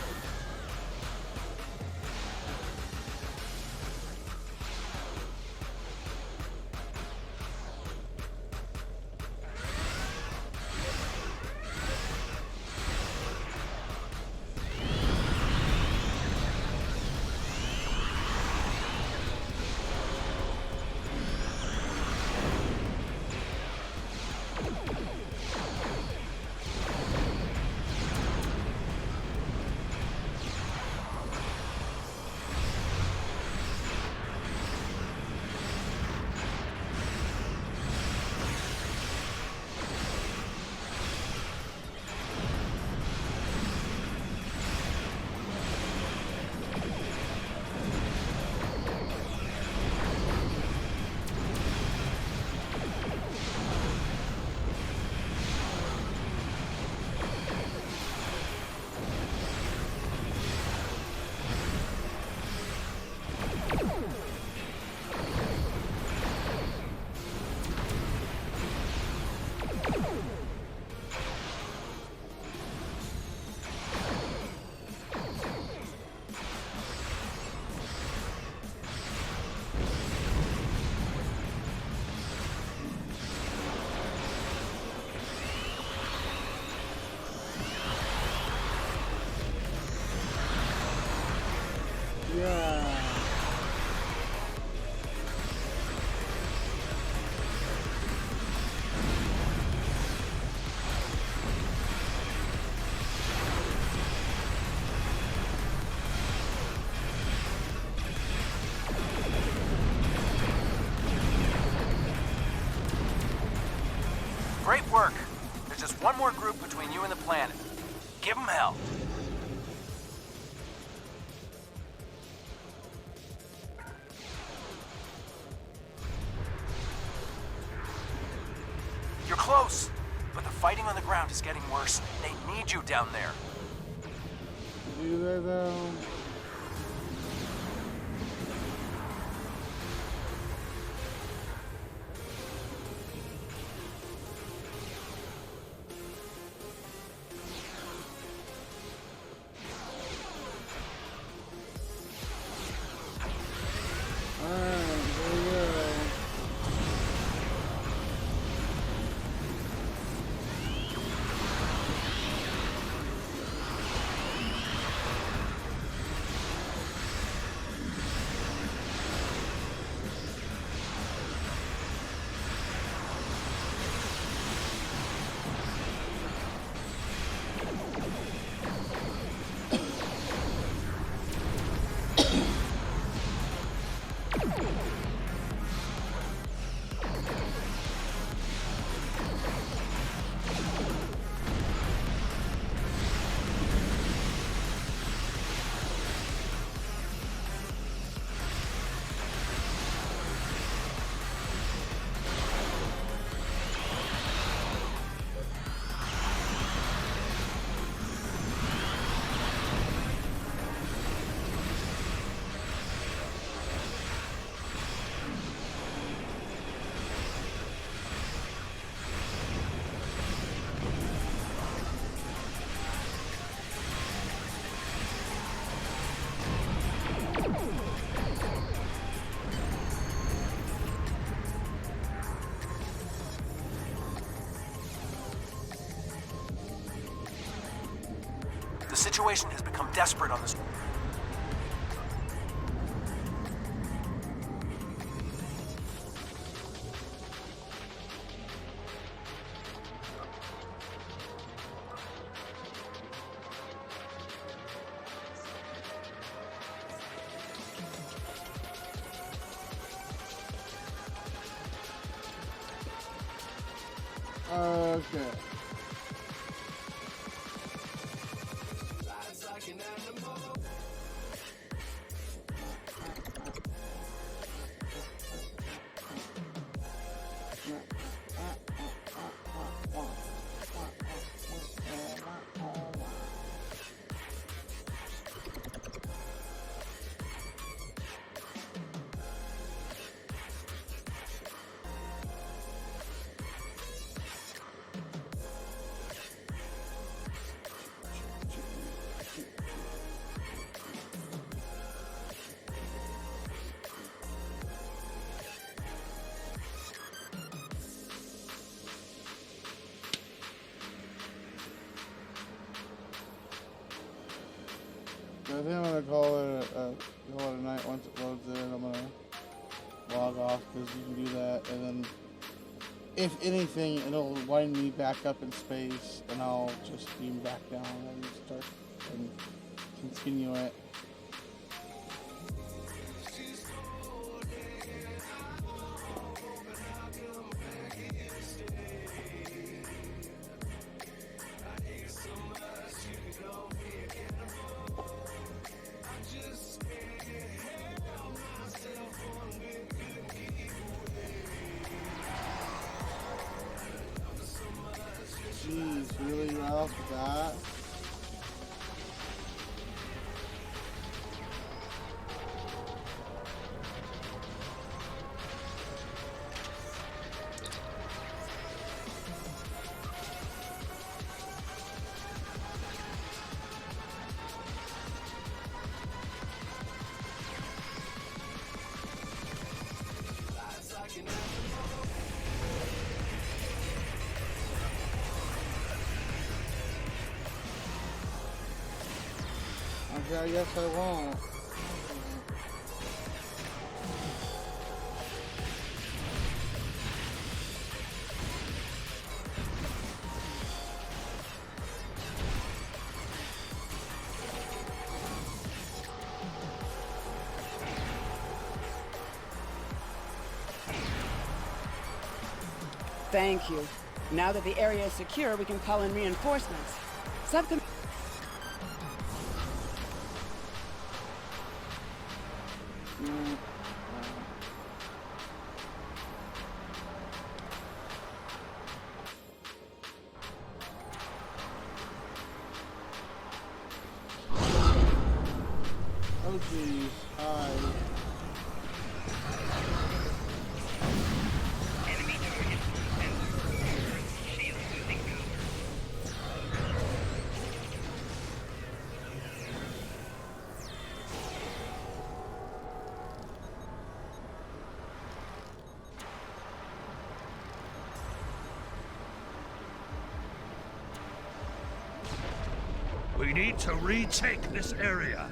Yeah. Great work. There's just one more group between you and the planet. Give them hell. You're close, but the fighting on the ground is getting worse. They need you down there. Do they though? The situation has become desperate on this. Okay. I think I'm gonna call it a night. Once it loads in, I'm gonna log off because you can do that, and then if anything, it'll wind me back up in space, and I'll just beam back down and start and continue it. Jeez, really right off the bat? Okay, I guess I won't. Thank you. Now that the area is secure, we can call in reinforcements. Subcom... Oh geez, alright. We need to retake this area.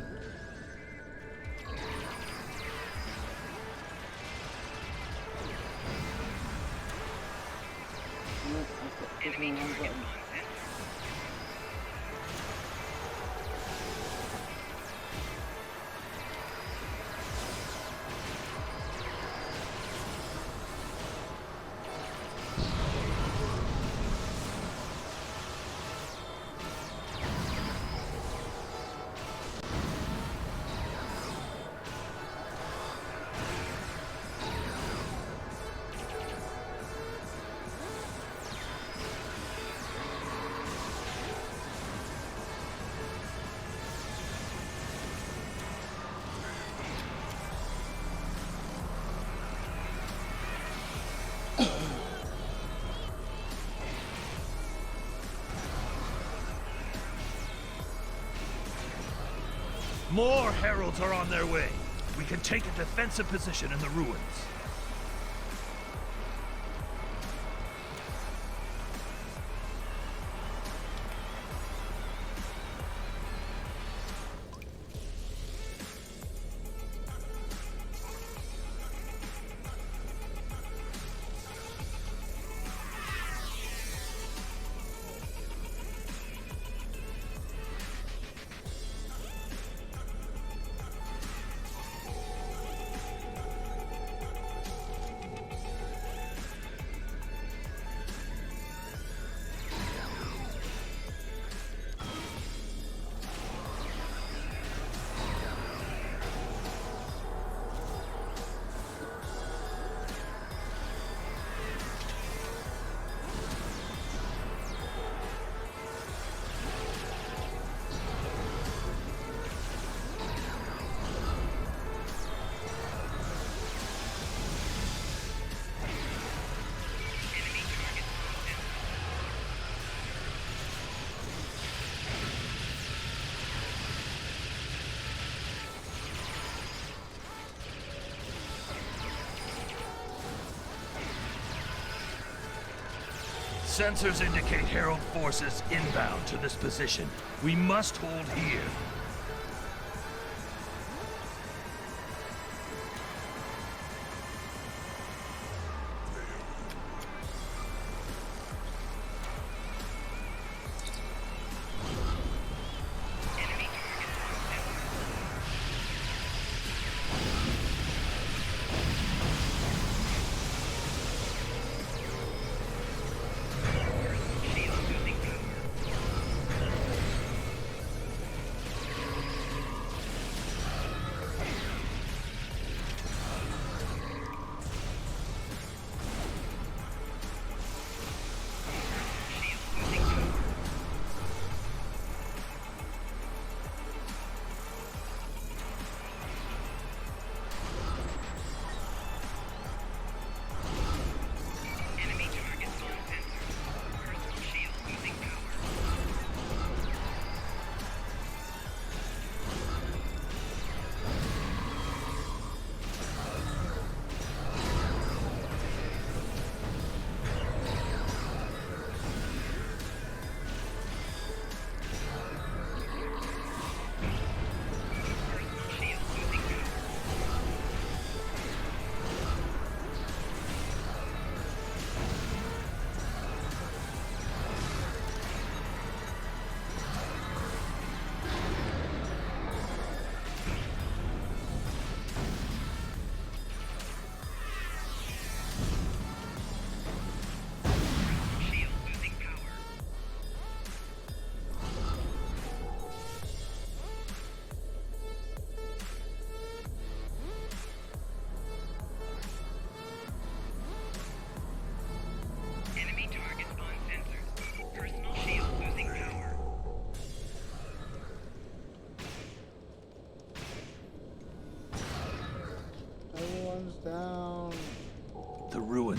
More heralds are on their way. We can take a defensive position in the ruins. Sensors indicate Herald forces inbound to this position. We must hold here.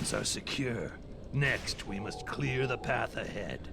Romulans are secure. Next, we must clear the path ahead.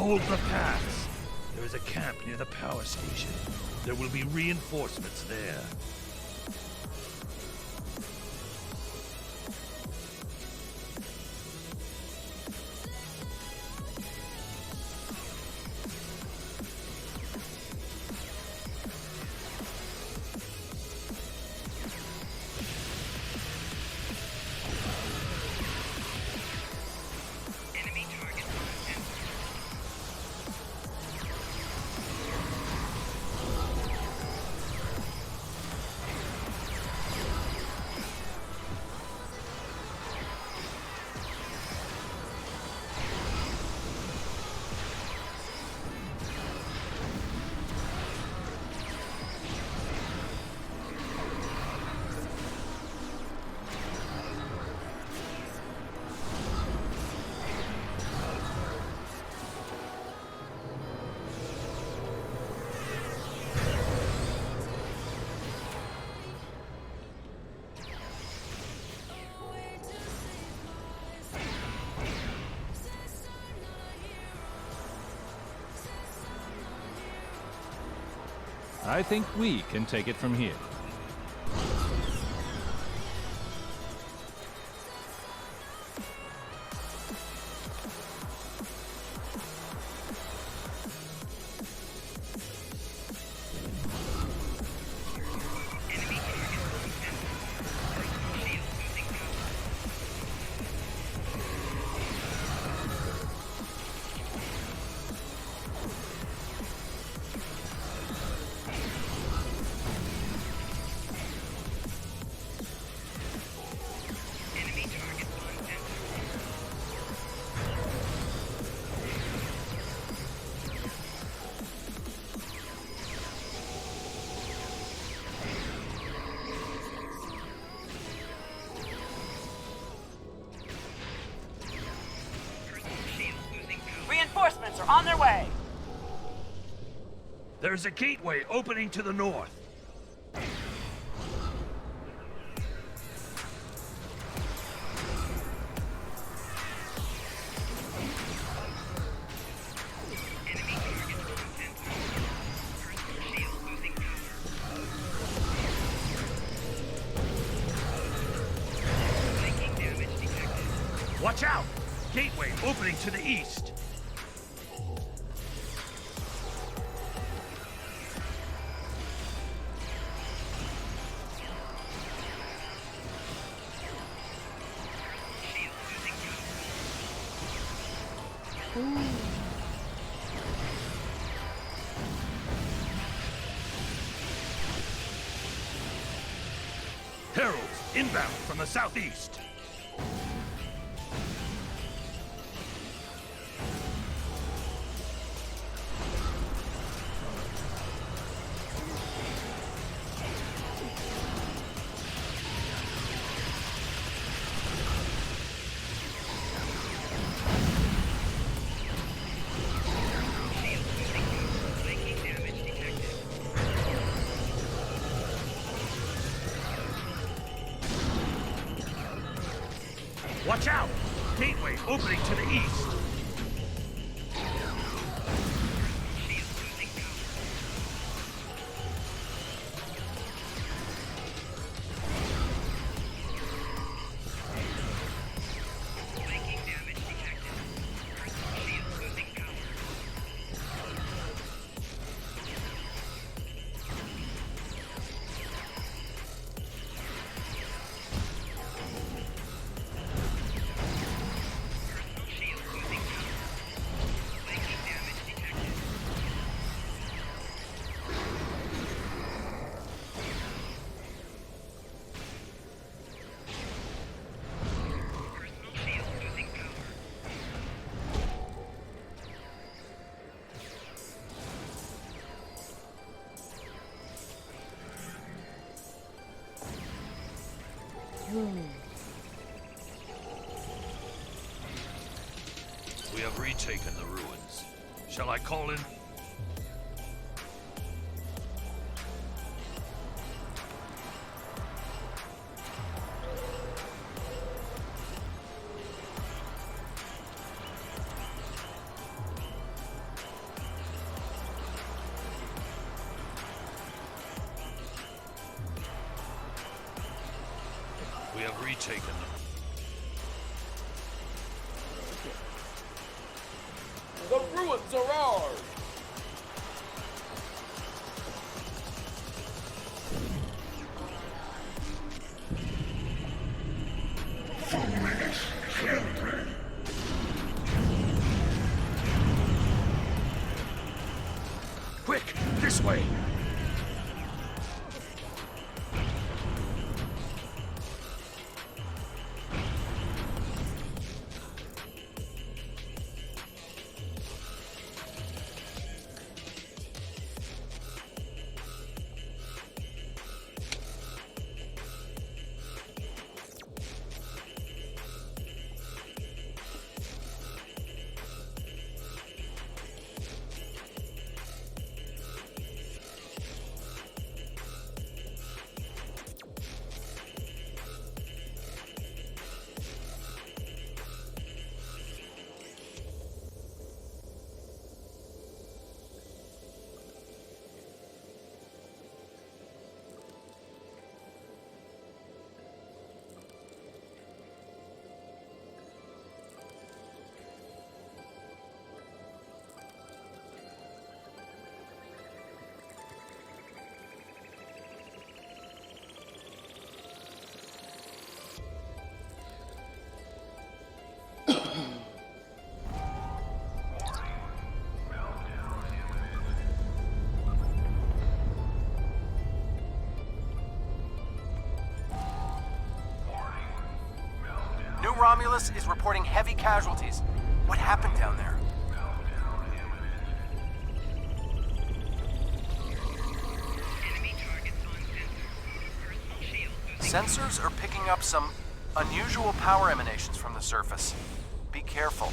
Hold the pass. There is a camp near the power station. There will be reinforcements there. I think we can take it from here. Reinforcements are on their way. There's a gateway opening to the north. Watch out! Gateway opening to the east. Heralds inbound from the southeast. Watch out! Gateway opening to the east. We have retaken the ruins. Shall I call in? We have retaken them. The ruins are ours! Quick, this way! Romulus is reporting heavy casualties. What happened down there? Sensors are picking up some unusual power emanations from the surface. Be careful.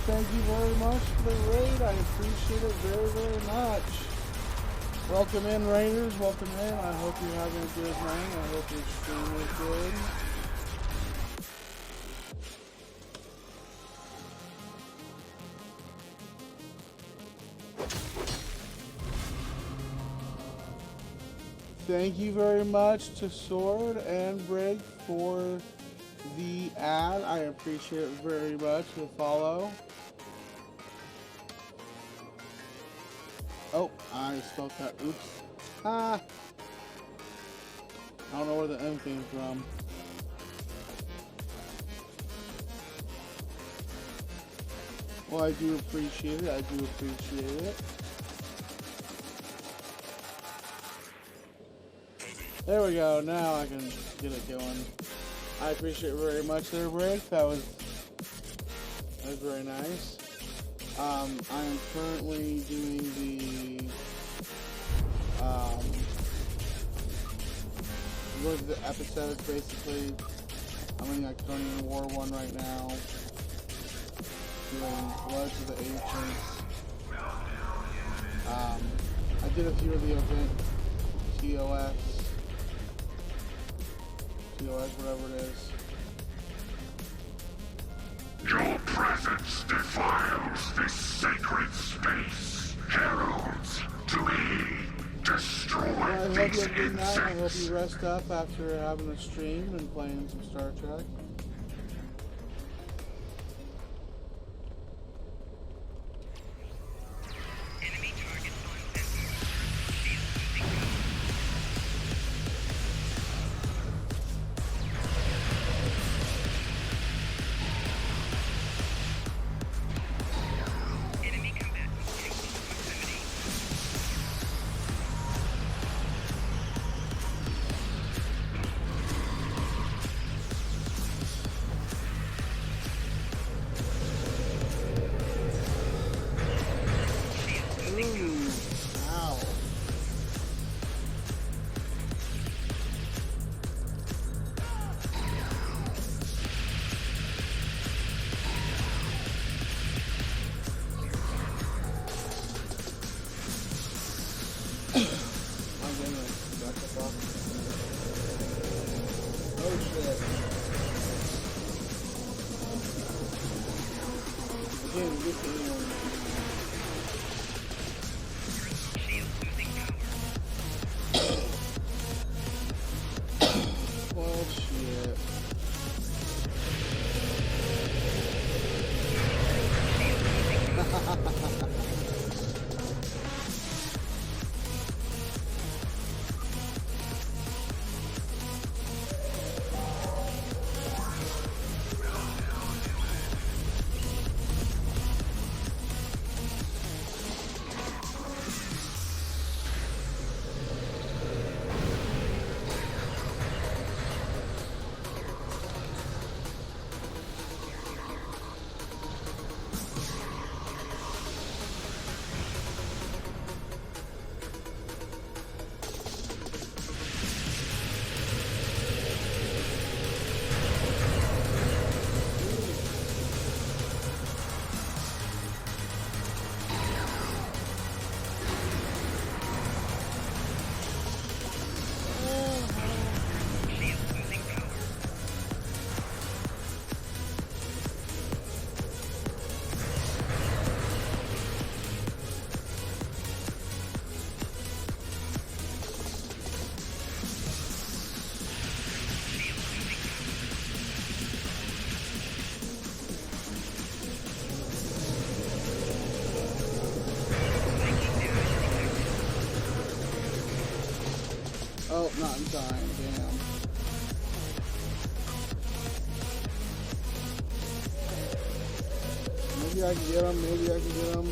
Thank you very much for the raid. I appreciate it very, very much. Welcome in, Raiders. Welcome in. I hope you're having a good night. I hope your stream is good. Thank you very much to Sword and Brig for the ad. I appreciate it very much. The follow. Oh, I spelled that. Oops. Ah. I don't know where the M came from. Well, I do appreciate it. I do appreciate it. There we go. Now I can get it going. I appreciate it very much there, Brick. That was very nice. I am currently doing the look at the episodes basically. I'm in Iconian War 1 right now. Doing Bloods of the Ancients. I did a few of the event TOS, whatever it is. Your presence defiles this sacred space. Heralds, to aid, destroy Well, I hope you have these a good night. I hope insects. you rest up after having a stream and playing some Star Trek. Oh, not in time. Damn. Maybe I can get him. Maybe I can get him.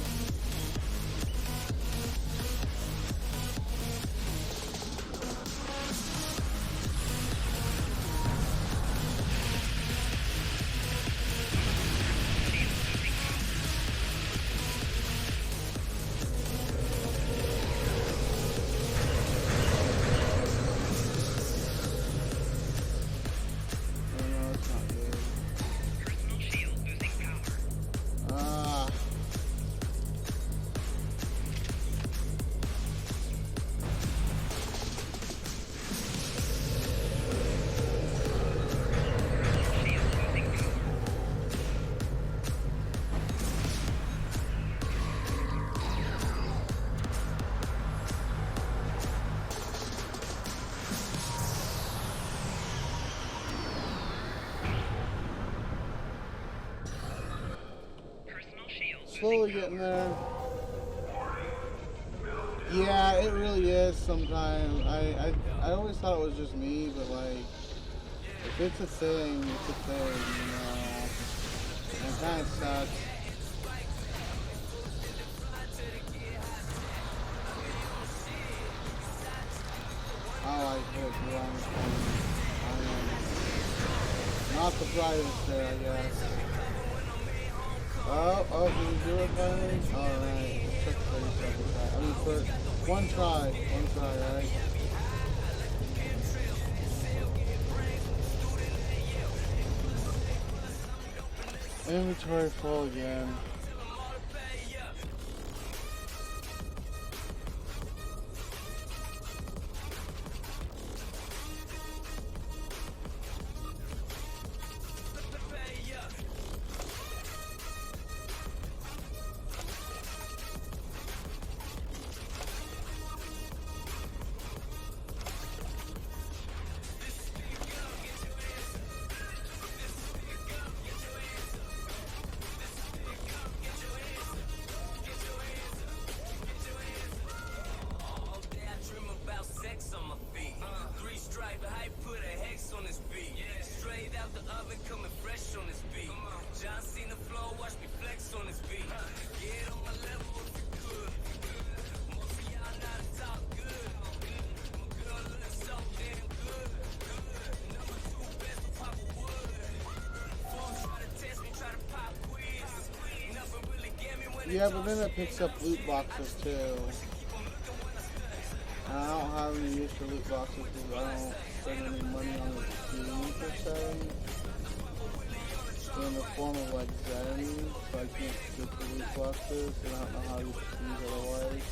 Slowly getting there. Yeah, it really is sometimes. I always thought it was just me, but like, if it's a thing, it's a thing, you know. And it kind of sucks. Oh, I hit the wrong thing. Not the brightest there, I guess. Oh, did we do it finally? Alright. Took 30 seconds. I mean, for one try, right? Inventory full again. Yeah, but then it picks up loot boxes too. And I don't have any use for loot boxes because I don't spend any money on the game per se. In the form of like Zen, so I can't get the loot boxes, and I don't know how to use these otherwise.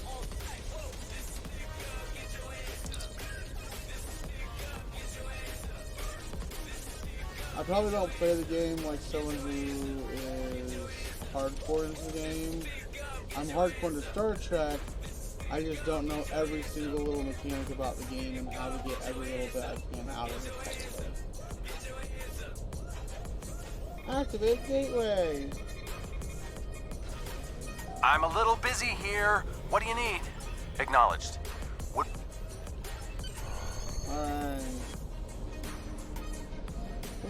I probably don't play the game like someone who is hardcore into the game. I'm hardcore into Star Trek. I just don't know every single little mechanic about the game and how to get every little bit I can out of it. Activate gateway. I'm a little busy here. What do you need? Acknowledged. What? Alright.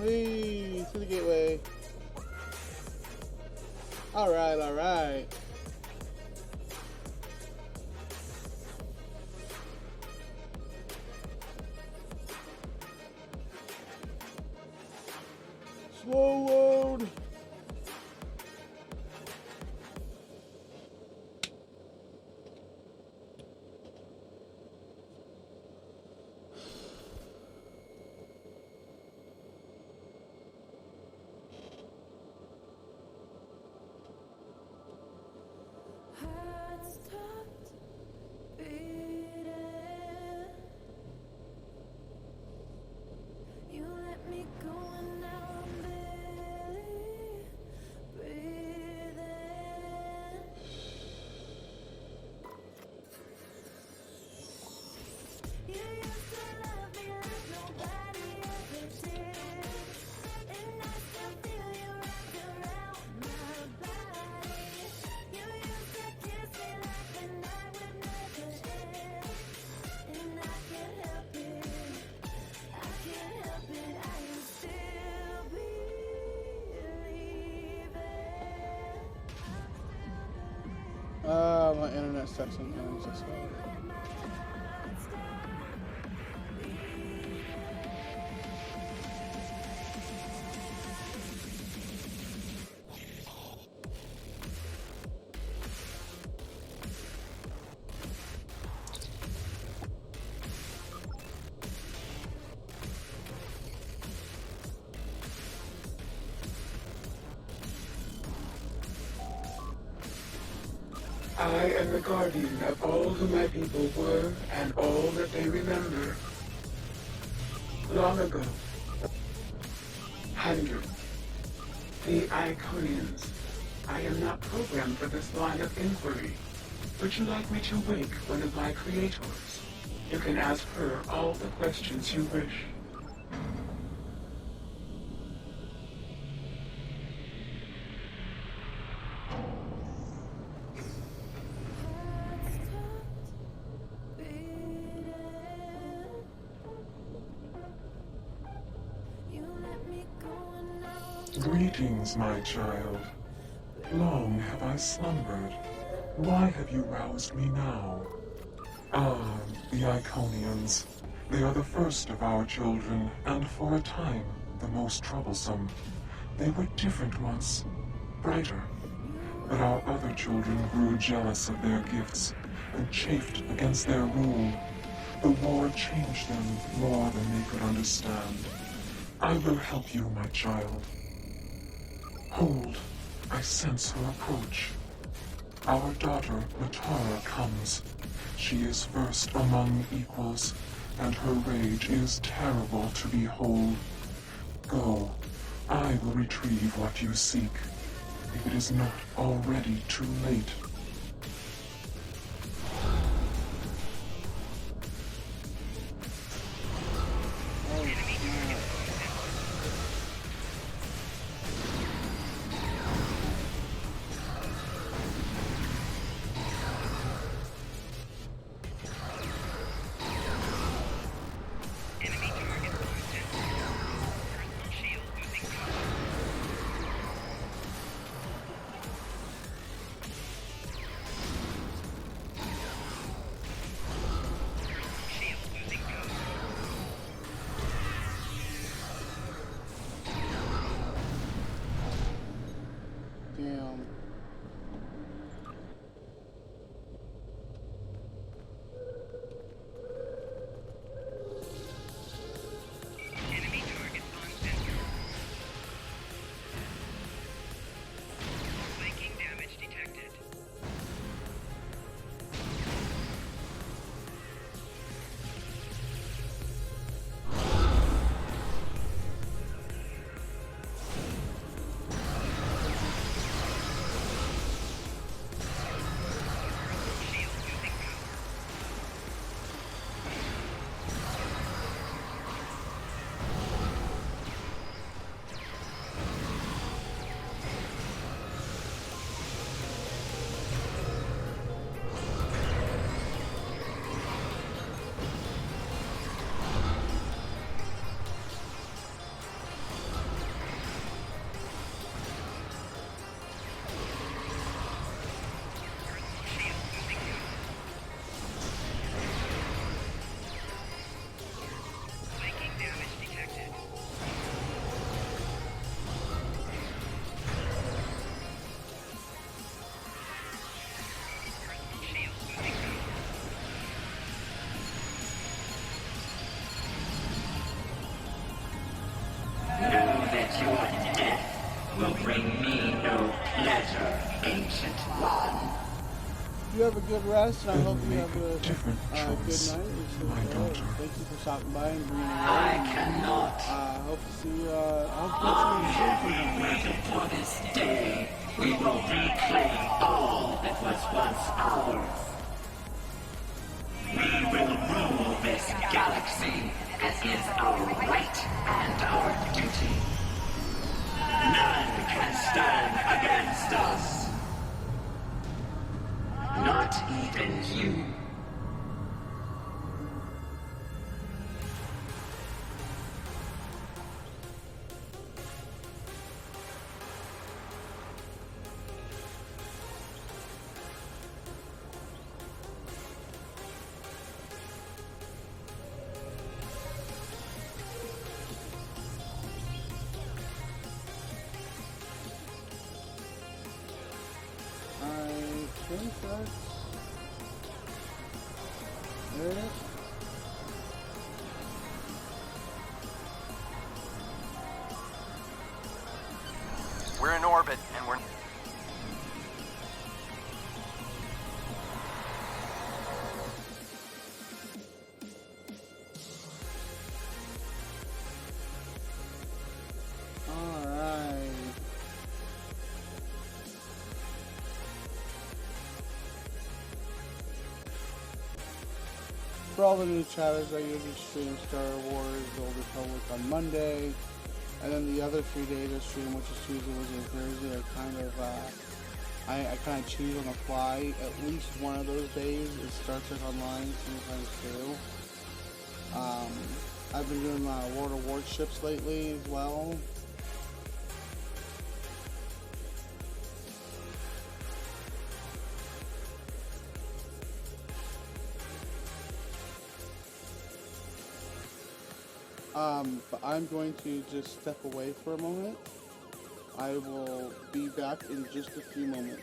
Whee! To the gateway. Alright, alright. Slow load. my internet stuck sometimes. That's why. I am the guardian of all who my people were and all that they remember. Long ago, hundreds, the Iconians. I am not programmed for this line of inquiry. Would you like me to wake one of my creators? You can ask her all the questions you wish. Greetings, my child. Long have I slumbered. Why have you roused me now? Ah, the Iconians. They are the first of our children, and for a time, the most troublesome. They were different once, brighter. But our other children grew jealous of their gifts, and chafed against their rule. The war changed them more than they could understand. I will help you, my child. Hold. I sense her approach. Our daughter, Matara, comes. She is first among equals, and her rage is terrible to behold. Go. I will retrieve what you seek, if it is not already too late. Damn. Flanking damage detected. Know that your death will bring me no pleasure, Ancient One. You have a good rest, and I hope you have a different good choice, night. my daughter. Thank you for stopping by and bringing me. I cannot. I hope to see you. I hope to see you soon. Waited for this day. We will reclaim all that was once ours. We will rule this galaxy as is our right and our duty. None can stand against us. Not even you. it, and we're... Alright. For all the new chatters, I usually stream Star Wars The Old Republic on Monday, and then the other 3 days I stream, which is Tuesday, Wednesday, and Thursday, I kind of choose on the fly. At least one of those days is Star Trek Online, sometimes two. I've been doing World of Warships lately as well. But I'm going to just step away for a moment. I will be back in just a few moments.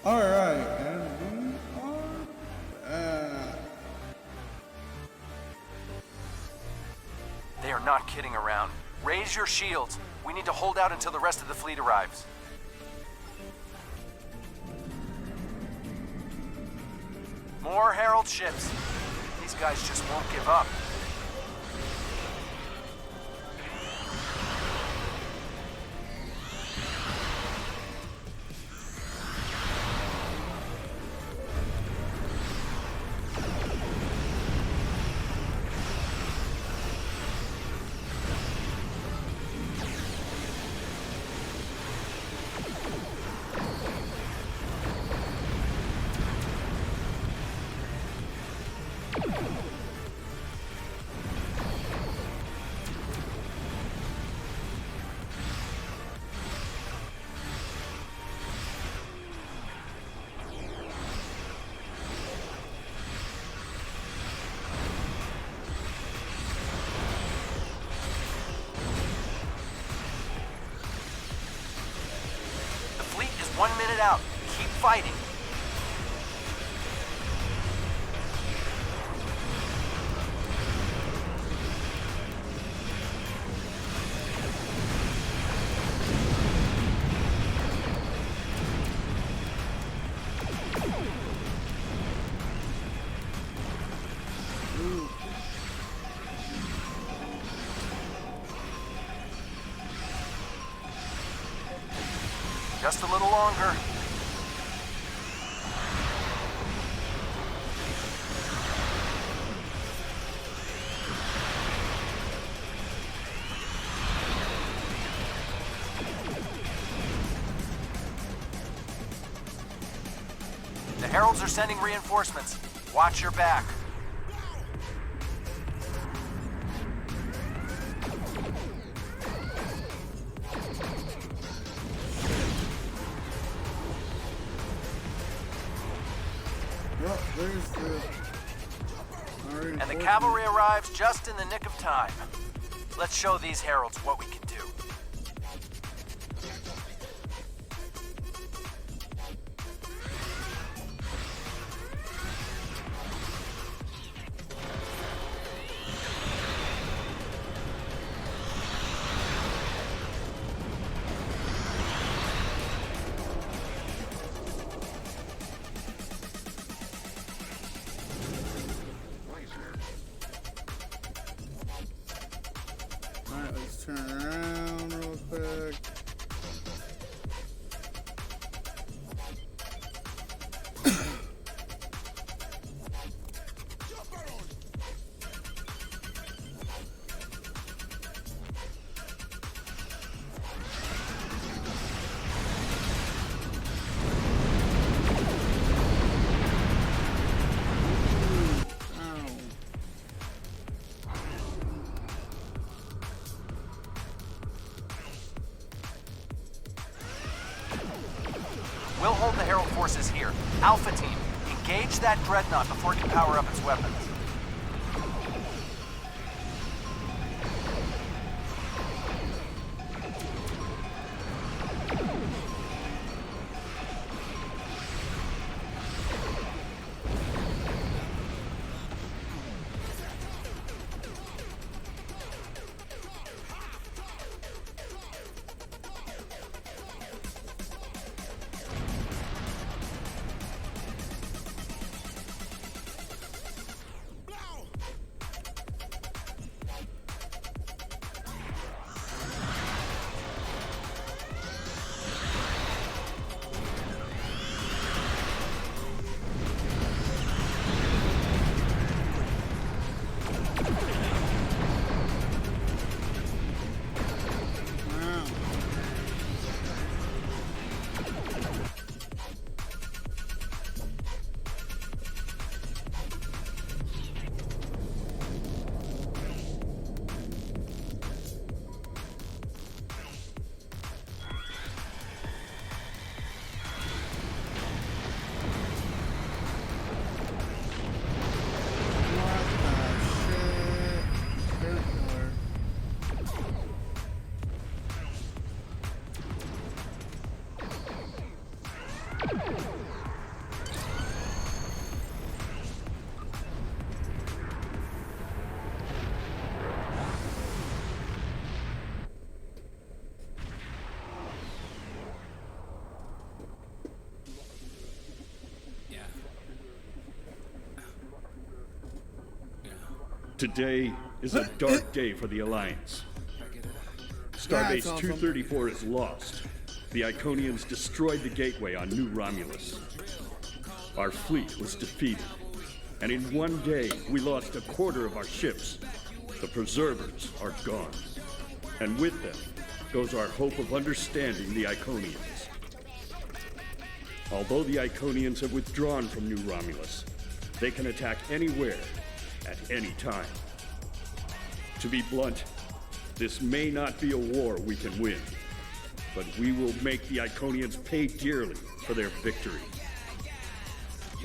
Alright, and we are back. They are not kidding around. Raise your shields. We need to hold out until the rest of the fleet arrives. More Herald ships. These guys just won't give up. The fleet is 1 minute out. Keep fighting. Just a little longer. The Heralds are sending reinforcements. Watch your back. Well, there's the... And the cavalry arrives just in the nick of time. Let's show these Heralds what we can do. Alright, let's turn around real quick. We'll hold the Herald forces here. Alpha Team, engage that dreadnought before it can power up its weapons. Today is a dark day for the Alliance. Starbase 234 is lost. The Iconians destroyed the gateway on New Romulus. Our fleet was defeated, and in one day we lost a quarter of our ships. The preservers are gone, and with them goes our hope of understanding the Iconians. Although the Iconians have withdrawn from New Romulus, they can attack anywhere, at any time. To be blunt, this may not be a war we can win, but we will make the Iconians pay dearly for their victory.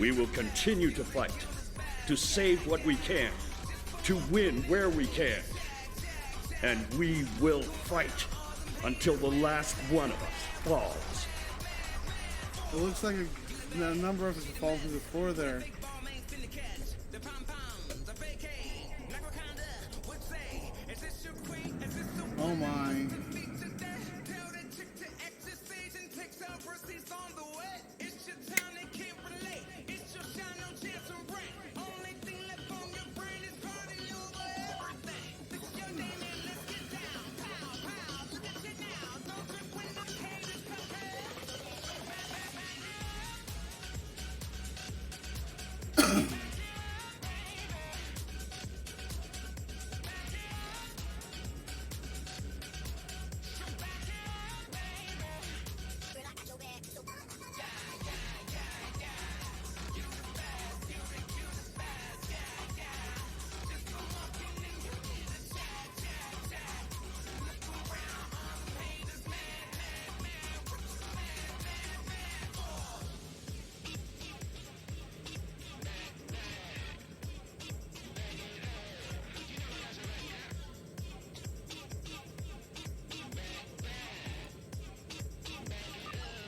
We will continue to fight, to save what we can, to win where we can. And we will fight until the last one of us falls. It looks like a number of us have fallen through the floor there. Oh my.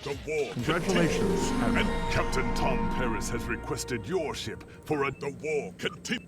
the war. Congratulations, Admiral. And Captain Tom Paris has requested your ship for the war continue.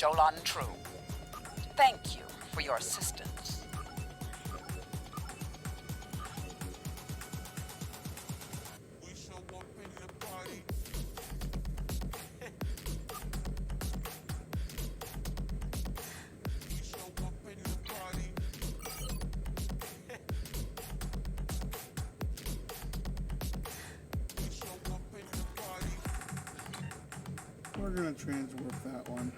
Jolan True, thank you for your assistance. We're gonna transwarp that one.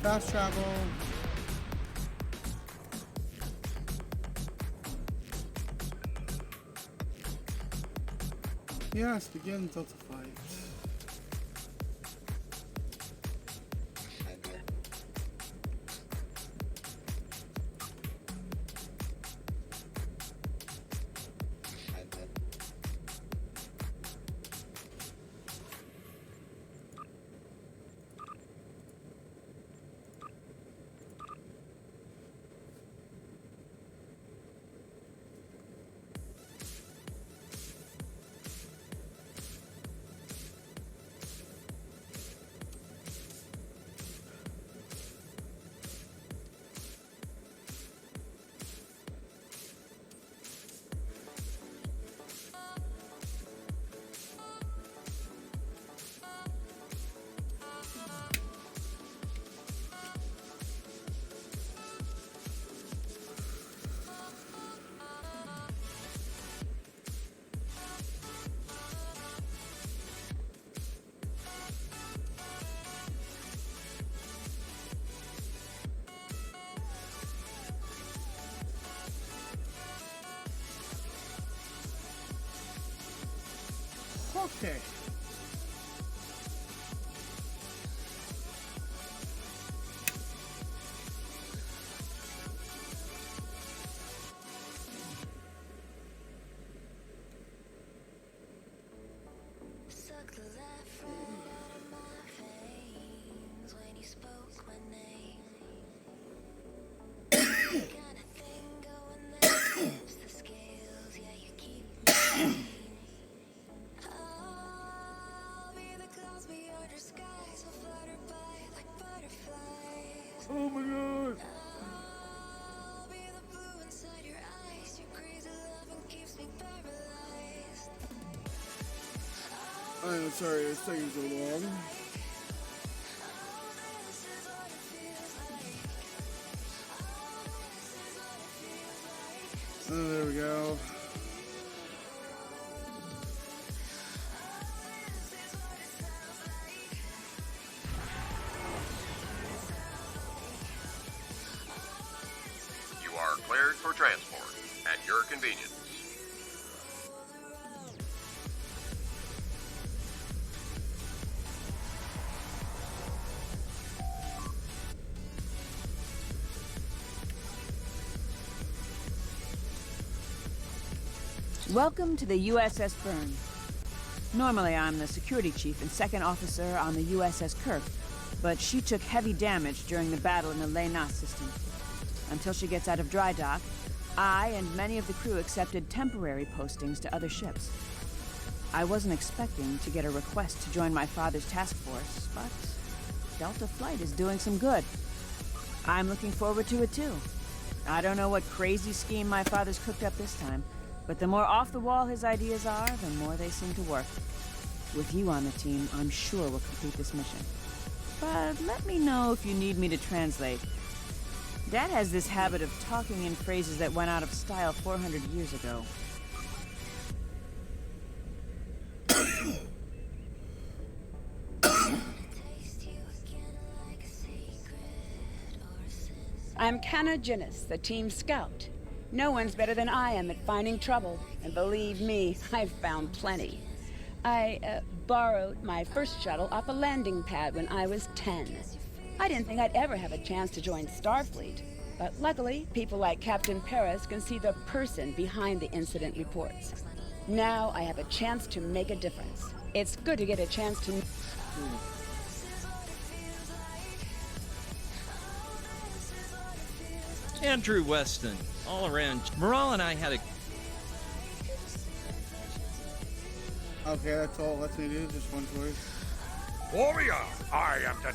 Fast travel. Yes, begin Delta Flight. Okay. Oh my god! I'm sorry it's taking so long. Oh, there we go. You are cleared for transport at your convenience. Welcome to the USS Byrne. Normally, I'm the security chief and second officer on the USS Kirk, but she took heavy damage during the battle in the Lena system. Until she gets out of dry dock, I and many of the crew accepted temporary postings to other ships. I wasn't expecting to get a request to join my father's task force, but Delta Flight is doing some good. I'm looking forward to it too. I don't know what crazy scheme my father's cooked up this time, but the more off-the-wall his ideas are, the more they seem to work. With you on the team, I'm sure we'll complete this mission. But let me know if you need me to translate. Dad has this habit of talking in phrases that went out of style 400 years ago. I'm Canna Ginnis, the team scout. No one's better than I am at finding trouble, and believe me, I've found plenty. I borrowed my first shuttle off a landing pad when I was 10. I didn't think I'd ever have a chance to join Starfleet, but luckily, people like Captain Paris can see the person behind the incident reports. Now I have a chance to make a difference. It's good to get a chance to... Andrew Weston, all around. Morale and I had a... Okay, that's all it lets me do, just one choice. Warrior, I am the...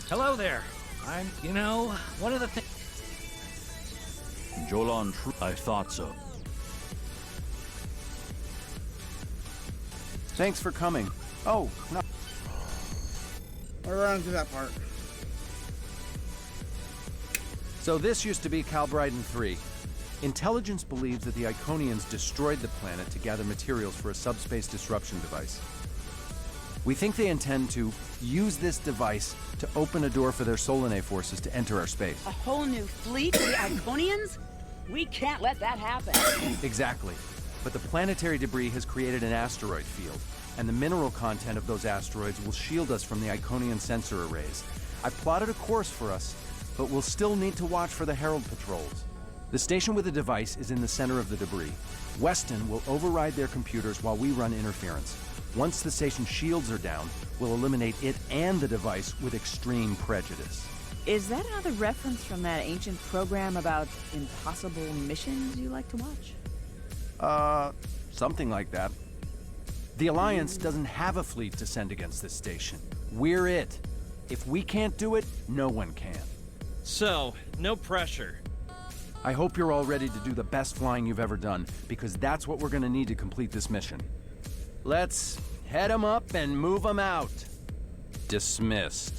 Hello there. One of the things... Jolan, I thought so. Thanks for coming. Oh, no. We're around to that part. So this used to be Calbriden 3. Intelligence believes that the Iconians destroyed the planet to gather materials for a subspace disruption device. We think they intend to use this device to open a door for their Solanae forces to enter our space. A whole new fleet for the Iconians? We can't let that happen. Exactly. But the planetary debris has created an asteroid field, and the mineral content of those asteroids will shield us from the Iconian sensor arrays. I've plotted a course for us, but we'll still need to watch for the Herald patrols. The station with the device is in the center of the debris. Weston will override their computers while we run interference. Once the station's shields are down, we'll eliminate it and the device with extreme prejudice. Is that another reference from that ancient program about impossible missions you like to watch? Something like that. The Alliance doesn't have a fleet to send against this station. We're it. If we can't do it, no one can. So, no pressure. I hope you're all ready to do the best flying you've ever done, because that's what we're gonna need to complete this mission. Let's head 'em up and move 'em out. Dismissed.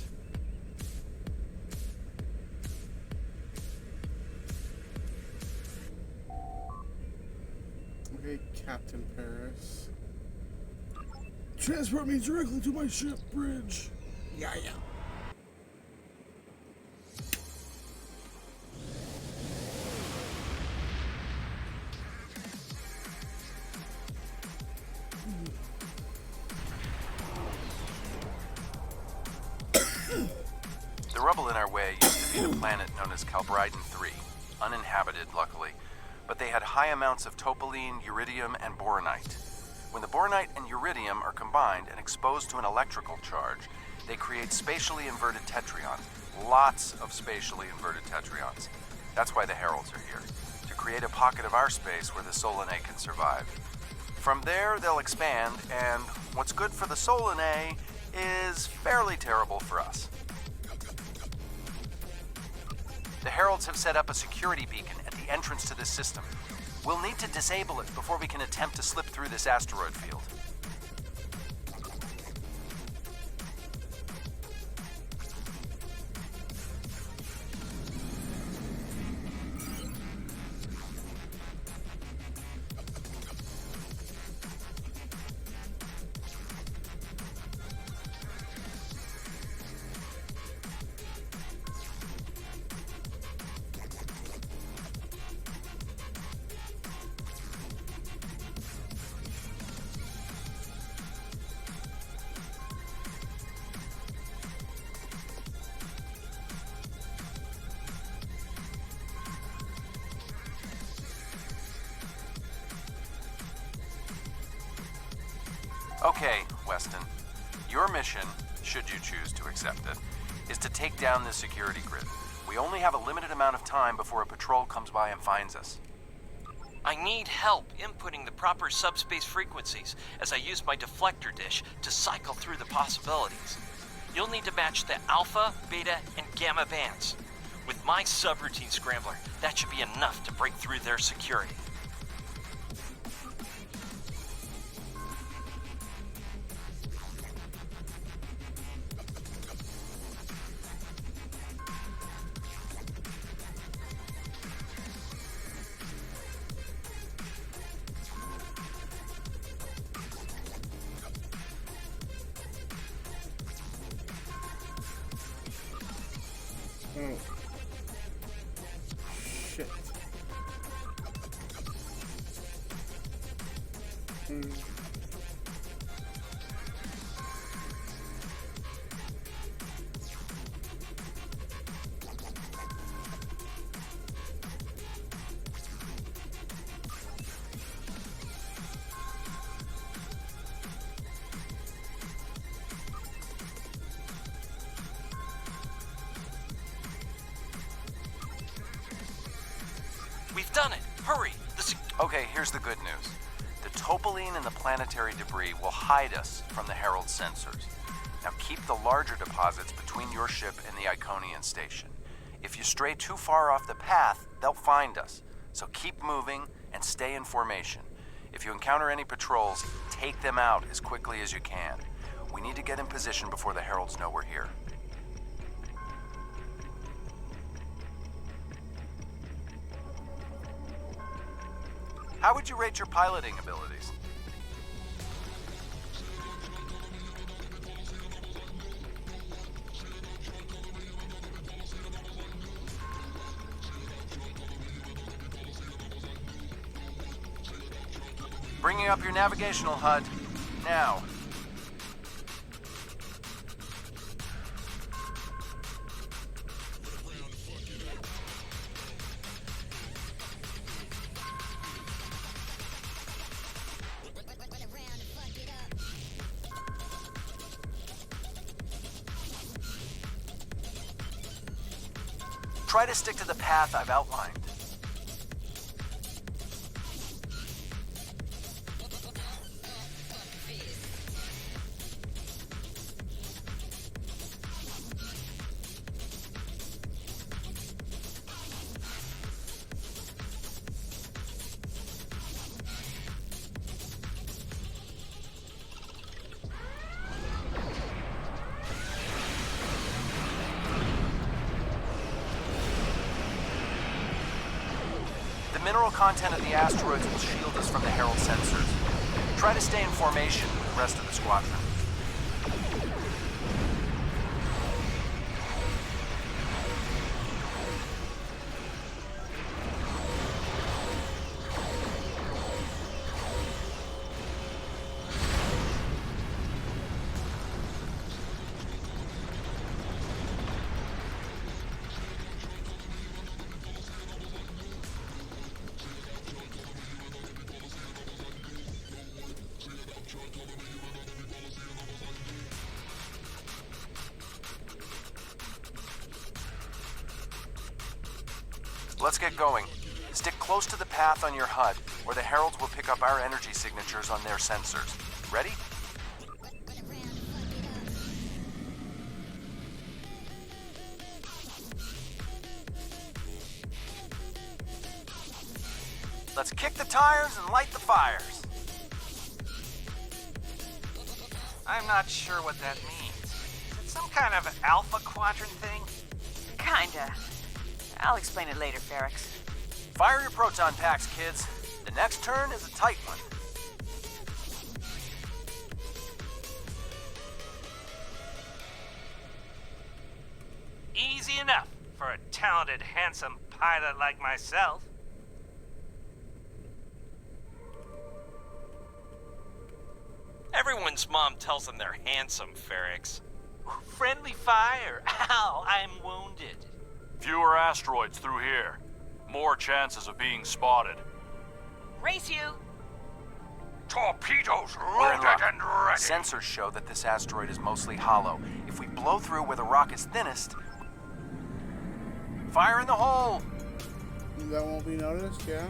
Okay, Captain Paris. Transport me directly to my ship bridge. Yeah. The rubble in our way used to be the planet known as Calbriden 3, uninhabited, luckily. But they had high amounts of topaline, uridium, and boronite. When the boronite and uridium are combined and exposed to an electrical charge, they create spatially inverted tetrions. Lots of spatially inverted tetrions. That's why the Heralds are here, to create a pocket of our space where the Solanae can survive. From there, they'll expand, and what's good for the Solanae is fairly terrible for us. The Heralds have set up a security beacon at the entrance to this system. We'll need to disable it before we can attempt to slip through this asteroid field. Okay, Weston. Your mission, should you choose to accept it, is to take down this security grid. We only have a limited amount of time before a patrol comes by and finds us. I need help inputting the proper subspace frequencies as I use my deflector dish to cycle through the possibilities. You'll need to match the alpha, beta, and gamma bands. With my subroutine scrambler, that should be enough to break through their security. Oh. Shit. We've done it! Hurry! Okay, here's the good news. The topoline and the planetary debris will hide us from the Herald sensors. Now keep the larger deposits between your ship and the Iconian station. If you stray too far off the path, they'll find us. So keep moving and stay in formation. If you encounter any patrols, take them out as quickly as you can. We need to get in position before the Heralds know we're here. How would you rate your piloting abilities? Bringing up your navigational HUD. Now. Try to stick to the path I've outlined. The mineral content of the asteroids will shield us from the Herald sensors. Try to stay in formation with the rest of the squadron. Let's get going. Stick close to the path on your HUD, or the Heralds will pick up our energy signatures on their sensors. Ready? Let's kick the tires and light the fires. I'm not sure what that means. Is it some kind of alpha quadrant thing? Kinda. I'll explain it later, Ferrex. Fire your proton packs, kids. The next turn is a tight one. Easy enough for a talented, handsome pilot like myself. Everyone's mom tells them they're handsome, Ferrex. Friendly fire. Ow, I'm wounded. Fewer asteroids through here. More chances of being spotted. Race you! Torpedoes We're in loaded luck. and ready. Sensors show that this asteroid is mostly hollow. If we blow through where the rock is thinnest... Fire in the hole! That won't be noticed, yeah.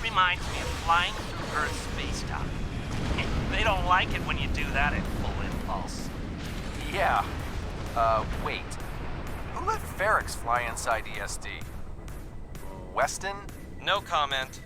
Reminds me of flying through Earth's space dock. They don't like it when you do that at full impulse. Yeah. Wait. Who let Ferrex fly inside ESD? Weston? No comment.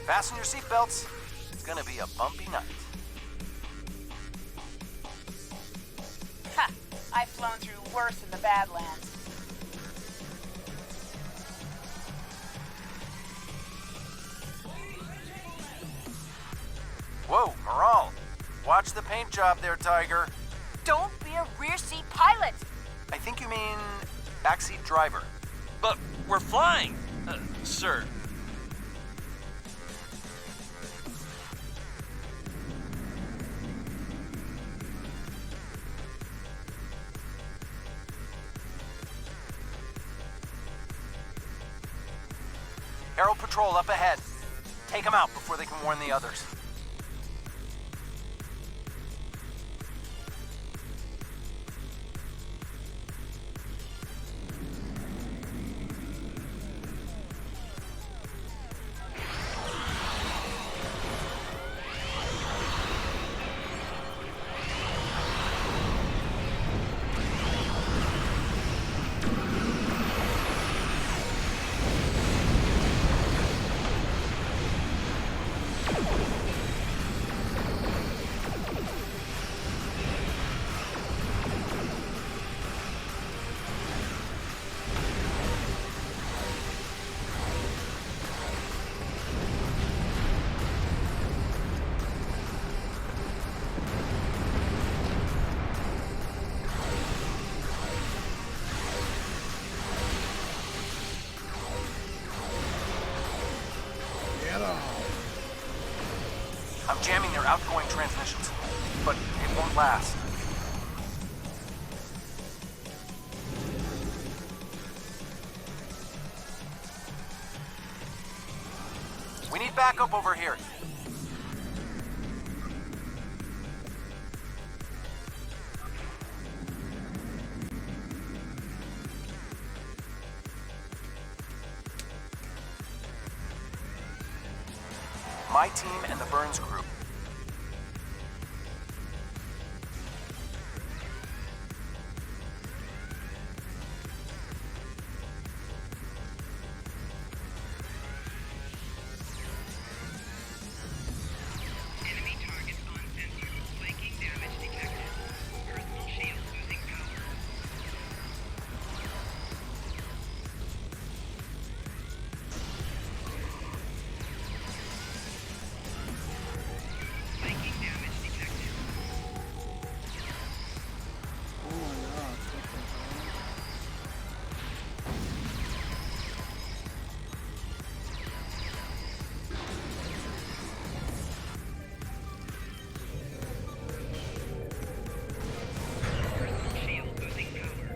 Fasten your seatbelts. It's gonna be a bumpy night. Ha! I've flown through worse in the Badlands. Whoa, Moral. Watch the paint job there, Tiger. Don't be a rear seat pilot! I think you mean backseat driver. But we're flying, sir. Aero Patrol up ahead. Take them out before they can warn the others. I'm jamming their outgoing transmissions, but it won't last. We need backup over here. My team and the Burns group. Enemy targets on sensor. Flanking damage detected. Personal shield losing power. Flanking damage detected. Oh my gosh, what the hell? Personal shield losing power.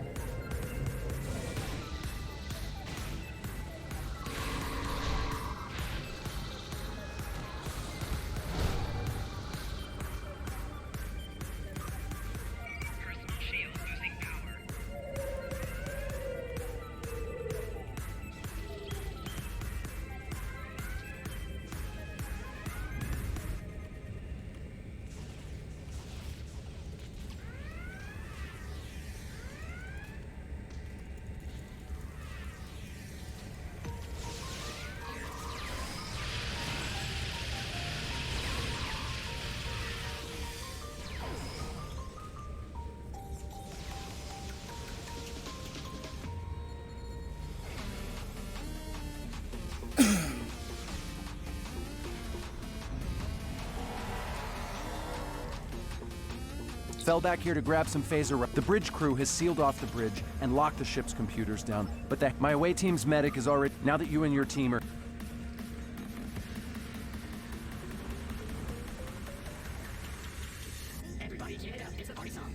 Personal shield losing power. Fell back here to grab some phaser. The bridge crew has sealed off the bridge and locked the ship's computers down. But my away team's medic is already... Now that you and your team are... Everybody give it up. It's a party song.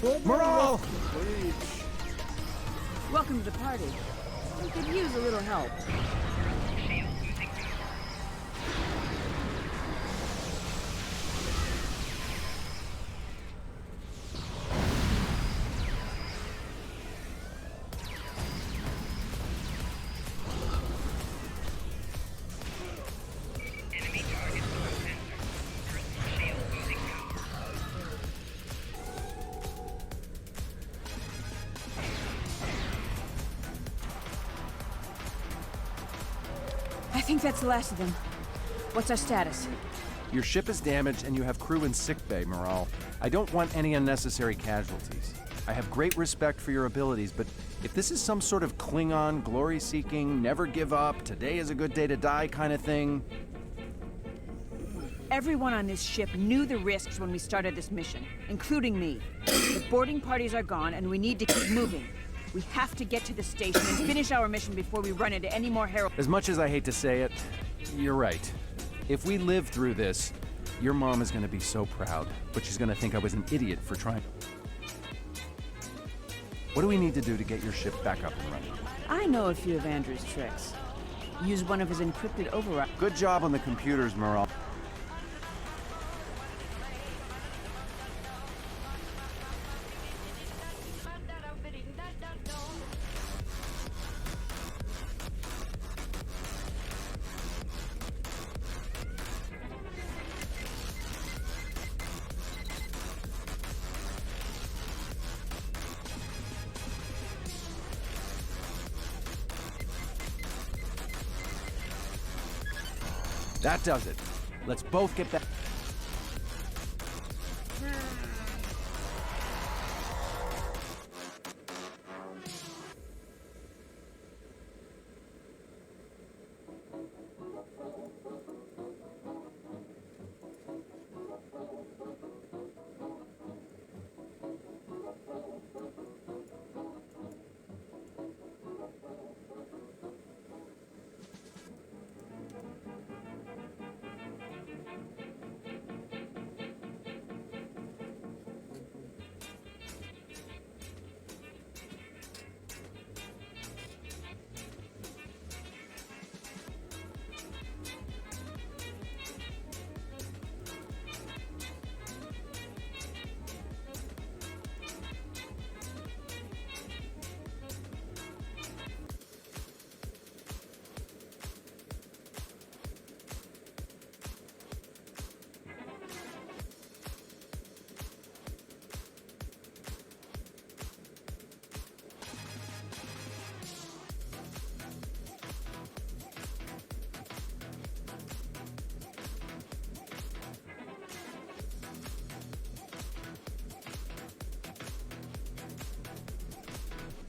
Morale! Welcome to the party. We could use a little help. I think that's the last of them. What's our status? Your ship is damaged and you have crew in sickbay, Morale. I don't want any unnecessary casualties. I have great respect for your abilities, but if this is some sort of Klingon, glory-seeking, never give up, today is a good day to die kind of thing... Everyone on this ship knew the risks when we started this mission, including me. The boarding parties are gone and we need to keep moving. We have to get to the station and finish our mission before we run into any more Herald. As much as I hate to say it, you're right. If we live through this, your mom is gonna be so proud, but she's gonna think I was an idiot for trying. What do we need to do to get your ship back up and running? I know a few of Andrew's tricks. Use one of his encrypted override. Good job on the computers, Morale. That does it. Let's both get back.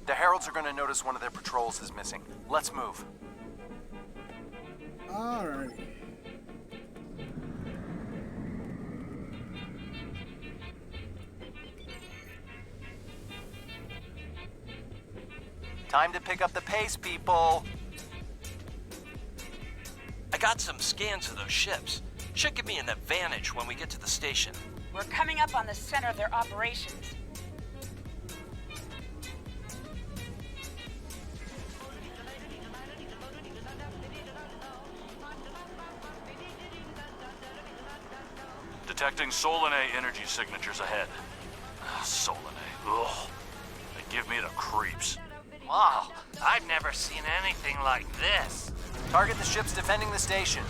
The Heralds are going to notice one of their patrols is missing. Let's move. All right. Time to pick up the pace, people. I got some scans of those ships. Should give me an advantage when we get to the station. We're coming up on the center of their operations. Detecting Solanae energy signatures ahead. Solanae, ugh. They give me the creeps. Wow, I've never seen anything like this. Target the ships defending the station.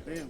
Damn.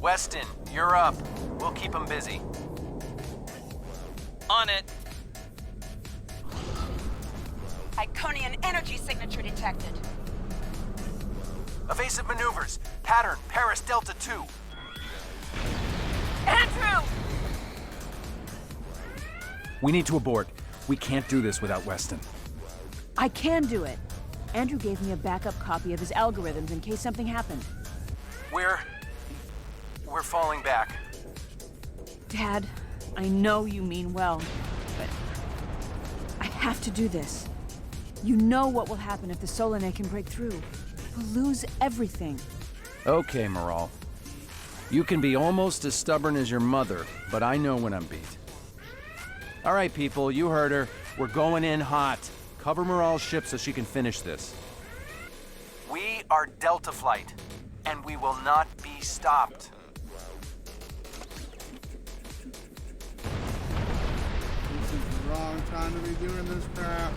Weston, you're up. We'll keep them busy. On it. Iconian energy signature detected. Evasive maneuvers. Pattern, Paris Delta 2. Andrew! We need to abort. We can't do this without Weston. I can do it. Andrew gave me a backup copy of his algorithms in case something happened. We're falling back. Dad, I know you mean well, but I have to do this. You know what will happen if the Solanae can break through. We'll lose everything. Okay, Moral. You can be almost as stubborn as your mother, but I know when I'm beat. All right, people, you heard her. We're going in hot. Cover Moral's ship so she can finish this. We are Delta Flight, and we will not be stopped. This is the wrong time to be doing this crap.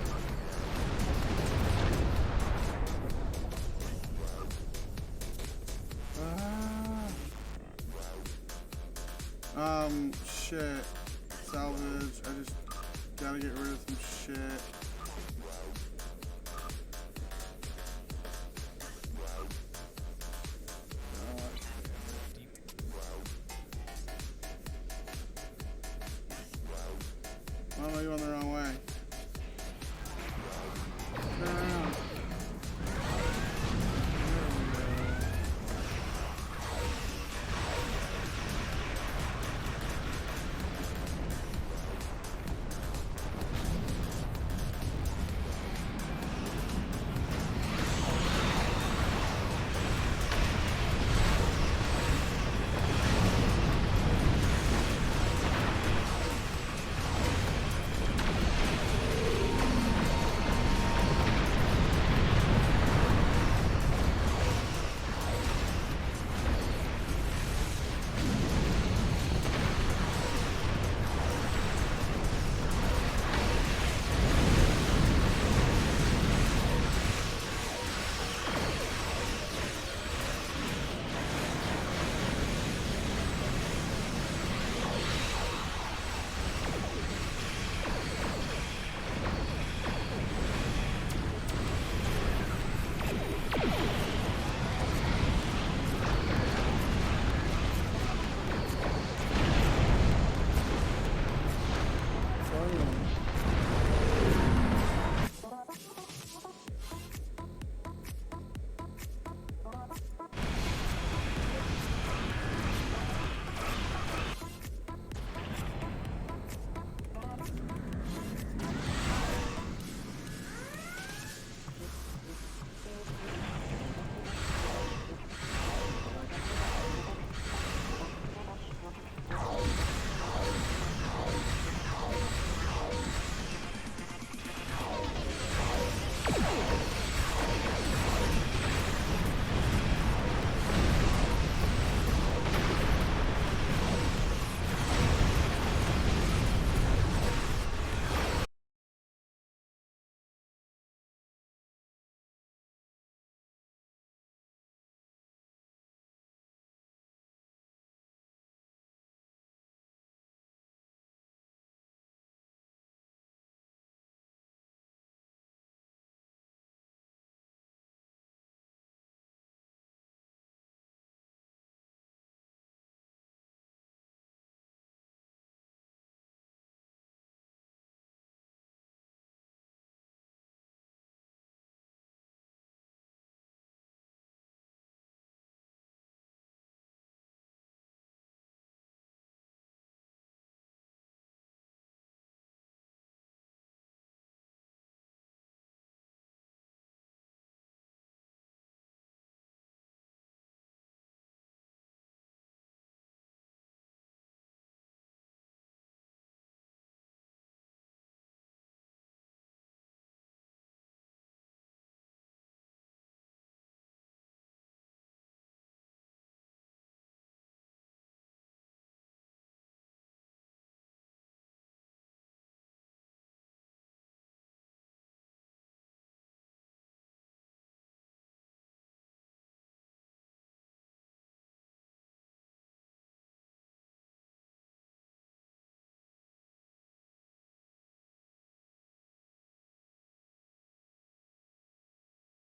Shit. Salvage. I just gotta get rid of some shit.